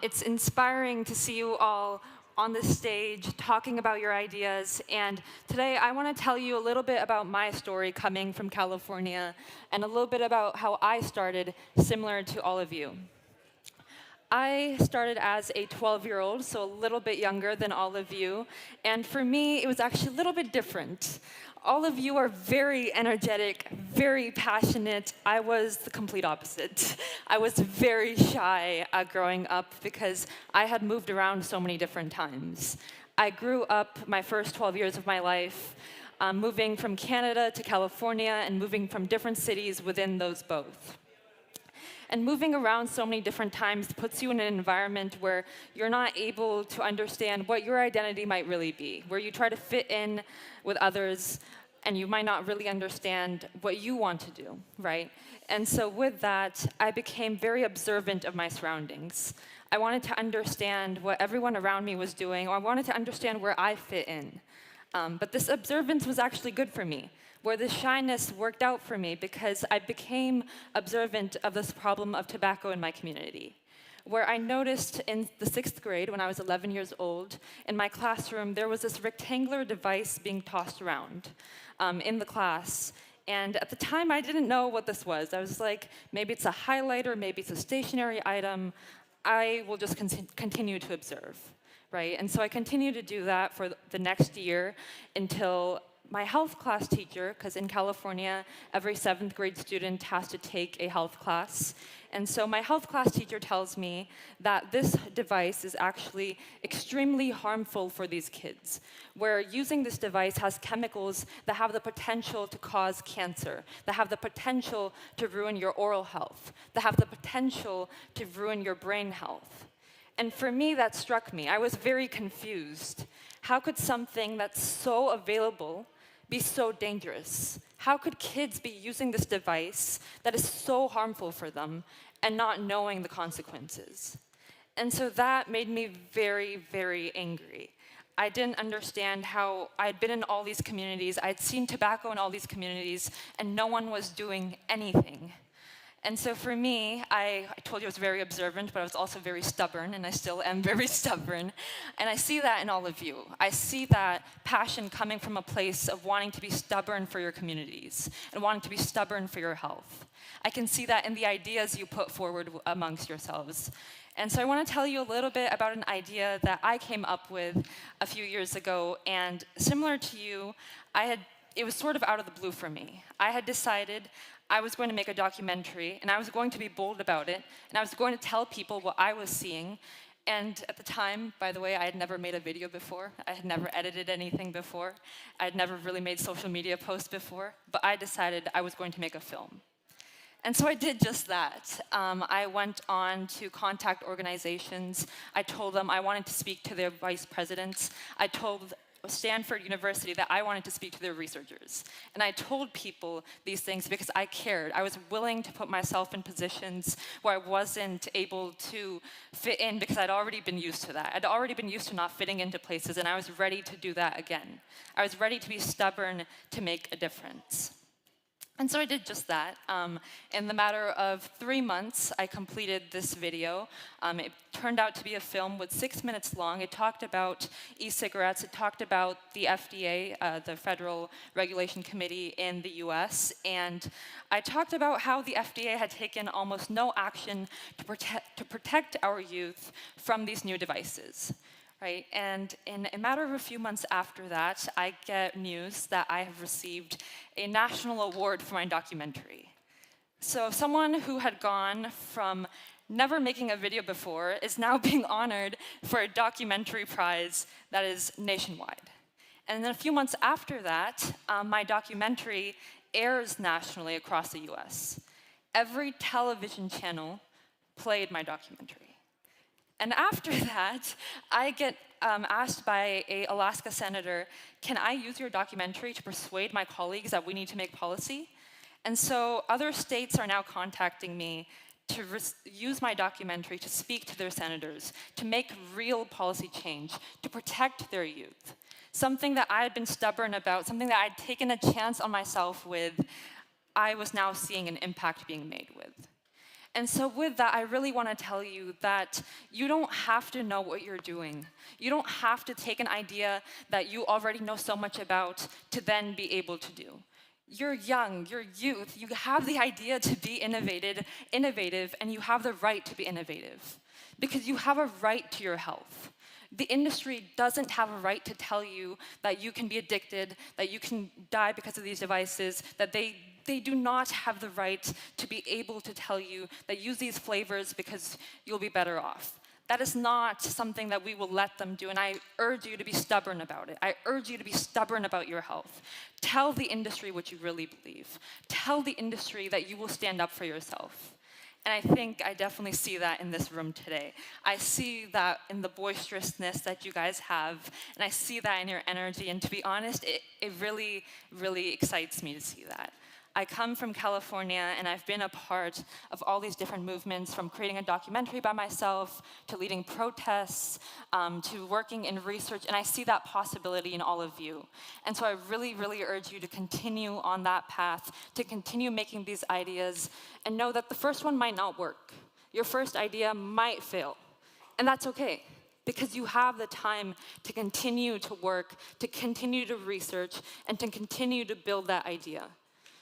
It's inspiring to see you all on the stage talking about your ideas, and today I want to tell you a little bit about my story coming from California and a little bit about how I started, similar to all of you. I started as a 12-year-old, so a little bit younger than all of you, and for me it was actually a little bit different. All of you are very energetic, very passionate. I was the complete opposite. I was very shy growing up because I had moved around so many different times. I grew up my first 12 years of my life moving from Canada to California and moving from different cities within those both. And moving around so many different times puts you in an environment where you're not able to understand what your identity might really be, where you try to fit in with others, and you might not really understand what you want to do, right? And so with that, I became very observant of my surroundings. I wanted to understand what everyone around me was doing, or I wanted to understand where I fit in. But this observance was actually good for me, where the shyness worked out for me because I became observant of this problem of tobacco in my community, where I noticed in the 6th grade, when I was 11 years old, in my classroom, there was this rectangular device being tossed around in the class. And at the time, I didn't know what this was. I was like, maybe it's a highlighter, maybe it's a stationary item. I will just continue to observe, right? And so I continued to do that for the next year until my health class teacher, because in California, every 7th grade student has to take a health class. And so my health class teacher tells me that this device is actually extremely harmful for these kids, where using this device has chemicals that have the potential to cause cancer, that have the potential to ruin your oral health, that have the potential to ruin your brain health. And for me, that struck me. I was very confused. How could something that's so available be so dangerous? How could kids be using this device that is so harmful for them and not knowing the consequences? And so that made me very, very angry. I didn't understand how I'd been in all these communities, I'd seen tobacco in all these communities, and no one was doing anything. And so for me, I told you I was very observant, but I was also very stubborn, and I still am very stubborn. And I see that in all of you. I see that passion coming from a place of wanting to be stubborn for your communities and wanting to be stubborn for your health. I can see that in the ideas you put forward amongst yourselves. And so I want to tell you a little bit about an idea that I came up with a few years ago, and similar to you, it was sort of out of the blue for me. I had decided I was going to make a documentary, and I was going to be bold about it, and I was going to tell people what I was seeing. And at the time, by the way, I had never made a video before. I had never edited anything before. I had never really made social media posts before, but I decided I was going to make a film. And so I did just that. I went on to contact organizations. I told them I wanted to speak to their vice presidents. I told Stanford University that I wanted to speak to their researchers. And I told people these things because I cared. I was willing to put myself in positions where I wasn't able to fit in because I'd already been used to that. I'd already been used to not fitting into places, and I was ready to do that again. I was ready to be stubborn to make a difference. And so I did just that. In the matter of 3 months, I completed this video. It turned out to be a film with 6 minutes long. It talked about e-cigarettes. It talked about the FDA, the Federal Regulation Committee in the US. And I talked about how the FDA had taken almost no action to protect our youth from these new devices. Right? And in a matter of a few months after that, I get news that I have received a national award for my documentary. So someone who had gone from never making a video before is now being honored for a documentary prize that is nationwide. And then a few months after that, my documentary airs nationally across the US. Every television channel played my documentary. And after that, I get asked by an Alaska senator, can I use your documentary to persuade my colleagues that we need to make policy? And so other states are now contacting me to use my documentary to speak to their senators, to make real policy change, to protect their youth. Something that I had been stubborn about, something that I'd taken a chance on myself with, I was now seeing an impact being made with. And so with that, I really want to tell you that you don't have to know what you're doing. You don't have to take an idea that you already know so much about to then be able to do. You're young, you're youth, you have the idea to be innovative, and you have the right to be innovative. Because you have a right to your health. The industry doesn't have a right to tell you that you can be addicted, that you can die because of these devices, that they do not have the right to be able to tell you that use these flavors because you'll be better off. That is not something that we will let them do, and I urge you to be stubborn about it. I urge you to be stubborn about your health. Tell the industry what you really believe. Tell the industry that you will stand up for yourself. And I think I definitely see that in this room today. I see that in the boisterousness that you guys have, and I see that in your energy, and to be honest, it really, really excites me to see that. I come from California, and I've been a part of all these different movements, from creating a documentary by myself, to leading protests, to working in research, and I see that possibility in all of you. And so I really, really urge you to continue on that path, to continue making these ideas, and know that the first one might not work. Your first idea might fail, and that's okay, because you have the time to continue to work, to continue to research, and to continue to build that idea.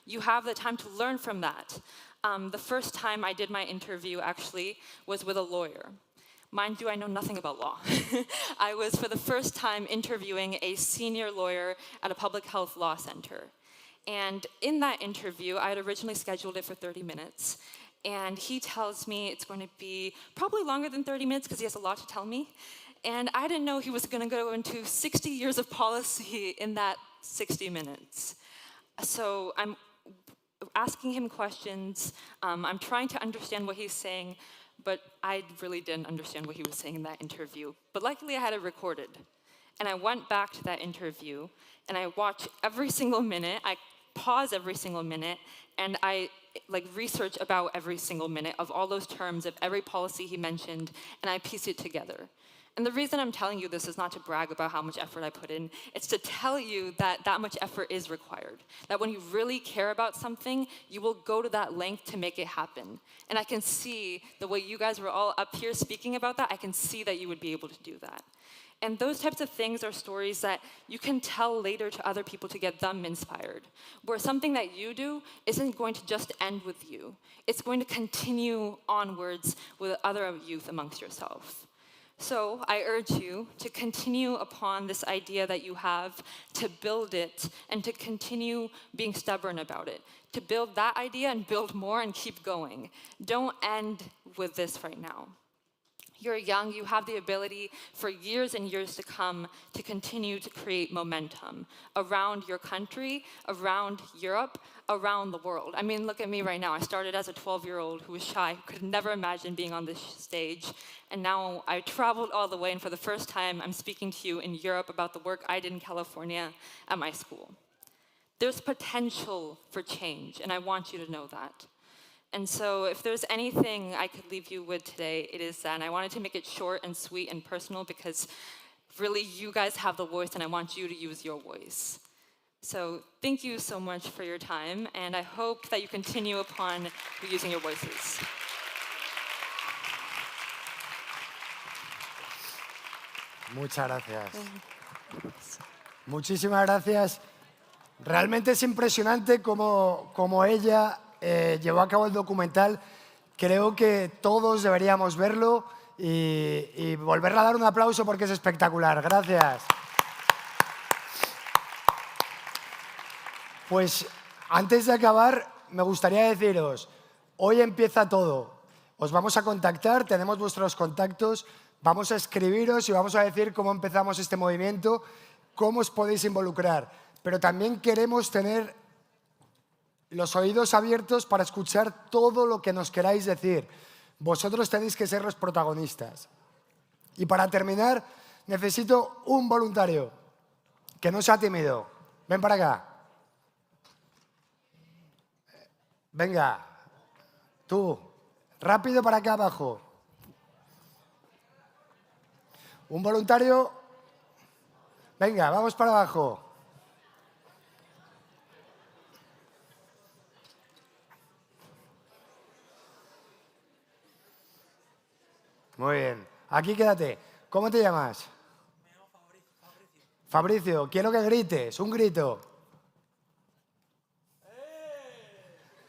You have the time to learn from that. The first time I did my interview, actually, was with a lawyer. Mind you, I know nothing about law. I was, for the first time, interviewing a senior lawyer at a public health law center. And in that interview, I had originally scheduled it for 30 minutes. And he tells me it's going to be probably longer than 30 minutes because he has a lot to tell me. And I didn't know he was going to go into 60 years of policy in that 60 minutes. So I'm asking him questions. I'm trying to understand what he's saying, but I really didn't understand what he was saying in that interview. But luckily, I had it recorded. And I went back to that interview, and I watched every single minute. I pause every single minute, and I research about every single minute of all those terms, of every policy he mentioned, and I piece it together. And the reason I'm telling you this is not to brag about how much effort I put in. It's to tell you that that much effort is required. That when you really care about something, you will go to that length to make it happen. And I can see the way you guys were all up here speaking about that, I can see that you would be able to do that. And those types of things are stories that you can tell later to other people to get them inspired. Where something that you do isn't going to just end with you. It's going to continue onwards with other youth amongst yourself. So I urge you to continue upon this idea that you have, to build it, and to continue being stubborn about it. To build that idea and build more and keep going. Don't end with this right now. You're young, you have the ability for years and years to come to continue to create momentum around your country, around Europe, around the world. I mean, look at me right now. I started as a 12-year-old who was shy, who could never imagine being on this stage. And now I traveled all the way, and for the first time, I'm speaking to you in Europe about the work I did in California at my school. There's potential for change, and I want you to know that. And so if there's anything I could leave you with today, it is that. And I wanted to make it short and sweet and personal because really you guys have the voice and I want you to use your voice. So thank you so much for your time, and I hope that you continue upon using your voices. Muchas gracias. Muchísimas gracias. Realmente es impresionante cómo ella llevó a cabo el documental. Creo que todos deberíamos verlo y volverle a dar un aplauso porque es espectacular. Gracias. Pues antes de acabar, me gustaría deciros, hoy empieza todo. Os vamos a contactar, tenemos vuestros contactos, vamos a escribiros y vamos a decir cómo empezamos este movimiento, cómo os podéis involucrar. Pero también queremos tener los oídos abiertos para escuchar todo lo que nos queráis decir. Vosotros tenéis que ser los protagonistas. Y para terminar, necesito un voluntario que no sea tímido. Ven para acá. Venga, tú, rápido para acá abajo. Un voluntario. Venga, vamos para abajo. Muy bien. Aquí quédate. ¿Cómo te llamas? Me llamo Fabricio, quiero que grites. Un grito.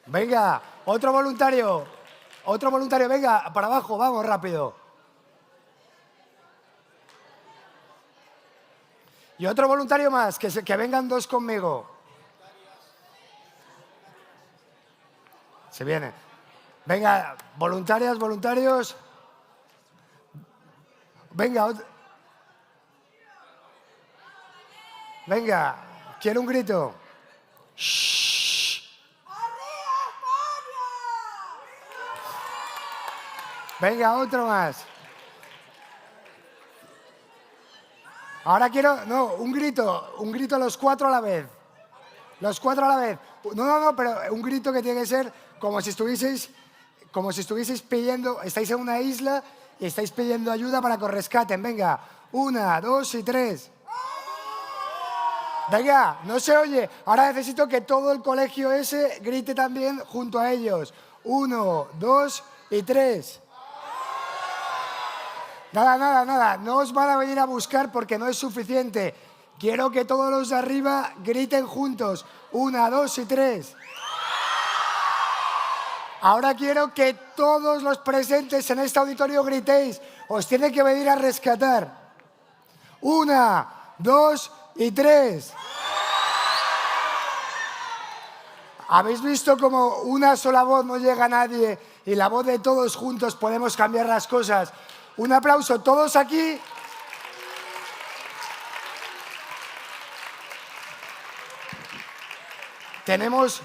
Venga, otro voluntario. Otro voluntario, venga, para abajo, vamos rápido. Y otro voluntario más, que vengan dos conmigo. Se viene. Venga, voluntarias, voluntarios. Venga, venga, quiero un grito. Shh. Venga, otro más. Ahora quiero, no, un grito los cuatro a la vez. Los cuatro a la vez. No, pero un grito que tiene que ser como si estuvieseis pidiendo, estáis en una isla y estáis pidiendo ayuda para que os rescaten. Venga, 1, 2 y 3. Venga, no se oye. Ahora necesito que todo el colegio ese grite también junto a ellos. 1, 2 y 3. Nada. No os van a venir a buscar porque no es suficiente. Quiero que todos los de arriba griten juntos. 1, 2 y 3. Ahora quiero que todos los presentes en este auditorio gritéis. Os tiene que venir a rescatar. 1, 2 y 3. ¿Habéis visto cómo una sola voz no llega a nadie y la voz de todos juntos podemos cambiar las cosas? Un aplauso, todos aquí. Tenemos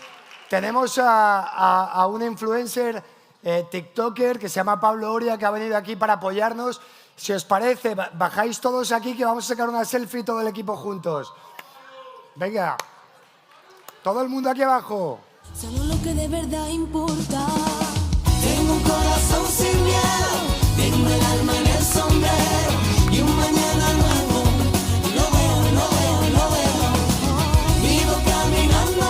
a un influencer, tiktoker, que se llama Pablo Oria, que ha venido aquí para apoyarnos. Si os parece, bajáis todos aquí que vamos a sacar una selfie todo el equipo juntos. Venga, todo el mundo aquí abajo. Solo lo que de verdad importa. Tengo un corazón sin miedo, tengo el alma en el sombrero y un mañana nuevo. Lo veo, vivo caminando.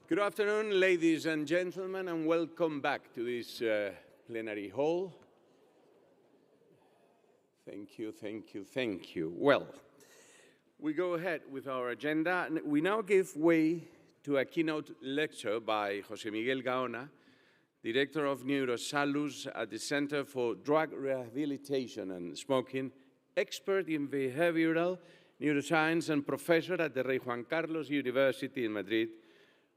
Good afternoon, ladies and gentlemen, and welcome back to this plenary hall. Thank you, thank you, thank you. Well, we go ahead with our agenda. And we now give way to a keynote lecture by José Miguel Gaona, Director of Neurosalud at the Center for Drug Rehabilitation and Smoking, expert in behavioral neuroscience and professor at the Rey Juan Carlos University in Madrid,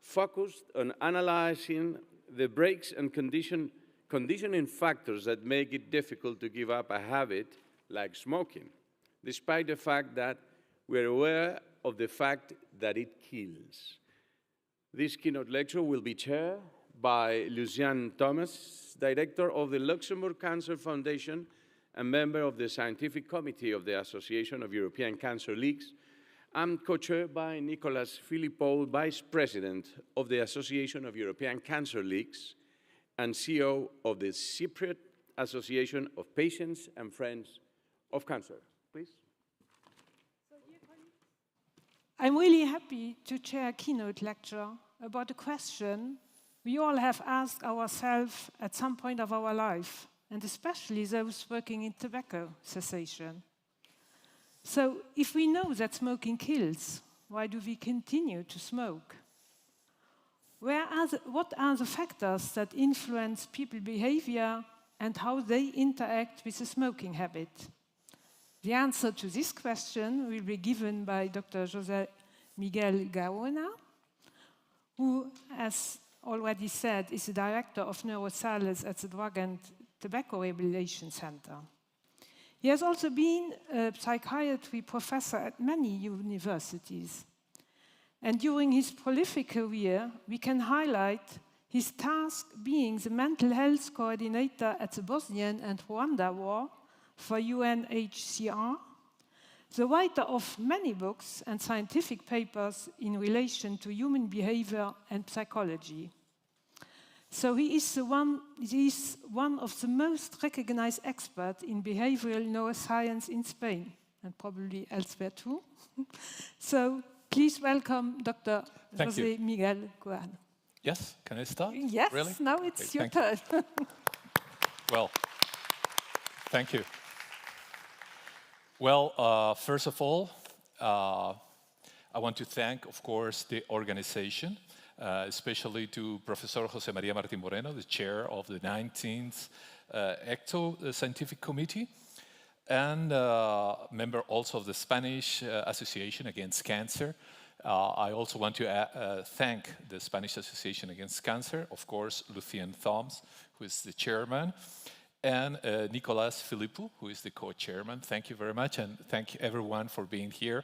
focused on analyzing the breaks and conditioning factors that make it difficult to give up a habit like smoking, despite the fact that we're aware of the fact that it kills. This keynote lecture will be chaired by Lucian Thomas, Director of the Luxembourg Cancer Foundation and member of the Scientific Committee of the Association of European Cancer Leagues, and co-chaired by Nicolas Philippot, Vice President of the Association of European Cancer Leagues and CEO of the Cypriot Association of Patients and Friends of Cancer. Please. I'm really happy to chair a keynote lecture about a question we all have asked ourselves at some point of our life, and especially those working in tobacco cessation. So, if we know that smoking kills, why do we continue to smoke? What are the factors that influence people's behavior and how they interact with the smoking habit? The answer to this question will be given by Dr. José Miguel Gaona, who, as already said, is the Director of Neuroscience at the Drug and Tobacco Rehabilitation Center. He has also been a psychiatry professor at many universities. And during his prolific career, we can highlight his task being the mental health coordinator at the Bosnian and Rwanda war for UNHCR, the writer of many books and scientific papers in relation to human behavior and psychology. So he is one of the most recognized experts in behavioral neuroscience in Spain, and probably elsewhere too. So please welcome Dr. José Miguel Gaona. Yes, can I start? Yes, really? now it's Okay, your turn. Well, thank you. Well, first of all, I want to thank, of course, the organization, especially to Professor José María Martín Moreno, the chair of the 19th ECTO Scientific Committee, and member also of the Spanish Association Against Cancer. I also want to thank the Spanish Association Against Cancer, of course, Lucien Thoms, who is the chairman, and Nicolas Philippot, who is the co-chairman. Thank you very much, and thank everyone for being here.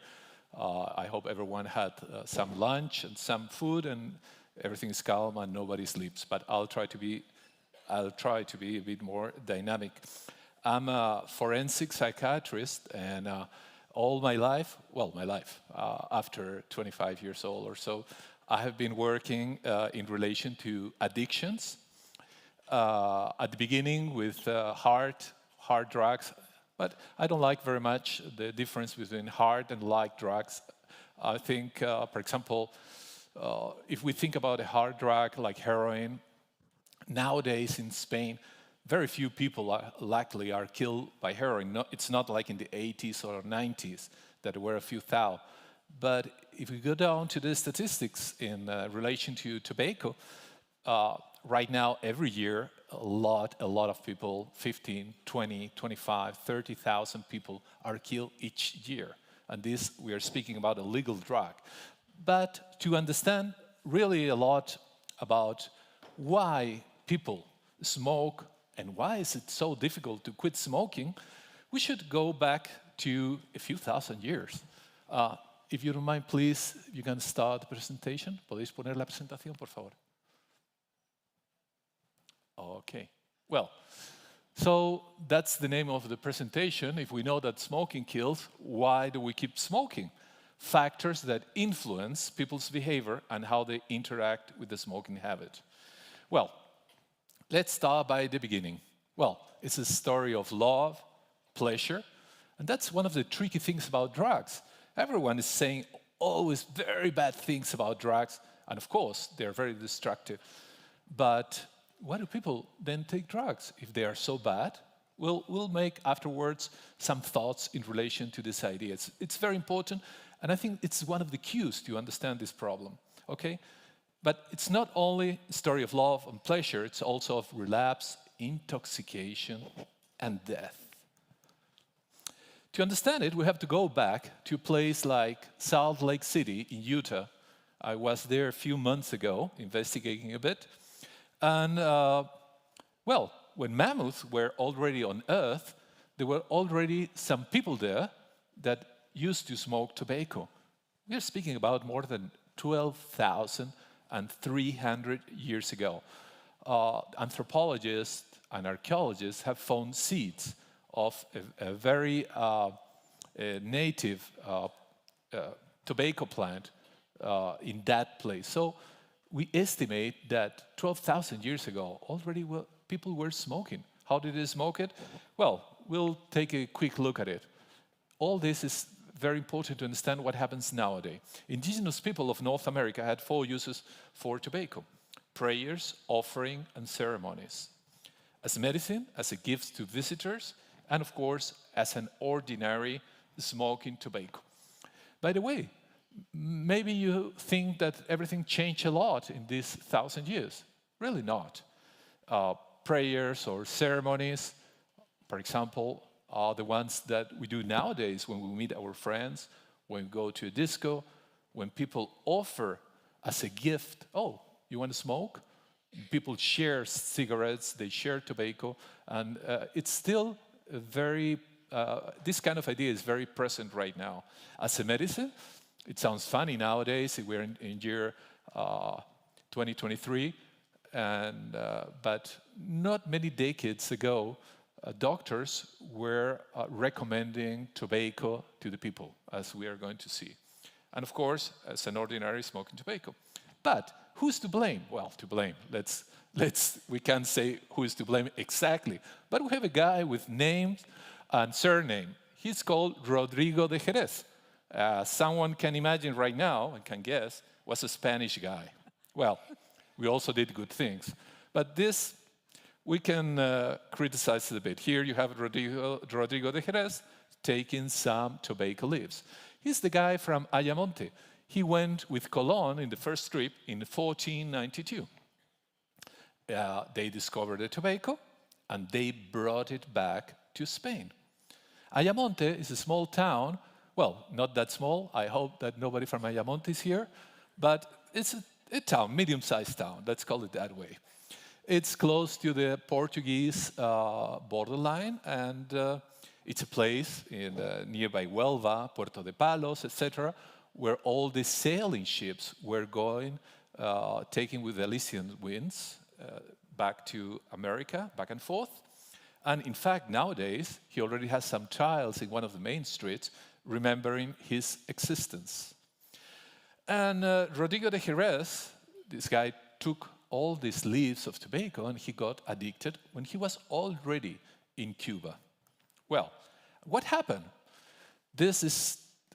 I hope everyone had some lunch and some food, and everything is calm and nobody sleeps. But I'll try to be a bit more dynamic. I'm a forensic psychiatrist, and all my life, after 25 years old or so, I have been working in relation to addictions. At the beginning with hard drugs, but I don't like very much the difference between hard and light drugs. I think, for example, if we think about a hard drug like heroin, nowadays in Spain, very few people luckily are killed by heroin. No, it's not like in the 80s or 90s that there were a few thou. But if we go down to the statistics in relation to tobacco, right now, every year, a lot of people, 15, 20, 25, 30,000 people are killed each year. And this, we are speaking about a legal drug. But to understand really a lot about why people smoke and why is it so difficult to quit smoking, we should go back to a few thousand years. If you don't mind, please, you can start the presentation. ¿Podéis poner la presentación, por favor? Okay, well, so that's the name of the presentation. If we know that smoking kills, why do we keep smoking? Factors that influence people's behavior and how they interact with the smoking habit. Well, let's start by the beginning. Well, it's a story of love, pleasure, and that's one of the tricky things about drugs. Everyone is saying always very bad things about drugs. And of course, they're very destructive. But why do people then take drugs if they are so bad? We'll make afterwards some thoughts in relation to this idea. It's very important, and I think it's one of the cues to understand this problem, okay? But it's not only a story of love and pleasure, it's also of relapse, intoxication, and death. To understand it, we have to go back to a place like Salt Lake City in Utah. I was there a few months ago, investigating a bit. And, well, when mammoths were already on Earth, there were already some people there that used to smoke tobacco. We are speaking about more than 12,300 years ago. Anthropologists and archaeologists have found seeds of a very native tobacco plant in that place. So we estimate that 12,000 years ago already people were smoking. How did they smoke it? Well, we'll take a quick look at it. All this is very important to understand what happens nowadays. Indigenous people of North America had 4 uses for tobacco: prayers, offering, and ceremonies. As medicine, as a gift to visitors, and of course, as an ordinary smoking tobacco. By the way, maybe you think that everything changed a lot in these 1,000 years. Really not. Prayers or ceremonies, for example, are the ones that we do nowadays when we meet our friends, when we go to a disco, when people offer as a gift, oh, you want to smoke? People share cigarettes, they share tobacco, and it's still a very, this kind of idea is very present right now. As a medicine, it sounds funny nowadays, we're in year 2023, and, but not many decades ago, doctors were recommending tobacco to the people, as we are going to see. And of course, as an ordinary smoking tobacco. But who's to blame? Well, to blame. We can't say who is to blame exactly. But we have a guy with name and surname. He's called Rodrigo de Jerez. Someone can imagine right now, and can guess, was a Spanish guy. Well, we also did good things. But this, we can criticize it a bit. Here you have Rodrigo de Jerez taking some tobacco leaves. He's the guy from Ayamonte. He went with Colón in the first trip in 1492. They discovered the tobacco and they brought it back to Spain. Ayamonte is a small town. Well, not that small. I hope that nobody from Ayamonte is here. But it's a town, medium-sized town. Let's call it that way. It's close to the Portuguese borderline, and it's a place in nearby Huelva, Puerto de Palos, etc., where all the sailing ships were going, taking with the Elysian winds back to America, back and forth. And in fact, nowadays, he already has some tiles in one of the main streets remembering his existence. And Rodrigo de Jerez, this guy took all these leaves of tobacco and he got addicted when he was already in Cuba. Well, what happened?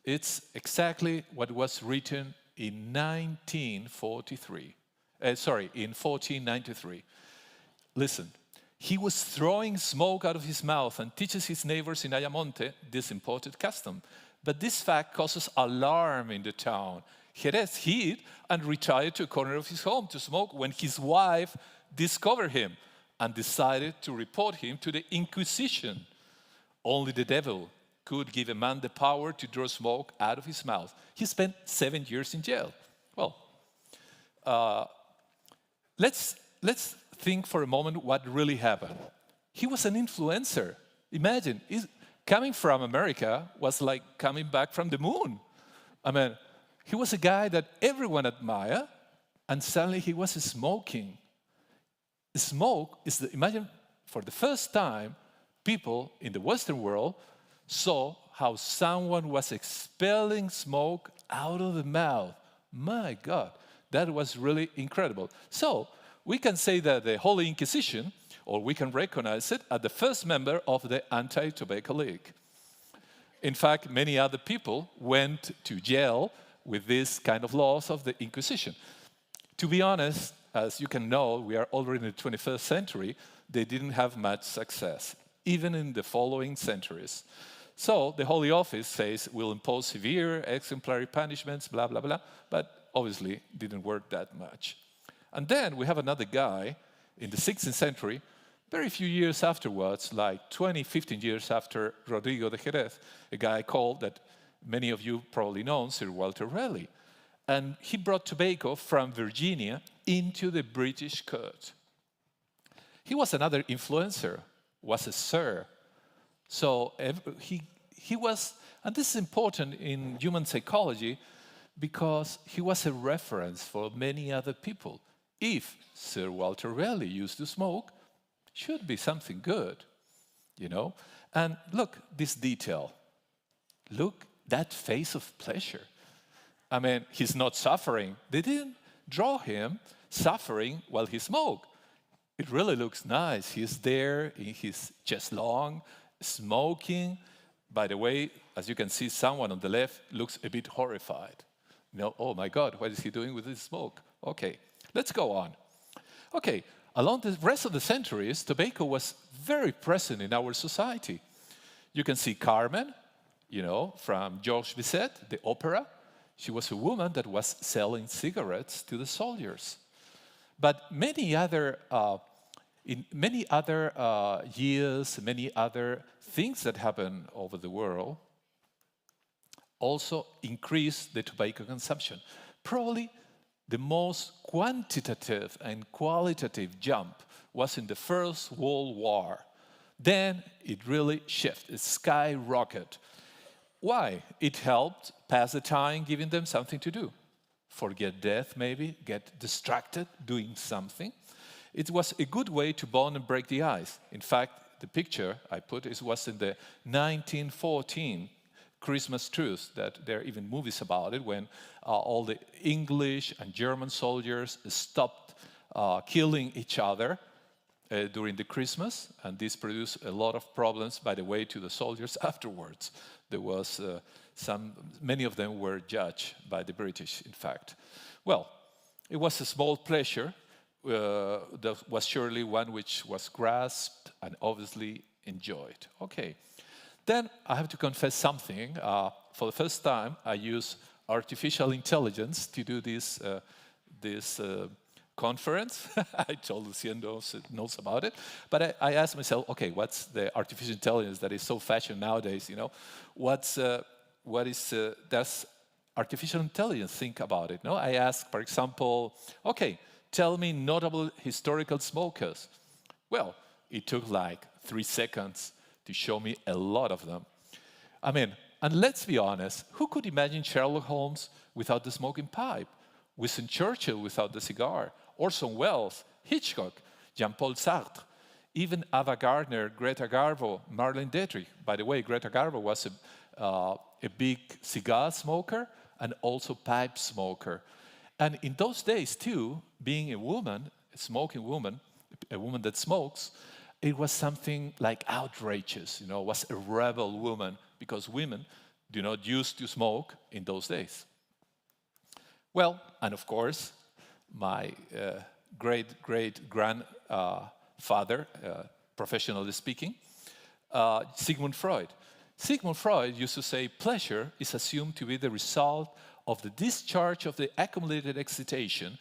It's exactly what was written in 1493. Listen, he was throwing smoke out of his mouth and teaches his neighbors in Ayamonte this imported custom. But this fact causes alarm in the town. Jerez hid and retired to a corner of his home to smoke when his wife discovered him and decided to report him to the Inquisition. Only the devil could give a man the power to draw smoke out of his mouth. He spent 7 years in jail. Well, let's think for a moment what really happened. He was an influencer. Imagine, coming from America was like coming back from the moon. I mean, he was a guy that everyone admired, and suddenly he was smoking. Smoke is, imagine, for the first time, people in the Western world saw how someone was expelling smoke out of the mouth. My God, that was really incredible. So, we can say that the Holy Inquisition, or we can recognize it as the first member of the Anti-Tobacco League. In fact, many other people went to jail with this kind of laws of the Inquisition. To be honest, as you can know, we are already in the 21st century, they didn't have much success, even in the following centuries. So the Holy Office says we'll impose severe exemplary punishments, blah, blah, blah, but obviously didn't work that much. And then we have another guy in the 16th century, very few years afterwards, like 20, 15 years after Rodrigo de Jerez, a guy called, that many of you probably know, Sir Walter Raleigh. And he brought tobacco from Virginia into the British court. He was another influencer, was a sir. So he was, and this is important in human psychology, because he was a reference for many other people. If Sir Walter Raleigh used to smoke, should be something good, you know? And look, this detail. Look, that face of pleasure. I mean, he's not suffering. They didn't draw him suffering while he smoked. It really looks nice. He's there in his chest long, smoking. By the way, as you can see, someone on the left looks a bit horrified. You know, oh my God, what is he doing with his smoke? Okay, let's go on. Okay, along the rest of the centuries, tobacco was very present in our society. You can see Carmen, you know, from Georges Bizet, the opera. She was a woman that was selling cigarettes to the soldiers. But many other, in many other years, many other things that happen over the world also increased the tobacco consumption. Probably the most quantitative and qualitative jump was in the First World War. Then it really shifted, it skyrocketed. Why? It helped pass the time, giving them something to do. Forget death, maybe, get distracted, doing something. It was a good way to bond and break the ice. In fact, the picture I put was in the 1914 Christmas truce, that there are even movies about it, when all the English and German soldiers stopped killing each other during the Christmas, and this produced a lot of problems, by the way, to the soldiers afterwards. There was many of them were judged by the British, in fact. Well, it was a small pleasure. That was surely one which was grasped and obviously enjoyed. Okay. Then I have to confess something. For the first time, I use artificial intelligence to do this conference. I told Lucien knows about it. But I asked myself, okay, what's the artificial intelligence that is so fashion nowadays, you know? Does artificial intelligence think about it? No? I asked, for example, okay, tell me notable historical smokers. Well, it took like 3 seconds to show me a lot of them. I mean, and let's be honest, who could imagine Sherlock Holmes without the smoking pipe? Winston Churchill without the cigar? Orson Welles, Hitchcock, Jean-Paul Sartre, even Ava Gardner, Greta Garbo, Marlene Dietrich. By the way, Greta Garbo was a big cigar smoker and also pipe smoker. And in those days too, being a woman, a smoking woman, a woman that smokes, it was something like outrageous, you know, was a rebel woman, because women do not used to smoke in those days. Well, and of course, my great-great-grandfather, professionally speaking, Sigmund Freud. Sigmund Freud used to say, pleasure is assumed to be the result of the discharge of the accumulated excitation,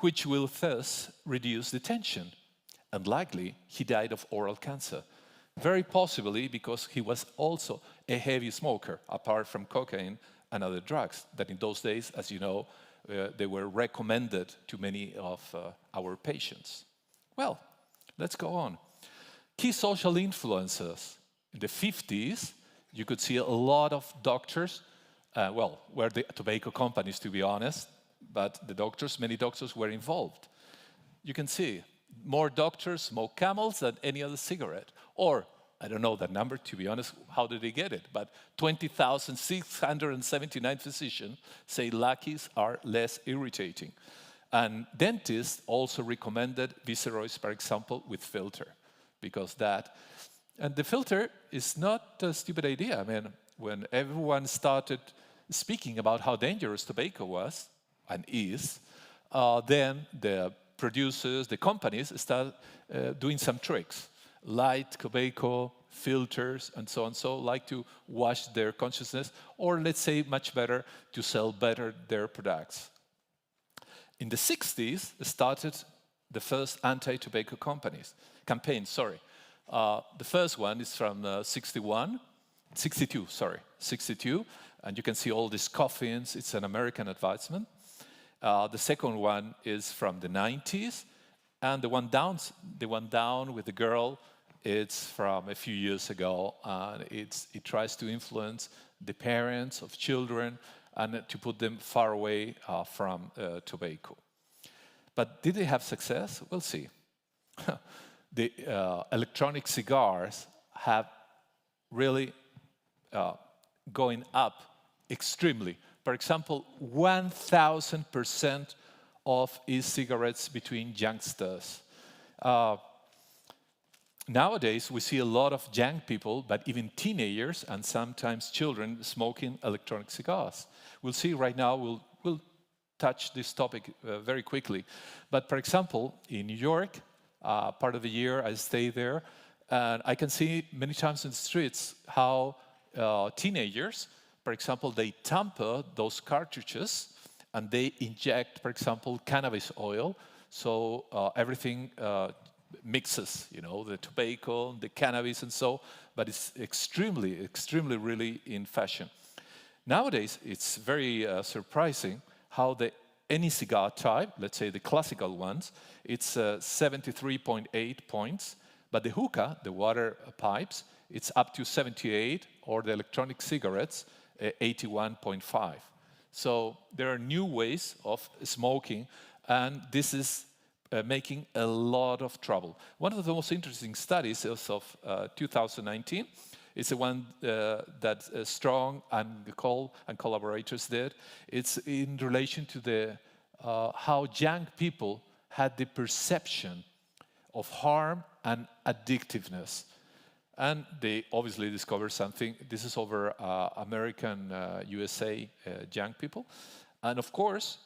which will thus reduce the tension. And likely, he died of oral cancer. Very possibly because he was also a heavy smoker, apart from cocaine and other drugs, that in those days, as you know, they were recommended to many of our patients. Well, let's go on. Key social influencers. In the 50s, you could see a lot of doctors, were the tobacco companies, to be honest, but many doctors were involved. You can see more doctors smoke Camels than any other cigarette. Or, I don't know that number, to be honest, how did they get it? But 20,679 physicians say Luckies are less irritating. And dentists also recommended Viceroys, for example, with filter, because that. And the filter is not a stupid idea. I mean, when everyone started speaking about how dangerous tobacco was and is, then the producers, the companies start doing some tricks. Light tobacco, filters, and so on, so like to wash their consciousness, or let's say much better, to sell better their products. In the 60s, started the first anti-tobacco campaigns. The first one is from 62, and you can see all these coffins. It's an American advertisement. The second one is from the 90s, and the one down with the girl, it's from a few years ago, and it tries to influence the parents of children and to put them far away from tobacco. But did they have success? We'll see. The electronic cigars have really going up extremely. For example, 1,000% of e-cigarettes between youngsters. Nowadays, we see a lot of young people, but even teenagers and sometimes children smoking electronic cigars. We'll see right now, we'll touch this topic very quickly. But for example, in New York, part of the year I stay there, and I can see many times in the streets how teenagers, for example, they tamper those cartridges and they inject, for example, cannabis oil, so everything mixes, you know, the tobacco, the cannabis and so, but it's extremely really in fashion. Nowadays, it's very surprising how any cigar type, let's say the classical ones, it's 73.8 points, but the hookah, the water pipes, it's up to 78, or the electronic cigarettes, 81.5. So there are new ways of smoking, and this is making a lot of trouble. One of the most interesting studies is of 2019. It's the one that Strong and Cole and collaborators did. It's in relation to the how young people had the perception of harm and addictiveness. And they obviously discovered something. This is over American, USA young people. And of course,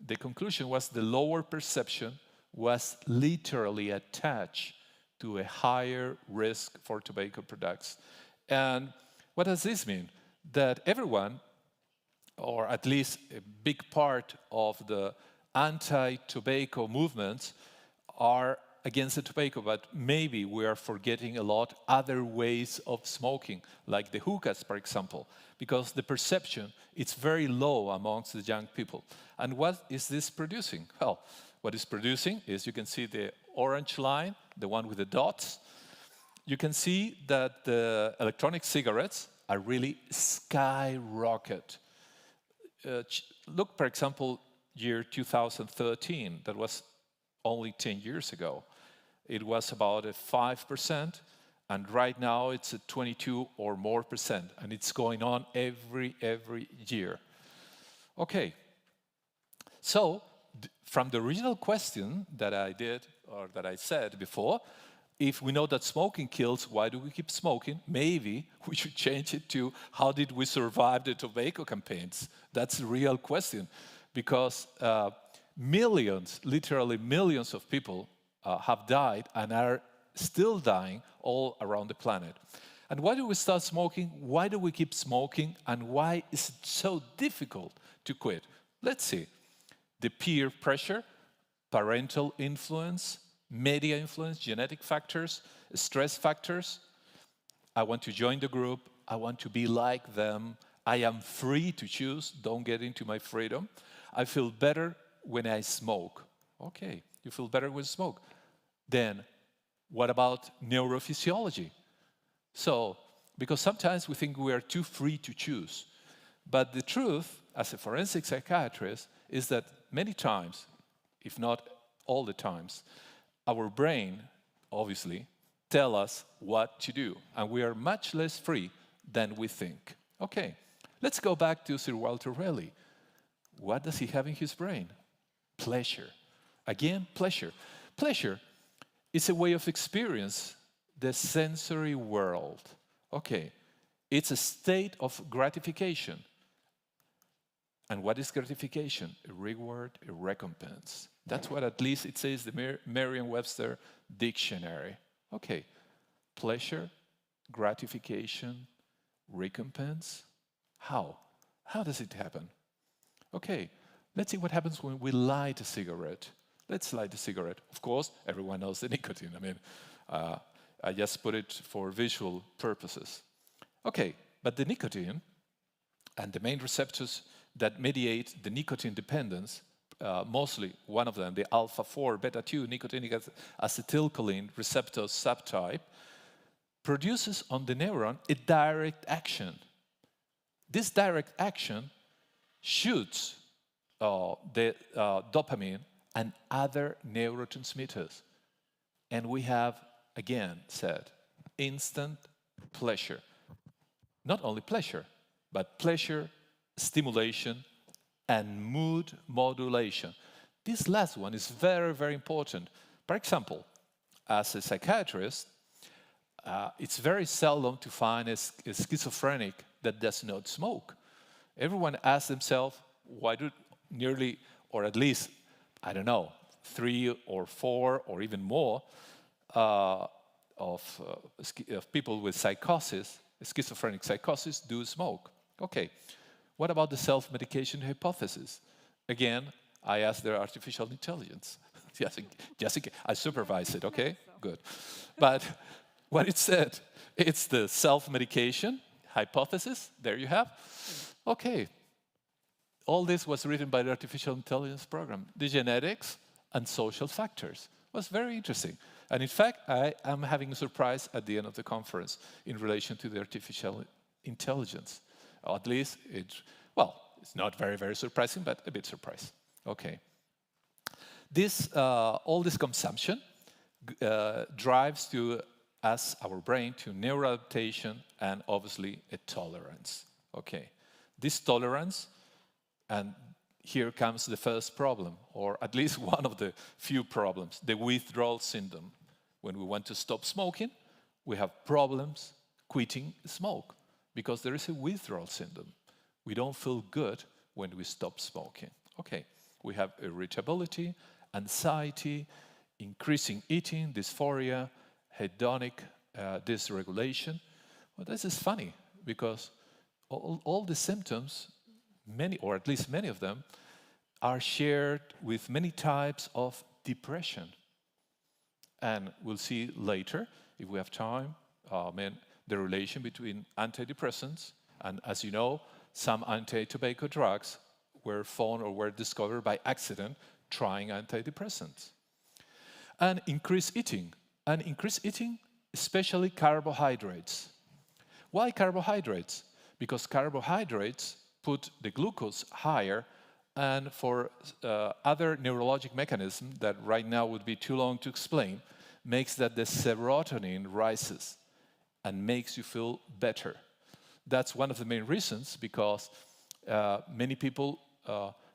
the conclusion was the lower perception was literally attached to a higher risk for tobacco products. And what does this mean? That everyone, or at least a big part of the anti-tobacco movements, are against the tobacco, but maybe we are forgetting a lot other ways of smoking, like the hookahs, for example, because the perception, it's very low amongst the young people. And what is this producing? Well, what it's producing is, you can see the orange line, the one with the dots. You can see that the electronic cigarettes are really skyrocket. Look, for example, year 2013, that was only 10 years ago. It was about a 5%, and right now it's at 22 or more %, and it's going on every year. Okay, so from the original question that I did, or that I said before, if we know that smoking kills, why do we keep smoking? Maybe we should change it to, how did we survive the tobacco campaigns? That's the real question, because millions, literally millions of people have died and are still dying all around the planet. And why do we start smoking? Why do we keep smoking? And why is it so difficult to quit? Let's see. The peer pressure, parental influence, media influence, genetic factors, stress factors. I want to join the group. I want to be like them. I am free to choose. Don't get into my freedom. I feel better when I smoke. Okay, you feel better when you smoke. Then, what about neurophysiology? So, because sometimes we think we are too free to choose. But the truth, as a forensic psychiatrist, is that many times, if not all the times, our brain, obviously, tell us what to do. And we are much less free than we think. Okay, let's go back to Sir Walter Raleigh. What does he have in his brain? Pleasure. Again, pleasure. Pleasure is a way of experience the sensory world. Okay, it's a state of gratification. And what is gratification? A reward, a recompense. That's what at least it says the Merriam-Webster dictionary. Okay, pleasure, gratification, recompense. How? How does it happen? Okay, let's see what happens when we light a cigarette. Let's light a cigarette. Of course, everyone knows the nicotine. I mean, I just put it for visual purposes. Okay, but the nicotine and the main receptors that mediate the nicotine dependence, mostly one of them, the alpha-4 beta-2 nicotinic acetylcholine receptor subtype, produces on the neuron a direct action. This direct action shoots the dopamine and other neurotransmitters. And we have, again said, instant pleasure. Not only pleasure, but pleasure, stimulation, and mood modulation. This last one is very, very important. For example, as a psychiatrist, it's very seldom to find a schizophrenic that does not smoke. Everyone asks themselves, why do nearly, or at least, I don't know, 3 or 4 or even more of people with psychosis, schizophrenic psychosis, do smoke? Okay, what about the self-medication hypothesis? Again, I asked their artificial intelligence. Jessica, I supervise it, okay? Good. But what it said, it's the self-medication hypothesis. There you have. Okay. All this was written by the artificial intelligence program. The genetics and social factors. It was very interesting. And in fact, I am having a surprise at the end of the conference in relation to the artificial intelligence. Or at least, it's not very, very surprising, but a bit surprising. Okay. All this consumption drives to us, our brain, to neuroadaptation and obviously a tolerance. Okay. This tolerance, and here comes the first problem, or at least one of the few problems, the withdrawal syndrome. When we want to stop smoking, we have problems quitting smoke because there is a withdrawal syndrome. We don't feel good when we stop smoking. Okay, we have irritability, anxiety, increasing eating, dysphoria, hedonic dysregulation. Well, this is funny because all the symptoms, many, or at least many of them, are shared with many types of depression. And we'll see later, if we have time, the relation between antidepressants and, as you know, some anti-tobacco drugs were found or were discovered by accident trying antidepressants. And increased eating. And increased eating, especially carbohydrates. Why carbohydrates? Because carbohydrates put the glucose higher, and for other neurologic mechanisms that right now would be too long to explain, makes that the serotonin rises and makes you feel better. That's one of the main reasons, because many people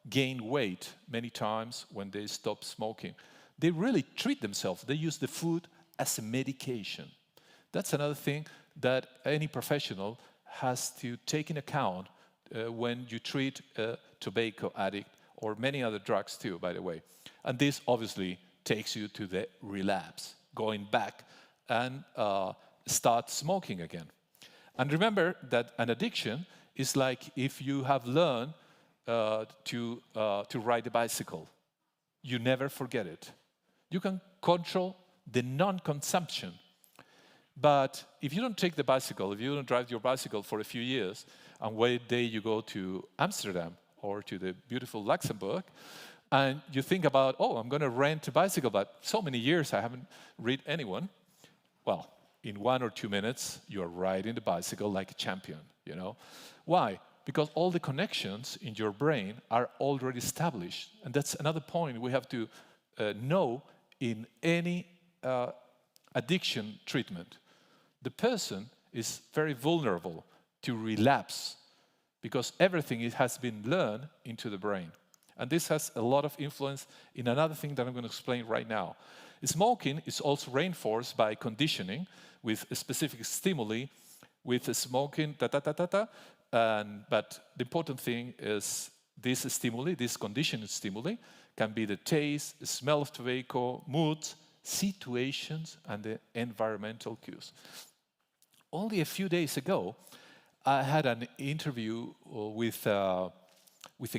gain weight many times when they stop smoking. They really treat themselves. They use the food as a medication. That's another thing that any professional has to take into account when you treat a tobacco addict, or many other drugs too, by the way. And this obviously takes you to the relapse, going back and start smoking again. And remember that an addiction is like if you have learned to ride a bicycle. You never forget it. You can control the non-consumption. But if you don't take the bicycle, if you don't drive your bicycle for a few years, and one day you go to Amsterdam or to the beautiful Luxembourg, and you think about, oh, I'm going to rent a bicycle, but so many years I haven't ridden anyone. Well, in 1 or 2 minutes, you're riding the bicycle like a champion, you know? Why? Because all the connections in your brain are already established. And that's another point we have to know in any addiction treatment. The person is very vulnerable to relapse because everything has been learned into the brain. And this has a lot of influence in another thing that I'm going to explain right now. Smoking is also reinforced by conditioning with a specific stimuli, with smoking, but the important thing is These stimuli, these conditioning stimuli, can be the taste, the smell of tobacco, moods, situations, and the environmental cues. Only a few days ago, I had an interview with a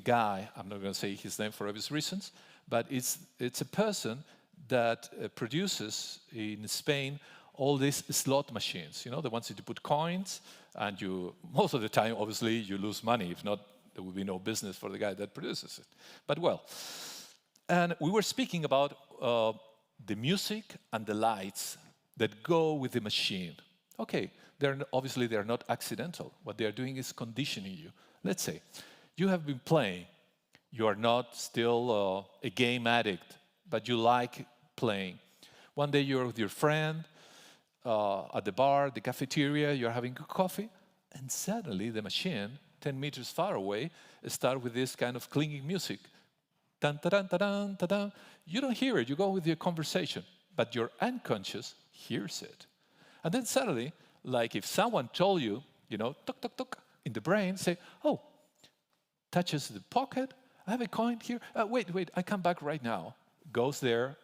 guy. I'm not going to say his name for obvious reasons, but it's a person that produces in Spain all these slot machines, you know, the ones that you put coins, and most of the time, obviously, you lose money. If not, there would be no business for the guy that produces it. But well, and we were speaking about the music and the lights that go with the machine. Okay, obviously they're not accidental. What they are doing is conditioning you. Let's say you have been playing. You are not still a game addict, but you like playing. One day you're with your friend at the bar, the cafeteria, you're having coffee, and suddenly the machine, 10 meters far away, starts with this kind of clinging music. Dun, ta dun, ta dun, ta dun. You don't hear it, you go with your conversation, but your unconscious hears it. And then suddenly, like if someone told you, you know, tuk, tuk, tuk, in the brain, say, oh, touches the pocket, I have a coin here, wait, I come back right now. Goes there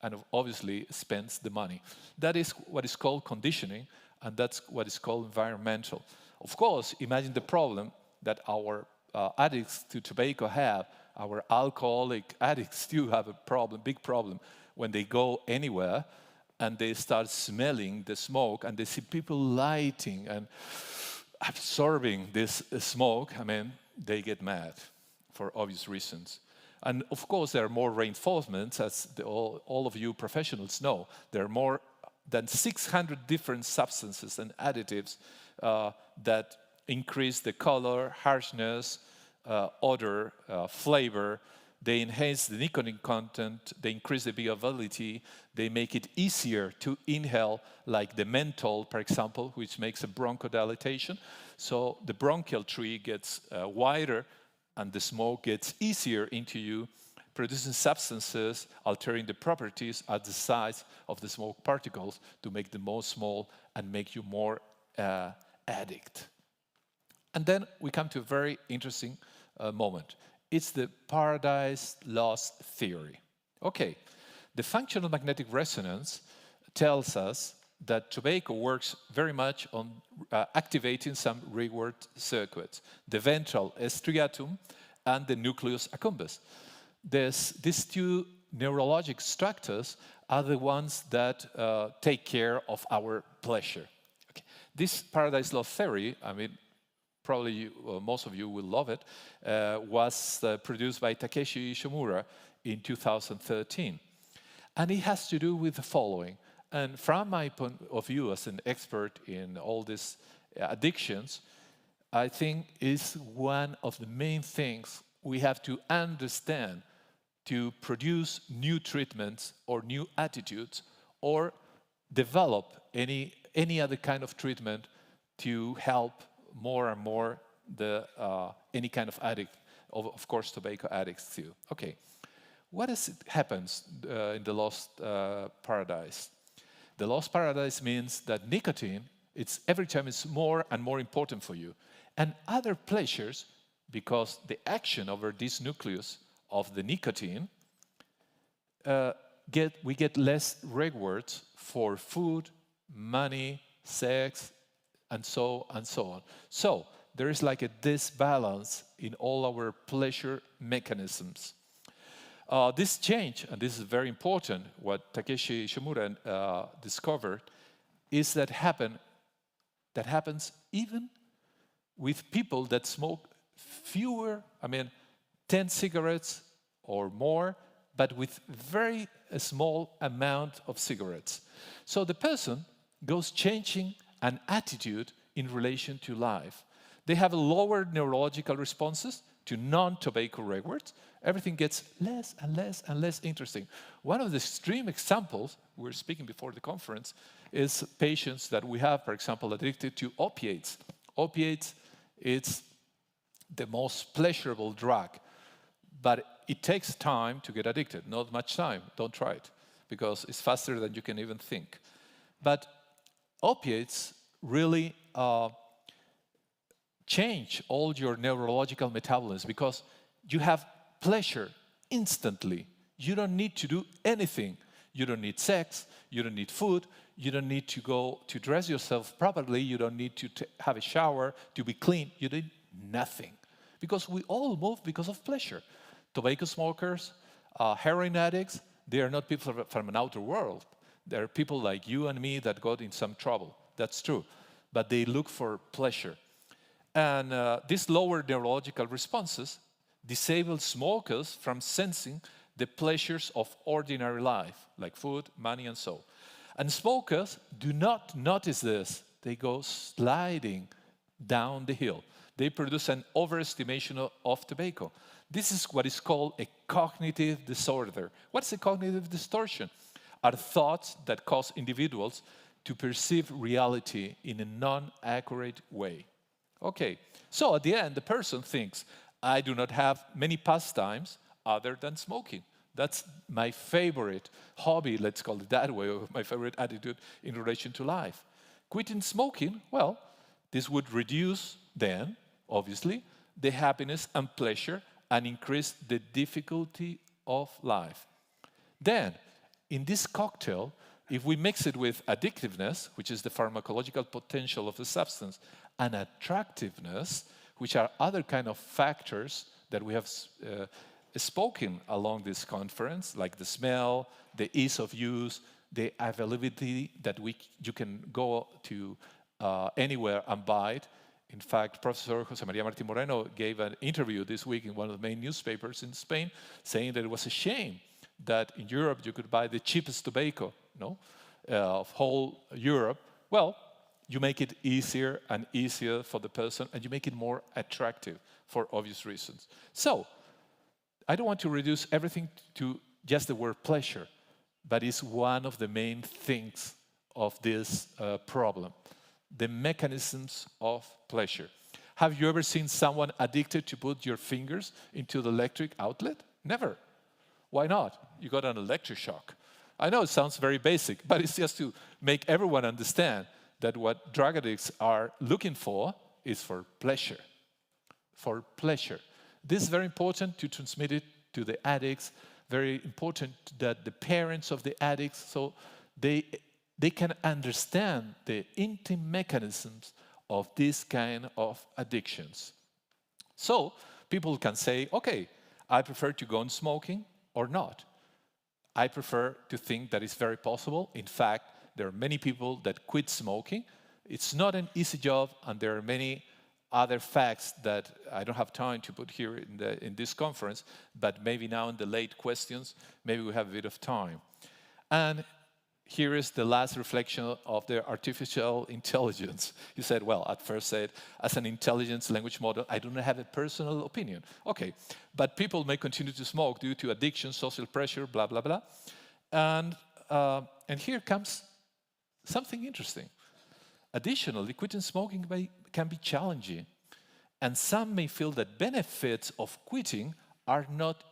and obviously spends the money. That is what is called conditioning, and that's what is called environmental. Of course, imagine the problem that our addicts to tobacco have. Our alcoholic addicts too have a problem, big problem, when they go anywhere and they start smelling the smoke and they see people lighting and absorbing this smoke. I mean, they get mad for obvious reasons. And of course, there are more reinforcements, as all of you professionals know. There are more than 600 different substances and additives that increase the color, harshness, odor, flavor. They enhance the nicotine content, they increase the viability, they make it easier to inhale, like the menthol, for example, which makes a bronchodilation. So the bronchial tree gets wider and the smoke gets easier into you, producing substances, altering the properties at the size of the smoke particles to make them more small and make you more addict. And then we come to a very interesting moment. It's the paradise lost theory. Okay, the functional magnetic resonance tells us that tobacco works very much on activating some reward circuits, the ventral striatum and the nucleus accumbens. These two neurologic structures are the ones that take care of our pleasure. Okay. This paradise lost theory, I mean, probably most of you will love it, was produced by Takeshi Ishimura in 2013. And it has to do with the following. And from my point of view as an expert in all these addictions, I think is one of the main things we have to understand to produce new treatments or new attitudes or develop any other kind of treatment to help more and more any kind of addict, of course tobacco addicts too. Okay, what happens in the lost paradise? The lost paradise means that nicotine, every time it's more and more important for you. And other pleasures, because the action over this nucleus of the nicotine, we get less rewards for food, money, sex, and so on. So there is like a disbalance in all our pleasure mechanisms. This change, and this is very important, what Takeshi Ishimura discovered, is that happens even with people that smoke fewer, 10 cigarettes or more, but with very small amount of cigarettes. So the person goes changing an attitude in relation to life. They have lower neurological responses to non-tobacco rewards. Everything gets less and less and less interesting. One of the extreme examples, we were speaking before the conference, is patients that we have, for example, addicted to opiates. Opiates, it's the most pleasurable drug, but it takes time to get addicted. Not much time, don't try it, because it's faster than you can even think. But opiates really change all your neurological metabolism because you have pleasure instantly. You don't need to do anything. You don't need sex, you don't need food, you don't need to go to dress yourself properly, you don't need to have a shower, to be clean, you need nothing. Because we all move because of pleasure. Tobacco smokers, heroin addicts, they are not people from an outer world. They're people like you and me that got in some trouble. That's true. But they look for pleasure. And these lower neurological responses disable smokers from sensing the pleasures of ordinary life, like food, money, and so. And smokers do not notice this. They go sliding down the hill. They produce an overestimation of tobacco. This is what is called a cognitive disorder. What's a cognitive distortion? Are thoughts that cause individuals to perceive reality in a non-accurate way. Okay, so at the end, the person thinks, I do not have many pastimes other than smoking. That's my favorite hobby, let's call it that way, or my favorite attitude in relation to life. Quitting smoking, well, this would reduce then, obviously, the happiness and pleasure and increase the difficulty of life. Then, in this cocktail, if we mix it with addictiveness, which is the pharmacological potential of the substance, and attractiveness, which are other kind of factors that we have spoken along this conference, like the smell, the ease of use, the availability that you can go to anywhere and buy it. In fact, Professor José María Martín Moreno gave an interview this week in one of the main newspapers in Spain, saying that it was a shame that in Europe you could buy the cheapest tobacco, of whole Europe. Well, you make it easier and easier for the person, and you make it more attractive for obvious reasons. So, I don't want to reduce everything to just the word pleasure, but it's one of the main things of this problem, the mechanisms of pleasure. Have you ever seen someone addicted to put your fingers into the electric outlet? Never. Why not? You got an electric shock. I know it sounds very basic, but it's just to make everyone understand that what drug addicts are looking for is for pleasure. For pleasure. This is very important to transmit it to the addicts, very important that the parents of the addicts, so they can understand the intimate mechanisms of this kind of addictions. So people can say, okay, I prefer to go on smoking or not. I prefer to think that it's very possible. In fact, there are many people that quit smoking. It's not an easy job, and there are many other facts that I don't have time to put here in this conference, but maybe now in the late questions, maybe we have a bit of time. And here is the last reflection of the artificial intelligence. You said, well, at first said, as an intelligence language model, I do not have a personal opinion. Okay, but people may continue to smoke due to addiction, social pressure, blah, blah, blah. And here comes something interesting. Additionally, quitting smoking can be challenging, and some may feel that benefits of quitting are not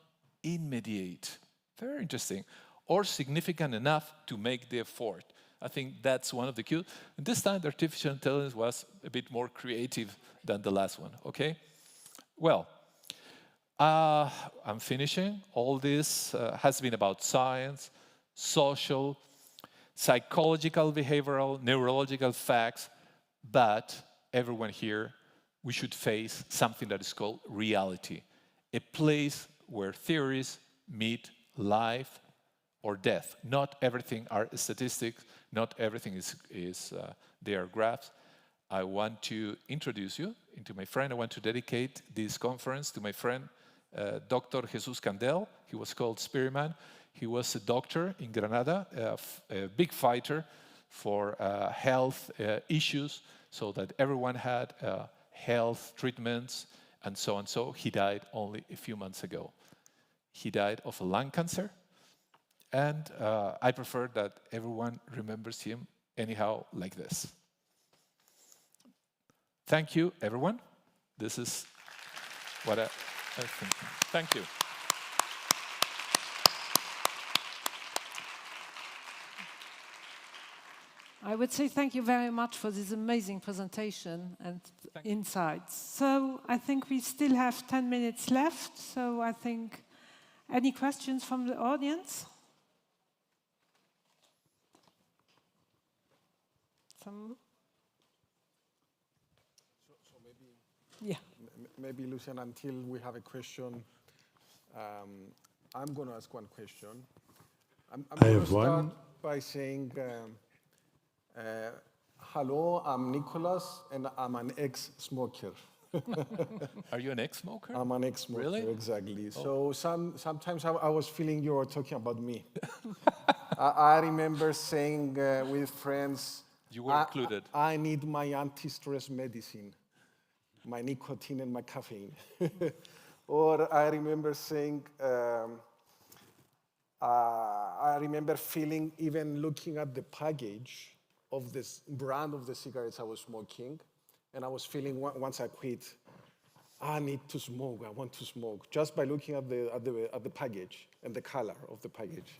immediate. Very interesting. Or significant enough to make the effort. I think that's one of the cues. And this time, the artificial intelligence was a bit more creative than the last one, okay? Well, I'm finishing. All this has been about science, social, psychological, behavioral, neurological facts, but everyone here, we should face something that is called reality, a place where theories meet life or death. Not everything are statistics, not everything is they are graphs. I want to introduce you to my friend. I want to dedicate this conference to my friend, Dr. Jesus Candel. He was called Spearman. He was a doctor in Granada, a big fighter for health issues, so that everyone had health treatments and so on. So he died only a few months ago. He died of a lung cancer. And I prefer that everyone remembers him anyhow like this. Thank you, everyone. This is what I think. Thank you. I would say thank you very much for this amazing presentation and insights. So I think we still have 10 minutes left. So I think, any questions from the audience? Some? So maybe, yeah. Maybe, Lucian, until we have a question, I'm going to ask one question. I'm going to start by saying, hello, I'm Nicholas, and I'm an ex-smoker. Are you an ex-smoker? I'm an ex-smoker, really? Exactly. Oh. So sometimes I was feeling you were talking about me. I remember saying with friends, you were included. I need my anti-stress medicine, my nicotine and my caffeine. Or I remember saying, I remember feeling, even looking at the package of this brand of the cigarettes I was smoking, and I was feeling once I quit, I need to smoke, I want to smoke, just by looking at the package and the color of the package.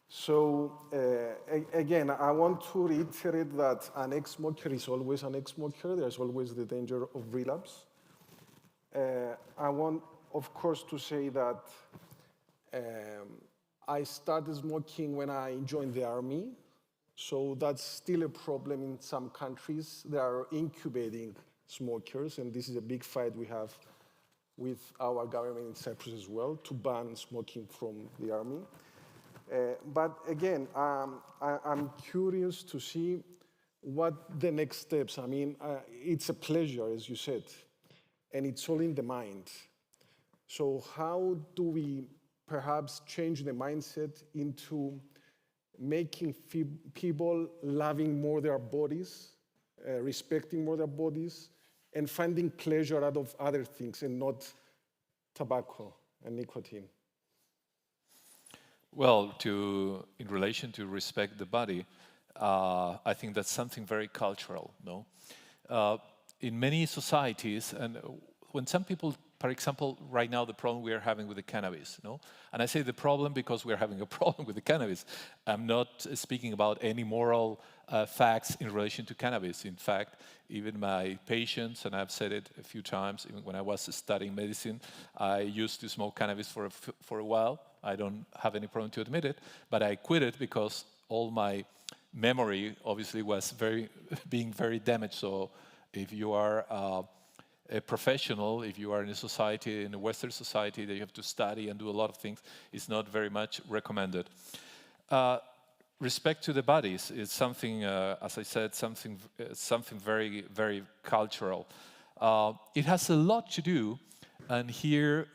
So again, I want to reiterate that an ex-smoker is always an ex-smoker. There's always the danger of relapse. I want, of course, to say that I started smoking when I joined the army. So that's still a problem in some countries. They are incubating smokers, and this is a big fight we have with our government in Cyprus as well, to ban smoking from the army. But again, I'm curious to see what the next steps. I mean, it's a pleasure, as you said, and it's all in the mind. So how do we perhaps change the mindset into making people loving more their bodies, respecting more their bodies, and finding pleasure out of other things and not tobacco and nicotine? Well, in relation to respect the body, I think that's something very cultural, no? In many societies, and when some people, for example, right now the problem we are having with the cannabis, no? And I say the problem because we're having a problem with the cannabis. I'm not speaking about any moral facts in relation to cannabis. In fact, even my patients, and I've said it a few times, even when I was studying medicine, I used to smoke cannabis for a while. I don't have any problem to admit it, but I quit it because all my memory obviously was being very damaged. So if you are a professional, if you are in a society, in a Western society, that you have to study and do a lot of things, it's not very much recommended. Respect to the bodies is something, as I said, something very, very cultural. It has a lot to do, and here,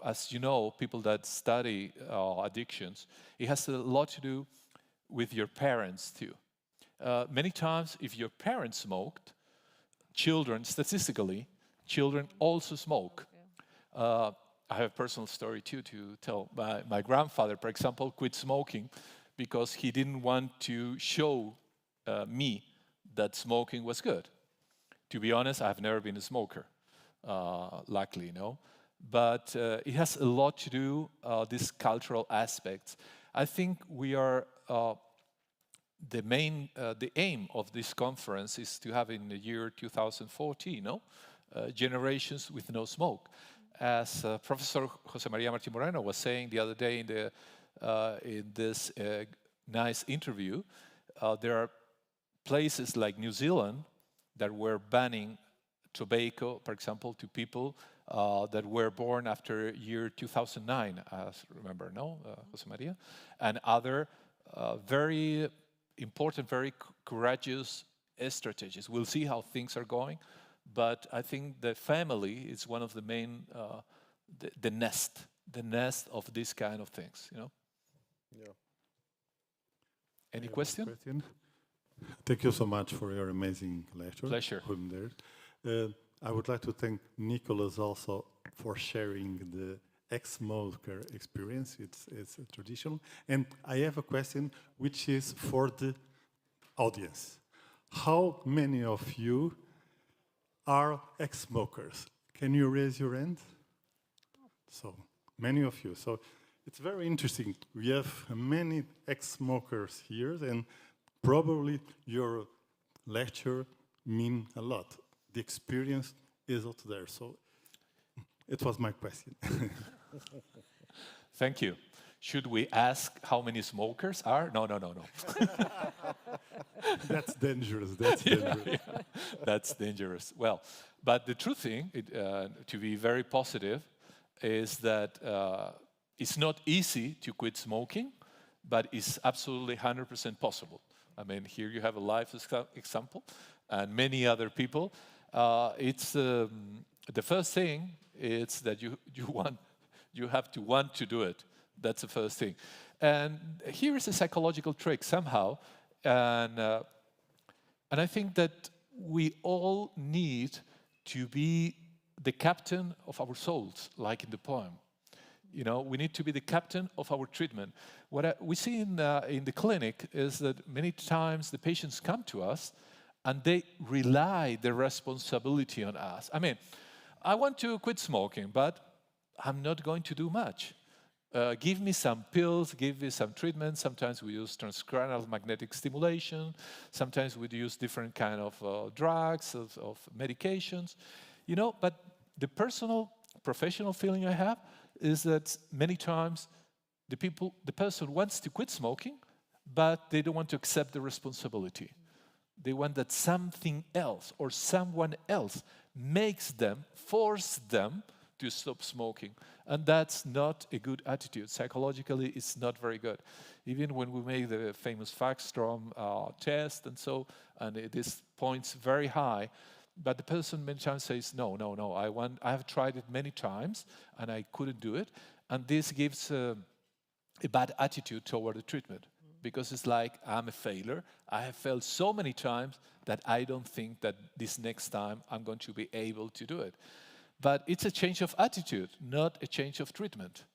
as you know, people that study addictions, it has a lot to do with your parents too. Many times, if your parents smoked, children, statistically, children also smoke. I have a personal story too to tell. My grandfather, for example, quit smoking because he didn't want to show me that smoking was good. To be honest, I've never been a smoker, luckily, no. But it has a lot to do these cultural aspects. I think we are the aim of this conference is to have in the year 2014, no, generations with no smoke. As Professor Jose Maria Martin Moreno was saying the other day in this nice interview, there are places like New Zealand that were banning tobacco, for example, to people that were born after year 2009, as remember, no, Jose Maria, and other very important, very courageous strategies. We'll see how things are going, but I think the family is one of the main, the nest of these kind of things, you know. Yeah. Any question? Thank you so much for your amazing lecture. Pleasure. I would like to thank Nicholas also for sharing the ex-smoker experience. It's a traditional. And I have a question which is for the audience. How many of you are ex-smokers? Can you raise your hand? So, many of you. So, it's very interesting. We have many ex-smokers here, and probably your lecture mean a lot. The experience is out there. So it was my question. Thank you. Should we ask how many smokers are? No. That's dangerous. That's dangerous. Yeah. That's dangerous. Well, but the true thing, to be very positive, is that it's not easy to quit smoking, but it's absolutely 100% possible. I mean, here you have a live example, and many other people. It's the first thing is that you have to want to do it. That's the first thing. And here is a psychological trick somehow, and I think that we all need to be the captain of our souls, like in the poem. You know, we need to be the captain of our treatment. What we see in the clinic is that many times the patients come to us and they rely their responsibility on us. I mean, I want to quit smoking, but I'm not going to do much. Give me some pills, give me some treatment. Sometimes we use transcranial magnetic stimulation. Sometimes we use different kind of drugs, of medications. You know, but the professional feeling I have is that many times the person wants to quit smoking, but they don't want to accept the responsibility. They want that something else or someone else force them to stop smoking. And that's not a good attitude. Psychologically, it's not very good. Even when we make the famous Faxstrom test and it is points very high, but the person many times says, no, I have tried it many times and I couldn't do it. And this gives a bad attitude toward the treatment because it's like, I'm a failure. I have failed so many times that I don't think that this next time I'm going to be able to do it. But it's a change of attitude, not a change of treatment.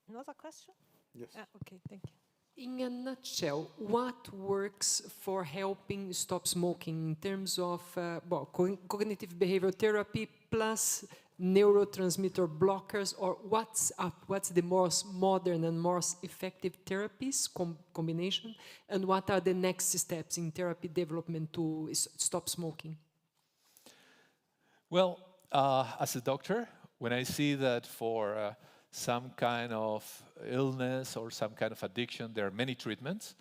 Another question? Yes. Okay, thank you. In a nutshell, what works for helping stop smoking in terms of cognitive behavioral therapy plus neurotransmitter blockers, or what's the most modern and most effective therapies combination, and what are the next steps in therapy development to stop smoking? Well, as a doctor, when I see that for some kind of illness or some kind of addiction, there are many treatments,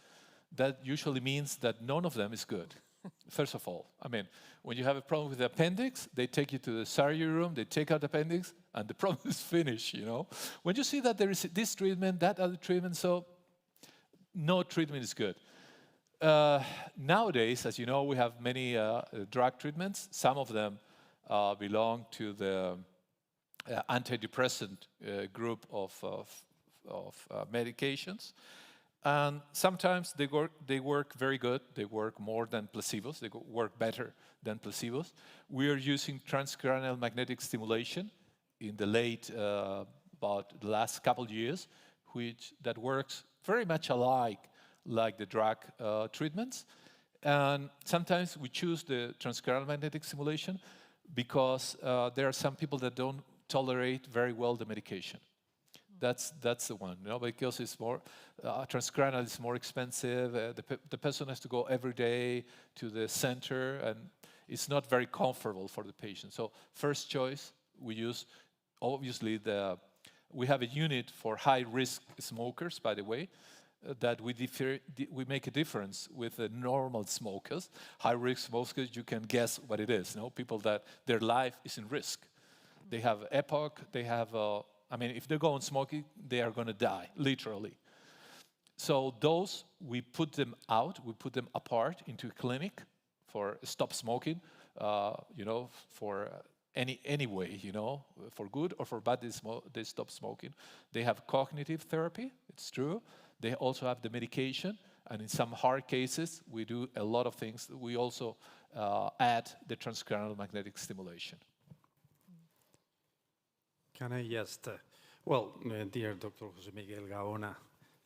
that usually means that none of them is good. First of all, I mean, when you have a problem with the appendix, they take you to the surgery room, they take out the appendix, and the problem is finished, you know. When you see that there is this treatment, that other treatment, so no treatment is good. Nowadays, as you know, we have many drug treatments. Some of them belong to the antidepressant group of medications. And sometimes they work very good. They work more than placebos. They work better than placebos. We are using transcranial magnetic stimulation in the about the last couple of years, that works very much like the drug treatments. And sometimes we choose the transcranial magnetic stimulation because there are some people that don't tolerate very well the medication. That's the one, you know, because it's more transcranial is more expensive. The person has to go every day to the center, and it's not very comfortable for the patient. So first choice, we use obviously we have a unit for high risk smokers, by the way, that we make a difference with the normal smokers. High risk smokers, you can guess what it is. You know, people that their life is in risk. They have EPOC. They have. I mean, if they go on smoking, they are going to die, literally. So those, we put them out, we put them apart into a clinic for stop smoking, you know, for any way, you know, for good or for bad, they stop smoking. They have cognitive therapy, it's true. They also have the medication, and in some hard cases, we do a lot of things. We also add the transcranial magnetic stimulation. Can I just, dear Dr. José Miguel Gaona,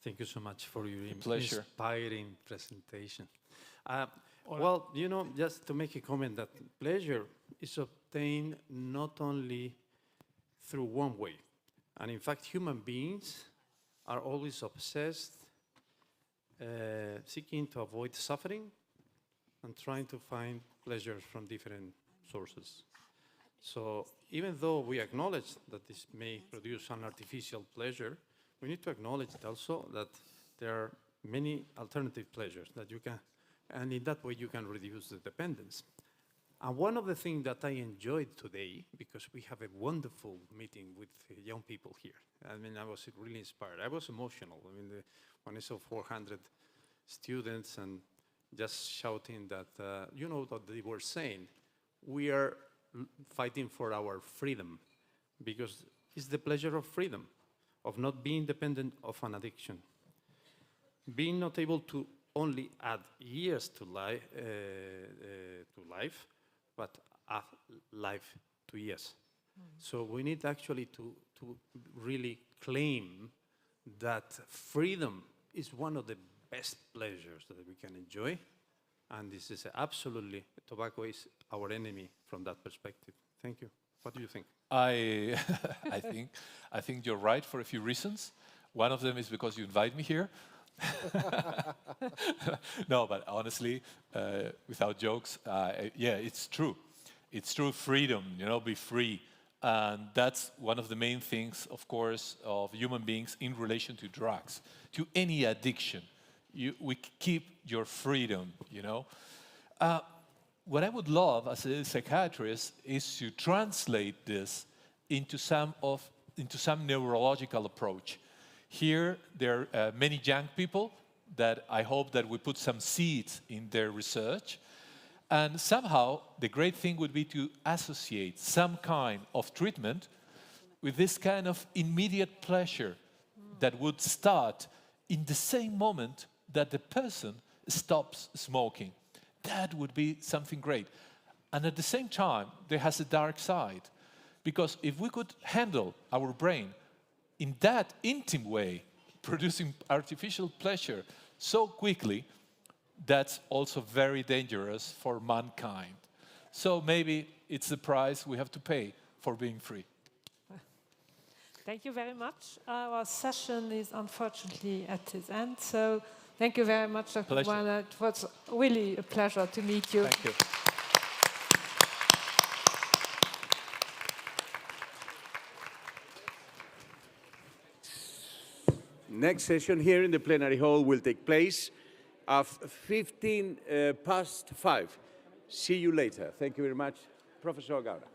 thank you so much for your inspiring presentation. You know, just to make a comment that pleasure is obtained not only through one way, and in fact, human beings are always obsessed seeking to avoid suffering and trying to find pleasures from different sources. So even though we acknowledge that this may produce an artificial pleasure, we need to acknowledge also that there are many alternative pleasures that you can, and in that way you can reduce the dependence. And one of the things that I enjoyed today, because we have a wonderful meeting with young people here. I mean, I was really inspired. I was emotional. I mean, when I saw 400 students and just shouting that, you know what they were saying, we are fighting for our freedom, because it's the pleasure of freedom, of not being dependent of an addiction. Being not able to only add years to life, but add life to years. So we need actually to really claim that freedom is one of the best pleasures that we can enjoy. And this is absolutely, tobacco is our enemy from that perspective. Thank you. What do you think? I think you're right for a few reasons. One of them is because you invite me here. No, but honestly, without jokes, yeah, it's true. It's true, freedom, you know, be free. And that's one of the main things, of course, of human beings in relation to drugs, to any addiction. We keep your freedom, you know. What I would love as a psychiatrist is to translate this into some neurological approach. Here, there are many young people that I hope that we put some seeds in their research. And somehow, the great thing would be to associate some kind of treatment with this kind of immediate pleasure that would start in the same moment that the person stops smoking. That would be something great. And at the same time, there has a dark side. Because if we could handle our brain in that intimate way, producing artificial pleasure so quickly, that's also very dangerous for mankind. So maybe it's the price we have to pay for being free. Thank you very much. Our session is unfortunately at its end. So thank you very much, Dr. Guana. It was really a pleasure to meet you. Thank you. Next session here in the plenary hall will take place at 5:15. See you later. Thank you very much, Professor Gaura.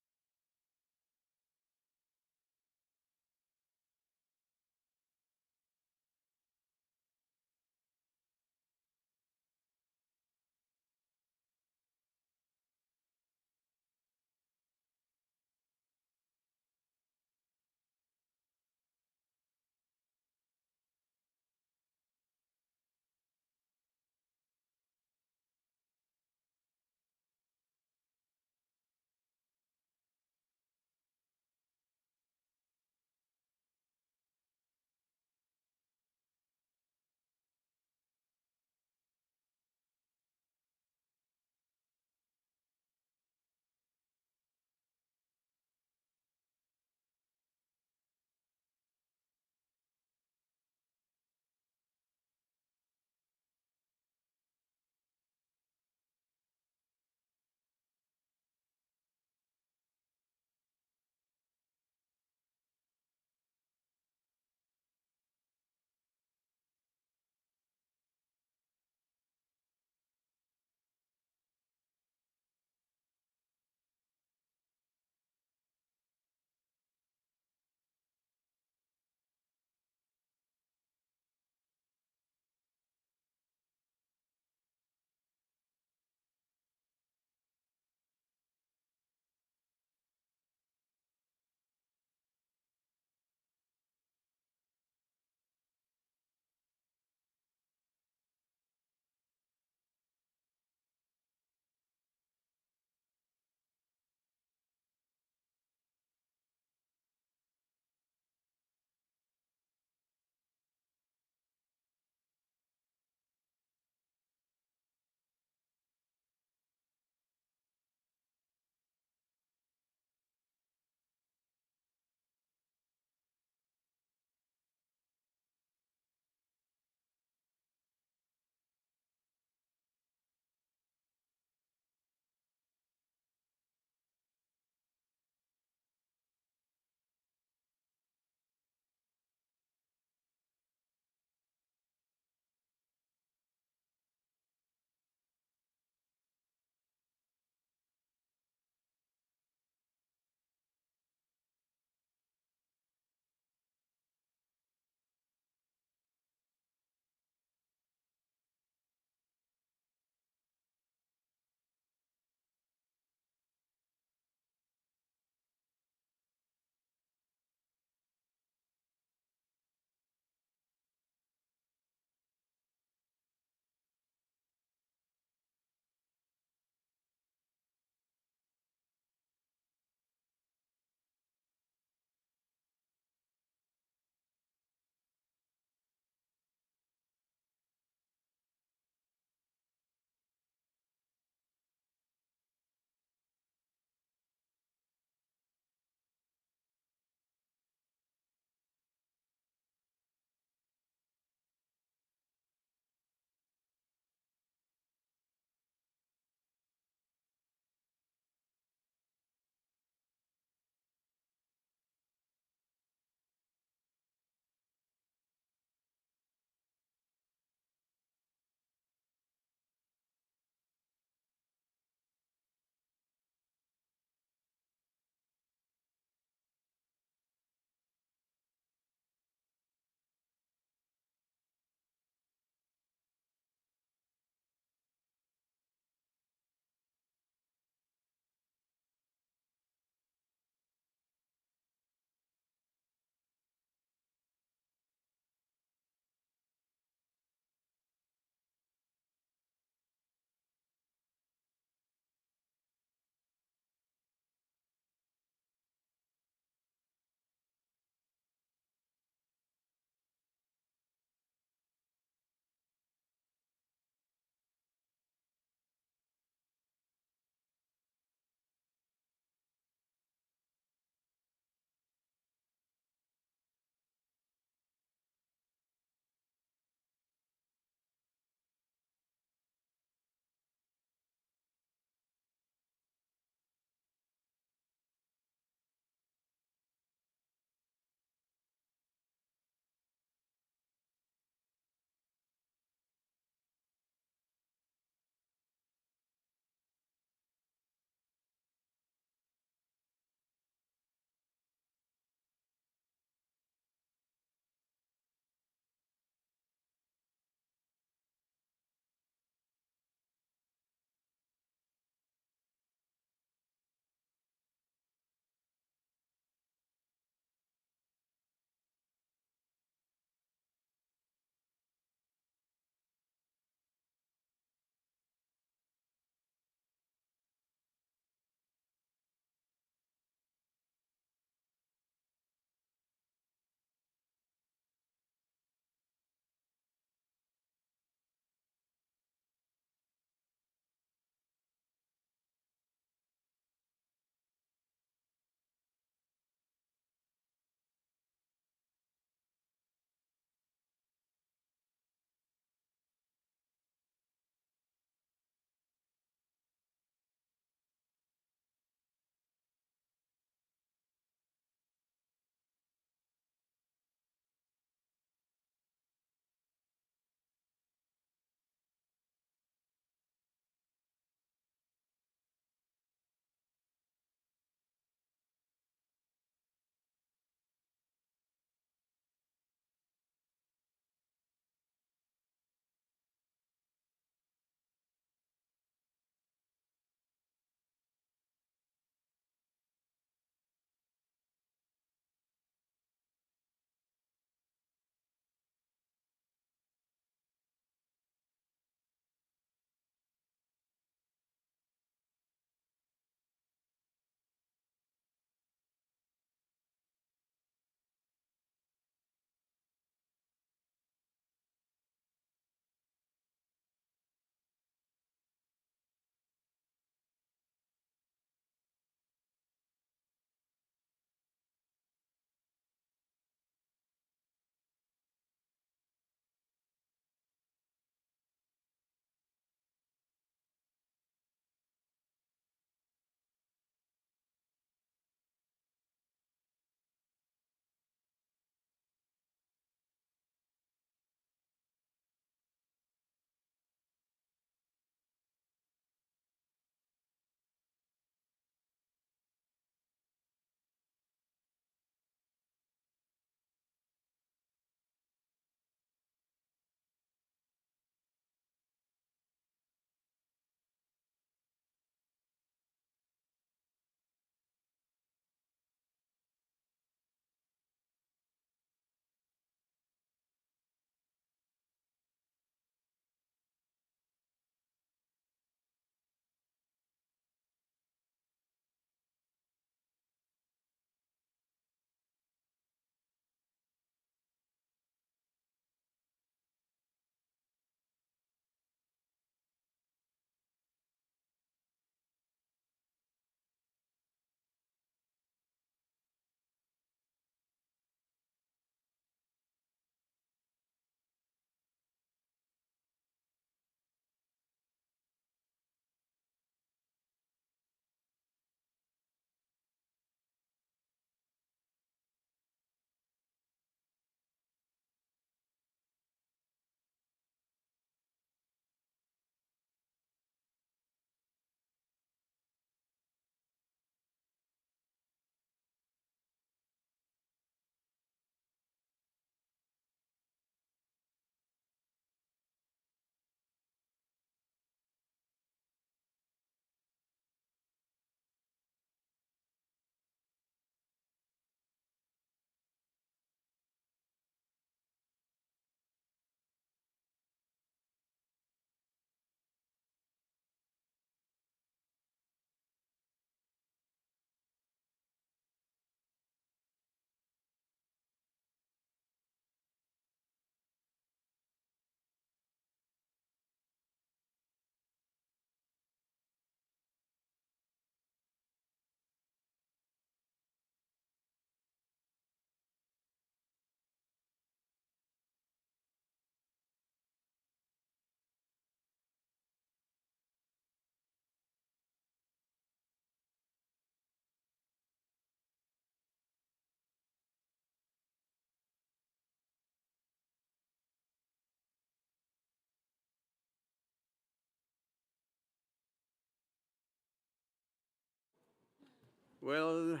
Well,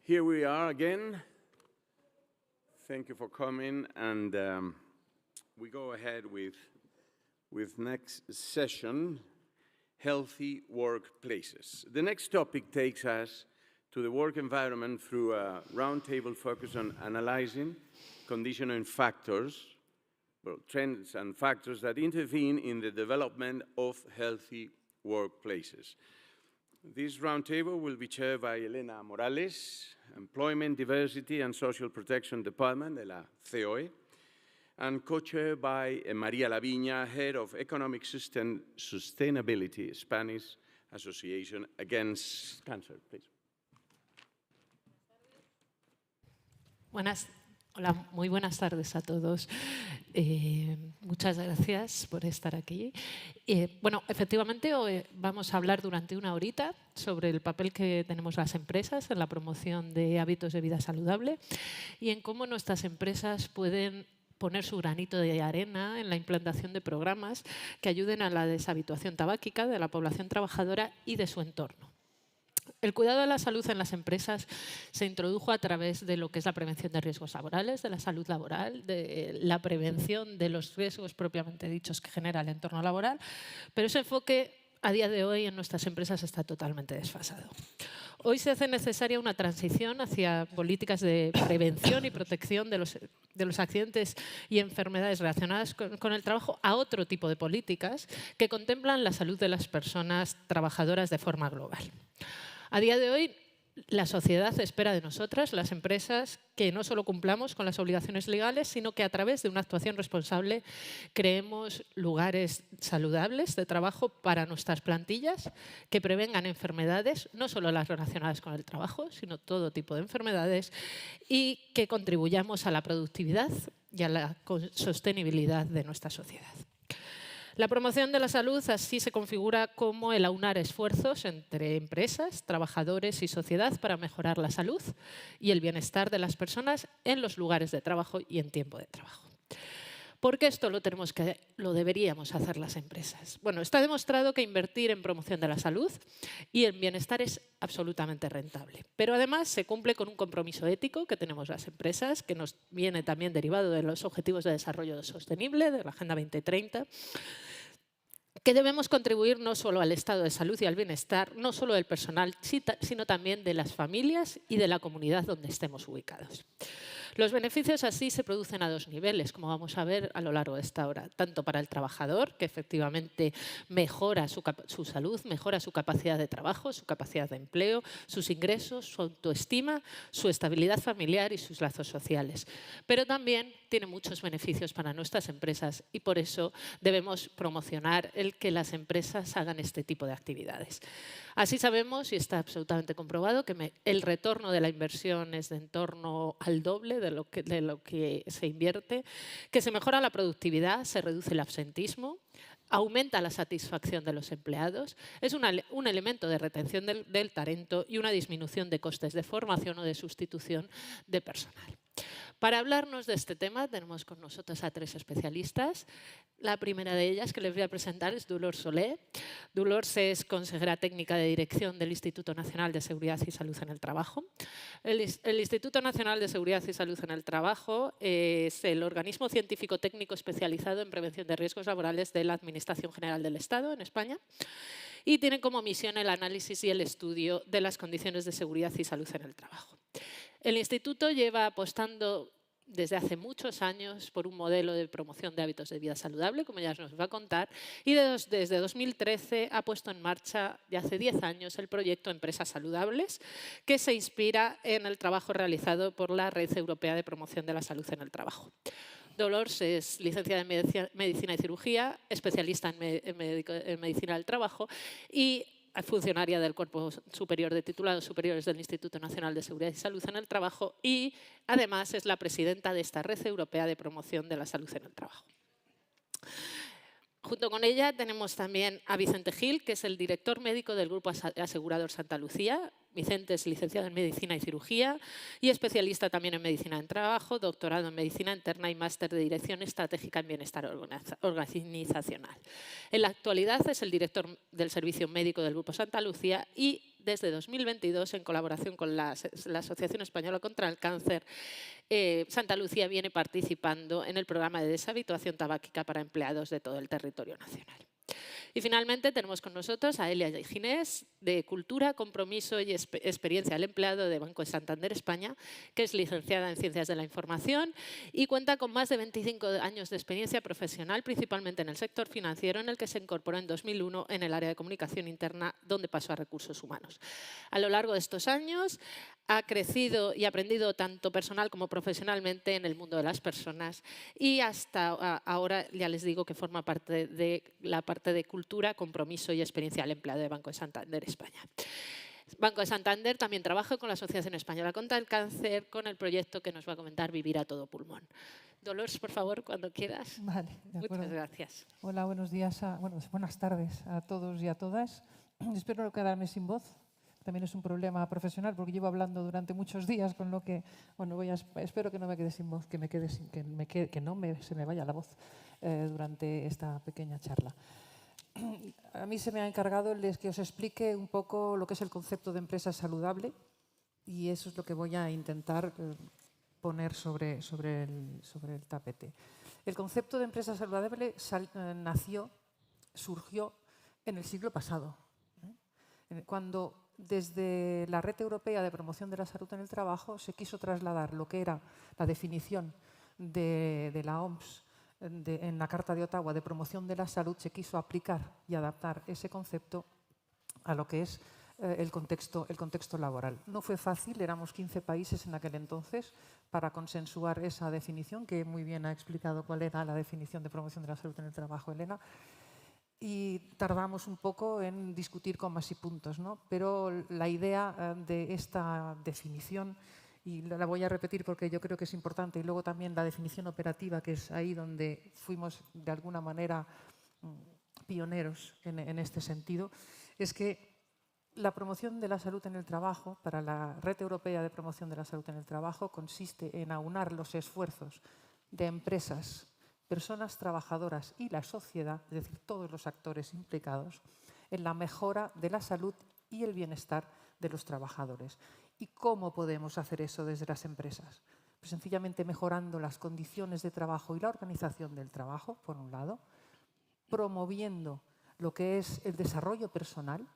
here we are again. Thank you for coming, and we go ahead with next session, healthy workplaces. The next topic takes us to the work environment through a roundtable focus on analyzing conditioning factors, well, trends and factors that intervene in the development of healthy workplaces. This roundtable will be chaired by Elena Morales, Employment, Diversity and Social Protection Department de la COE, and co-chaired by María Laviña, Head of Economic Sustainability, Spanish Association Against Cancer. Please. Hola, muy buenas tardes a todos. Muchas gracias por estar aquí. Bueno, efectivamente hoy vamos a hablar durante una horita sobre el papel que tenemos las empresas en la promoción de hábitos de vida saludable y en cómo nuestras empresas pueden poner su granito de arena en la implantación de programas que ayuden a la deshabituación tabáquica de la población trabajadora y de su entorno. El cuidado de la salud en las empresas se introdujo a través de lo que es la prevención de riesgos laborales, de la salud laboral, de la prevención de los riesgos propiamente dichos que genera el entorno laboral, pero ese enfoque a día de hoy en nuestras empresas está totalmente desfasado. Hoy se hace necesaria una transición hacia políticas de prevención y protección de los accidentes y enfermedades relacionadas con el trabajo a otro tipo de políticas que contemplan la salud de las personas trabajadoras de forma global. A día de hoy, la sociedad espera de nosotras, las empresas, que no solo cumplamos con las obligaciones legales, sino que a través de una actuación responsable creemos lugares saludables de trabajo para nuestras plantillas que prevengan enfermedades, no solo las relacionadas con el trabajo, sino todo tipo de enfermedades, y que contribuyamos a la productividad y a la sostenibilidad de nuestra sociedad. La promoción de la salud así se configura como el aunar esfuerzos entre empresas, trabajadores y sociedad para mejorar la salud y el bienestar de las personas en los lugares de trabajo y en tiempo de trabajo. ¿Por qué esto lo deberíamos hacer las empresas? Bueno, está demostrado que invertir en promoción de la salud y el bienestar es absolutamente rentable. Pero además se cumple con un compromiso ético que tenemos las empresas, que nos viene también derivado de los Objetivos de Desarrollo Sostenible, de la Agenda 2030, que debemos contribuir no solo al estado de salud y al bienestar, no solo del personal, sino también de las familias y de la comunidad donde estemos ubicados. Los beneficios así se producen a dos niveles, como vamos a ver a lo largo de esta hora, tanto para el trabajador, que efectivamente mejora su salud, mejora su capacidad de trabajo, su capacidad de empleo, sus ingresos, su autoestima, su estabilidad familiar y sus lazos sociales. Pero también tiene muchos beneficios para nuestras empresas y por eso debemos promocionar el que las empresas hagan este tipo de actividades. Así sabemos, y está absolutamente comprobado, que el retorno de la inversión es de en torno al doble de lo que se invierte, que se mejora la productividad, se reduce el absentismo, aumenta la satisfacción de los empleados, es un elemento de retención del talento y una disminución de costes de formación o de sustitución de personal. Para hablarnos de este tema tenemos con nosotros a tres especialistas. La primera de ellas que les voy a presentar es Dolors Solé. Dolors es consejera técnica de dirección del Instituto Nacional de Seguridad y Salud en el Trabajo. El Instituto Nacional de Seguridad y Salud en el Trabajo es el organismo científico técnico especializado en prevención de riesgos laborales de la Administración General del Estado en España y tiene como misión el análisis y el estudio de las condiciones de seguridad y salud en el trabajo. El Instituto lleva apostando desde hace muchos años por un modelo de promoción de hábitos de vida saludable, como ya nos va a contar, y desde 2013 ha puesto en marcha, de hace 10 años, el proyecto Empresas Saludables, que se inspira en el trabajo realizado por la Red Europea de Promoción de la Salud en el Trabajo. Dolors es licenciada en Medicina y Cirugía, especialista en Medicina del Trabajo y funcionaria del Cuerpo Superior de Titulados Superiores del Instituto Nacional de Seguridad y Salud en el Trabajo y, además, es la presidenta de esta Red Europea de Promoción de la Salud en el Trabajo. Junto con ella tenemos también a Vicente Gil, que es el director médico del Grupo Asegurador Santa Lucía. Vicente es licenciado en Medicina y Cirugía y especialista también en Medicina del Trabajo, doctorado en Medicina Interna y máster de Dirección Estratégica en Bienestar Organizacional. En la actualidad es el director del Servicio Médico del Grupo Santa Lucía y desde 2022, en colaboración con la Asociación Española Contra el Cáncer, Santa Lucía viene participando en el programa de deshabituación tabáquica para empleados de todo el territorio nacional. Y finalmente tenemos con nosotros a Elia Ginés, de Cultura, Compromiso y Experiencia del Empleado de Banco de Santander España, que es licenciada en Ciencias de la Información y cuenta con más de 25 años de experiencia profesional, principalmente en el sector financiero, en el que se incorporó en 2001 en el área de comunicación interna, donde pasó a recursos humanos. A lo largo de estos años ha crecido y aprendido tanto personal como profesionalmente en el mundo de las personas y hasta ahora ya les digo que forma parte de la parte de Cultura, Compromiso y Experiencia del Empleado de Banco de Santander España. Banco de Santander también trabaja con la Asociación Española Contra el Cáncer con el proyecto que nos va a comentar Vivir a todo pulmón. Dolores, por favor, cuando quieras. Vale, de acuerdo. Muchas gracias. Hola, buenos días, buenas tardes a todos y a todas. Espero no quedarme sin voz. También es un problema profesional porque llevo hablando durante muchos días, con lo que espero que no me quede sin voz, que no se me vaya la voz durante esta pequeña charla. A mí se me ha encargado el de que os explique un poco lo que es el concepto de empresa saludable y eso es lo que voy a intentar poner sobre el tapete. El concepto de empresa saludable surgió en el siglo pasado, cuando desde la Red Europea de Promoción de la Salud en el Trabajo se quiso trasladar lo que era la definición de la OMS en la Carta de Ottawa de promoción de la salud, se quiso aplicar y adaptar ese concepto a lo que es el contexto laboral. No fue fácil, éramos 15 países en aquel entonces para consensuar esa definición, que muy bien ha explicado cuál era la definición de promoción de la salud en el trabajo, Elena, y tardamos un poco en discutir comas y puntos, ¿no? Pero la idea de esta definición, y la voy a repetir porque yo creo que es importante, y luego también la definición operativa, que es ahí donde fuimos de alguna manera pioneros en este sentido, es que la promoción de la salud en el trabajo, para la Red Europea de Promoción de la Salud en el Trabajo, consiste en aunar los esfuerzos de empresas, personas trabajadoras y la sociedad, es decir, todos los actores implicados, en la mejora de la salud y el bienestar de los trabajadores. ¿Y cómo podemos hacer eso desde las empresas? Pues sencillamente mejorando las condiciones de trabajo y la organización del trabajo, por un lado, promoviendo lo que es el desarrollo personal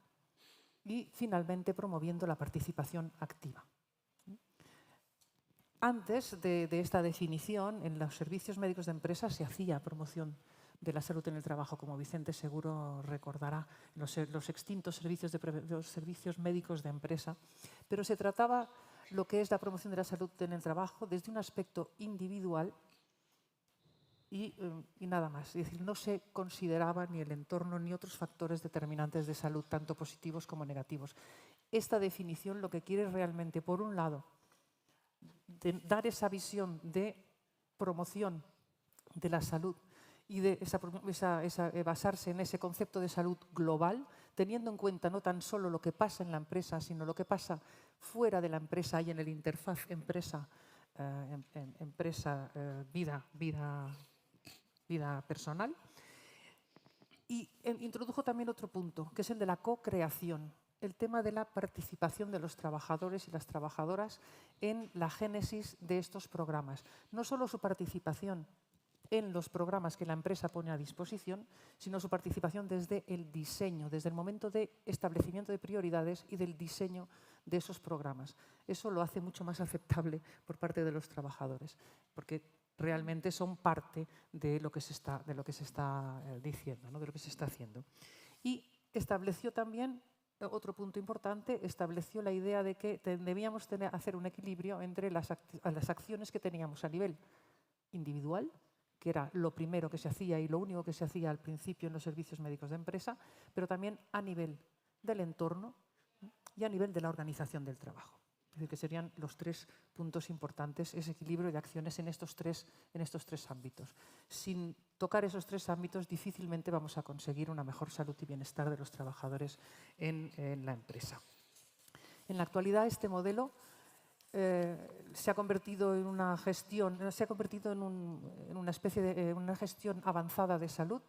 y, finalmente, promoviendo la participación activa. Antes de esta definición, en los servicios médicos de empresa se hacía promoción de la salud en el trabajo, como Vicente seguro recordará, los extintos servicios médicos de empresa, pero se trataba lo que es la promoción de la salud en el trabajo desde un aspecto individual y nada más. Es decir, no se consideraba ni el entorno ni otros factores determinantes de salud, tanto positivos como negativos. Esta definición lo que quiere es realmente, por un lado, dar esa visión de promoción de la salud y de basarse en ese concepto de salud global, teniendo en cuenta no tan solo lo que pasa en la empresa, sino lo que pasa fuera de la empresa y en el interfaz vida personal. Y introdujo también otro punto, que es el de la co-creación, el tema de la participación de los trabajadores y las trabajadoras en la génesis de estos programas. No solo su participación en los programas que la empresa pone a disposición, sino su participación desde el diseño, desde el momento de establecimiento de prioridades y del diseño de esos programas. Eso lo hace mucho más aceptable por parte de los trabajadores, porque realmente son parte de lo que se está diciendo, ¿no? De lo que se está haciendo. Y estableció también otro punto importante, estableció la idea de que debíamos hacer un equilibrio entre las acciones que teníamos a nivel individual, que era lo primero que se hacía y lo único que se hacía al principio en los servicios médicos de empresa, pero también a nivel del entorno y a nivel de la organización del trabajo. Es decir, que serían los tres puntos importantes, ese equilibrio de acciones en estos tres ámbitos. Sin tocar esos tres ámbitos, difícilmente vamos a conseguir una mejor salud y bienestar de los trabajadores en la empresa. En la actualidad, este modelo se ha convertido en una gestión, en una especie de una gestión avanzada de salud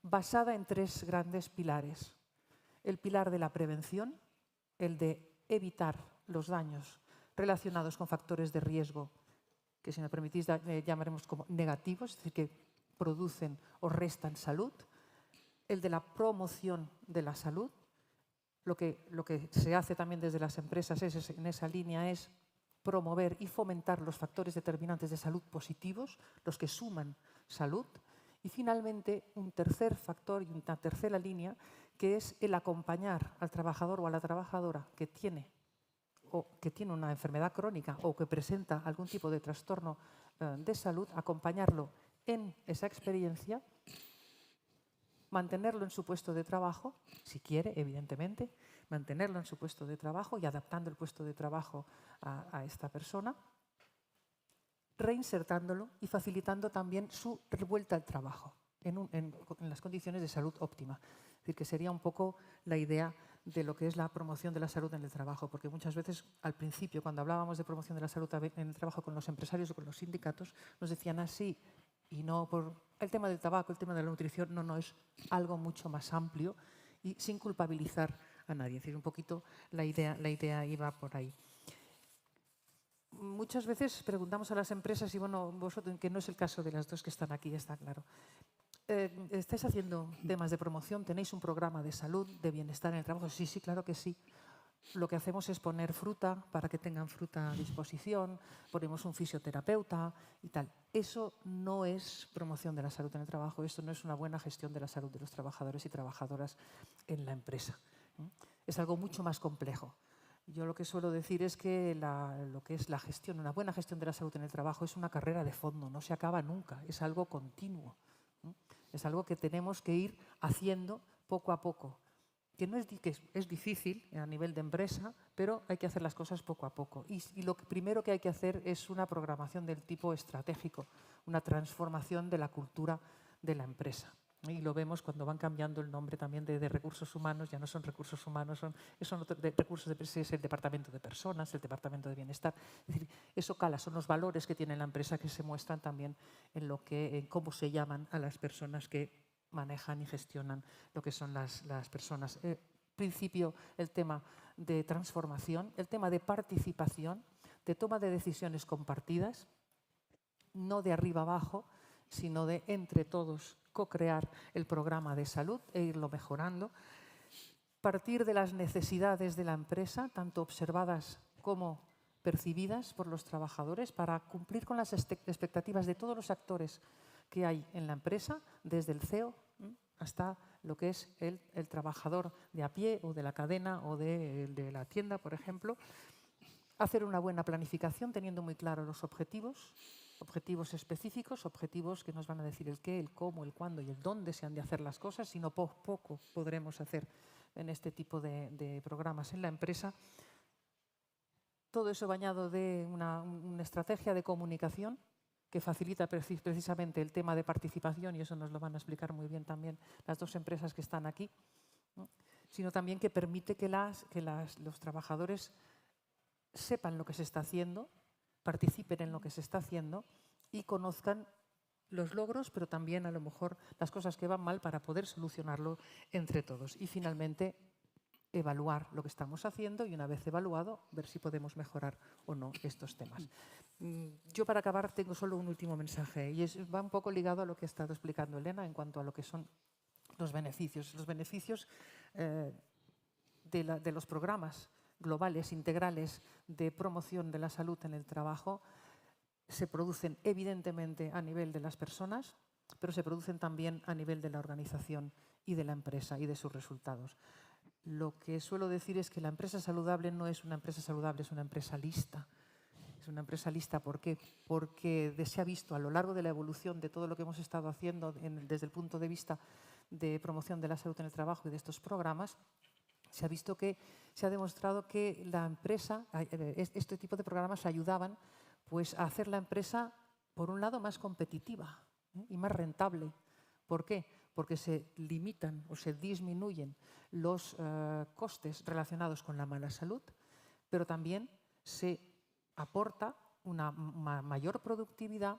basada en tres grandes pilares. El pilar de la prevención, el de evitar los daños relacionados con factores de riesgo, que si me permitís llamaremos como negativos, es decir, que producen o restan salud, el de la promoción de la salud. Lo que se hace también desde las empresas en esa línea es promover y fomentar los factores determinantes de salud positivos, los que suman salud. Y finalmente, un tercer factor y una tercera línea, que es el acompañar al trabajador o a la trabajadora que tiene una enfermedad crónica o que presenta algún tipo de trastorno de salud, acompañarlo en esa experiencia, mantenerlo en su puesto de trabajo, si quiere, evidentemente, mantenerlo en su puesto de trabajo y adaptando el puesto de trabajo a esta persona, reinsertándolo y facilitando también su vuelta al trabajo en las condiciones de salud óptima. Es decir, que sería un poco la idea de lo que es la promoción de la salud en el trabajo, porque muchas veces al principio, cuando hablábamos de promoción de la salud en el trabajo con los empresarios o con los sindicatos, nos decían así, y no por el tema del tabaco, el tema de la nutrición, no, es algo mucho más amplio y sin culpabilizar a nadie. Es decir, un poquito la idea iba por ahí. Muchas veces preguntamos a las empresas, y bueno, vosotros, que no es el caso de las dos que están aquí, está claro, ¿estáis haciendo temas de promoción? ¿Tenéis un programa de salud, de bienestar en el trabajo? Sí, claro que sí. Lo que hacemos es poner fruta para que tengan fruta a disposición, ponemos un fisioterapeuta y tal. Eso no es promoción de la salud en el trabajo, esto no es una buena gestión de la salud de los trabajadores y trabajadoras en la empresa. Es algo mucho más complejo. Yo lo que suelo decir es que lo que es la gestión, una buena gestión de la salud en el trabajo es una carrera de fondo, no se acaba nunca, es algo continuo. Es algo que tenemos que ir haciendo poco a poco. Que es difícil a nivel de empresa, pero hay que hacer las cosas poco a poco. Y lo primero que hay que hacer es una programación del tipo estratégico, una transformación de la cultura de la empresa. Y lo vemos cuando van cambiando el nombre también de recursos humanos, ya no son recursos humanos, son recursos es el departamento de personas, el departamento de bienestar. Es decir, eso cala, son los valores que tiene la empresa que se muestran también en cómo se llaman a las personas que manejan y gestionan lo que son las personas. Principio, el tema de transformación, el tema de participación, de toma de decisiones compartidas, no de arriba abajo, sino de entre todos co-crear el programa de salud e irlo mejorando. Partir de las necesidades de la empresa, tanto observadas como percibidas por los trabajadores, para cumplir con las expectativas de todos los actores que hay en la empresa, desde el CEO hasta lo que es el trabajador de a pie o de la cadena o de la tienda, por ejemplo. Hacer una buena planificación teniendo muy claros los objetivos específicos, objetivos que nos van a decir el qué, el cómo, el cuándo y el dónde se han de hacer las cosas, sino poco podremos hacer en este tipo de programas en la empresa. Todo eso bañado de una estrategia de comunicación que facilita precisamente el tema de participación, y eso nos lo van a explicar muy bien también las dos empresas que están aquí, ¿no? Sino también que permite que los trabajadores sepan lo que se está haciendo, participen en lo que se está haciendo y conozcan los logros, pero también a lo mejor las cosas que van mal para poder solucionarlo entre todos. Y finalmente, evaluar lo que estamos haciendo y una vez evaluado, ver si podemos mejorar o no estos temas. Yo para acabar tengo solo un último mensaje y va un poco ligado a lo que ha estado explicando Elena en cuanto a lo que son los beneficios. Los beneficios de los programas globales, integrales de promoción de la salud en el trabajo se producen evidentemente a nivel de las personas, pero se producen también a nivel de la organización y de la empresa y de sus resultados. Lo que suelo decir es que la empresa saludable no es una empresa saludable, es una empresa lista. Es una empresa lista, ¿por qué? Porque se ha visto a lo largo de la evolución de todo lo que hemos estado haciendo desde el punto de vista de promoción de la salud en el trabajo y de estos programas, se ha visto que se ha demostrado que la empresa, este tipo de programas ayudaban pues, a hacer la empresa, por un lado, más competitiva y más rentable. ¿Por qué? Porque se limitan o se disminuyen los costes relacionados con la mala salud, pero también se aporta una mayor productividad,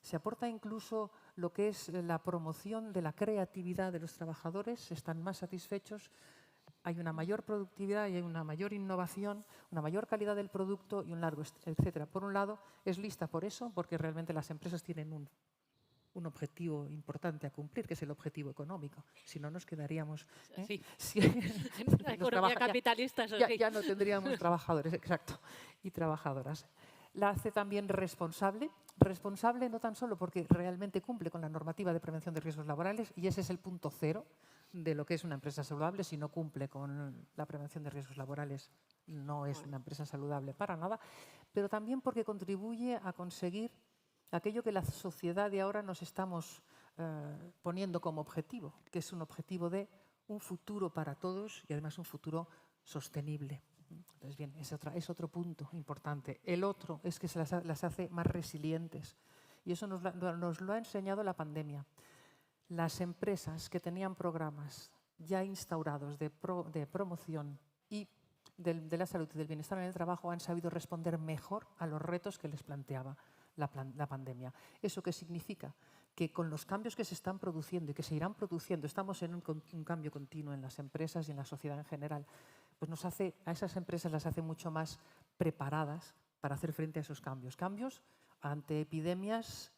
se aporta incluso lo que es la promoción de la creatividad de los trabajadores, están más satisfechos, hay una mayor productividad y hay una mayor innovación, una mayor calidad del producto y un largo etcétera. Por un lado, es lista por eso, porque realmente las empresas tienen un objetivo importante a cumplir, que es el objetivo económico. Si no, nos quedaríamos... Sí. Si En la economía capitalista es así. ya no tendríamos trabajadores, exacto, y trabajadoras. La hace también responsable no tan solo porque realmente cumple con la normativa de prevención de riesgos laborales, y ese es el punto cero de lo que es una empresa saludable. Si no cumple con la prevención de riesgos laborales, no es una empresa saludable para nada, pero también porque contribuye a conseguir aquello que la sociedad de ahora nos estamos poniendo como objetivo, que es un objetivo de un futuro para todos y además un futuro sostenible. Entonces, bien, es otro punto importante. El otro es que se las hace más resilientes, y eso nos lo ha enseñado la pandemia. Las empresas que tenían programas ya instaurados de promoción y de la salud y del bienestar en el trabajo han sabido responder mejor a los retos que les planteaba la pandemia. ¿Eso qué significa? Que con los cambios que se están produciendo y que se irán produciendo, estamos en un cambio continuo en las empresas y en la sociedad en general, pues a esas empresas las hace mucho más preparadas para hacer frente a esos cambios. Cambios ante epidemias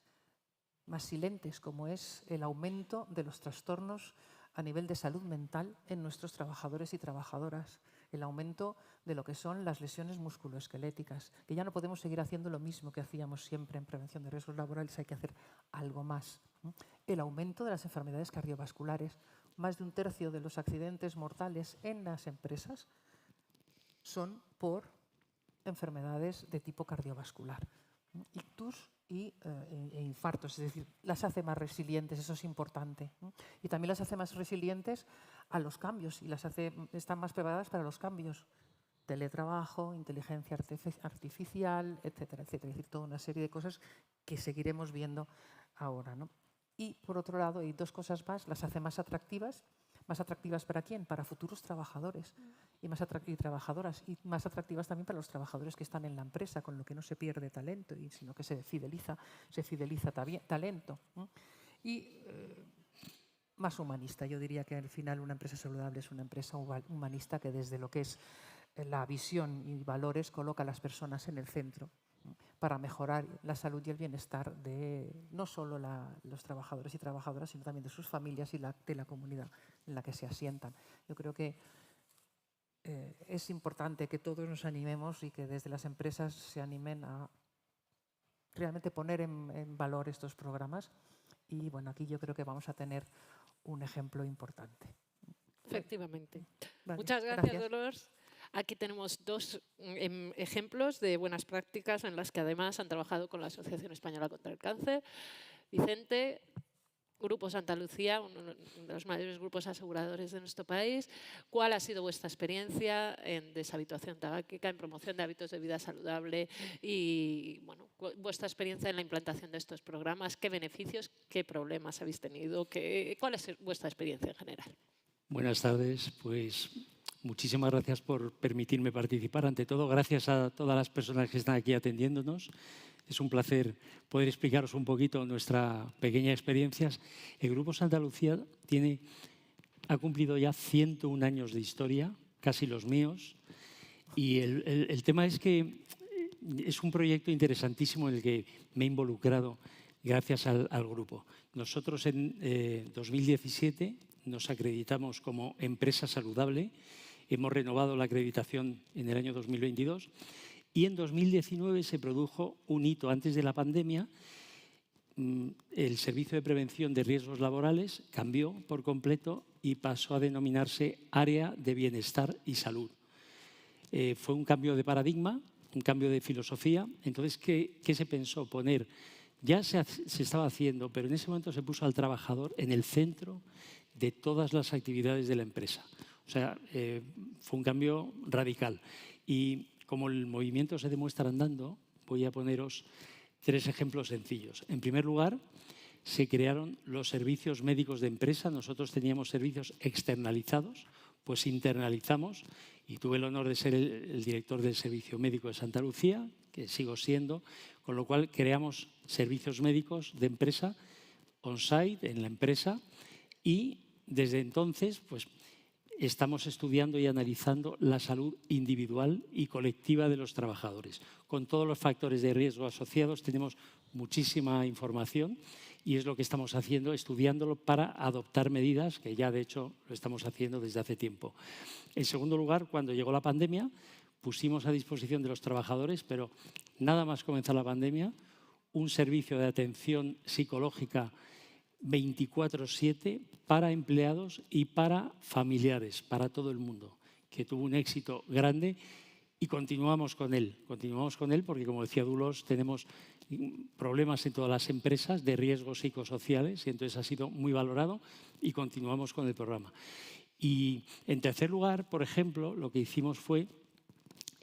más silentes, como es el aumento de los trastornos a nivel de salud mental en nuestros trabajadores y trabajadoras, el aumento de lo que son las lesiones musculoesqueléticas, que ya no podemos seguir haciendo lo mismo que hacíamos siempre en prevención de riesgos laborales, hay que hacer algo más. El aumento de las enfermedades cardiovasculares, más de un tercio de los accidentes mortales en las empresas son por enfermedades de tipo cardiovascular, ictus e infartos, es decir, las hace más resilientes, eso es importante. Y también las hace más resilientes a los cambios y están más preparadas para los cambios. Teletrabajo, inteligencia artificial, etcétera, etcétera. Es decir, toda una serie de cosas que seguiremos viendo ahora, ¿no? Y por otro lado, hay dos cosas más, las hace más atractivas. ¿Más atractivas para quién? Para futuros trabajadores y trabajadoras, y más atractivas también para los trabajadores que están en la empresa, con lo que no se pierde talento, sino que se fideliza talento. Y más humanista. Yo diría que al final una empresa saludable es una empresa humanista que desde lo que es la visión y valores coloca a las personas en el centro para mejorar la salud y el bienestar de no solo los trabajadores y trabajadoras, sino también de sus familias y de la comunidad en la que se asientan. Yo creo que es importante que todos nos animemos y que desde las empresas se animen a realmente poner en valor estos programas. Y bueno, aquí yo creo que vamos a tener un ejemplo importante. Efectivamente. Vale, Muchas gracias, Dolores. Aquí tenemos dos ejemplos de buenas prácticas en las que además han trabajado con la Asociación Española Contra el Cáncer. Vicente, Grupo Santa Lucía, uno de los mayores grupos aseguradores de nuestro país. ¿Cuál ha sido vuestra experiencia en deshabituación tabáquica, en promoción de hábitos de vida saludable y bueno, vuestra experiencia en la implantación de estos programas? ¿Qué beneficios, qué problemas habéis tenido? ¿Cuál es vuestra experiencia en general? Buenas tardes, pues muchísimas gracias por permitirme participar. Ante todo, gracias a todas las personas que están aquí atendiéndonos. Es un placer poder explicaros un poquito nuestra pequeña experiencia. El Grupo Santa Lucía ha cumplido ya 101 años de historia, casi los míos, y el tema es que es un proyecto interesantísimo en el que me he involucrado gracias al grupo. Nosotros en 2017 nos acreditamos como empresa saludable, hemos renovado la acreditación en el año 2022 y en 2019 se produjo un hito antes de la pandemia. El Servicio de Prevención de Riesgos Laborales cambió por completo y pasó a denominarse Área de Bienestar y Salud. Fue un cambio de paradigma, un cambio de filosofía. Entonces, ¿qué se pensó? Poner, ya se estaba haciendo, pero en ese momento se puso al trabajador en el centro de todas las actividades de la empresa. O sea, fue un cambio radical. Y como el movimiento se demuestra andando, voy a poneros 3 ejemplos sencillos. En primer lugar, se crearon los servicios médicos de empresa. Nosotros teníamos servicios externalizados, pues internalizamos, y tuve el honor de ser el director del Servicio Médico de Santa Lucía, que sigo siendo, con lo cual creamos servicios médicos de empresa on-site en la empresa y desde entonces pues, estamos estudiando y analizando la salud individual y colectiva de los trabajadores. Con todos los factores de riesgo asociados tenemos muchísima información y es lo que estamos haciendo, estudiándolo para adoptar medidas, que ya de hecho lo estamos haciendo desde hace tiempo. En segundo lugar, cuando llegó la pandemia, pusimos a disposición de los trabajadores, pero nada más comenzar la pandemia, un servicio de atención psicológica 24/7 para empleados y para familiares, para todo el mundo, que tuvo un éxito grande y continuamos con él. Continuamos con él porque, como decía Dulos, tenemos problemas en todas las empresas de riesgos psicosociales y entonces ha sido muy valorado y continuamos con el programa. Y en tercer lugar, por ejemplo, lo que hicimos fue,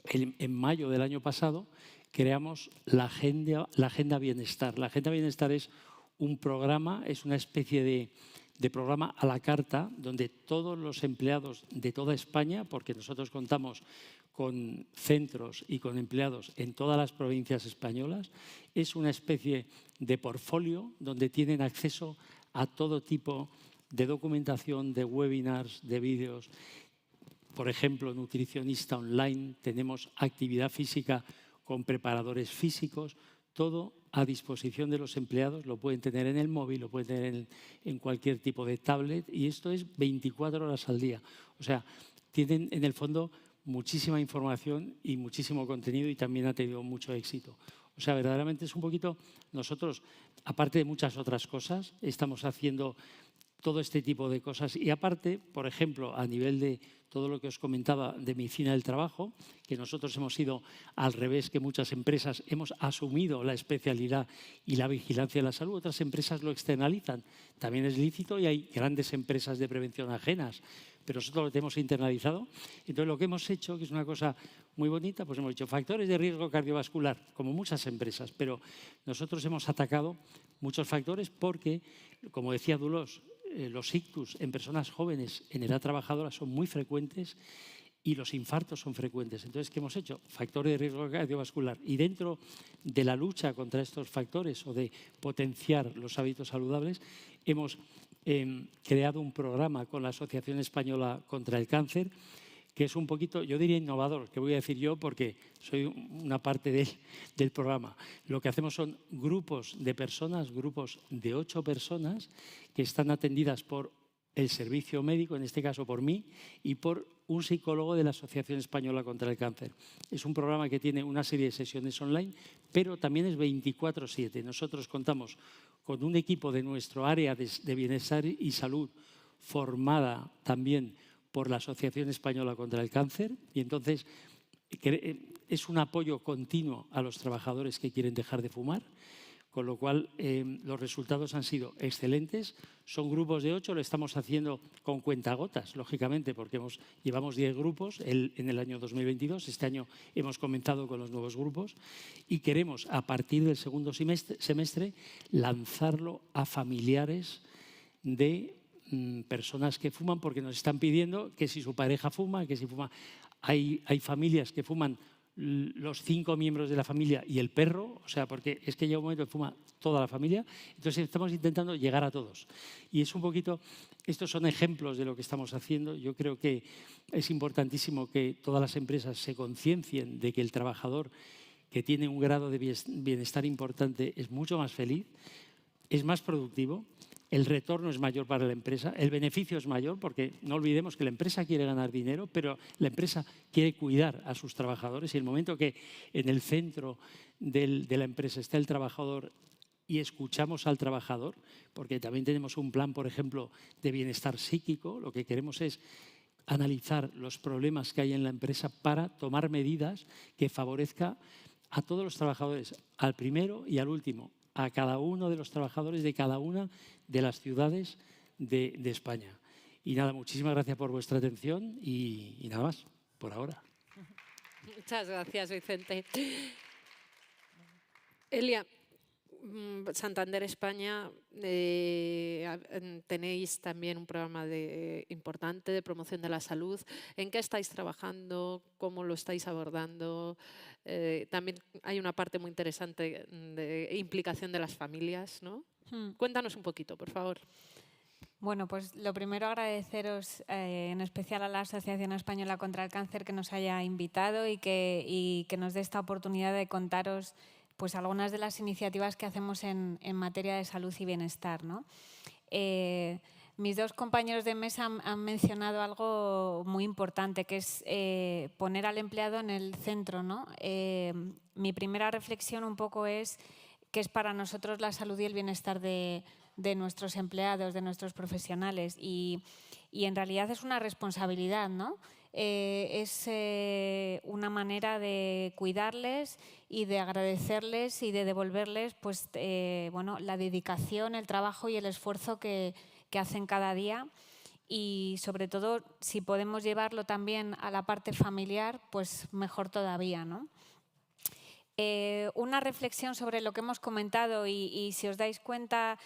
en mayo del año pasado, creamos la Agenda Bienestar. La Agenda Bienestar es un programa, es una especie de programa a la carta donde todos los empleados de toda España, porque nosotros contamos con centros y con empleados en todas las provincias españolas, es una especie de portfolio donde tienen acceso a todo tipo de documentación, de webinars, de vídeos. Por ejemplo, nutricionista online, tenemos actividad física con preparadores físicos, todo a disposición de los empleados, lo pueden tener en el móvil, lo pueden tener en cualquier tipo de tablet y esto es 24 horas al día. O sea, tienen en el fondo muchísima información y muchísimo contenido y también ha tenido mucho éxito. O sea, verdaderamente es un poquito, nosotros, aparte de muchas otras cosas, estamos haciendo todo este tipo de cosas y aparte, por ejemplo, a nivel de todo lo que os comentaba de medicina del trabajo, que nosotros hemos ido al revés que muchas empresas, hemos asumido la especialidad y la vigilancia de la salud, otras empresas lo externalizan. También es lícito y hay grandes empresas de prevención ajenas, pero nosotros lo tenemos internalizado. Entonces, lo que hemos hecho, que es una cosa muy bonita, pues hemos dicho factores de riesgo cardiovascular, como muchas empresas, pero nosotros hemos atacado muchos factores porque, como decía Dulos, los ictus en personas jóvenes en edad trabajadora son muy frecuentes y los infartos son frecuentes. Entonces, ¿qué hemos hecho? Factores de riesgo cardiovascular. Y dentro de la lucha contra estos factores o de potenciar los hábitos saludables, hemos creado un programa con la Asociación Española Contra el Cáncer, que es un poquito, yo diría innovador, que voy a decir yo porque soy una parte del programa. Lo que hacemos son grupos de personas, grupos de 8 personas que están atendidas por el servicio médico, en este caso por mí, y por un psicólogo de la Asociación Española Contra el Cáncer. Es un programa que tiene una serie de sesiones online, pero también es 24/7. Nosotros contamos con un equipo de nuestro área de bienestar y salud formada también por la Asociación Española Contra el Cáncer y entonces es un apoyo continuo a los trabajadores que quieren dejar de fumar, con lo cual los resultados han sido excelentes. Son grupos de 8, lo estamos haciendo con cuentagotas, lógicamente, porque llevamos 10 grupos en el año 2022. Este año hemos comenzado con los nuevos grupos y queremos, a partir del segundo semestre, lanzarlo a familiares de personas que fuman porque nos están pidiendo que si su pareja fuma, que si fuma. Hay familias que fuman los 5 miembros de la familia y el perro, o sea, porque es que llega un momento que fuma toda la familia, entonces estamos intentando llegar a todos. Y es un poquito, estos son ejemplos de lo que estamos haciendo. Yo creo que es importantísimo que todas las empresas se conciencien de que el trabajador que tiene un grado de bienestar importante es mucho más feliz, es más productivo, el retorno es mayor para la empresa, el beneficio es mayor, porque no olvidemos que la empresa quiere ganar dinero, pero la empresa quiere cuidar a sus trabajadores y el momento que en el centro de la empresa está el trabajador y escuchamos al trabajador, porque también tenemos un plan, por ejemplo, de bienestar psíquico, lo que queremos es analizar los problemas que hay en la empresa para tomar medidas que favorezcan a todos los trabajadores, al primero y al último, a cada uno de los trabajadores de cada una de las ciudades de España. Y nada, muchísimas gracias por vuestra atención y nada más, por ahora. Muchas gracias, Vicente. Elia, Santander España, tenéis también un programa importante de promoción de la salud. ¿En qué estáis trabajando? ¿Cómo lo estáis abordando? También hay una parte muy interesante de implicación de las familias, ¿no? Cuéntanos un poquito, por favor. Bueno, pues lo primero agradeceros en especial a la Asociación Española Contra el Cáncer que nos haya invitado y que nos dé esta oportunidad de contaros pues algunas de las iniciativas que hacemos en materia de salud y bienestar, ¿no? Mis dos compañeros de mesa han mencionado algo muy importante, que es poner al empleado en el centro, ¿no? Mi primera reflexión un poco es qué es para nosotros la salud y el bienestar de nuestros empleados, de nuestros profesionales. Y en realidad es una responsabilidad, ¿no? Es una manera de cuidarles y de agradecerles y de devolverles pues, bueno, la dedicación, el trabajo y el esfuerzo que hacen cada día. Y sobre todo, si podemos llevarlo también a la parte familiar, pues mejor todavía, ¿no? Una reflexión sobre lo que hemos comentado y si os dais cuenta,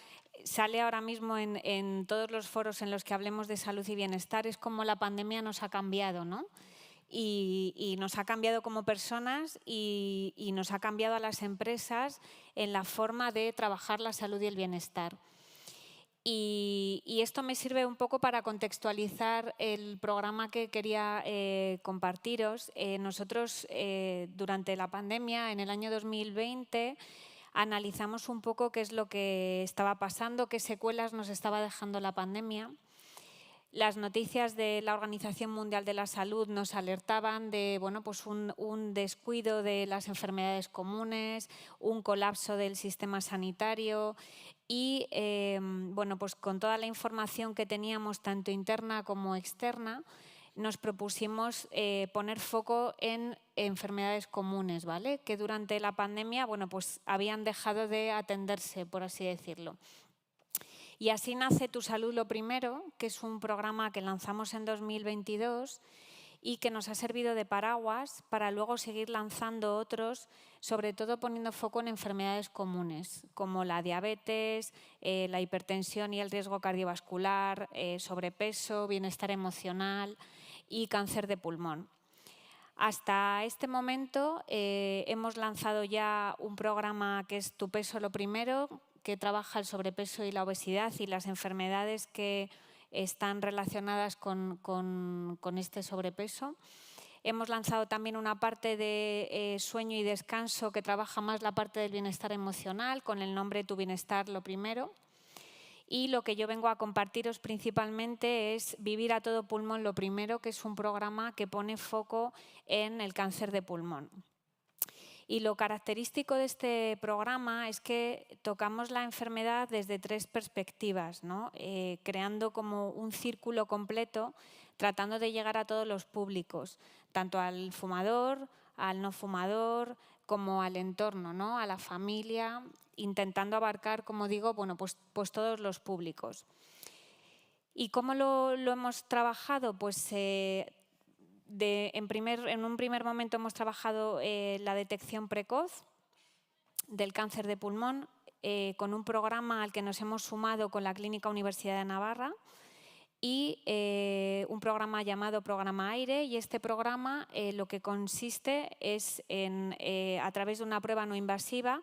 sale ahora mismo en todos los foros en los que hablemos de salud y bienestar, es cómo la pandemia nos ha cambiado, ¿no? Y nos ha cambiado como personas y nos ha cambiado a las empresas en la forma de trabajar la salud y el bienestar. Y esto me sirve un poco para contextualizar el programa que quería compartiros. Nosotros, durante la pandemia, en el año 2020, analizamos un poco qué es lo que estaba pasando, qué secuelas nos estaba dejando la pandemia. Las noticias de la Organización Mundial de la Salud nos alertaban de bueno, pues un descuido de las enfermedades comunes, un colapso del sistema sanitario y bueno, pues con toda la información que teníamos, tanto interna como externa, nos propusimos poner foco en enfermedades comunes, ¿vale? Que durante la pandemia bueno, pues habían dejado de atenderse, por así decirlo. Y así nace Tu Salud lo Primero, que es un programa que lanzamos en 2022 y que nos ha servido de paraguas para luego seguir lanzando otros, sobre todo poniendo foco en enfermedades comunes, como la diabetes, la hipertensión y el riesgo cardiovascular, sobrepeso, bienestar emocional y cáncer de pulmón. Hasta este momento hemos lanzado ya un programa que es Tu Peso lo Primero, que trabaja el sobrepeso y la obesidad y las enfermedades que están relacionadas con este sobrepeso. Hemos lanzado también una parte de sueño y descanso que trabaja más la parte del bienestar emocional con el nombre Tu Bienestar lo Primero. Y lo que yo vengo a compartiros principalmente es Vivir a todo pulmón lo primero, que es un programa que pone foco en el cáncer de pulmón. Y lo característico de este programa es que tocamos la enfermedad desde tres perspectivas, ¿no? Creando como un círculo completo, tratando de llegar a todos los públicos, tanto al fumador, al no fumador, como al entorno, ¿no? A la familia, intentando abarcar, como digo, bueno, pues todos los públicos. ¿Y cómo lo hemos trabajado? Pues en un primer momento hemos trabajado la detección precoz del cáncer de pulmón con un programa al que nos hemos sumado con la Clínica Universidad de Navarra y un programa llamado Programa Aire, y este programa lo que consiste es en, a través de una prueba no invasiva,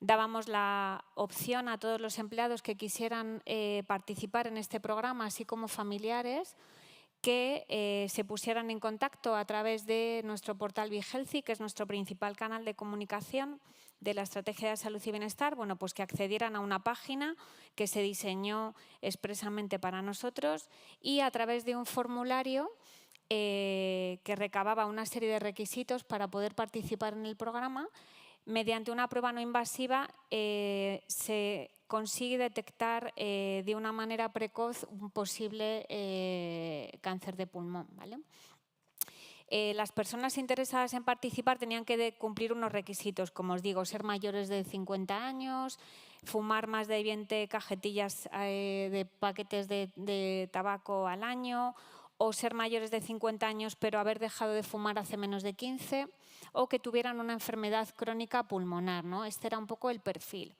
dábamos la opción a todos los empleados que quisieran participar en este programa, así como familiares, que se pusieran en contacto a través de nuestro portal BeHealthy, que es nuestro principal canal de comunicación de la estrategia de salud y bienestar, bueno, pues que accedieran a una página que se diseñó expresamente para nosotros y a través de un formulario que recababa una serie de requisitos para poder participar en el programa. Mediante una prueba no invasiva se consigue detectar de una manera precoz un posible cáncer de pulmón, ¿vale? Las personas interesadas en participar tenían que cumplir unos requisitos, como os digo, ser mayores de 50 años, fumar más de 20 cajetillas de paquetes de tabaco al año, o ser mayores de 50 años pero haber dejado de fumar hace menos de 15, o que tuvieran una enfermedad crónica pulmonar, ¿no? Este era un poco el perfil.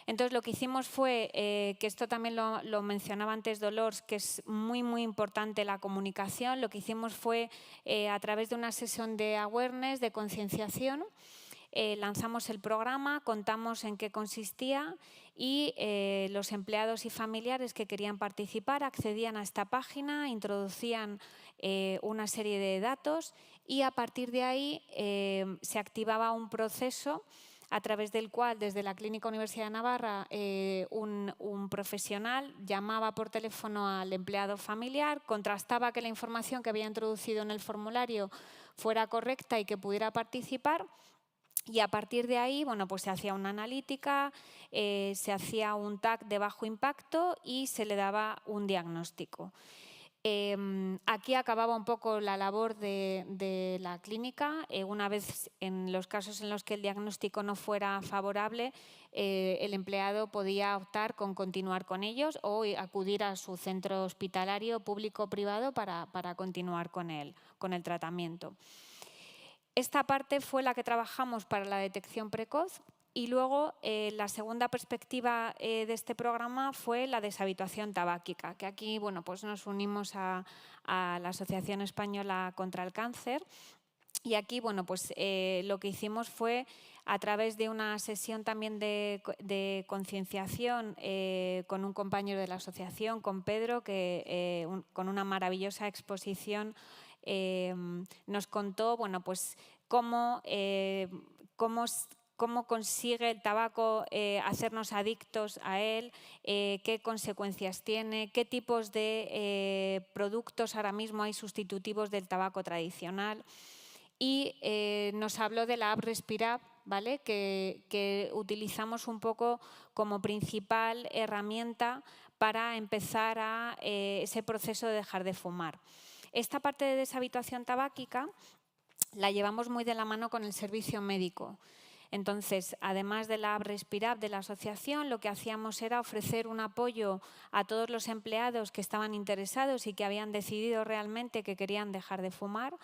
Entonces, lo que hicimos fue, que esto también lo mencionaba antes Dolors, que es muy, muy importante la comunicación. Lo que hicimos fue, a través de una sesión de awareness, de concienciación, lanzamos el programa, contamos en qué consistía y los empleados y familiares que querían participar accedían a esta página, introducían una serie de datos y a partir de ahí se activaba un proceso a través del cual desde la Clínica Universidad de Navarra un profesional llamaba por teléfono al empleado familiar, contrastaba que la información que había introducido en el formulario fuera correcta y que pudiera participar. Y a partir de ahí, bueno, pues se hacía una analítica, se hacía un tag de bajo impacto y se le daba un diagnóstico. Aquí acababa un poco la labor de la clínica. Una vez en los casos en los que el diagnóstico no fuera favorable, el empleado podía optar con continuar con ellos o acudir a su centro hospitalario público o privado para continuar con el tratamiento. Esta parte fue la que trabajamos para la detección precoz y luego la segunda perspectiva de este programa fue la deshabituación tabáquica, que aquí bueno, pues nos unimos a la Asociación Española Contra el Cáncer y aquí bueno, pues, lo que hicimos fue a través de una sesión también de concienciación con un compañero de la asociación, con Pedro, que con una maravillosa exposición nos contó bueno, pues, cómo consigue el tabaco hacernos adictos a él, qué consecuencias tiene, qué tipos de productos ahora mismo hay sustitutivos del tabaco tradicional. Y nos habló de la app Respirab, ¿vale? que utilizamos un poco como principal herramienta para empezar ese proceso de dejar de fumar. Esta parte de deshabituación tabáquica la llevamos muy de la mano con el servicio médico. Entonces, además de la app Respirab de la asociación, lo que hacíamos era ofrecer un apoyo a todos los empleados que estaban interesados y que habían decidido realmente que querían dejar de fumar,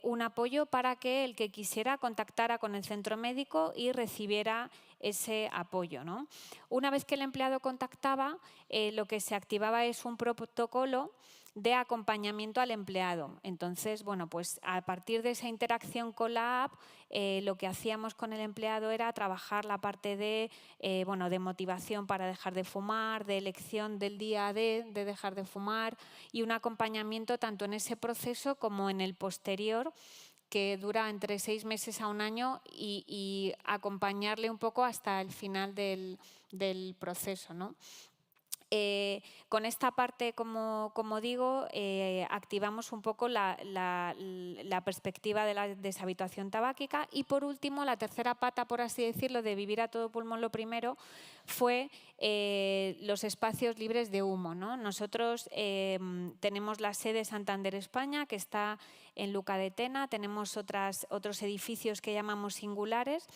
un apoyo para que el que quisiera contactara con el centro médico y recibiera ese apoyo, ¿no? Una vez que el empleado contactaba, lo que se activaba es un protocolo de acompañamiento al empleado. Entonces, bueno, pues a partir de esa interacción con la app, lo que hacíamos con el empleado era trabajar la parte de motivación para dejar de fumar, de elección del día de dejar de fumar y un acompañamiento tanto en ese proceso como en el posterior, que dura entre 6 meses a 1 año y acompañarle un poco hasta el final del proceso, ¿no? Con esta parte, como digo, activamos un poco la perspectiva de la deshabituación tabáquica y por último, la tercera pata, por así decirlo, de vivir a todo pulmón lo primero, fue los espacios libres de humo, ¿no? Nosotros tenemos la sede Santander España, que está en Luca de Tena, tenemos otros edificios que llamamos singulares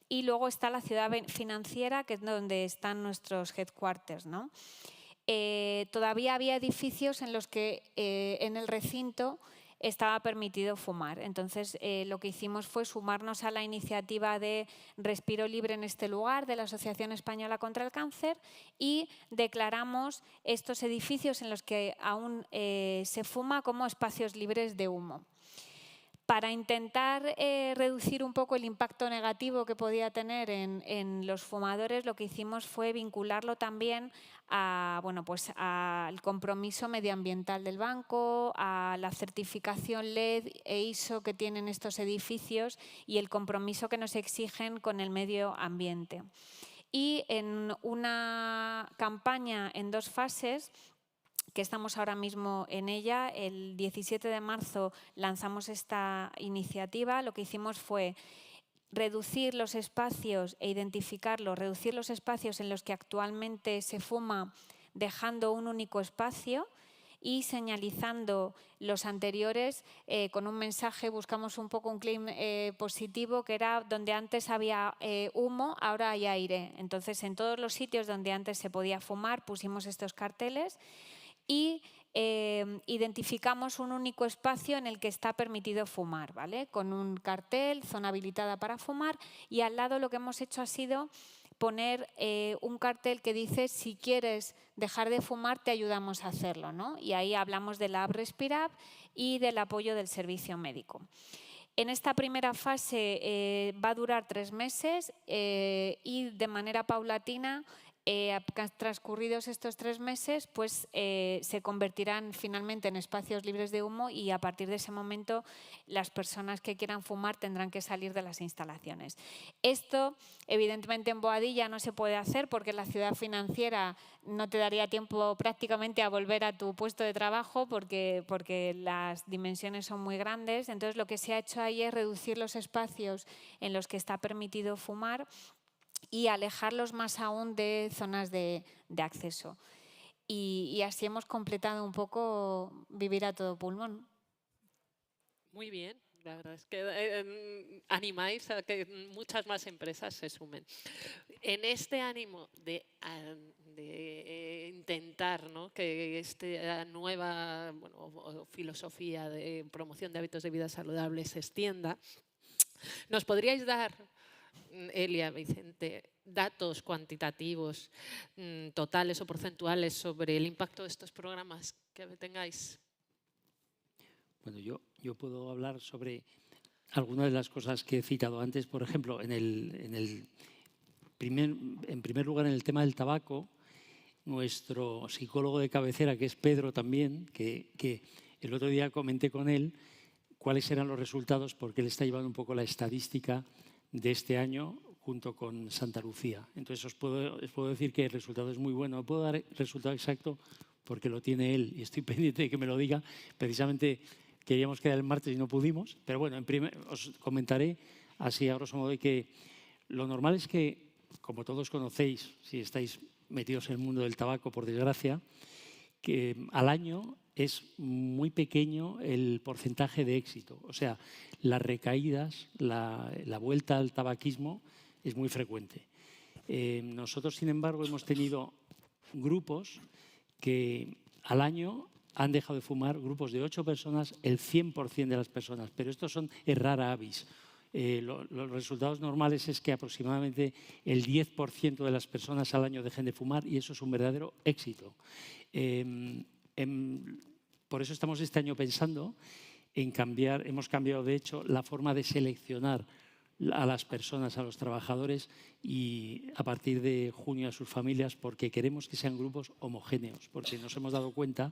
y luego está la ciudad financiera, que es donde están nuestros headquarters, ¿no? Todavía había edificios en los que en el recinto estaba permitido fumar. Entonces, lo que hicimos fue sumarnos a la iniciativa de Respiro Libre en este lugar de la Asociación Española Contra el Cáncer y declaramos estos edificios en los que aún se fuma como espacios libres de humo. Para intentar reducir un poco el impacto negativo que podía tener en los fumadores, lo que hicimos fue vincularlo también al compromiso medioambiental del banco, a la certificación LED e ISO que tienen estos edificios y el compromiso que nos exigen con el medio ambiente. Y en una campaña en 2 fases, que estamos ahora mismo en ella, el 17 de marzo lanzamos esta iniciativa. Lo que hicimos fue reducir los espacios e identificarlos, reducir los espacios en los que actualmente se fuma, dejando un único espacio y señalizando los anteriores con un mensaje. Buscamos un poco un claim positivo, que era donde antes había humo, ahora hay aire. Entonces, en todos los sitios donde antes se podía fumar pusimos estos carteles y identificamos un único espacio en el que está permitido fumar, ¿vale? Con un cartel, zona habilitada para fumar, y al lado lo que hemos hecho ha sido poner un cartel que dice: si quieres dejar de fumar, te ayudamos a hacerlo, ¿no? Y ahí hablamos de la app Respirab y del apoyo del servicio médico. En esta primera fase va a durar 3 meses y de manera paulatina, transcurridos estos 3 meses, pues se convertirán finalmente en espacios libres de humo y a partir de ese momento las personas que quieran fumar tendrán que salir de las instalaciones. Esto, evidentemente, en Boadilla no se puede hacer porque en la ciudad financiera no te daría tiempo prácticamente a volver a tu puesto de trabajo porque las dimensiones son muy grandes. Entonces, lo que se ha hecho ahí es reducir los espacios en los que está permitido fumar y alejarlos más aún de zonas de acceso. Y así hemos completado un poco vivir a todo pulmón. Muy bien, la verdad es que animáis a que muchas más empresas se sumen. En este ánimo de intentar, ¿no?, que esta nueva filosofía de promoción de hábitos de vida saludables se extienda, ¿nos podríais dar, Elia, Vicente, datos cuantitativos, totales o porcentuales sobre el impacto de estos programas que tengáis? Bueno, yo puedo hablar sobre algunas de las cosas que he citado antes. Por ejemplo, en primer lugar, en el tema del tabaco, nuestro psicólogo de cabecera, que es Pedro también, que el otro día comenté con él cuáles eran los resultados, porque él está llevando un poco la estadística de este año junto con Santa Lucía. Entonces os puedo decir que el resultado es muy bueno. No puedo dar el resultado exacto porque lo tiene él y estoy pendiente de que me lo diga. Precisamente queríamos quedar el martes y no pudimos, pero bueno, os comentaré así a grosso modo de que lo normal es que, como todos conocéis, si estáis metidos en el mundo del tabaco, por desgracia, que al año es muy pequeño el porcentaje de éxito. O sea, las recaídas, la vuelta al tabaquismo es muy frecuente. Nosotros, sin embargo, hemos tenido grupos que al año han dejado de fumar, grupos de 8 personas, el 100% de las personas. Pero estos son rara avis. Los resultados normales es que aproximadamente el 10% de las personas al año dejen de fumar y eso es un verdadero éxito. Por eso estamos este año pensando en cambiar, hemos cambiado de hecho la forma de seleccionar a las personas, a los trabajadores y a partir de junio a sus familias, porque queremos que sean grupos homogéneos, porque nos hemos dado cuenta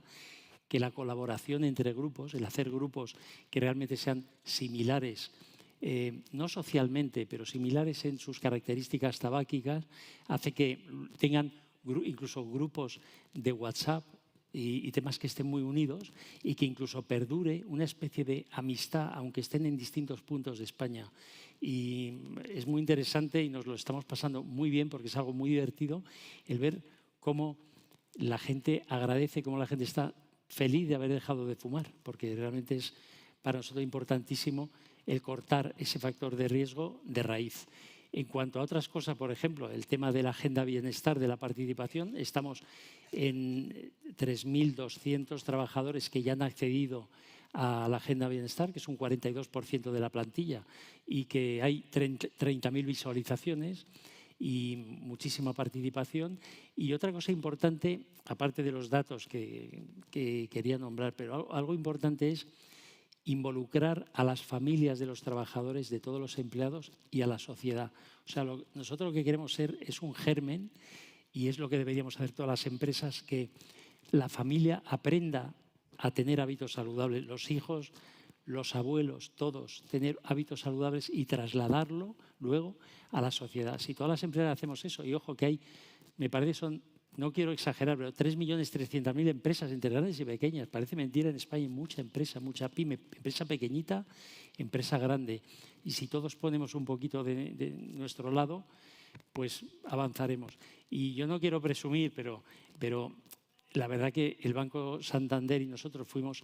que la colaboración entre grupos, el hacer grupos que realmente sean similares, no socialmente, pero similares en sus características tabáquicas, hace que tengan incluso grupos de WhatsApp y temas que estén muy unidos y que incluso perdure una especie de amistad, aunque estén en distintos puntos de España. Y es muy interesante y nos lo estamos pasando muy bien porque es algo muy divertido el ver cómo la gente agradece, cómo la gente está feliz de haber dejado de fumar, porque realmente es para nosotros importantísimo el cortar ese factor de riesgo de raíz. En cuanto a otras cosas, por ejemplo, el tema de la agenda bienestar, de la participación, estamos en 3.200 trabajadores que ya han accedido a la agenda bienestar, que es un 42% de la plantilla, y que hay 30.000 visualizaciones y muchísima participación. Y otra cosa importante, aparte de los datos que quería nombrar, pero algo importante es involucrar a las familias de los trabajadores, de todos los empleados y a la sociedad. O sea, nosotros lo que queremos ser es un germen y es lo que deberíamos hacer todas las empresas, que la familia aprenda a tener hábitos saludables, los hijos, los abuelos, todos, tener hábitos saludables y trasladarlo luego a la sociedad. Si todas las empresas hacemos eso, y ojo que hay, me parece son, no quiero exagerar, pero 3.300.000 empresas entre grandes y pequeñas. Parece mentira, en España hay mucha empresa, mucha pyme, empresa pequeñita, empresa grande. Y si todos ponemos un poquito de nuestro lado, pues avanzaremos. Y yo no quiero presumir, pero la verdad que el Banco Santander y nosotros fuimos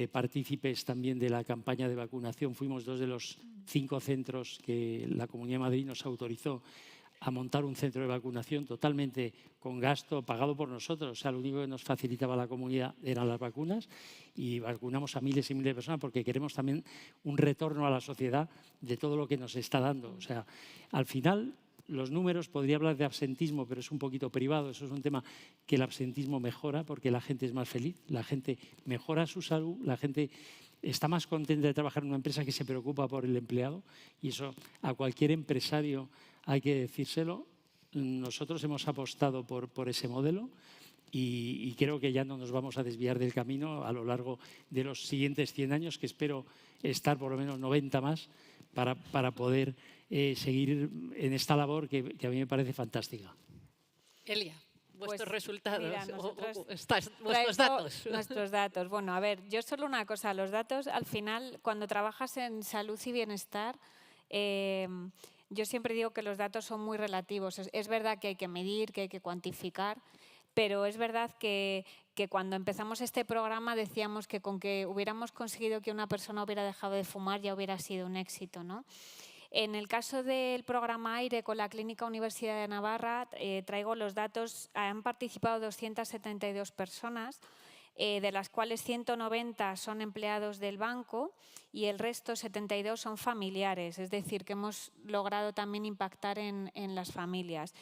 partícipes también de la campaña de vacunación. Fuimos 2 de los 5 centros que la Comunidad de Madrid nos autorizó a montar un centro de vacunación totalmente con gasto pagado por nosotros. O sea, lo único que nos facilitaba la comunidad eran las vacunas y vacunamos a miles y miles de personas porque queremos también un retorno a la sociedad de todo lo que nos está dando. O sea, al final los números, podría hablar de absentismo, pero es un poquito privado. Eso es un tema que el absentismo mejora porque la gente es más feliz, la gente mejora su salud, la gente está más contenta de trabajar en una empresa que se preocupa por el empleado, y eso a cualquier empresario hay que decírselo. Nosotros hemos apostado por ese modelo y creo que ya no nos vamos a desviar del camino a lo largo de los siguientes 100 años, que espero estar por lo menos 90 más para poder seguir en esta labor que a mí me parece fantástica. Elia, vuestros Pues, resultados, mira, nosotros vuestros datos. Nuestros datos. Bueno, a ver, yo solo una cosa, los datos al final, cuando trabajas en salud y bienestar, yo siempre digo que los datos son muy relativos. Es verdad que hay que medir, que hay que cuantificar, pero es verdad que cuando empezamos este programa decíamos que con que hubiéramos conseguido que una persona hubiera dejado de fumar ya hubiera sido un éxito, ¿no? En el caso del programa AIRE con la Clínica Universidad de Navarra, traigo los datos, han participado 272 personas, de las cuales 190 son empleados del banco y el resto, 72, son familiares. Es decir, que hemos logrado también impactar en las familias.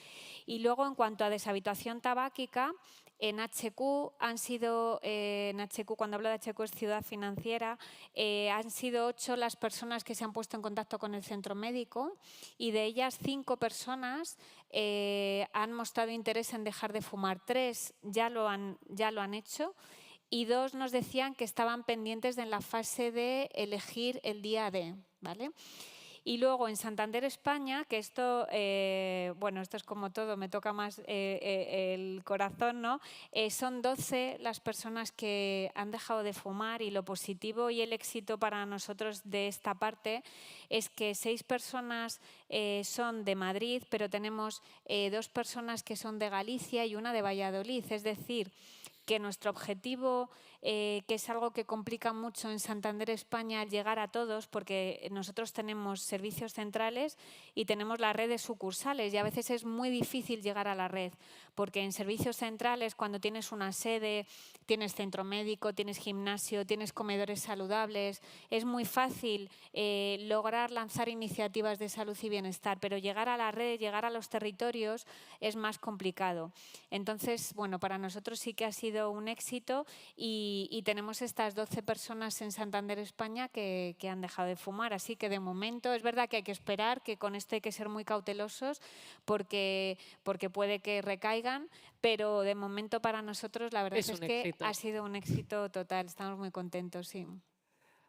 Y luego, en cuanto a deshabituación tabáquica, en HQ han sido, cuando hablo de HQ es Ciudad Financiera, han sido 8 las personas que se han puesto en contacto con el centro médico y de ellas 5 personas han mostrado interés en dejar de fumar. 3 ya lo han hecho y 2 nos decían que estaban pendientes de la fase de elegir el día D, ¿vale? Y luego en Santander, España, que esto, bueno, esto es como todo, me toca más el corazón, ¿no? Son 12 las personas que han dejado de fumar y lo positivo y el éxito para nosotros de esta parte es que 6 personas son de Madrid, pero tenemos 2 personas que son de Galicia y una de Valladolid, es decir, que nuestro objetivo, que es algo que complica mucho en Santander, España, llegar a todos, porque nosotros tenemos servicios centrales y tenemos la red de sucursales y a veces es muy difícil llegar a la red, porque en servicios centrales, cuando tienes una sede, tienes centro médico, tienes gimnasio, tienes comedores saludables, es muy fácil lograr lanzar iniciativas de salud y bienestar, pero llegar a la red, llegar a los territorios es más complicado. Entonces, bueno, para nosotros sí que ha sido un éxito y tenemos estas 12 personas en Santander, España, que han dejado de fumar. Así que de momento es verdad que hay que esperar, que con esto hay que ser muy cautelosos porque puede que recaigan, pero de momento para nosotros la verdad es que ha sido un éxito total. Estamos muy contentos, sí.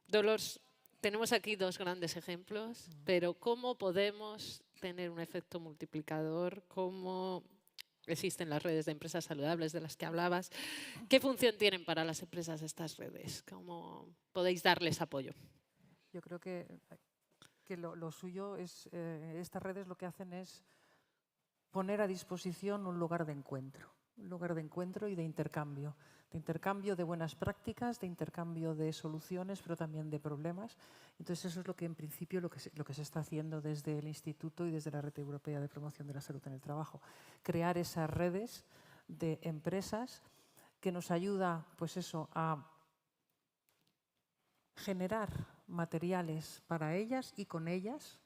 Dolors, tenemos aquí 2 grandes ejemplos, pero ¿cómo podemos tener un efecto multiplicador? ¿Cómo existen las redes de empresas saludables de las que hablabas? ¿Qué función tienen para las empresas estas redes? ¿Cómo podéis darles apoyo? Yo creo que lo suyo es, estas redes lo que hacen es poner a disposición un lugar de encuentro y de intercambio de buenas prácticas, de intercambio de soluciones, pero también de problemas. Entonces eso es lo que en principio lo que se está haciendo desde el Instituto y desde la Red Europea de Promoción de la Salud en el Trabajo. Crear esas redes de empresas que nos ayuda, pues eso, a generar materiales para ellas y con ellas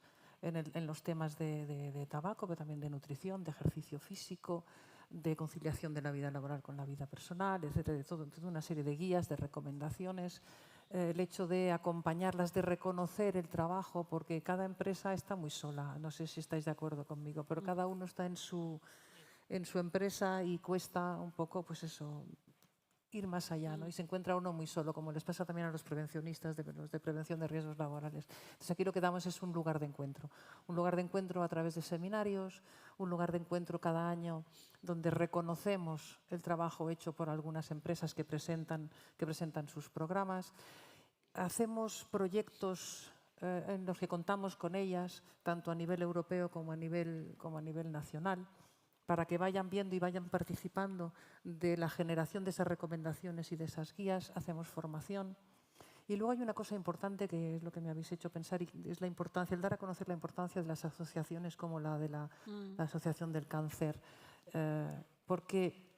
en los temas de tabaco, pero también de nutrición, de ejercicio físico, de conciliación de la vida laboral con la vida personal, etcétera, de toda una serie de guías, de recomendaciones, el hecho de acompañarlas, de reconocer el trabajo, porque cada empresa está muy sola, no sé si estáis de acuerdo conmigo, pero cada uno está en su empresa y cuesta un poco, pues eso, ir más allá, ¿no? Y se encuentra uno muy solo, como les pasa también a los prevencionistas los de prevención de riesgos laborales. Entonces aquí lo que damos es un lugar de encuentro a través de seminarios, un lugar de encuentro cada año donde reconocemos el trabajo hecho por algunas empresas que presentan sus programas. Hacemos proyectos en los que contamos con ellas, tanto a nivel europeo como a nivel nacional, para que vayan viendo y vayan participando de la generación de esas recomendaciones y de esas guías. Hacemos formación. Y luego hay una cosa importante que es lo que me habéis hecho pensar, y es la importancia, el dar a conocer la importancia de las asociaciones como la de la Asociación del Cáncer, porque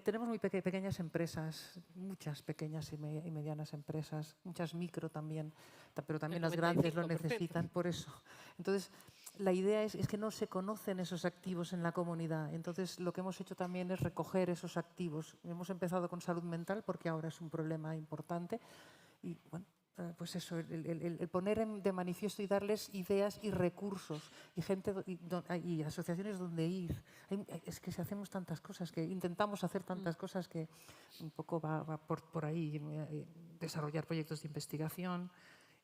tenemos muy pequeñas empresas, muchas pequeñas y medianas empresas, muchas micro también, pero también las grandes lo necesitan, por eso. Entonces, la idea es que no se conocen esos activos en la comunidad. Entonces, lo que hemos hecho también es recoger esos activos. Hemos empezado con salud mental porque ahora es un problema importante Y bueno, pues eso, el poner de manifiesto y darles ideas y recursos y gente y asociaciones donde ir. Es que si hacemos tantas cosas, que intentamos hacer tantas cosas que un poco va por ahí, desarrollar proyectos de investigación,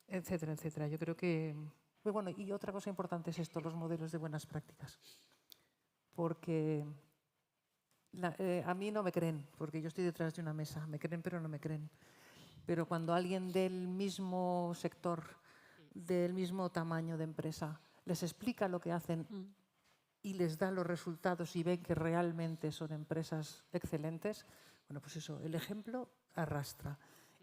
etcétera, etcétera. Yo creo que... Bueno, y otra cosa importante es esto, los modelos de buenas prácticas. Porque a mí no me creen, porque yo estoy detrás de una mesa. Me creen, pero no me creen. Pero cuando alguien del mismo sector, del mismo tamaño de empresa, les explica lo que hacen y les da los resultados y ven que realmente son empresas excelentes, bueno, pues eso, el ejemplo arrastra.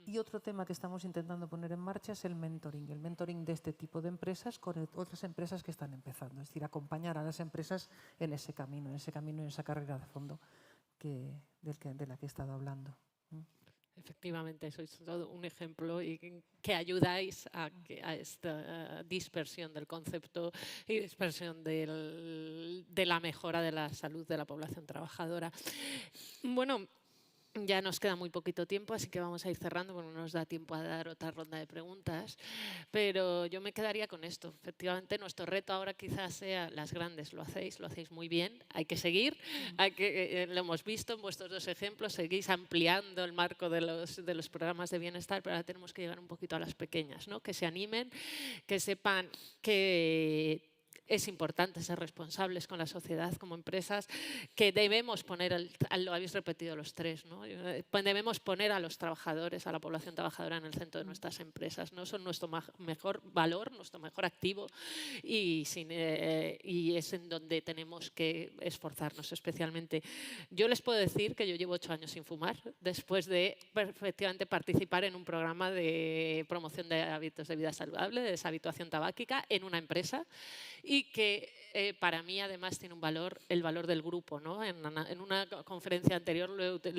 Y otro tema que estamos intentando poner en marcha es el mentoring de este tipo de empresas con otras empresas que están empezando. Es decir, acompañar a las empresas en ese camino, en esa carrera de fondo de la que he estado hablando. Efectivamente, sois todo un ejemplo y que ayudáis a esta dispersión del concepto y dispersión de la mejora de la salud de la población trabajadora. Bueno, ya nos queda muy poquito tiempo, así que vamos a ir cerrando, porque no nos da tiempo a dar otra ronda de preguntas. Pero yo me quedaría con esto. Efectivamente, nuestro reto ahora quizás sea las grandes. Lo hacéis muy bien. Hay que seguir. Lo hemos visto en vuestros dos ejemplos. Seguís ampliando el marco de los programas de bienestar, pero ahora tenemos que llegar un poquito a las pequeñas, ¿no? Que se animen, que sepan que es importante ser responsables con la sociedad como empresas, que debemos poner, lo habéis repetido los tres, ¿no? Debemos poner a los trabajadores, a la población trabajadora en el centro de nuestras empresas, ¿no? Son nuestro mejor valor, nuestro mejor activo y es en donde tenemos que esforzarnos especialmente. Yo les puedo decir que yo llevo 8 años sin fumar después de efectivamente participar en un programa de promoción de hábitos de vida saludable, de deshabituación tabáquica en una empresa. Y que para mí además tiene un valor, el valor del grupo, ¿no? En una conferencia anterior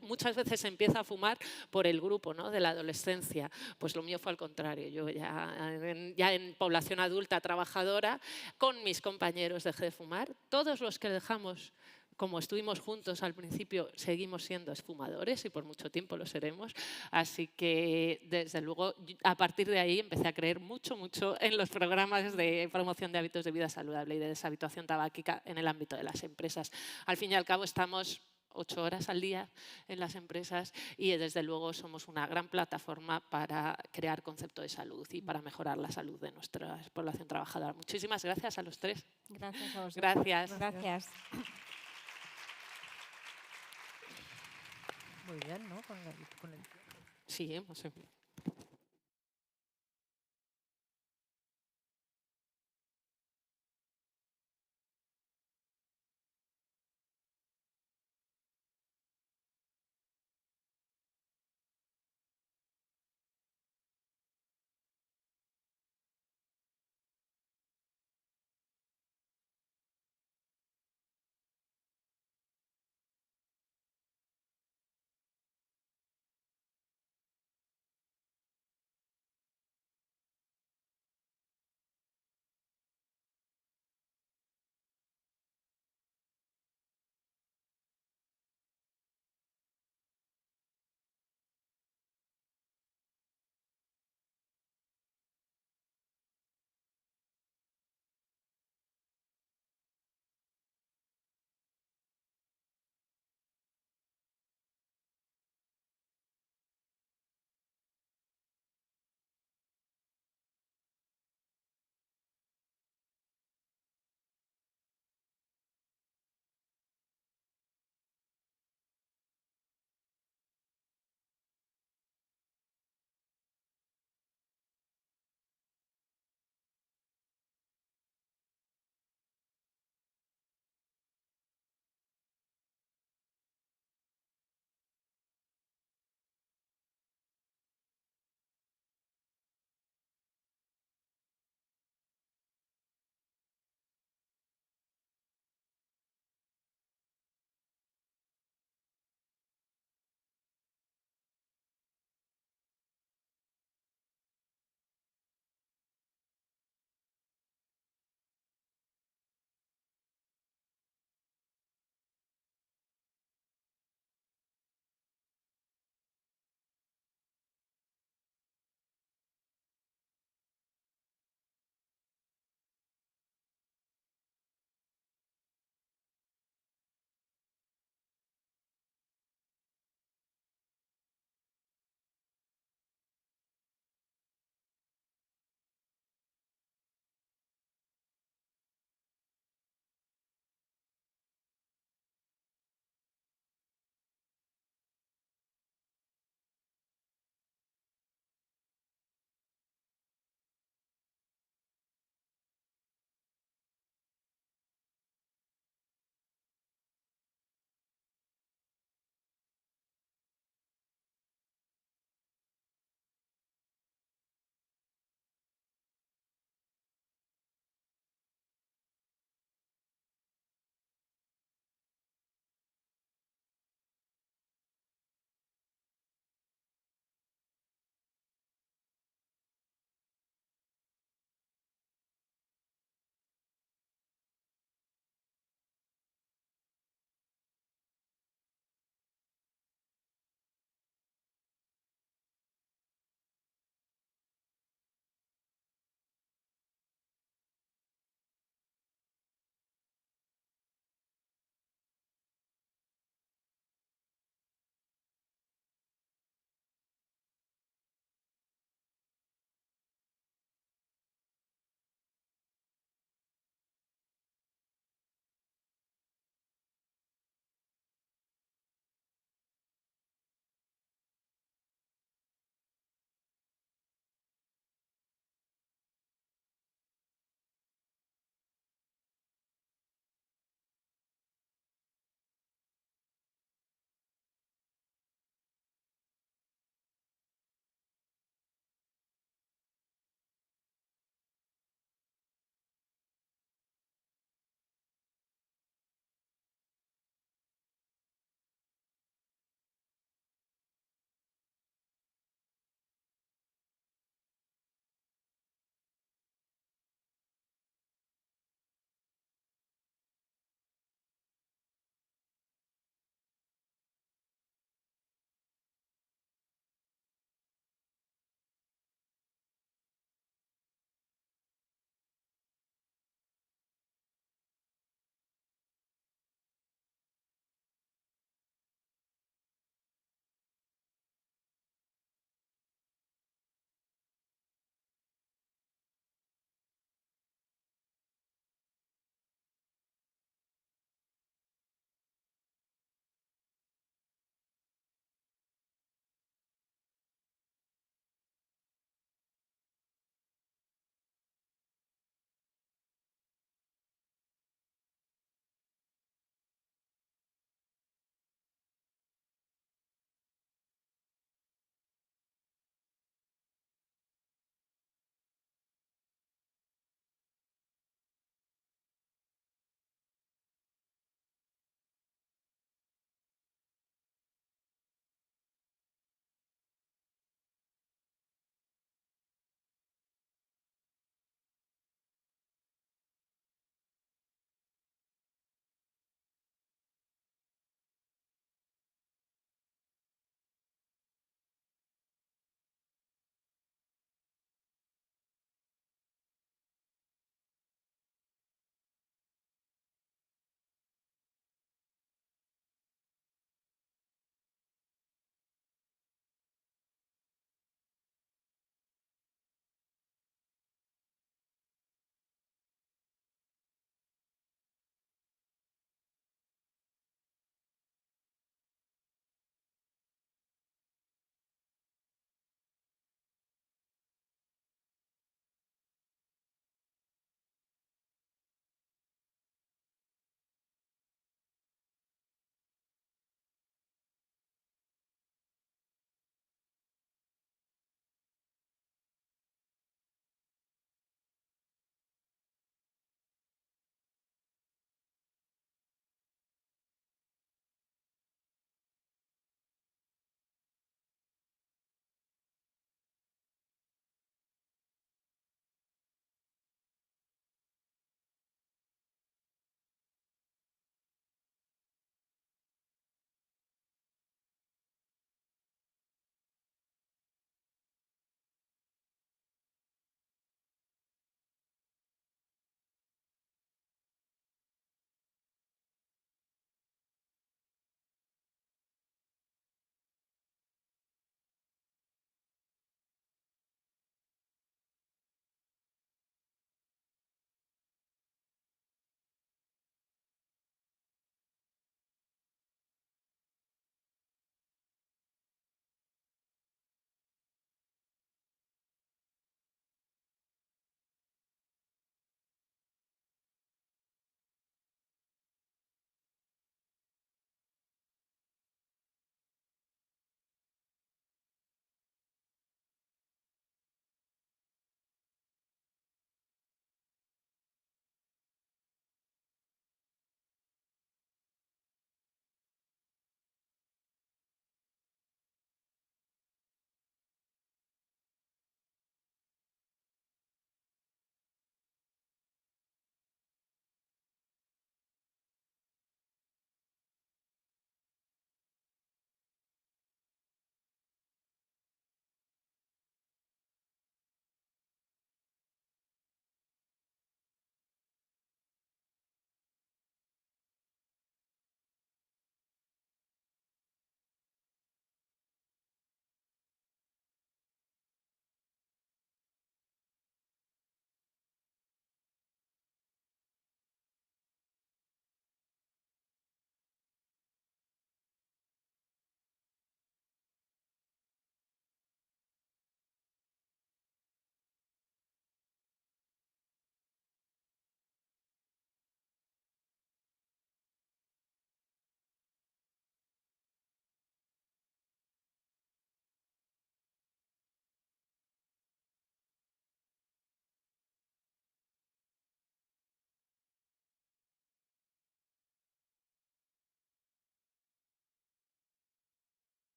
muchas veces se empieza a fumar por el grupo, ¿no? De la adolescencia. Pues lo mío fue al contrario. Yo ya en población adulta trabajadora, con mis compañeros dejé de fumar. Todos los que dejamos, como estuvimos juntos al principio, seguimos siendo fumadores y por mucho tiempo lo seremos. Así que, desde luego, a partir de ahí empecé a creer mucho en los programas de promoción de hábitos de vida saludable y de deshabituación tabáquica en el ámbito de las empresas. Al fin y al cabo, estamos 8 horas al día en las empresas y, desde luego, somos una gran plataforma para crear concepto de salud y para mejorar la salud de nuestra población trabajadora. Muchísimas gracias a los tres. Gracias a vosotros. Gracias. Gracias. Muy bien, ¿no? Sí, hemos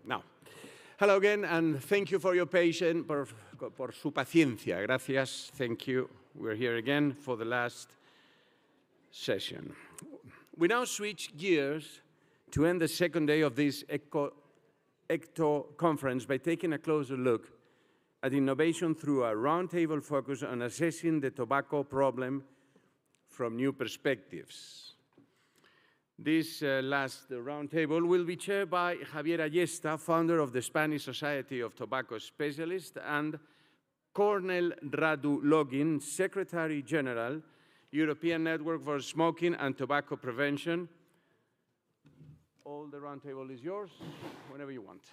Now, hello again, and thank you for your patience, por su paciencia. Gracias, thank you. We're here again for the last session. We now switch gears to end the second day of this ECTO conference by taking a closer look at innovation through a roundtable focus on assessing the tobacco problem from new perspectives. This last roundtable will be chaired by Javier Ayesta, founder of the Spanish Society of Tobacco Specialists, and Cornel Radu Login, Secretary General, European Network for Smoking and Tobacco Prevention. All the roundtable is yours, whenever you want.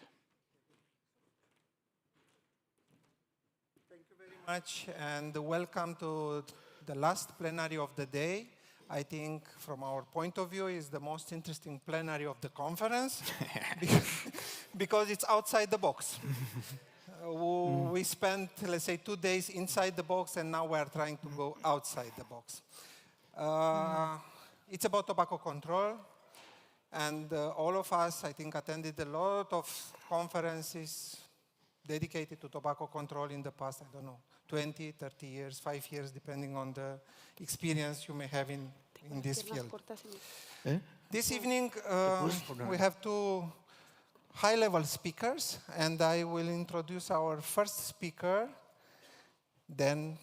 Thank you very much, and welcome to the last plenary of the day. I think, from our point of view, is the most interesting plenary of the conference because it's outside the box. We spent, let's say, 2 days inside the box, and now we are trying to go outside the box. It's about tobacco control, and all of us, I think, attended a lot of conferences dedicated to tobacco control in the past, I don't know, 20, 30 years, 5 years, depending on the experience you may have in this field. This evening, we have 2 high-level speakers, and I will introduce our first speaker. Then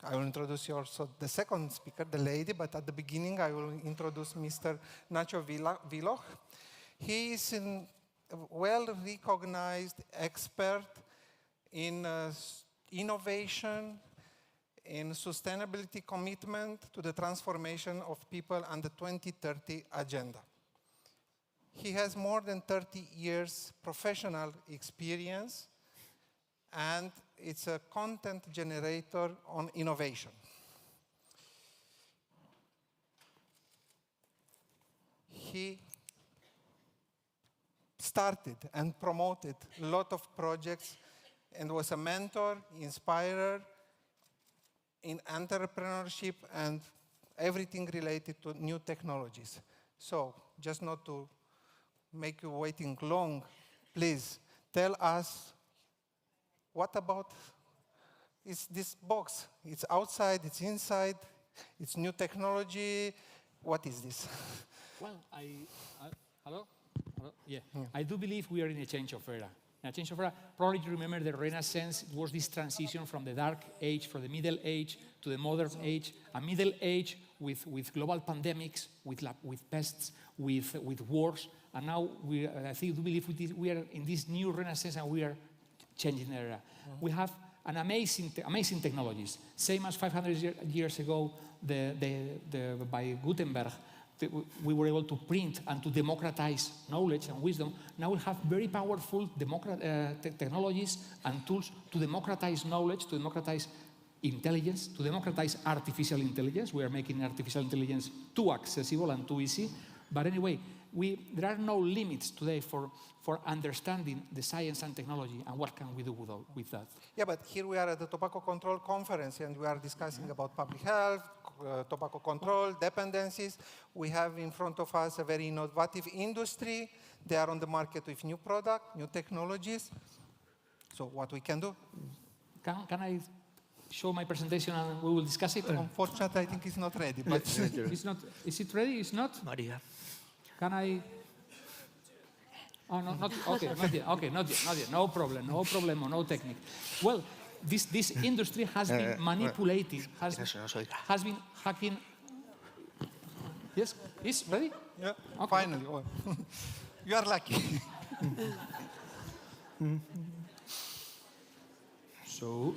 I will introduce you also the second speaker, the lady, but at the beginning I will introduce Mr. Nacho Viloch. He is a well-recognized expert in innovation, in sustainability commitment to the transformation of people and the 2030 agenda. He has more than 30 years professional experience, and it's a content generator on innovation. He started and promoted a lot of projects and was a mentor, inspirer in entrepreneurship and everything related to new technologies. So, just not to make you waiting long, please tell us what about is this box? It's outside, it's inside, it's new technology. What is this? Well, hello? Yeah. I do believe we are in a change of era. In a change of era, probably you remember the Renaissance was this transition from the dark age, from the middle age to the modern age, a middle age with global pandemics, with pests, with wars, and now I think we believe we are in this new Renaissance and we are changing the era. We have an amazing technologies, same as 500 years ago by Gutenberg. We were able to print and to democratize knowledge and wisdom. Now we have very powerful technologies and tools to democratize knowledge, to democratize intelligence, to democratize artificial intelligence. We are making artificial intelligence too accessible and too easy. But anyway, there are no limits today for understanding the science and technology and what can we do with that. Yeah, but here we are at the Tobacco Control Conference and we are discussing about public health, tobacco control, dependencies. We have in front of us a very innovative industry. They are on the market with new product, new technologies. So what we can do? Can I show my presentation and we will discuss it? Unfortunately, I think it's not ready. But it's not. Is it ready? It's not? Maria. Can I? Oh, no, not okay, not yet. Okay, not yet. No problem, no technique. Well, this industry has been manipulated, has been hacking. Yes, is ready? Yeah, okay. Finally. You are lucky. So,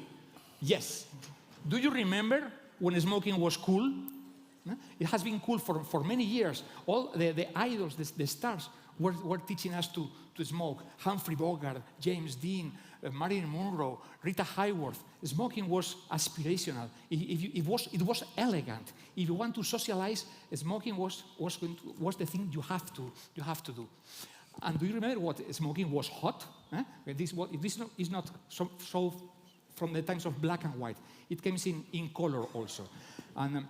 yes. Do you remember when smoking was cool? It has been cool for many years. All the idols, the stars, were teaching us to smoke. Humphrey Bogart, James Dean, Marilyn Monroe, Rita Hayworth. Smoking was aspirational. It was elegant. If you want to socialize, smoking was the thing you have to do. And do you remember what smoking was hot? This is not so from the times of black and white. It comes in color also. And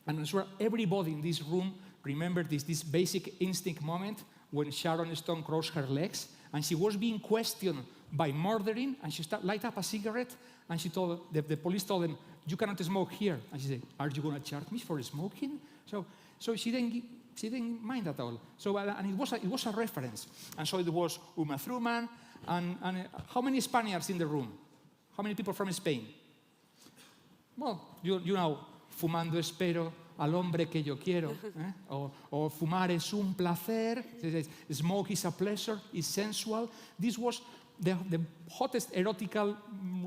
I'm sure everybody in this room remembered this basic instinct moment when Sharon Stone crossed her legs, and she was being questioned by murdering, and she light up a cigarette, and she told the police told them, "You cannot smoke here." And she said, "Are you going to charge me for smoking?" So she didn't mind at all. So and it was a reference. And so it was Uma Thurman, and how many Spaniards in the room? How many people from Spain? Well, you know, fumando espero al hombre que yo quiero, or fumar es un placer, smoke is a pleasure, is sensual. This was the hottest erotical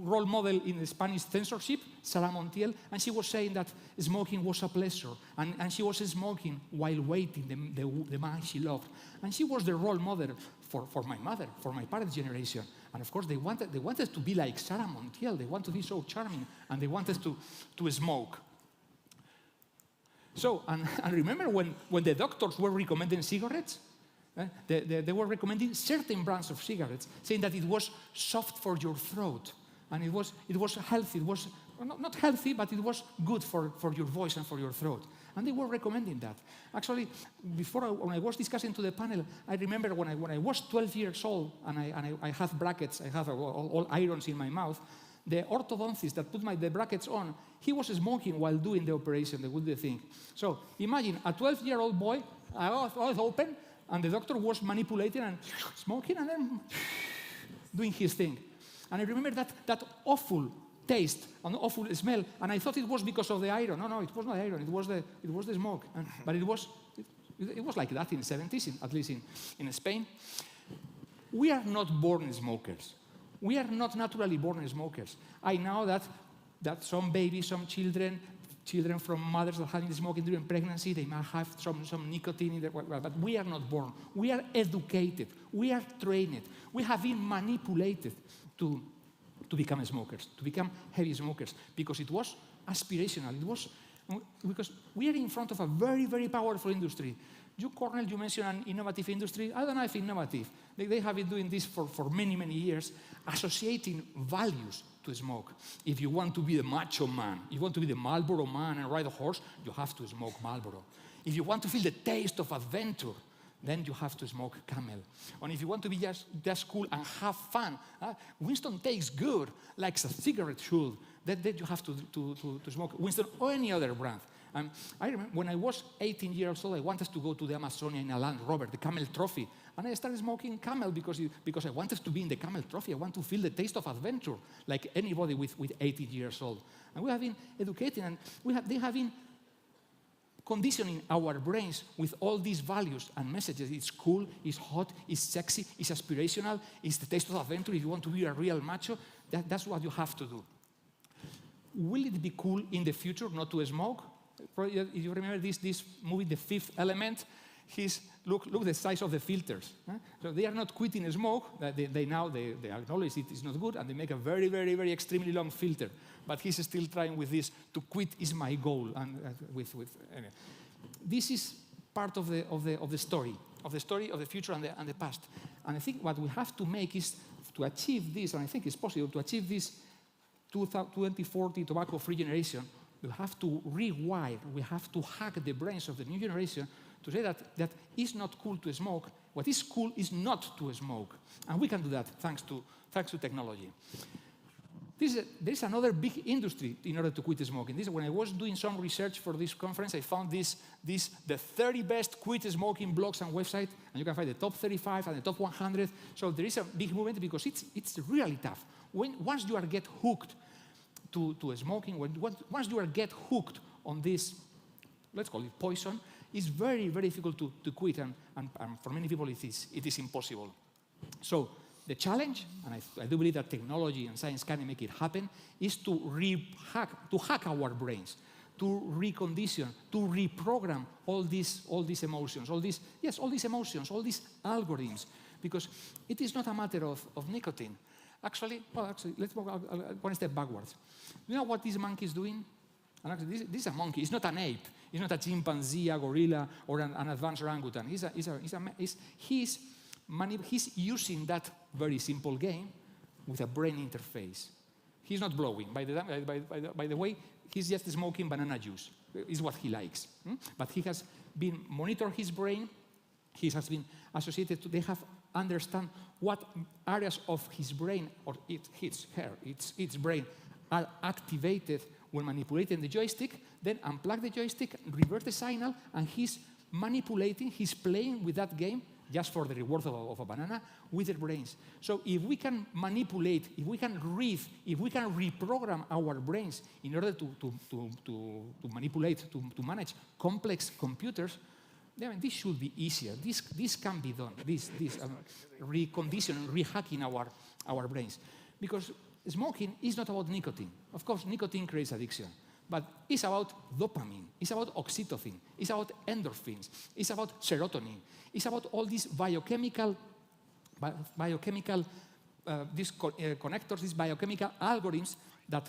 role model in the Spanish censorship, Sara Montiel, and she was saying that smoking was a pleasure, and she was smoking while waiting the man she loved. And she was the role model for my mother, for my parents' generation. And of course, they wanted to be like Sara Montiel. They wanted to be so charming, and they wanted to smoke. So, and remember when the doctors were recommending cigarettes? They were recommending certain brands of cigarettes, saying that it was soft for your throat, and it was healthy. It was not healthy, but it was good for your voice and for your throat. And they were recommending that. Actually, when I was discussing to the panel, I remember when I was 12 years old and I had brackets, I have all irons in my mouth. The orthodontist that put the brackets on, he was smoking while doing the operation, the good thing. So imagine a 12-year-old boy, eyes open, and the doctor was manipulating and smoking and then doing his thing. And I remember that awful taste and awful smell, and I thought it was because of the iron. No, it was not iron. It was the smoke. But it was like that in the 70s, at least in Spain. We are not born smokers. We are not naturally born smokers. I know that some babies, some children from mothers that have been smoking during pregnancy, they might have some nicotine in their, but we are not born. We are educated. We are trained. We have been manipulated to become smokers, to become heavy smokers, because it was aspirational. It was because we are in front of a very, very powerful industry. Cornel, you mentioned an innovative industry. I don't know if innovative. They have been doing this for many, many years, associating values to smoke. If you want to be the macho man, you want to be the Marlboro man and ride a horse, you have to smoke Marlboro. If you want to feel the taste of adventure, then you have to smoke Camel. And if you want to be just cool and have fun, Winston tastes good, like a cigarette should. Then you have to smoke Winston or any other brand. I remember when I was 18 years old, I wanted to go to the Amazonia in a Land Rover, the Camel Trophy. And I started smoking Camel because I wanted to be in the Camel Trophy. I want to feel the taste of adventure, like anybody with 18 years old. And we have been educating, and they have been conditioning our brains with all these values and messages. It's cool, it's hot, it's sexy, it's aspirational, it's the taste of adventure. If you want to be a real macho, that's what you have to do. Will it be cool in the future not to smoke? If you remember this movie, The Fifth Element, look the size of the filters. So they are not quitting smoke. They acknowledge it is not good, and they make a very, very, very extremely long filter. But he's still trying with this. To quit is my goal. And this is part of the story of the future and the past. And I think what we have to make is to achieve this, and I think it's possible to achieve this 2040 tobacco-free generation. We have to rewire, we have to hack the brains of the new generation to say that it's not cool to smoke. What is cool is not to smoke. And we can do that thanks to technology. There is another big industry in order to quit smoking. When I was doing some research for this conference, I found the 30 best quit smoking blogs and websites, and you can find the top 35 and the top 100. So there is a big movement because it's really tough. Once you get hooked to smoking, once you get hooked on this, let's call it poison, it's very, very difficult to quit, and for many people it is impossible. So the challenge, and I do believe that technology and science can make it happen, is to hack our brains, to recondition, to reprogram all these emotions, all these emotions, all these algorithms, because it is not a matter of nicotine. Actually, let's go one step backwards. You know what this monkey is doing? And actually, this is a monkey. It's not an ape. It's not a chimpanzee, a gorilla, or an advanced orangutan. He's using that very simple game with a brain interface. He's not blowing. By the way, he's just smoking banana juice. Is what he likes. But he has been monitoring his brain he has been associated to, they have understand what areas of his brain, or its brain, are activated when manipulating the joystick, then unplug the joystick, reverse the signal, and he's manipulating, he's playing with that game just for the reward of a banana with their brains. So if we can manipulate, if we can read, if we can reprogram our brains in order to manipulate, to manage complex computers, then this should be easier. This can be done, this reconditioning, rehacking our brains. Because smoking is not about nicotine. Of course, nicotine creates addiction. But it's about dopamine, it's about oxytocin, it's about endorphins, it's about serotonin, it's about all these biochemical these connectors, these biochemical algorithms that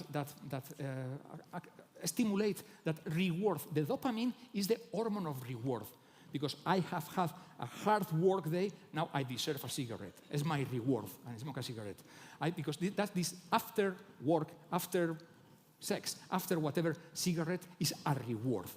stimulate, that reward. The dopamine is the hormone of reward. Because I have had a hard work day, now I deserve a cigarette. It's my reward, and I smoke a cigarette. Because that's this after work, after sex, after whatever, cigarette is a reward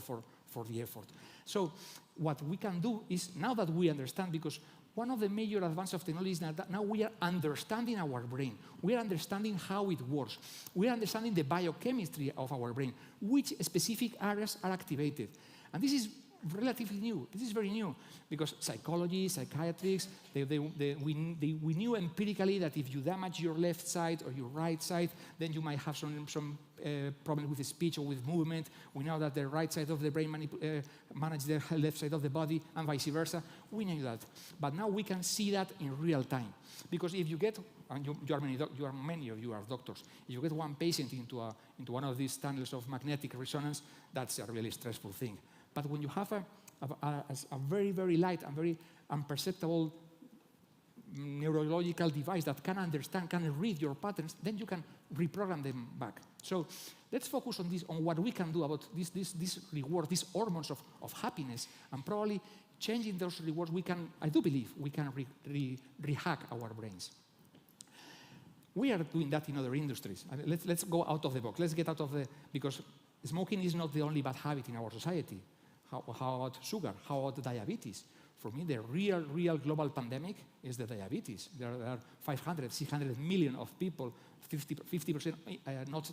for the effort. So what we can do is, now that we understand, because one of the major advances of technology is that now we are understanding our brain. We are understanding how it works. We are understanding the biochemistry of our brain, which specific areas are activated. And this is relatively new. This is very new because psychology, psychiatrists, we knew empirically that if you damage your left side or your right side, then you might have some problem with speech or with movement. We know that the right side of the brain manages the left side of the body and vice versa. We knew that. But now we can see that in real time. Because if you get, and many of you are doctors, if you get one patient into one of these tunnels of magnetic resonance, that's a really stressful thing. But when you have a very, very light and very imperceptible neurological device that can understand, can read your patterns, then you can reprogram them back. So let's focus on this, on what we can do about this reward, these hormones of happiness, and probably changing those rewards, I do believe we can rehack our brains. We are doing that in other industries. Let's go out of the box. Let's get out of because smoking is not the only bad habit in our society. How about sugar? How about diabetes? For me, the real global pandemic is the diabetes. There are 500, 600 million of people, 50% not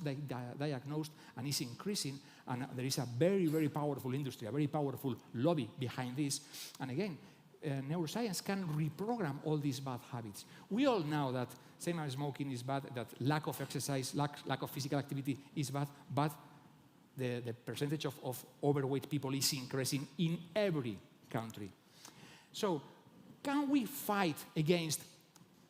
diagnosed, and it's increasing. And there is a very, very powerful industry, a very powerful lobby behind this. And again, neuroscience can reprogram all these bad habits. We all know that same as smoking is bad, that lack of exercise, lack of physical activity is bad, but the percentage of overweight people is increasing in every country. So can we fight against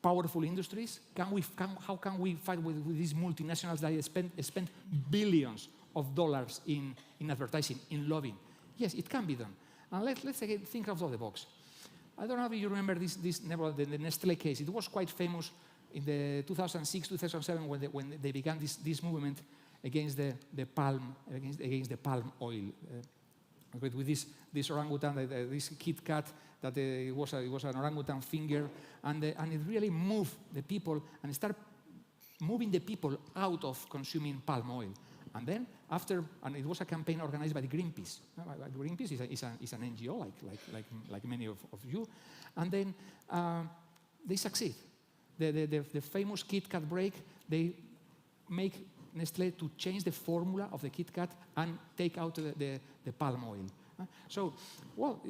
powerful industries? How can we fight with these multinationals that spend billions of dollars in advertising, in lobbying? Yes, it can be done. And let's again think out of the box. I don't know if you remember the Nestlé case. It was quite famous in the 2006, 2007 when they began this movement against the palm oil, with this orangutan, this Kit Kat, that it was an orangutan finger, and it really moved the people and started moving the people out of consuming palm oil. And then and it was a campaign organized by Greenpeace. Greenpeace is an NGO like many of you, and then they succeed. The famous Kit Kat break, they make Nestlé to change the formula of the Kit Kat and take out the palm oil. So, well,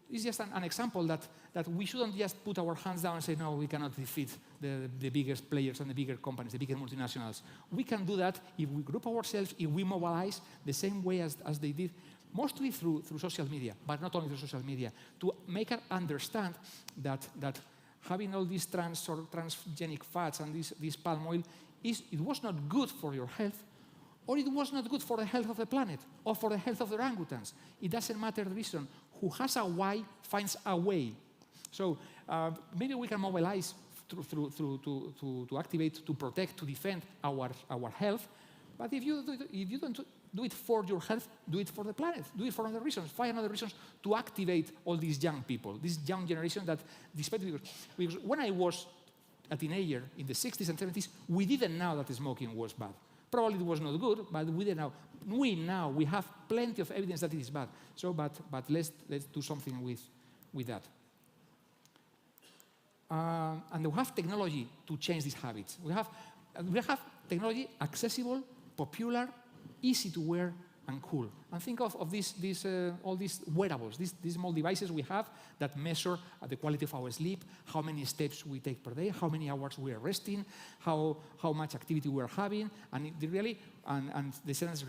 it's just an example that we shouldn't just put our hands down and say, no, we cannot defeat the biggest players and the bigger companies, the bigger multinationals. We can do that if we group ourselves, if we mobilize the same way as they did, mostly through social media, but not only through social media, to make us understand that having all these transgenic fats and this palm oil, it was not good for your health, or it was not good for the health of the planet, or for the health of the orangutans. It doesn't matter the reason. Who has a why finds a way. So maybe we can mobilize to activate, to protect, to defend our health. But if you don't do it for your health, do it for the planet. Do it for other reasons. Find other reasons to activate all these young people, this young generation that, despite because when I was a teenager in the 60s and 70s, we didn't know that smoking was bad. Probably it was not good, but we didn't know. We have plenty of evidence that it is bad. So, but let's do something with with that. And we have technology to change these habits. We have technology accessible, popular, easy to wear, and cool. And think of all these wearables, these small devices we have that measure the quality of our sleep, how many steps we take per day, how many hours we are resting, how much activity we are having, and the sentence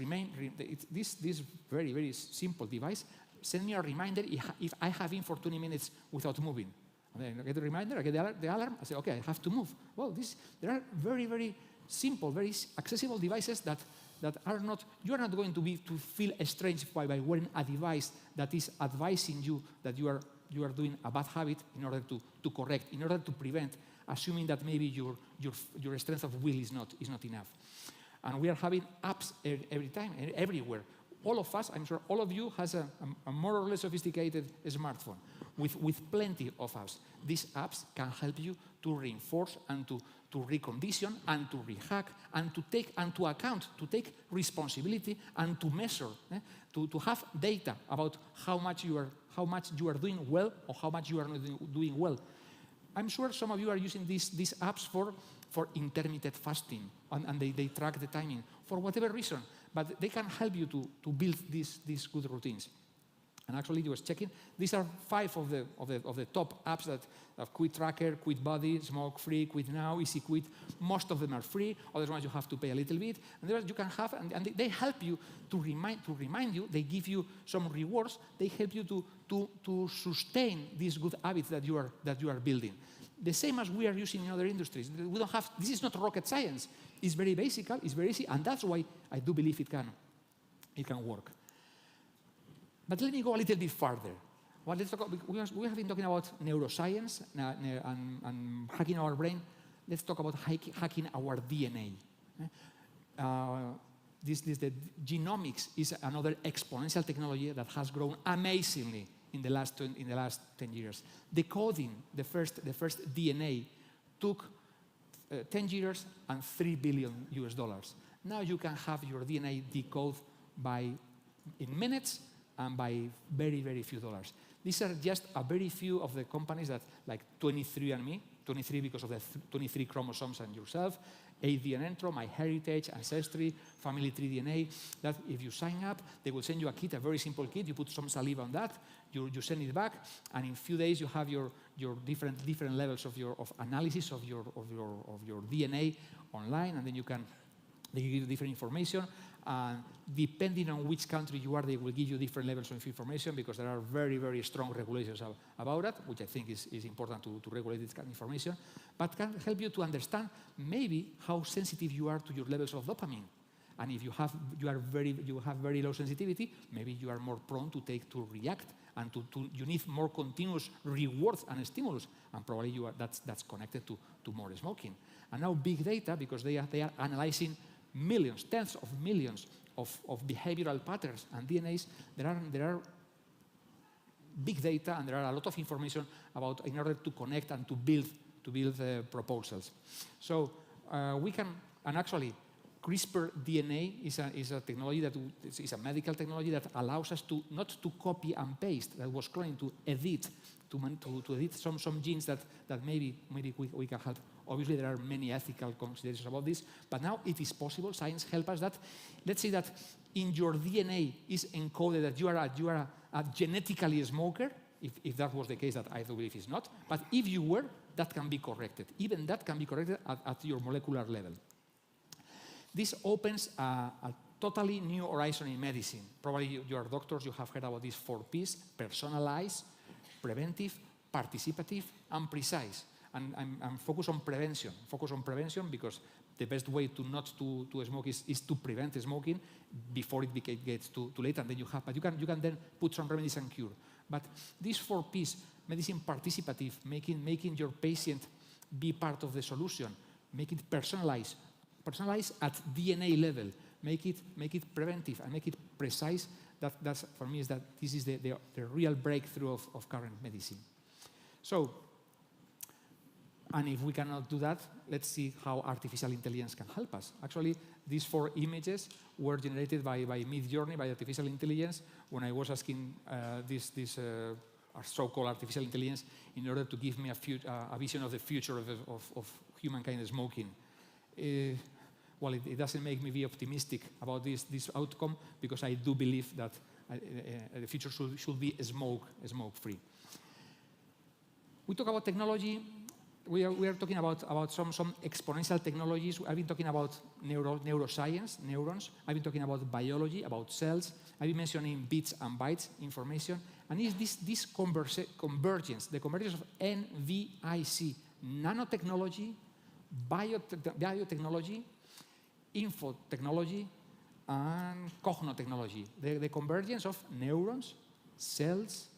this very, very simple device send me a reminder if I have been for 20 minutes without moving. And then I get the reminder, I get the alarm, I say, okay, I have to move. Well, there are very, very simple, very accessible devices that are not, you are not going to feel estranged by wearing a device that is advising you that you are doing a bad habit in order to correct, in order to prevent, assuming that maybe your strength of will is not enough. And we are having apps every time, everywhere. All of us, I'm sure all of you has a more or less sophisticated smartphone with plenty of apps. These apps can help you to reinforce and to recondition and to rehack and to take into account, to take responsibility and to measure, to have data about how much you are doing well or how much you are not doing well. I'm sure some of you are using these apps for intermittent fasting, and they track the timing for whatever reason, but they can help you to build these good routines. And actually, I was checking. These are 5 of the top apps that have Quit Tracker, Quit Body, Smoke Free, Quit Now, Easy Quit. Most of them are free. Other ones you have to pay a little bit. And there you can have, and they help you to remind you. They give you some rewards. They help you to sustain these good habits that you are building. The same as we are using in other industries. We don't have. This is not rocket science. It's very basic. It's very easy, and that's why I do believe it can work. But let me go a little bit further. Well, we have been talking about neuroscience and hacking our brain. Let's talk about hacking our DNA. The genomics is another exponential technology that has grown amazingly in the last 10 years. Decoding the first DNA took 10 years and $3 billion. Now you can have your DNA decoded in minutes and by very, very few dollars. These are just a very few of the companies that, like 23andMe, 23 because of the 23 chromosomes and yourself, ADN-Entro, MyHeritage, Ancestry, Family Tree DNA, that if you sign up, they will send you a kit, a very simple kit. You put some saliva on that, you send it back, and in a few days you have your different levels of analysis of your DNA online, and then they give you different information. Depending on which country you are, they will give you different levels of information because there are very, very strong regulations about that, which I think is important to regulate this kind of information, but can help you to understand maybe how sensitive you are to your levels of dopamine. And if you have very low sensitivity, maybe you are more prone to react, and you need more continuous rewards and stimulus, and probably that's connected to more smoking. And now big data, because they are analyzing millions, tens of millions of behavioral patterns and DNAs, there are big data, and there are a lot of information about in order to connect and to build proposals. So we can, and actually CRISPR DNA is a technology that is a medical technology that allows us not to copy and paste, that was trying to edit some genes that maybe we can help. Obviously, there are many ethical considerations about this, but now it is possible. Science helps us that. Let's say that in your DNA is encoded that you are a genetically a smoker. If that was the case, that I do believe is not. But if you were, that can be corrected. Even that can be corrected at your molecular level. This opens a totally new horizon in medicine. Probably you are doctors, you have heard about these 4 Ps: personalized, preventive, participative, and precise. And I'm focused on prevention. Focus on prevention because the best way not to smoke is to prevent smoking before it gets too late, and then you can then put some remedies and cure. But these 4 Ps, medicine participative, making your patient be part of the solution, make it personalized at DNA level, make it preventive, and make it precise. That's for me this is the real breakthrough of current medicine. So. And if we cannot do that, let's see how artificial intelligence can help us. Actually, these 4 images were generated by Midjourney, by artificial intelligence, when I was asking this so-called artificial intelligence in order to give me a vision of the future of humankind smoking. Well, it doesn't make me be optimistic about this outcome, because I do believe that the future should be smoke-free. We talk about technology. We are talking about some exponential technologies. I've been talking about neuroscience, neurons. I've been talking about biology, about cells. I've been mentioning bits and bytes information. And it's this convergence, the convergence of NVIC, nanotechnology, biotechnology, infotechnology, and cognotechnology. The convergence of neurons, cells,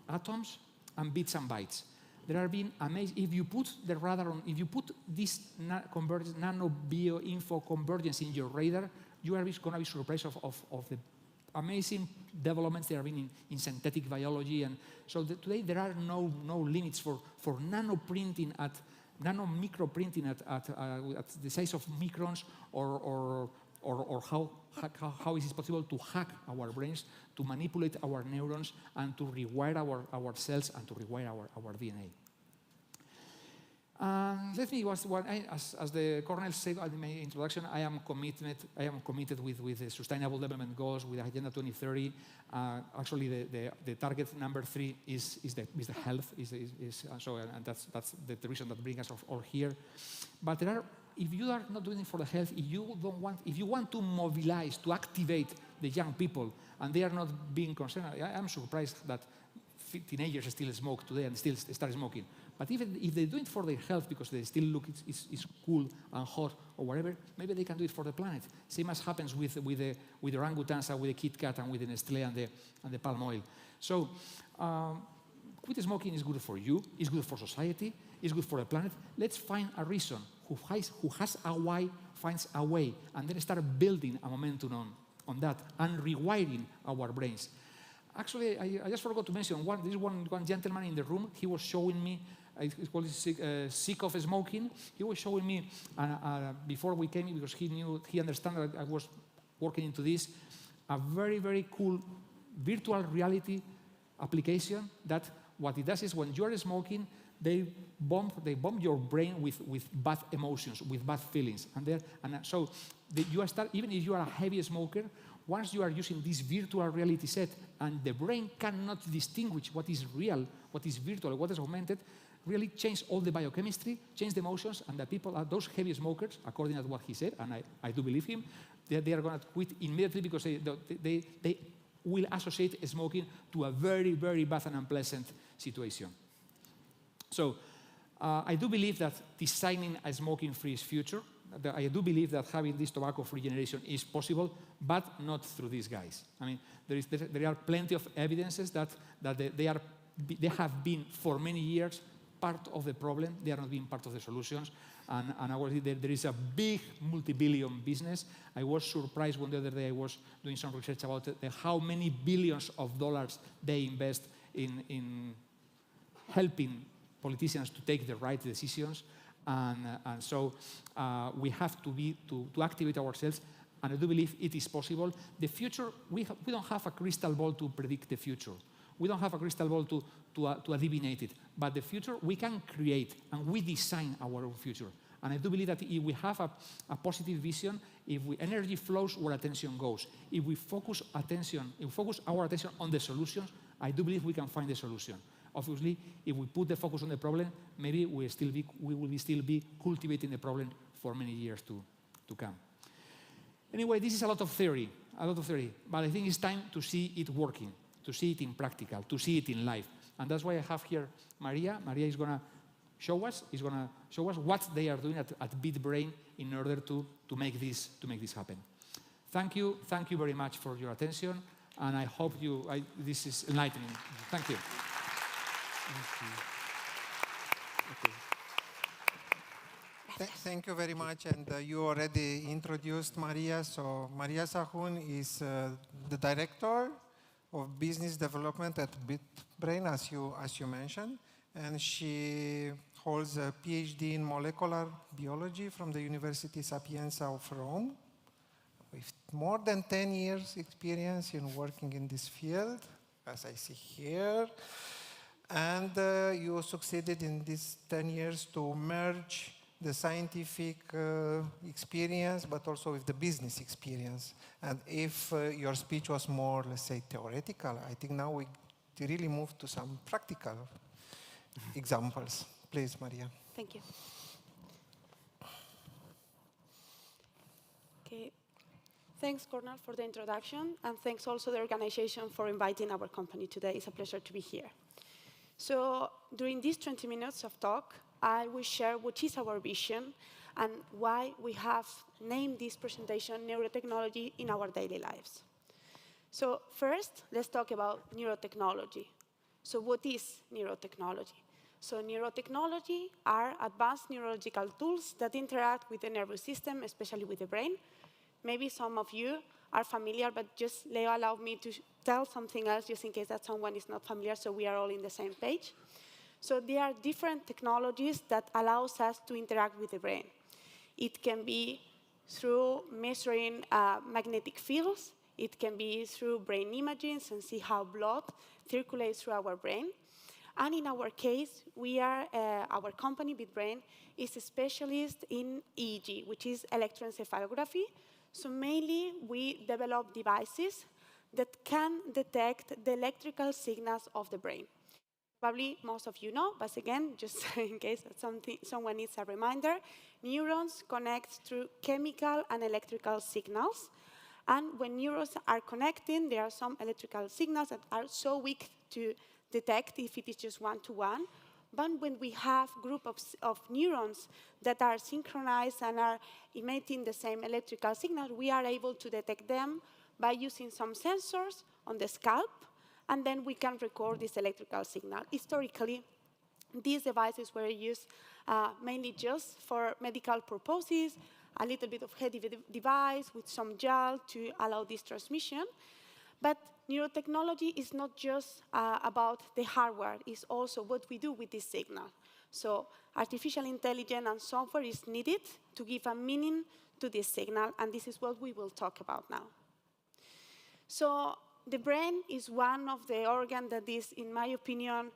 atoms, and bits and bytes. There have been amazing, if you put the radar on, if you put this nano bio info convergence in your radar, you are going to be surprised of the amazing developments there have been in synthetic biology. And so today there are no limits for nano printing nano micro printing at the size of microns, or how is it possible to hack our brains, to manipulate our neurons, and to rewire our cells and to rewire our DNA. Let me, as the Colonel said in my introduction, I am committed with the Sustainable Development Goals, with Agenda 2030. Actually, the target number 3 is the health, and that's the reason that brings us all here. But if you are not doing it for the health, if you want to mobilize, to activate the young people, and they are not being concerned, I'm surprised that teenagers still smoke today and still start smoking. But even if they do it for their health because they still look it's cool and hot or whatever, maybe they can do it for the planet. Same as happens with the orangutans and with the Kit Kat and with the Nestlé and the palm oil. So quit smoking is good for you, it's good for society, it's good for the planet. Let's find a reason. Who has a why finds a way, and then start building a momentum on that and rewiring our brains. Actually, I just forgot to mention one gentleman in the room. He was showing me, it's called Sick of Smoking. He was showing me before we came in, because he understood that I was working into this, a very, very cool virtual reality application that what it does is when you're smoking, they bomb your brain with bad emotions, with bad feelings. So even if you are a heavy smoker, once you are using this virtual reality set and the brain cannot distinguish what is real, what is virtual, what is augmented, really change all the biochemistry, change the emotions, and the people, those heavy smokers, according to what he said, and I do believe him, they are going to quit immediately because they will associate smoking to a very, very bad and unpleasant situation. So I do believe that designing a smoking-free future, I do believe that having this tobacco-free generation is possible, but not through these guys. I mean, there are plenty of evidences that they have been for many years part of the problem. They are not being part of the solutions. And there is a big multi-billion business. I was surprised when the other day I was doing some research about how many billions of dollars they invest in helping politicians to take the right decisions. And so we have to activate ourselves, and I do believe it is possible. The future, we don't have a crystal ball to predict the future. We don't have a crystal ball to adivinate it. But the future, we can create, and we design our own future. And I do believe that if we have a positive vision, if energy flows where attention goes, if we focus our attention on the solutions, I do believe we can find the solution. Obviously, if we put the focus on the problem, maybe we will still be cultivating the problem for many years to come. Anyway, this is a lot of theory, but I think it's time to see it working, to see it in practical, to see it in life. And that's why I have here Maria. Maria is going to show us what they are doing at BitBrain in order to make this happen. Thank you very much for your attention, and I hope this is enlightening. Thank you. Thank you very much, and you already introduced Maria. So Maria Sahun is the director of business development at BitBrain, as you mentioned, and she holds a PhD in molecular biology from the University Sapienza of Rome, with more than 10 years experience in working in this field. as I see here. And you succeeded in these 10 years to merge the scientific experience, but also with the business experience. And if your speech was more, let's say, theoretical, I think now we really move to some practical examples. Please, Maria. Thank you. Okay. Thanks, Cornel, for the introduction, and thanks also the organization for inviting our company today. It's a pleasure to be here. So during these 20 minutes of talk, I will share what is our vision and why we have named this presentation Neurotechnology in Our Daily Lives. So first, let's talk about neurotechnology. So what is neurotechnology? So neurotechnology are advanced neurological tools that interact with the nervous system, especially with the brain. Maybe some of you are familiar, but just Leo allowed me to tell something else just in case that someone is not familiar, so we are all in the same page. So there are different technologies that allows us to interact with the brain. It can be through measuring magnetic fields. It can be through brain imaging and see how blood circulates through our brain. And in our case, we are, our company, BitBrain, is a specialist in EEG, which is electroencephalography. So mainly, we develop devices that can detect the electrical signals of the brain. Probably most of you know, but again, just in case someone needs a reminder, neurons connect through chemical and electrical signals. And when neurons are connecting, there are some electrical signals that are so weak to detect if it is just one-to-one. But when we have groups of neurons that are synchronized and are emitting the same electrical signal, we are able to detect them by using some sensors on the scalp, and then we can record this electrical signal. Historically, these devices were used mainly just for medical purposes, a little bit of heavy device with some gel to allow this transmission. But neurotechnology is not just about the hardware, it's also what we do with this signal. So artificial intelligence and software is needed to give a meaning to this signal, and this is what we will talk about now. So the brain is one of the organs that is, in my opinion,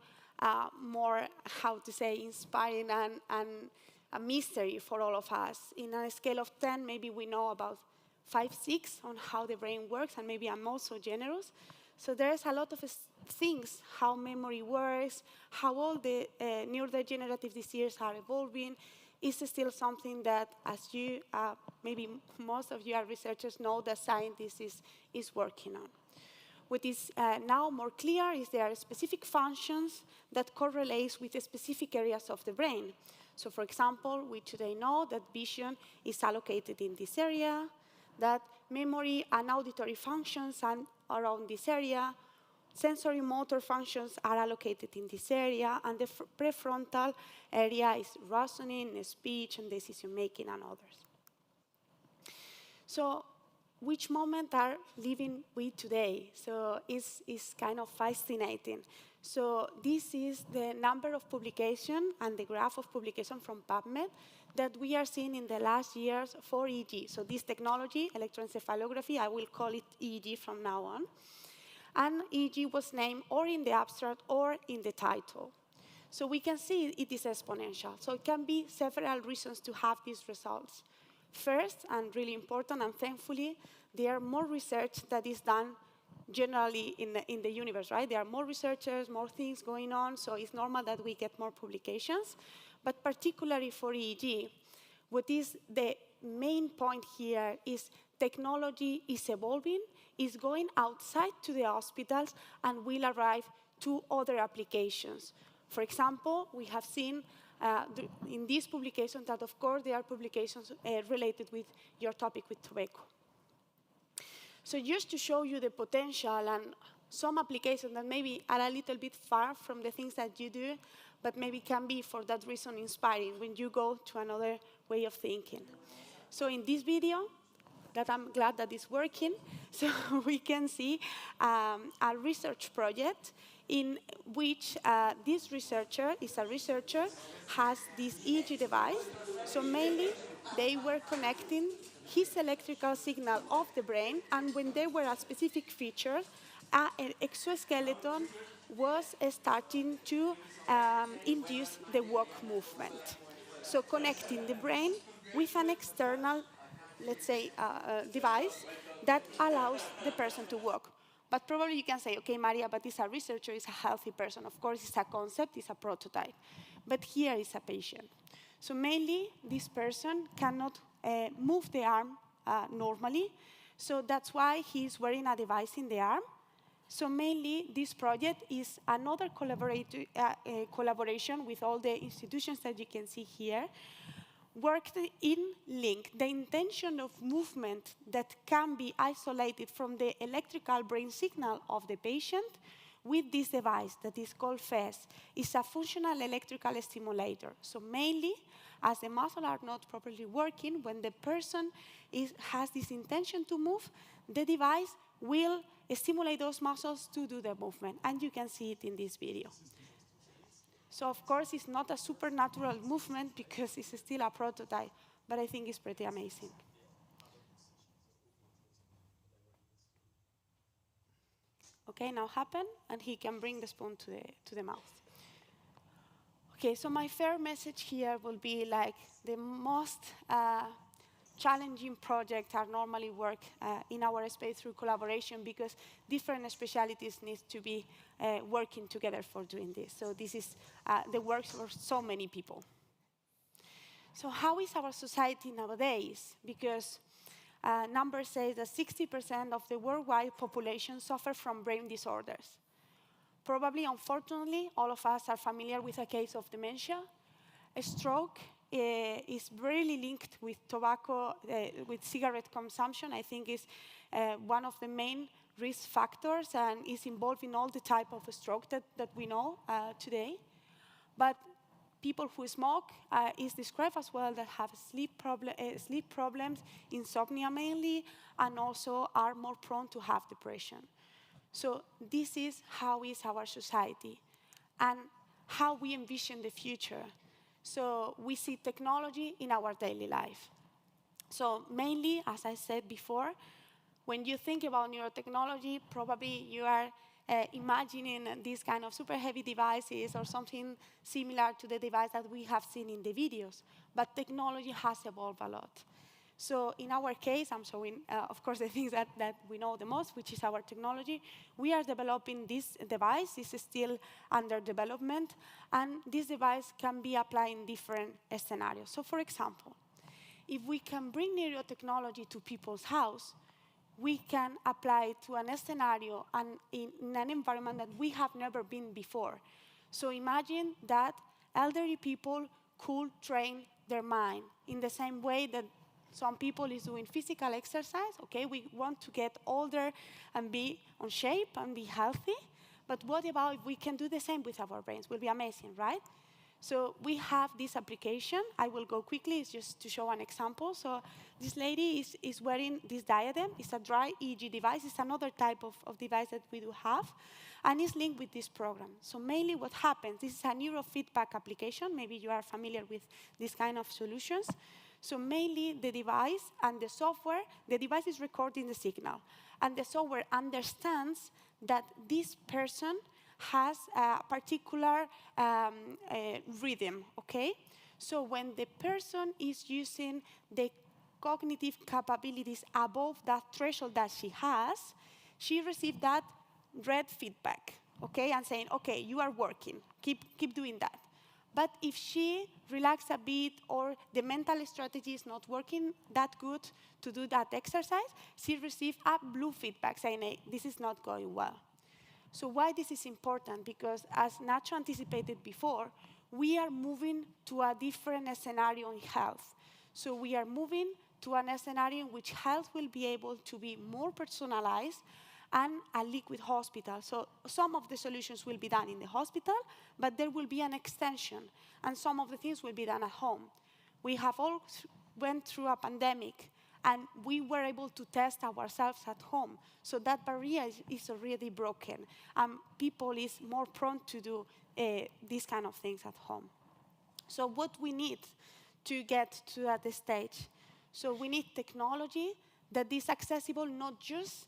more, how to say, inspiring and a mystery for all of us. In a scale of 10, maybe we know about 5, 6 on how the brain works, and maybe I'm also generous. So there's a lot of things, how memory works, how all the neurodegenerative diseases are evolving, is still something that, as you, maybe most of you are researchers know, that scientists is working on. What is now more clear is there are specific functions that correlate with the specific areas of the brain. So for example, we today know that vision is allocated in this area, that memory and auditory functions are around this area, sensory motor functions are allocated in this area, and the prefrontal area is reasoning, speech, and decision-making, and others. So which moment are living we today? So it's kind of fascinating. So this is the number of publications and the graph of publication from PubMed that we are seeing in the last years for EEG. So this technology, electroencephalography, I will call it EEG from now on. And EEG was named or in the abstract or in the title. So we can see it is exponential. So it can be several reasons to have these results. First, and really important, and thankfully, there are more research that is done generally in the universe, right? There are more researchers, more things going on, so it's normal that we get more publications. But particularly for EEG, what is the main point here is technology is evolving, is going outside to the hospitals, and will arrive to other applications. For example, we have seen in these publications that, of course, there are publications related with your topic with tobacco. So just to show you the potential and some applications that maybe are a little bit far from the things that you do, but maybe can be, for that reason, inspiring when you go to another way of thinking. So in this video, that I'm glad that it's working, so we can see a research project in which this researcher has this EEG device. So mainly, they were connecting his electrical signal of the brain, and when there were a specific feature, an exoskeleton was starting to induce the walk movement. So connecting the brain with an external, let's say, device that allows the person to walk. But probably you can say, okay, Maria, but it's a researcher, it's a healthy person. Of course, it's a concept, it's a prototype. But here is a patient. So mainly, this person cannot move the arm normally. So that's why he's wearing a device in the arm. So mainly, this project is another collaboration with all the institutions that you can see here, worked in link the intention of movement that can be isolated from the electrical brain signal of the patient with this device that is called FES. It's a functional electrical stimulator. So mainly, as the muscles are not properly working, when the person has this intention to move, the device will stimulate those muscles to do the movement. And you can see it in this video. So of course, it's not a supernatural movement because it's still a prototype, but I think it's pretty amazing. Okay, now happen, and he can bring the spoon to the mouth. Okay, so my fair message here will be like the most challenging projects are normally work in our space through collaboration because different specialties need to be working together for doing this. So this is the work for so many people. So how is our society nowadays? Because numbers say that 60% of the worldwide population suffer from brain disorders. Probably, unfortunately, all of us are familiar with a case of dementia. A stroke is really linked with tobacco, with cigarette consumption. I think is one of the main risk factors and is involved in all the type of stroke that we know today. But people who smoke is described as well that have sleep problems, insomnia mainly, and also are more prone to have depression. So this is how is our society and how we envision the future. So we see technology in our daily life. So mainly, as I said before, when you think about neurotechnology, probably you are imagining these kind of super heavy devices or something similar to the device that we have seen in the videos. But technology has evolved a lot. So in our case, I'm showing, of course, the things that we know the most, which is our technology. We are developing this device. This is still under development. And this device can be applied in different scenarios. So for example, if we can bring neurotechnology to people's house, we can apply it to a scenario and in an environment that we have never been before. So imagine that elderly people could train their mind in the same way that some people is doing physical exercise. Okay, we want to get older and be on shape and be healthy. But what about if we can do the same with our brains? It will be amazing, right? So we have this application. I will go quickly. It's just to show an example. So this lady is wearing this diadem. It's a dry EEG device. It's another type of device that we do have. And it's linked with this program. So mainly what happens, this is a neurofeedback application. Maybe you are familiar with this kind of solutions. So mainly the device and the software, the device is recording the signal. And the software understands that this person has a particular rhythm, okay? So when the person is using the cognitive capabilities above that threshold that she receives that red feedback, okay? And saying, okay, you are working, keep doing that. But if she relaxes a bit or the mental strategy is not working that good to do that exercise, she receives a blue feedback saying, hey, this is not going well. So why this is important? Because as Nacho anticipated before, we are moving to a different scenario in health. So we are moving to a scenario in which health will be able to be more personalized and a liquid hospital. So some of the solutions will be done in the hospital, but there will be an extension, and some of the things will be done at home. We have all went through a pandemic, and we were able to test ourselves at home. So that barrier is already broken. People is more prone to do these kind of things at home. So what we need to get to that stage? So we need technology that is accessible not just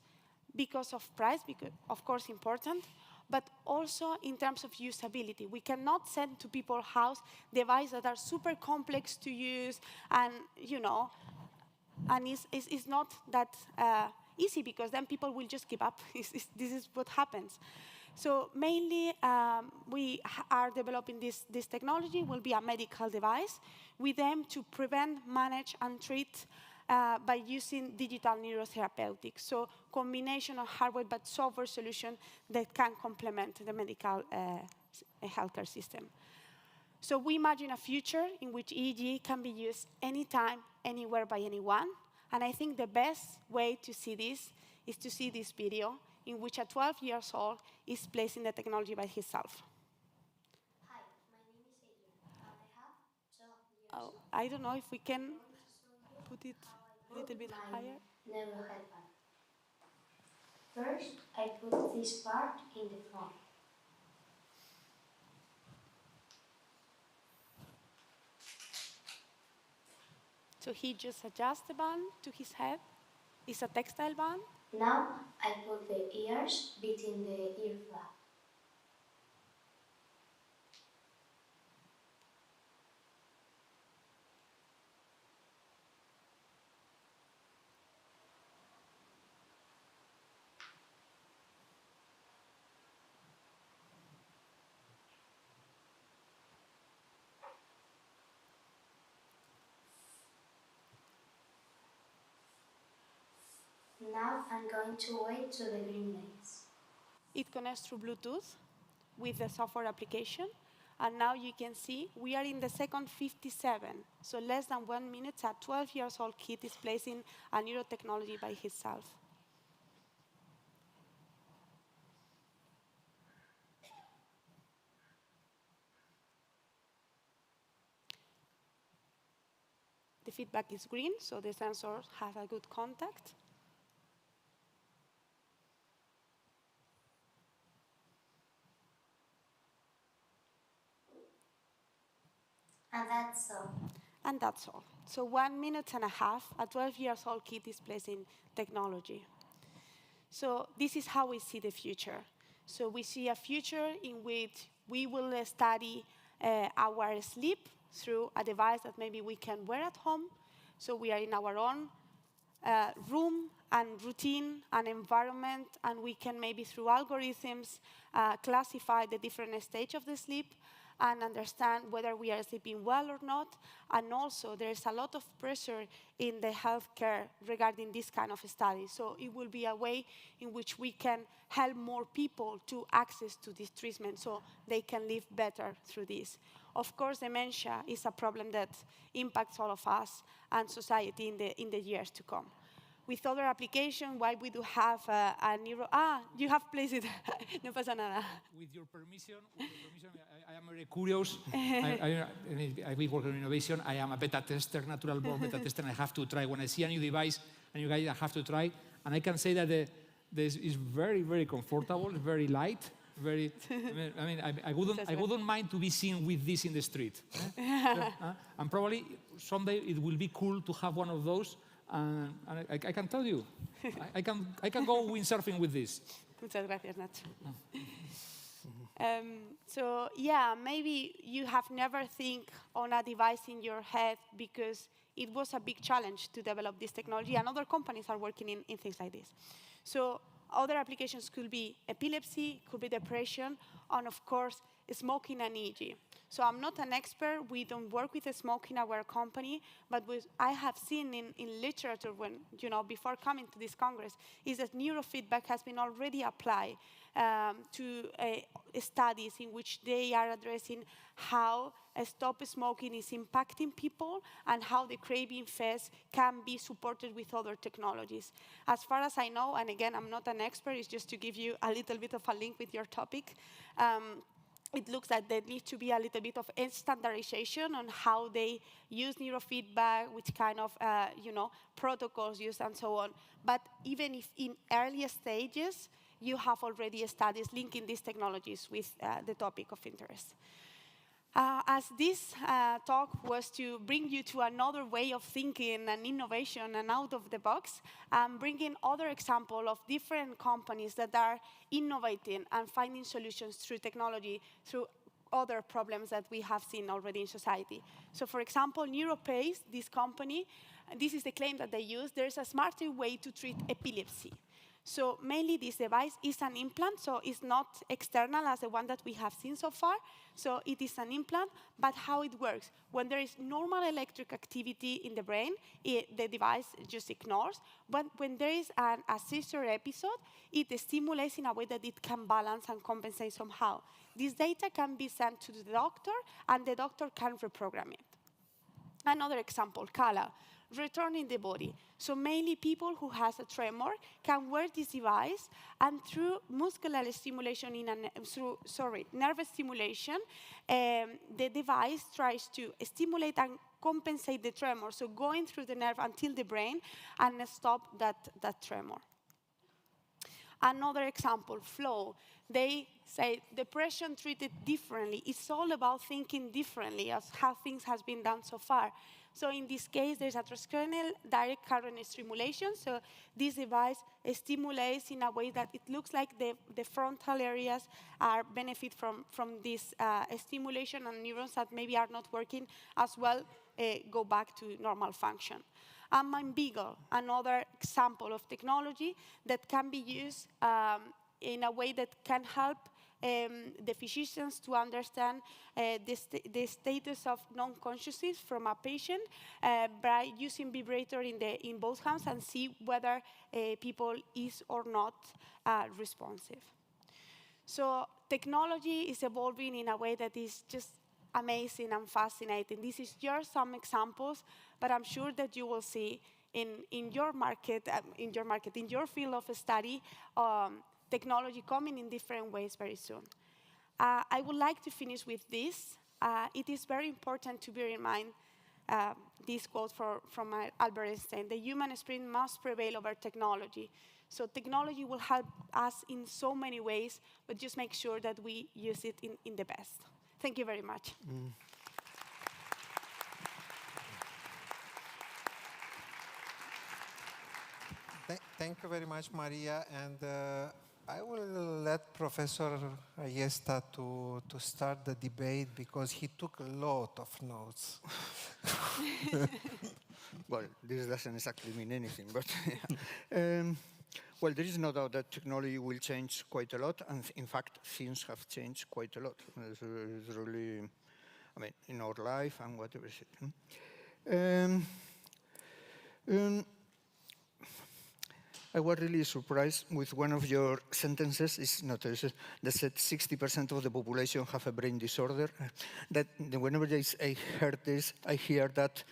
because of price, because of course important, but also in terms of usability. We cannot send to people's house devices that are super complex to use, and and it's not that easy, because then people will just give up. This is what happens. So mainly, we are developing this technology. Will be a medical device with aim to prevent, manage, and treat by using digital neurotherapeutics. So combination of hardware but software solution that can complement the medical healthcare system. So we imagine a future in which EEG can be used anytime, anywhere by anyone. And I think the best way to see this is to see this video in which a 12-year-old is placing the technology by himself. Hi, my name is Adrian. I have 12 years. Oh, I don't know if we can put it a little bit higher. Never had one. First, I put this part in the front. So he just adjusts the band to his head. It's a textile band. Now, I put the ears between the ear flap. Now I'm going to wait to the green lights. It connects through Bluetooth with the software application. And now you can see we are in the second 57. So less than 1 minute, a 12-year-old kid is placing a neurotechnology by himself. The feedback is green, so the sensors have a good contact. And that's all. And that's all. So 1 minute and a half, a 12-year-old kid is placing technology. So this is how we see the future. So we see a future in which we will study our sleep through a device that maybe we can wear at home. So we are in our own room and routine and environment, and we can maybe through algorithms classify the different stage of the sleep and understand whether we are sleeping well or not. And also, there is a lot of pressure in the healthcare regarding this kind of study. So it will be a way in which we can help more people to access to this treatment so they can live better through this. Of course, dementia is a problem that impacts all of us and society in the years to come. With other applications, why we do have a neuro... you have placed it. No pasa nada. With your permission, I am very curious. I've been working on innovation. I am a beta tester, natural born beta tester, and I have to try. When I see a new device, a new guide, I have to try. And I can say that this is very, very comfortable, very light. Very, I wouldn't mind to be seen with this in the street. And probably someday it will be cool to have one of those. And I can tell you, I can go windsurfing with this. Muchas gracias, Nacho. So yeah, maybe you have never think on a device in your head because it was a big challenge to develop this technology, and other companies are working in things like this. So other applications could be epilepsy, could be depression, and of course, smoking and EEG. So I'm not an expert. We don't work with smoke in our company, but I have seen in literature when, before coming to this Congress, is that neurofeedback has been already applied to studies in which they are addressing how stop smoking is impacting people and how the craving phase can be supported with other technologies. As far as I know, and again, I'm not an expert, it's just to give you a little bit of a link with your topic, it looks like there needs to be a little bit of standardization on how they use neurofeedback, which kind of protocols used, and so on. But even if in earlier stages, you have already studies linking these technologies with the topic of interest. As this talk was to bring you to another way of thinking and innovation and out of the box, I'm bringing other examples of different companies that are innovating and finding solutions through technology, through other problems that we have seen already in society. So for example, NeuroPace, this company, this is the claim that they use, there's a smarter way to treat epilepsy. So mainly this device is an implant, so it's not external as the one that we have seen so far. So it is an implant, but how it works. When there is normal electric activity in the brain, the device just ignores. But when there is a seizure episode, it stimulates in a way that it can balance and compensate somehow. This data can be sent to the doctor, and the doctor can reprogram it. Another example, Kala, returning the body. So mainly people who has a tremor can wear this device, and through muscular stimulation, nervous stimulation, the device tries to stimulate and compensate the tremor, so going through the nerve until the brain and stop that tremor. Another example, Flow. They say depression treated differently. It's all about thinking differently as how things has been done so far. So in this case, there's a transcranial direct current stimulation. So this device stimulates in a way that it looks like the frontal areas are benefit from this stimulation, and neurons that maybe are not working as well go back to normal function. And Mindbeagle, another example of technology that can be used in a way that can help the physicians to understand the status of non-consciousness from a patient by using vibrator in both hands and see whether people is or not responsive. So technology is evolving in a way that is just amazing and fascinating. This is just some examples, but I'm sure that you will see in your market, in your field of study, technology coming in different ways very soon. I would like to finish with this. It is very important to bear in mind this quote from Albert Einstein: the human spirit must prevail over technology. So technology will help us in so many ways, but just make sure that we use it in the best. Thank you very much. Thank you very much, Maria. And I will let Professor Ayesta to start the debate, because he took a lot of notes. Well, this doesn't exactly mean anything, but well, there is no doubt that technology will change quite a lot, and in fact, things have changed quite a lot. It's really, I mean, in our life and whatever is it. I was really surprised with one of your sentences. It's not that said 60% of the population have a brain disorder. That whenever I heard this, I hear that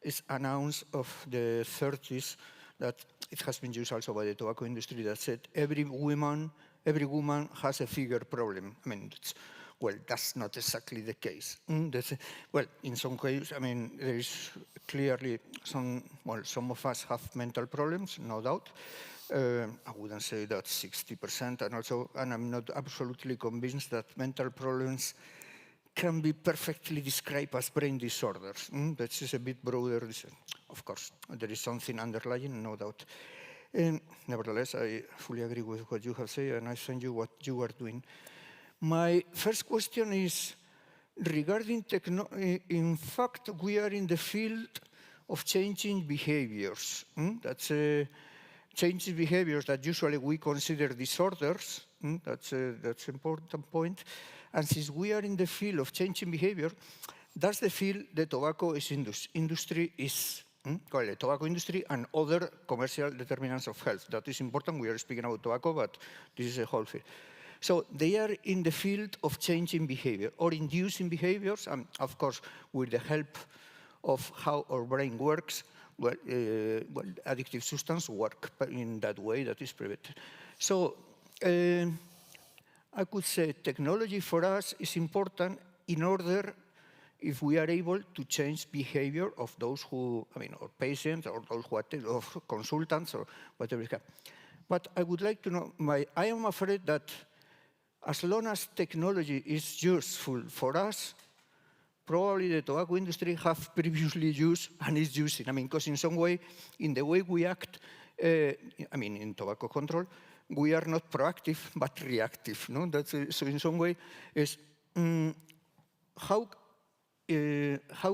it's announced of the 30s, that it has been used also by the tobacco industry, that said every woman has a figure problem. I mean, well, that's not exactly the case. Well, in some cases, I mean, there is clearly some of us have mental problems, no doubt. I wouldn't say that 60%, and I'm not absolutely convinced that mental problems can be perfectly described as brain disorders. That is a bit broader. Of course, there is something underlying, no doubt. Nevertheless, I fully agree with what you have said, and I thank you what you are doing. My first question is regarding technology. In fact, we are in the field of changing behaviors. That's changing behaviors that usually we consider disorders. That's an important point. And since we are in the field of changing behavior, that's the field the tobacco industry is. Well, the tobacco industry and other commercial determinants of health. That is important. We are speaking about tobacco, but this is a whole field. So they are in the field of changing behavior or inducing behaviors, and of course, with the help of how our brain works, well, addictive substances work in that way that is prevented. So I could say technology for us is important in order, if we are able to change behavior of those who, I mean, or patients, or those who attend, or consultants, or whatever. But I would like to know, I am afraid that as long as technology is useful for us, probably the tobacco industry have previously used and is using. I mean, because in some way, in the way we act, I mean, in tobacco control, we are not proactive but reactive. No, so in some way, is how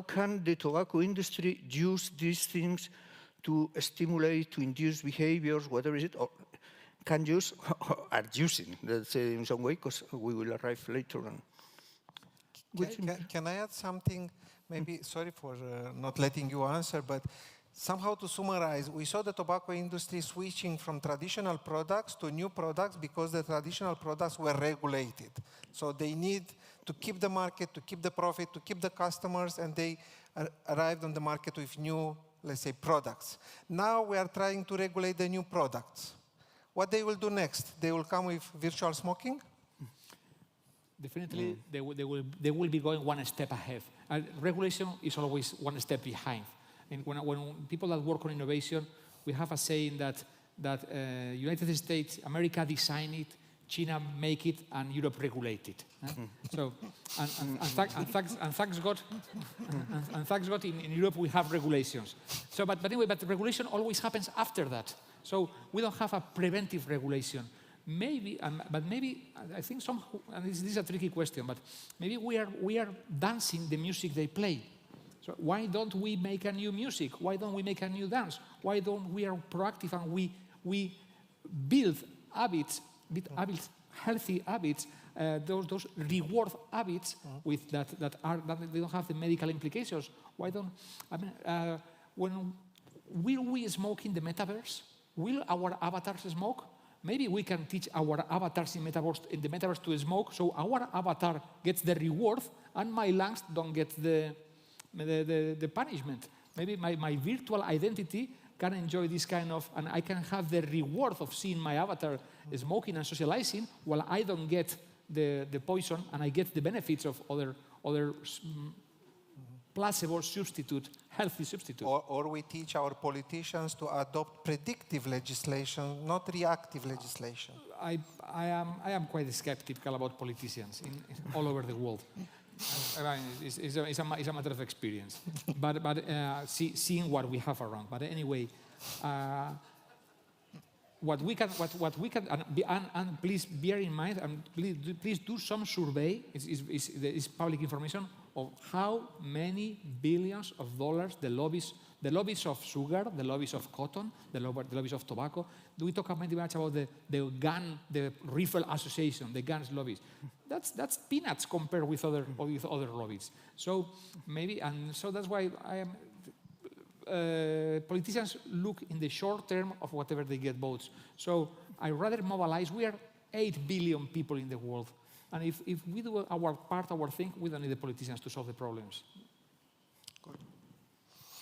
can the tobacco industry use these things to stimulate, to induce behaviors, whatever is it, or can use, or are using, let's say, in some way, because we will arrive later on. Can I add something? Maybe, sorry for not letting you answer, but somehow to summarize, we saw the tobacco industry switching from traditional products to new products because the traditional products were regulated. So they need to keep the market, to keep the profit, to keep the customers, and they arrived on the market with new, let's say, products. Now we are trying to regulate the new products. What they will do next? They will come with virtual smoking? Definitely, they will be going one step ahead. Regulation is always one step behind. And when people that work on innovation, we have a saying that United States, America design it, China make it, and Europe regulate it. So, thanks God, in Europe we have regulations. So, but anyway, but regulation always happens after that. So we don't have a preventive regulation. Maybe, but maybe I think somehow, and this is a tricky question, but maybe we are dancing the music they play. So why don't we make a new music? Why don't we make a new dance? Why don't we are proactive and we build habits, healthy habits, those reward habits with that they don't have the medical implications? Why don't will we smoke in the metaverse? Will our avatars smoke? Maybe we can teach our avatars in the metaverse to smoke, so our avatar gets the reward and my lungs don't get the punishment. Maybe my virtual identity can enjoy this kind of, and I can have the reward of seeing my avatar smoking and socializing while I don't get the poison and I get the benefits of other placebo substitute, healthy substitute. Or we teach our politicians to adopt predictive legislation, not reactive legislation. I am quite skeptical about politicians all over the world. It's a matter of experience, but seeing what we have around. But anyway, what we can, and please bear in mind, and please do some survey. It's public information of how many billions of dollars the lobbies of sugar, the lobbies of cotton, the lobbies of tobacco. We talk very much about the rifle association, the guns lobbies. That's peanuts compared with other lobbies. So maybe, and so that's why politicians look in the short term of whatever they get votes. So I rather mobilize. We are 8 billion people in the world. And if we do our part, our thing, we don't need the politicians to solve the problems.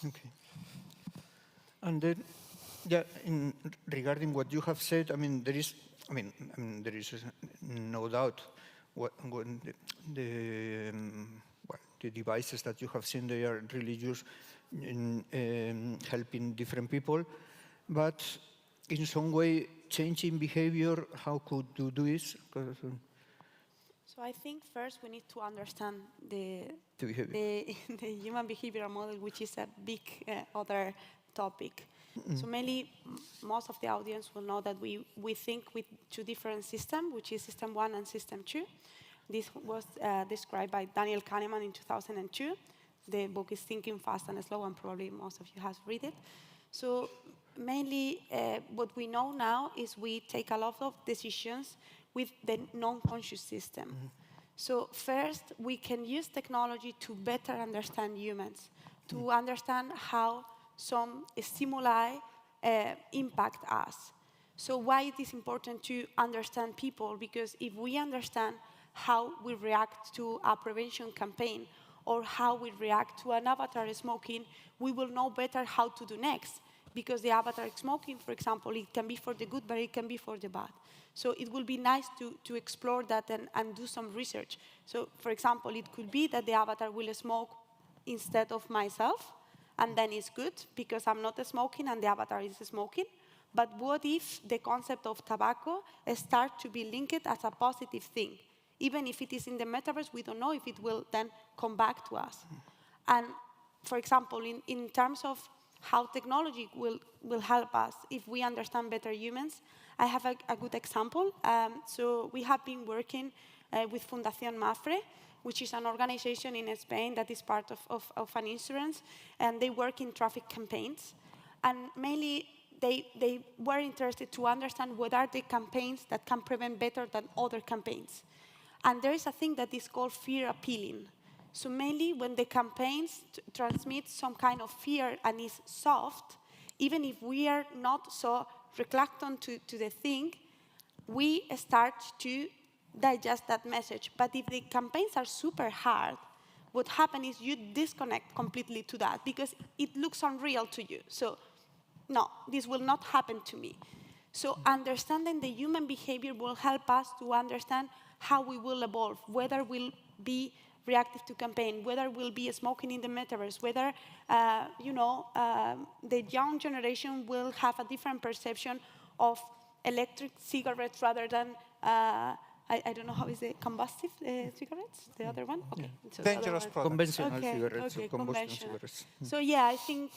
Okay. And then, yeah, regarding what you have said, there is no doubt when the devices that you have seen, they are really used in helping different people, but in some way changing behavior. How could you do this? So I think first we need to understand the human behavioral model, which is a big other topic. So mainly, most of the audience will know that we think with two different systems, which is System 1 and System 2. This was described by Daniel Kahneman in 2002. The book is Thinking Fast and Slow, and probably most of you have read it. So mainly, what we know now is we take a lot of decisions with the non-conscious system. So first, we can use technology to better understand humans, to understand how some stimuli impact us. So why it is important to understand people? Because if we understand how we react to a prevention campaign or how we react to an avatar smoking, we will know better how to do next. Because the avatar smoking, for example, it can be for the good, but it can be for the bad. So it will be nice to explore that and do some research. So, for example, it could be that the avatar will smoke instead of myself, and then it's good because I'm not smoking and the avatar is smoking. But what if the concept of tobacco starts to be linked as a positive thing? Even if it is in the metaverse, we don't know if it will then come back to us. And for example, in terms of how technology will help us if we understand better humans, I have a good example. So we have been working with Fundación Mafre, which is an organization in Spain that is part of an insurance, and they work in traffic campaigns. And mainly, they were interested to understand what are the campaigns that can prevent better than other campaigns. And there is a thing that is called fear appealing. So mainly when the campaigns transmit some kind of fear and is soft, even if we are not so reluctant to the thing, we start to digest that message. But if the campaigns are super hard, what happens is you disconnect completely to that because it looks unreal to you. So no, this will not happen to me. So understanding the human behavior will help us to understand how we will evolve, whether we'll be reactive to campaign, whether we'll be smoking in the metaverse, whether the young generation will have a different perception of electric cigarettes rather than, I don't know how is it, combustive cigarettes, the other one? Okay. So dangerous products. Conventional cigarettes. Okay, combustion cigarettes. So yeah, I think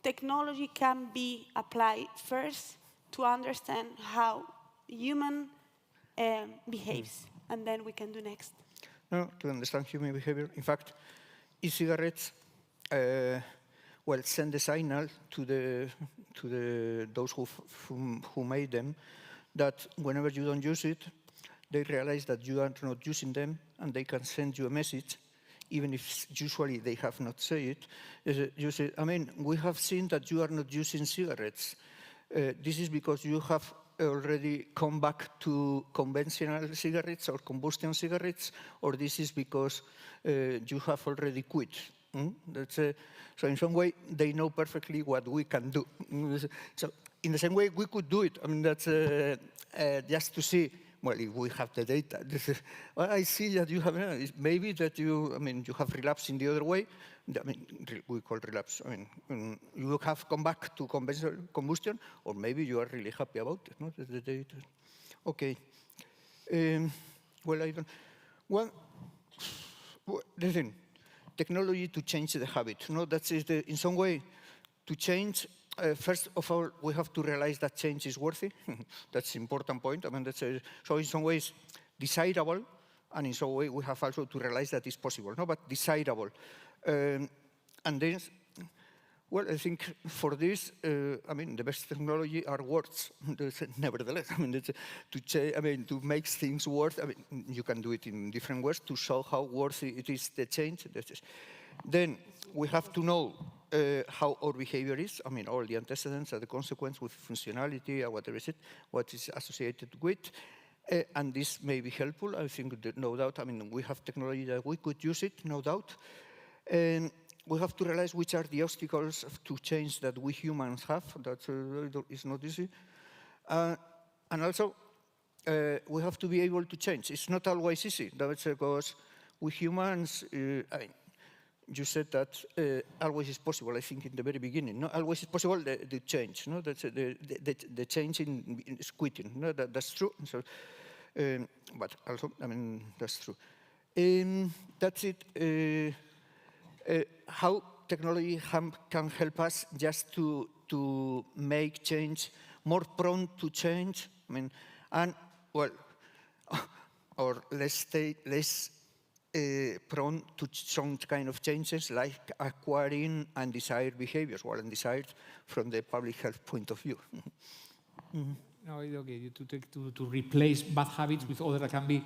technology can be applied first to understand how human behaves, and then we can do next. No, to understand human behavior. In fact, e-cigarettes send a signal to those who made them that whenever you don't use it, they realize that you are not using them, and they can send you a message, even if usually they have not said it. You say, I mean, we have seen that you are not using cigarettes. This is because you have already come back to conventional cigarettes or combustion cigarettes, or this is because you have already quit. So in some way, they know perfectly what we can do. So in the same way, we could do it. I mean, that's just to see, well, if we have the data. Well, I see that you have, maybe that you have relapsed in the other way. I mean, we call relapse. I mean, you have come back to conventional combustion, or maybe you are really happy about it. No? The data. Okay. Well, I don't. Well, listen. Technology to change the habit. No, that is in some way to change. First of all, we have to realize that change is worthy. That's an important point. I mean, so in some ways desirable, and in some way we have also to realize that it's possible. No, but desirable. And then, well, I think for this, I mean, the best technology are words. Nevertheless, I mean, to make things worth. I mean, you can do it in different ways to show how worthy it is the change. Then we have to know how our behavior is. I mean, all the antecedents and the consequence with functionality, whatever is it, what is associated with. And this may be helpful. I think, no doubt. I mean, we have technology that we could use it, no doubt. And we have to realize which are the obstacles to change that we humans have. That is not easy. And also, we have to be able to change. It's not always easy. That's because we humans, I mean, you said that always is possible, I think, in the very beginning. No? Always is possible the change. No? That's the change in quitting. No? That's true. So, but also, I mean, that's true. That's it. How technology can help us just to make change more prone to change. I mean, and well, or less prone to some kind of changes like acquiring undesired behaviors, or undesired from the public health point of view. No, it's okay to replace bad habits with others that can be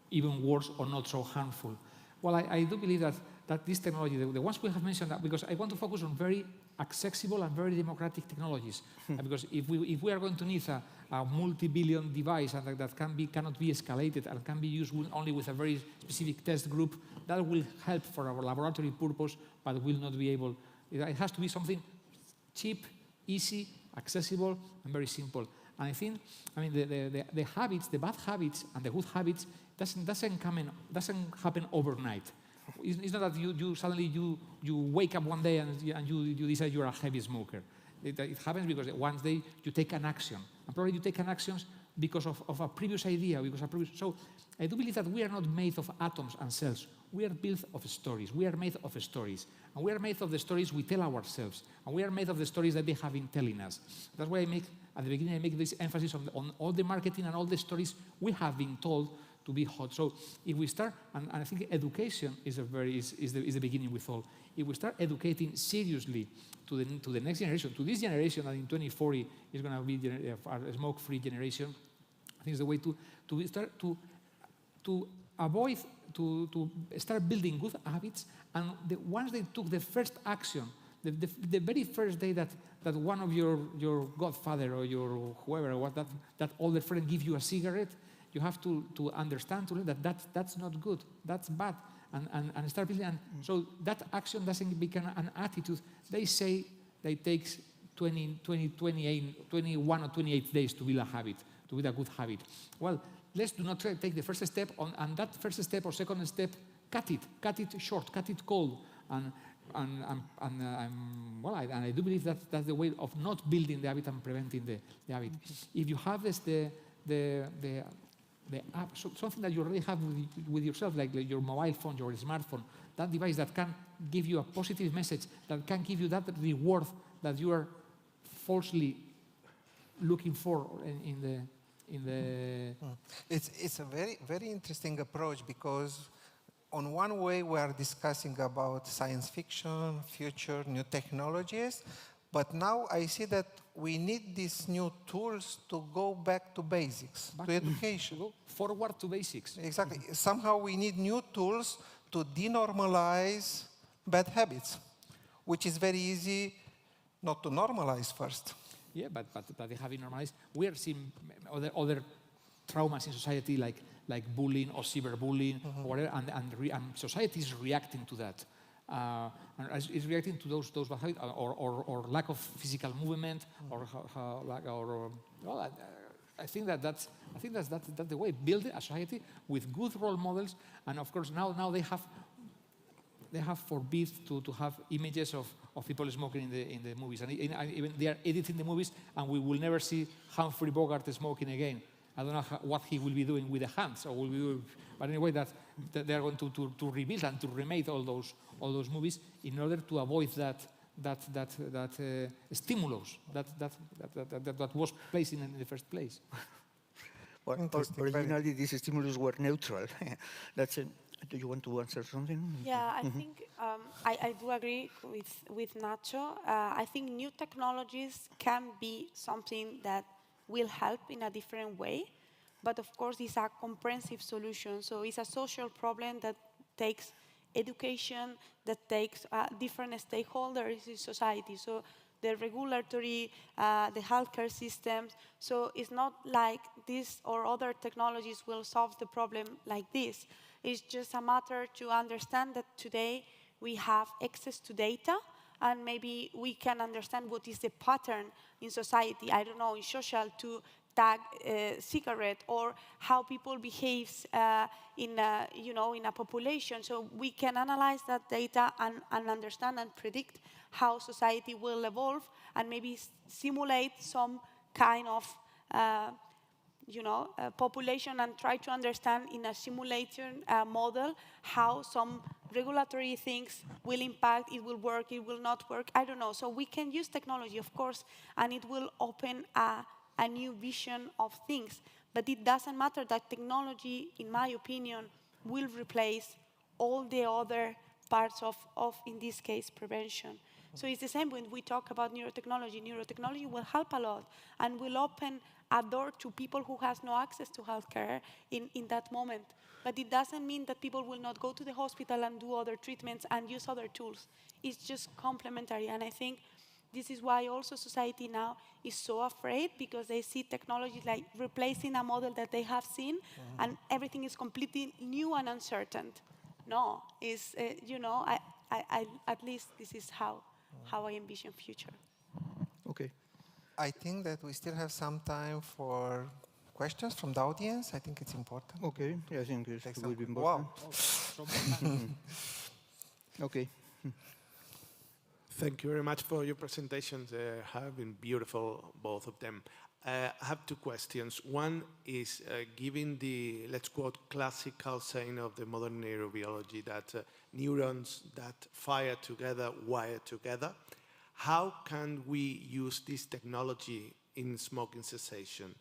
even worse or not so harmful. Well, I do believe that this technology, the ones we have mentioned, because I want to focus on very accessible and very democratic technologies. Because if we are going to need a multi-billion device and that cannot be escalated and can be used only with a very specific test group, that will help for our laboratory purpose, but will not be able. It has to be something cheap, easy, accessible, and very simple. And I think, I mean, the habits, the bad habits and the good habits doesn't happen overnight. It's not that you suddenly wake up one day and you decide you're a heavy smoker. It happens because one day you take an action. And probably you take an action because of a previous idea, so I do believe that we are not made of atoms and cells. We are built of stories. We are made of stories. And we are made of the stories we tell ourselves. And we are made of the stories that they have been telling us. That's why at the beginning, I make this emphasis on all the marketing and all the stories we have been told to be hot. So if we start, and I think education is the beginning with all. If we start educating seriously to the next generation, to this generation that in 2040 is going to be a smoke-free generation, I think it's the way to start to avoid, to start building good habits. And once they took the first action, the very first day that one of your godfather or your whoever, or that older friend gives you a cigarette, you have to understand, to learn that that's not good, that's bad, and start building. And so that action doesn't become an attitude. They say that it takes 21 or 28 days to build a habit, to build a good habit. Well, let's do not try to take the first step, and that first step or second step, cut it short, cut it cold, and I do believe that's the way of not building the habit and preventing the habit. If you have the app, something that you already have with yourself, like your mobile phone, your smartphone, that device that can give you a positive message, that can give you that reward that you are falsely looking for in the. It's a very, very interesting approach, because on one way we are discussing about science fiction, future, new technologies, but now I see that we need these new tools to go back to basics, to education. Go forward to basics. Exactly. Somehow we need new tools to denormalize bad habits, which is very easy not to normalize first. Yeah, but they have been normalized. We are seeing other traumas in society, like bullying or cyberbullying, or whatever, and society is reacting to that. And it's reacting to those bad habits, or lack of physical movement, I think that's the way. Build a society with good role models, and of course now they have forbid to have images of people smoking in the movies, and even they are editing the movies, and we will never see Humphrey Bogart smoking again. I don't know what he will be doing with the hands, or will be doing, but anyway, that they are going to rebuild and to remake all those movies in order to avoid that stimulus that was placed in the first place. Well, originally, these stimulus were neutral. That's it. Do you want to answer something? Yeah, I think I do agree with Nacho. I think new technologies can be something that will help in a different way, but of course it's a comprehensive solution. So it's a social problem that takes education, that takes different stakeholders in society. So the regulatory, the healthcare systems. So it's not like this or other technologies will solve the problem like this. It's just a matter to understand that today we have access to data, and maybe we can understand what is the pattern in society, I don't know, in social, to tag cigarette, or how people behave in a population. So we can analyze that data and understand and predict how society will evolve, and maybe simulate some kind of population, and try to understand in a simulation model how some regulatory things will impact, it will work, it will not work, I don't know. So we can use technology, of course, and it will open a new vision of things. But it doesn't matter that technology, in my opinion, will replace all the other parts of in this case, prevention. So it's the same when we talk about neurotechnology. Neurotechnology will help a lot and will open a door to people who has no access to healthcare in that moment. But it doesn't mean that people will not go to the hospital and do other treatments and use other tools. It's just complementary. And I think this is why also society now is so afraid, because they see technology like replacing a model that they have seen, and everything is completely new and uncertain. No, it's, I at least this is how I envision future. Okay. I think that we still have some time for questions from the audience. I think it's important. Okay, yeah, I think it will be important. Wow. Okay. Thank you very much for your presentations. Have been beautiful, both of them. I have two questions. One is, given the, let's quote, classical saying of the modern neurobiology that neurons that fire together wire together, how can we use this technology in smoking cessation?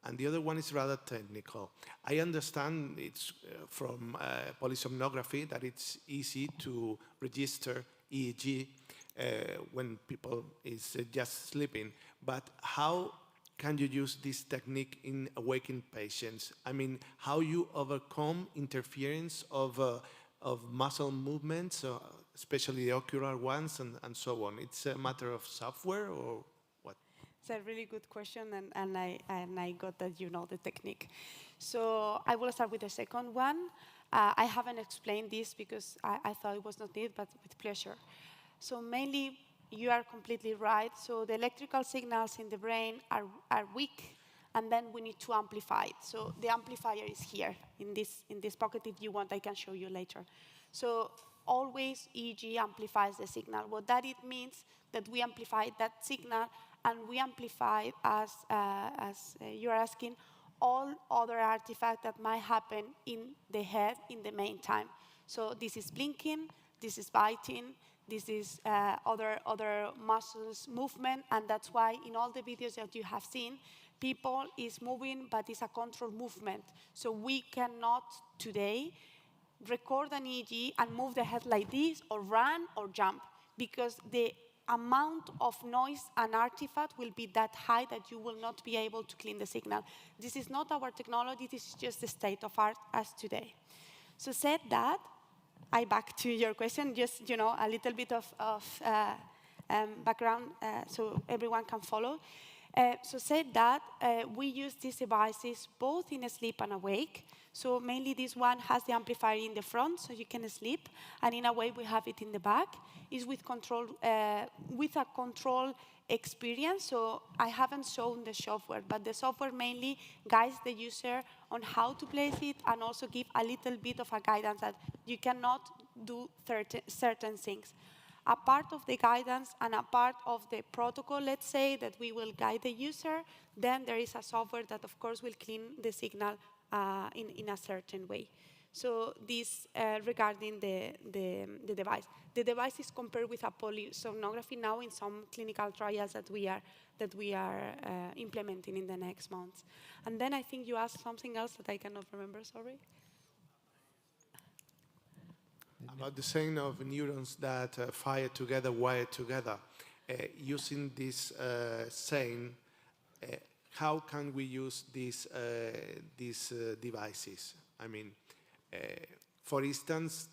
And the other one is rather technical. I understand it's from polysomnography that it's easy to register EEG when people is just sleeping, but how can you use this technique in awakened patients? I mean, how you overcome interference of muscle movements, especially the ocular ones, and so on. It's a matter of software or what? It's a really good question, and I got that you know the technique. So I will start with the second one. I haven't explained this because I thought it was not needed, but with pleasure. So mainly, you are completely right. So the electrical signals in the brain are weak, and then we need to amplify it. So the amplifier is here in this pocket. If you want, I can show you later. So always EEG amplifies the signal. What that it means that we amplify that signal, and we amplify, as you're asking, all other artifacts that might happen in the head in the meantime. So this is blinking, this is biting, this is other muscles movement, and that's why in all the videos that you have seen, people is moving, but it's a controlled movement. So we cannot today record an EEG and move the head like this, or run, or jump, because the amount of noise and artifact will be that high that you will not be able to clean the signal. This is not our technology, this is just the state of art as today. So said that, I back to your question, just a little bit of background so everyone can follow. So said that, we use these devices both in sleep and awake. So mainly this one has the amplifier in the front, so you can sleep, and in a way we have it in the back. It's with a control experience. So I haven't shown the software, but the software mainly guides the user on how to place it, and also give a little bit of a guidance that you cannot do certain things. A part of the guidance and a part of the protocol, let's say, that we will guide the user, then there is a software that, of course, will clean the signal in a certain way. So this regarding the device. The device is compared with a polysomnography now in some clinical trials that we are implementing in the next months. And then I think you asked something else that I cannot remember, sorry. About the saying of neurons that fire together, wire together. Using this saying, how can we use these devices? I mean, for instance,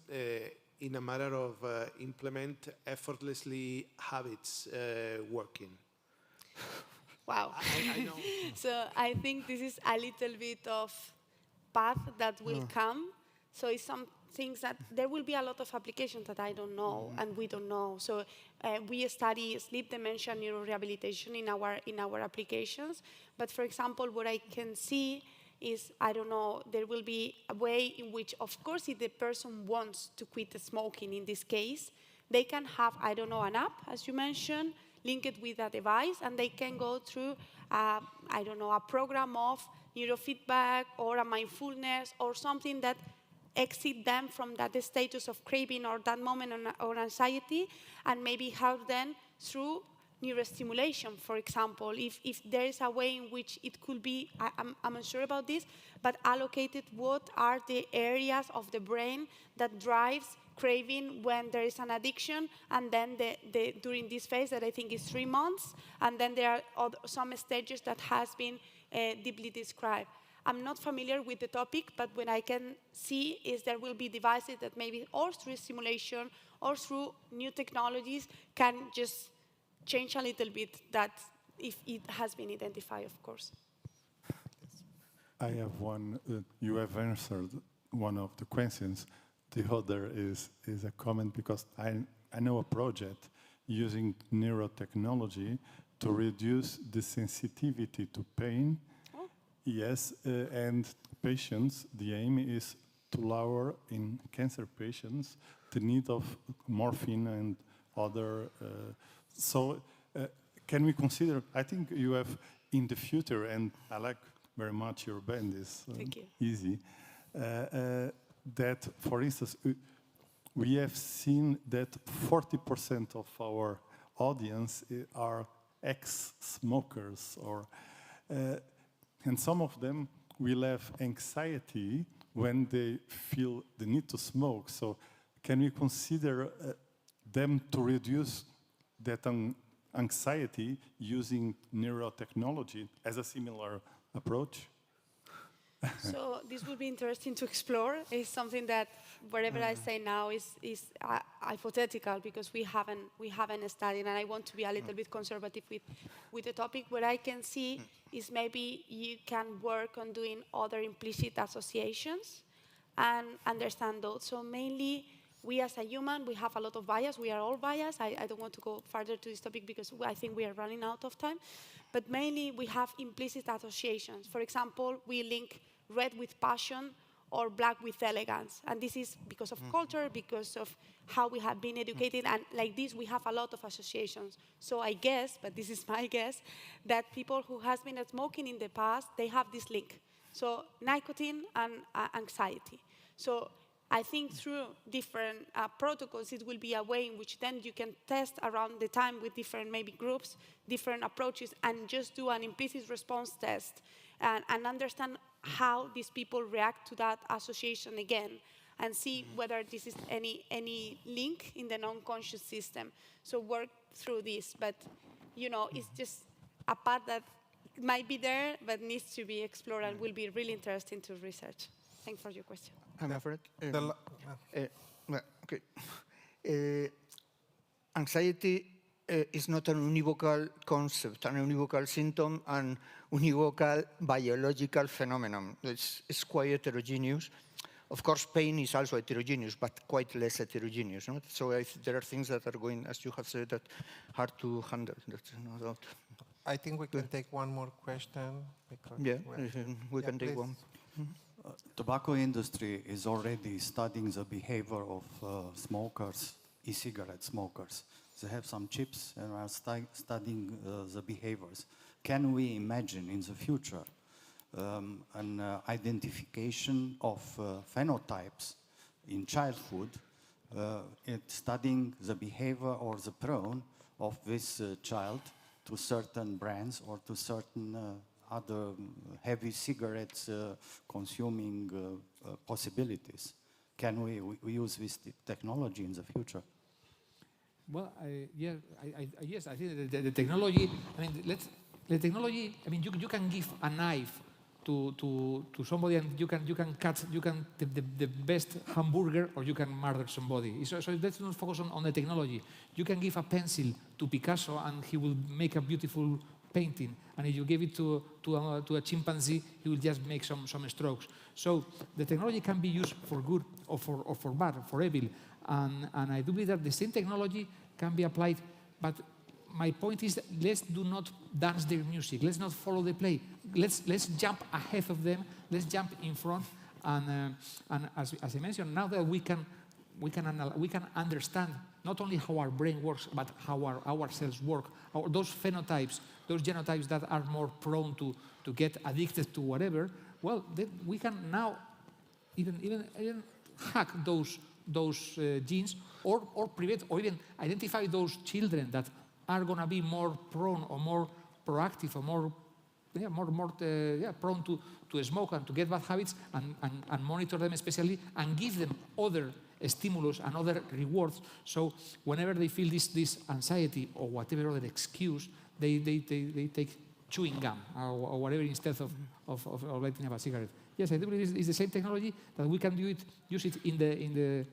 in a matter of implement effortlessly habits working. Wow. I know. So I think this is a little bit of path that will come. So it's some things that there will be a lot of applications that I don't know and we don't know. So we study sleep dementia neurorehabilitation in our applications. But for example, what I can see is, I don't know, there will be a way in which, of course, if the person wants to quit the smoking in this case, they can have, I don't know, an app, as you mentioned, link it with a device, and they can go through, I don't know, a program of neurofeedback or a mindfulness or something that exit them from that status of craving or that moment or anxiety, and maybe help them through neurostimulation, for example. If there is a way in which it could be, I'm unsure about this, but allocated what are the areas of the brain that drives craving when there is an addiction, and then during this phase that I think is 3 months, and then there are some stages that has been deeply described. I'm not familiar with the topic, but what I can see is there will be devices that maybe, or through simulation, or through new technologies, can just change a little bit that if it has been identified, of course. I have one, you have answered one of the questions. The other is a comment, because I know a project using neurotechnology to reduce the sensitivity to pain. Yes, and patients, the aim is to lower in cancer patients the need of morphine and other. So can we consider, I think you have in the future, and I like very much your band is Thank you. easy, that, for instance, we have seen that 40% of our audience are ex-smokers, and some of them will have anxiety when they feel the need to smoke. So can we consider them to reduce that anxiety using neurotechnology as a similar approach? So this would be interesting to explore. It's something that whatever I say now is hypothetical because we haven't studied, and I want to be a little bit conservative with the topic. What I can see is maybe you can work on doing other implicit associations and understand those. So mainly, we as a human, we have a lot of bias. We are all biased. I don't want to go further to this topic because I think we are running out of time. But mainly, we have implicit associations. For example, we link red with passion or black with elegance. And this is because of culture, because of how we have been educated. And like this, we have a lot of associations. So I guess, but this is my guess, that people who have been smoking in the past, they have this link. So nicotine and anxiety. So I think through different protocols, it will be a way in which then you can test around the time with different maybe groups, different approaches, and just do an implicit response test and understand how these people react to that association again and see whether this is any link in the non-conscious system. So work through this, but it's just a part that might be there but needs to be explored and will be really interesting to research. Thanks for your question. I'm afraid. Anxiety is not an univocal concept, an univocal symptom, and univocal biological phenomenon. It's quite heterogeneous. Of course, pain is also heterogeneous, but quite less heterogeneous. No? So there are things that are going, as you have said, that hard to handle. That's no doubt. I think we can take one more question. Yeah, we can take one. Tobacco industry is already studying the behavior of smokers, e-cigarette smokers. They have some chips and are studying the behaviors. Can we imagine in the future an identification of phenotypes in childhood, studying the behavior or the prone of this child to certain brands or to certain other heavy cigarettes consuming possibilities? Can we use this technology in the future? Well, yes, I think the technology, the technology, you can give a knife to somebody and you can cut the best hamburger or you can murder somebody. So let's not focus on the technology. You can give a pencil to Picasso and he will make a beautiful painting, and if you give it to a chimpanzee, he will just make some strokes. So the technology can be used for good or for bad, for evil, and I do believe that the same technology can be applied. But my point is that let's do not dance their music. Let's not follow the play. Let's jump ahead of them. Let's jump in front. And as I mentioned, now that we can understand not only how our brain works, but how our cells work, those phenotypes, those genotypes that are more prone to get addicted to whatever, well, we can now even hack those genes or prevent or even identify those children that are going to be more prone or more proactive or more prone to smoke and to get bad habits and monitor them especially and give them other stimulus and other rewards. So whenever they feel this anxiety or whatever other excuse, they take chewing gum or whatever instead of lighting up a cigarette. Yes, I do believe it's the same technology that we can use it in the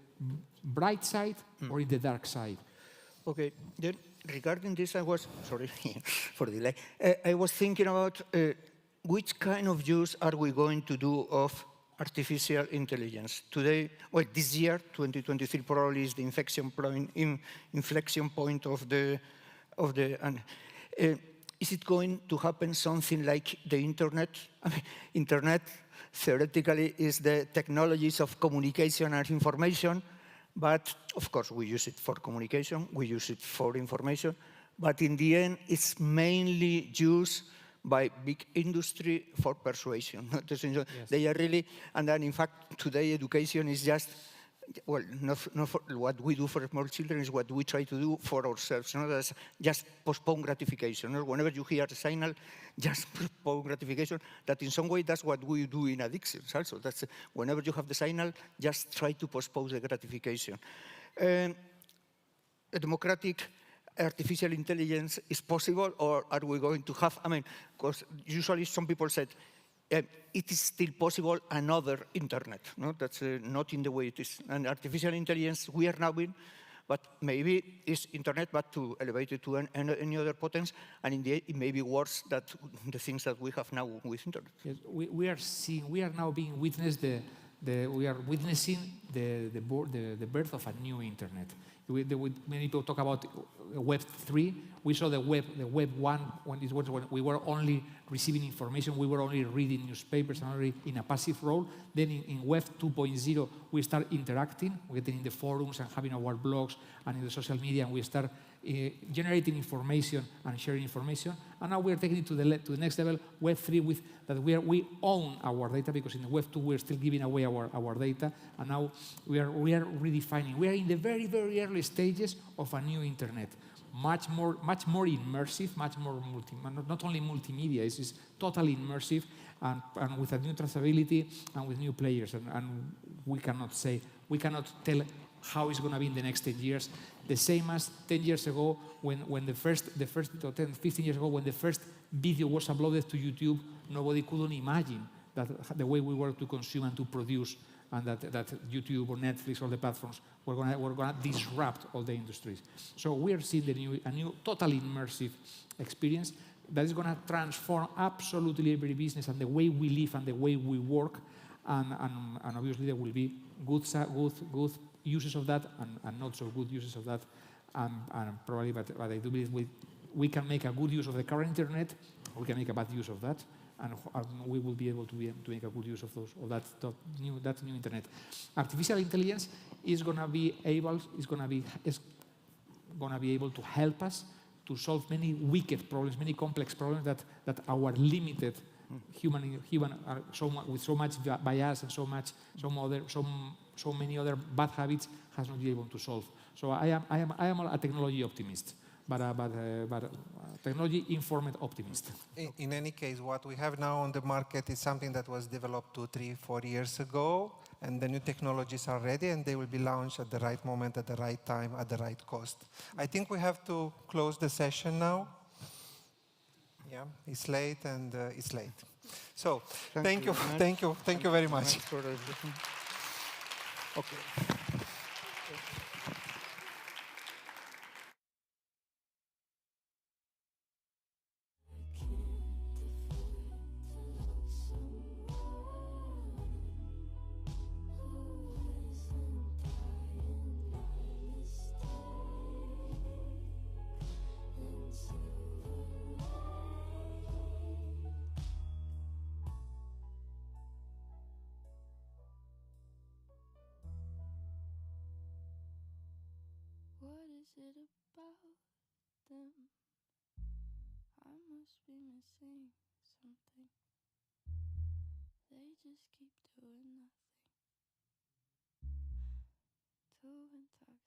bright side or in the dark side. Okay. Then regarding this, I was sorry for the delay. I was thinking about which kind of use are we going to do of artificial intelligence today? Well, this year, 2023, probably is the inflection point of the. Is it going to happen something like the internet? I mean, internet theoretically is the technologies of communication and information, but of course we use it for communication, we use it for information, but in the end it's mainly used by big industry for persuasion. They are really, and then in fact, today education is just, well, not for what we do for small children is what we try to do for ourselves. That's just postpone gratification. Whenever you hear a signal, just postpone gratification. That in some way, that's what we do in addictions also. That's whenever you have the signal, just try to postpone the gratification. A democratic artificial intelligence is possible, or are we going to have, I mean, because usually some people said, it is still possible another internet. No? That's not in the way it is. And artificial intelligence, we are now in, but maybe it's internet, but to elevate it to any other potence, and in the end, it may be worse than the things that we have now with internet. Yes, we are now being witnessed we are witnessing the birth of a new internet. Many people talk about Web 3. We saw the Web 1 when we were only receiving information, we were only reading newspapers and only in a passive role. Then in Web 2.0, we start interacting, we're getting in the forums and having our blogs and in the social media, and we start generating information and sharing information. And now we are taking it to the next level, Web 3, with that we own our data, because in the Web 2 we're still giving away our data, and now we are redefining. We are in the very, very early stages of a new internet, much more immersive, much more not only multimedia, it's totally immersive, and with a new traceability and with new players, and we cannot tell how it's going to be in the next 10 years. The same as 10 years ago when the first 10, 15 years ago, when the first video was uploaded to YouTube, nobody could imagine that the way we were to consume and to produce, and that YouTube or Netflix or the platforms were going to disrupt all the industries. So we are seeing a new totally immersive experience that is going to transform absolutely every business and the way we live and the way we work, and obviously there will be good uses of that and not so good uses of that, and probably, but I do believe we can make a good use of the current internet, we can make a bad use of that, and we will be able to make a good use of that new internet. Artificial intelligence is going to be able to help us to solve many wicked problems, many complex problems that our limited human with so much bias and so many other bad habits has not been able to solve. So I am a technology optimist, but technology-informed optimist. In any case, what we have now on the market is something that was developed 2, 3, 4 years ago, and the new technologies are ready, and they will be launched at the right moment, at the right time, at the right cost. I think we have to close the session now. Yeah, it's late, and it's late. So thank you very much. Okay. What is it about them? I must be missing something. They just keep doing nothing to entice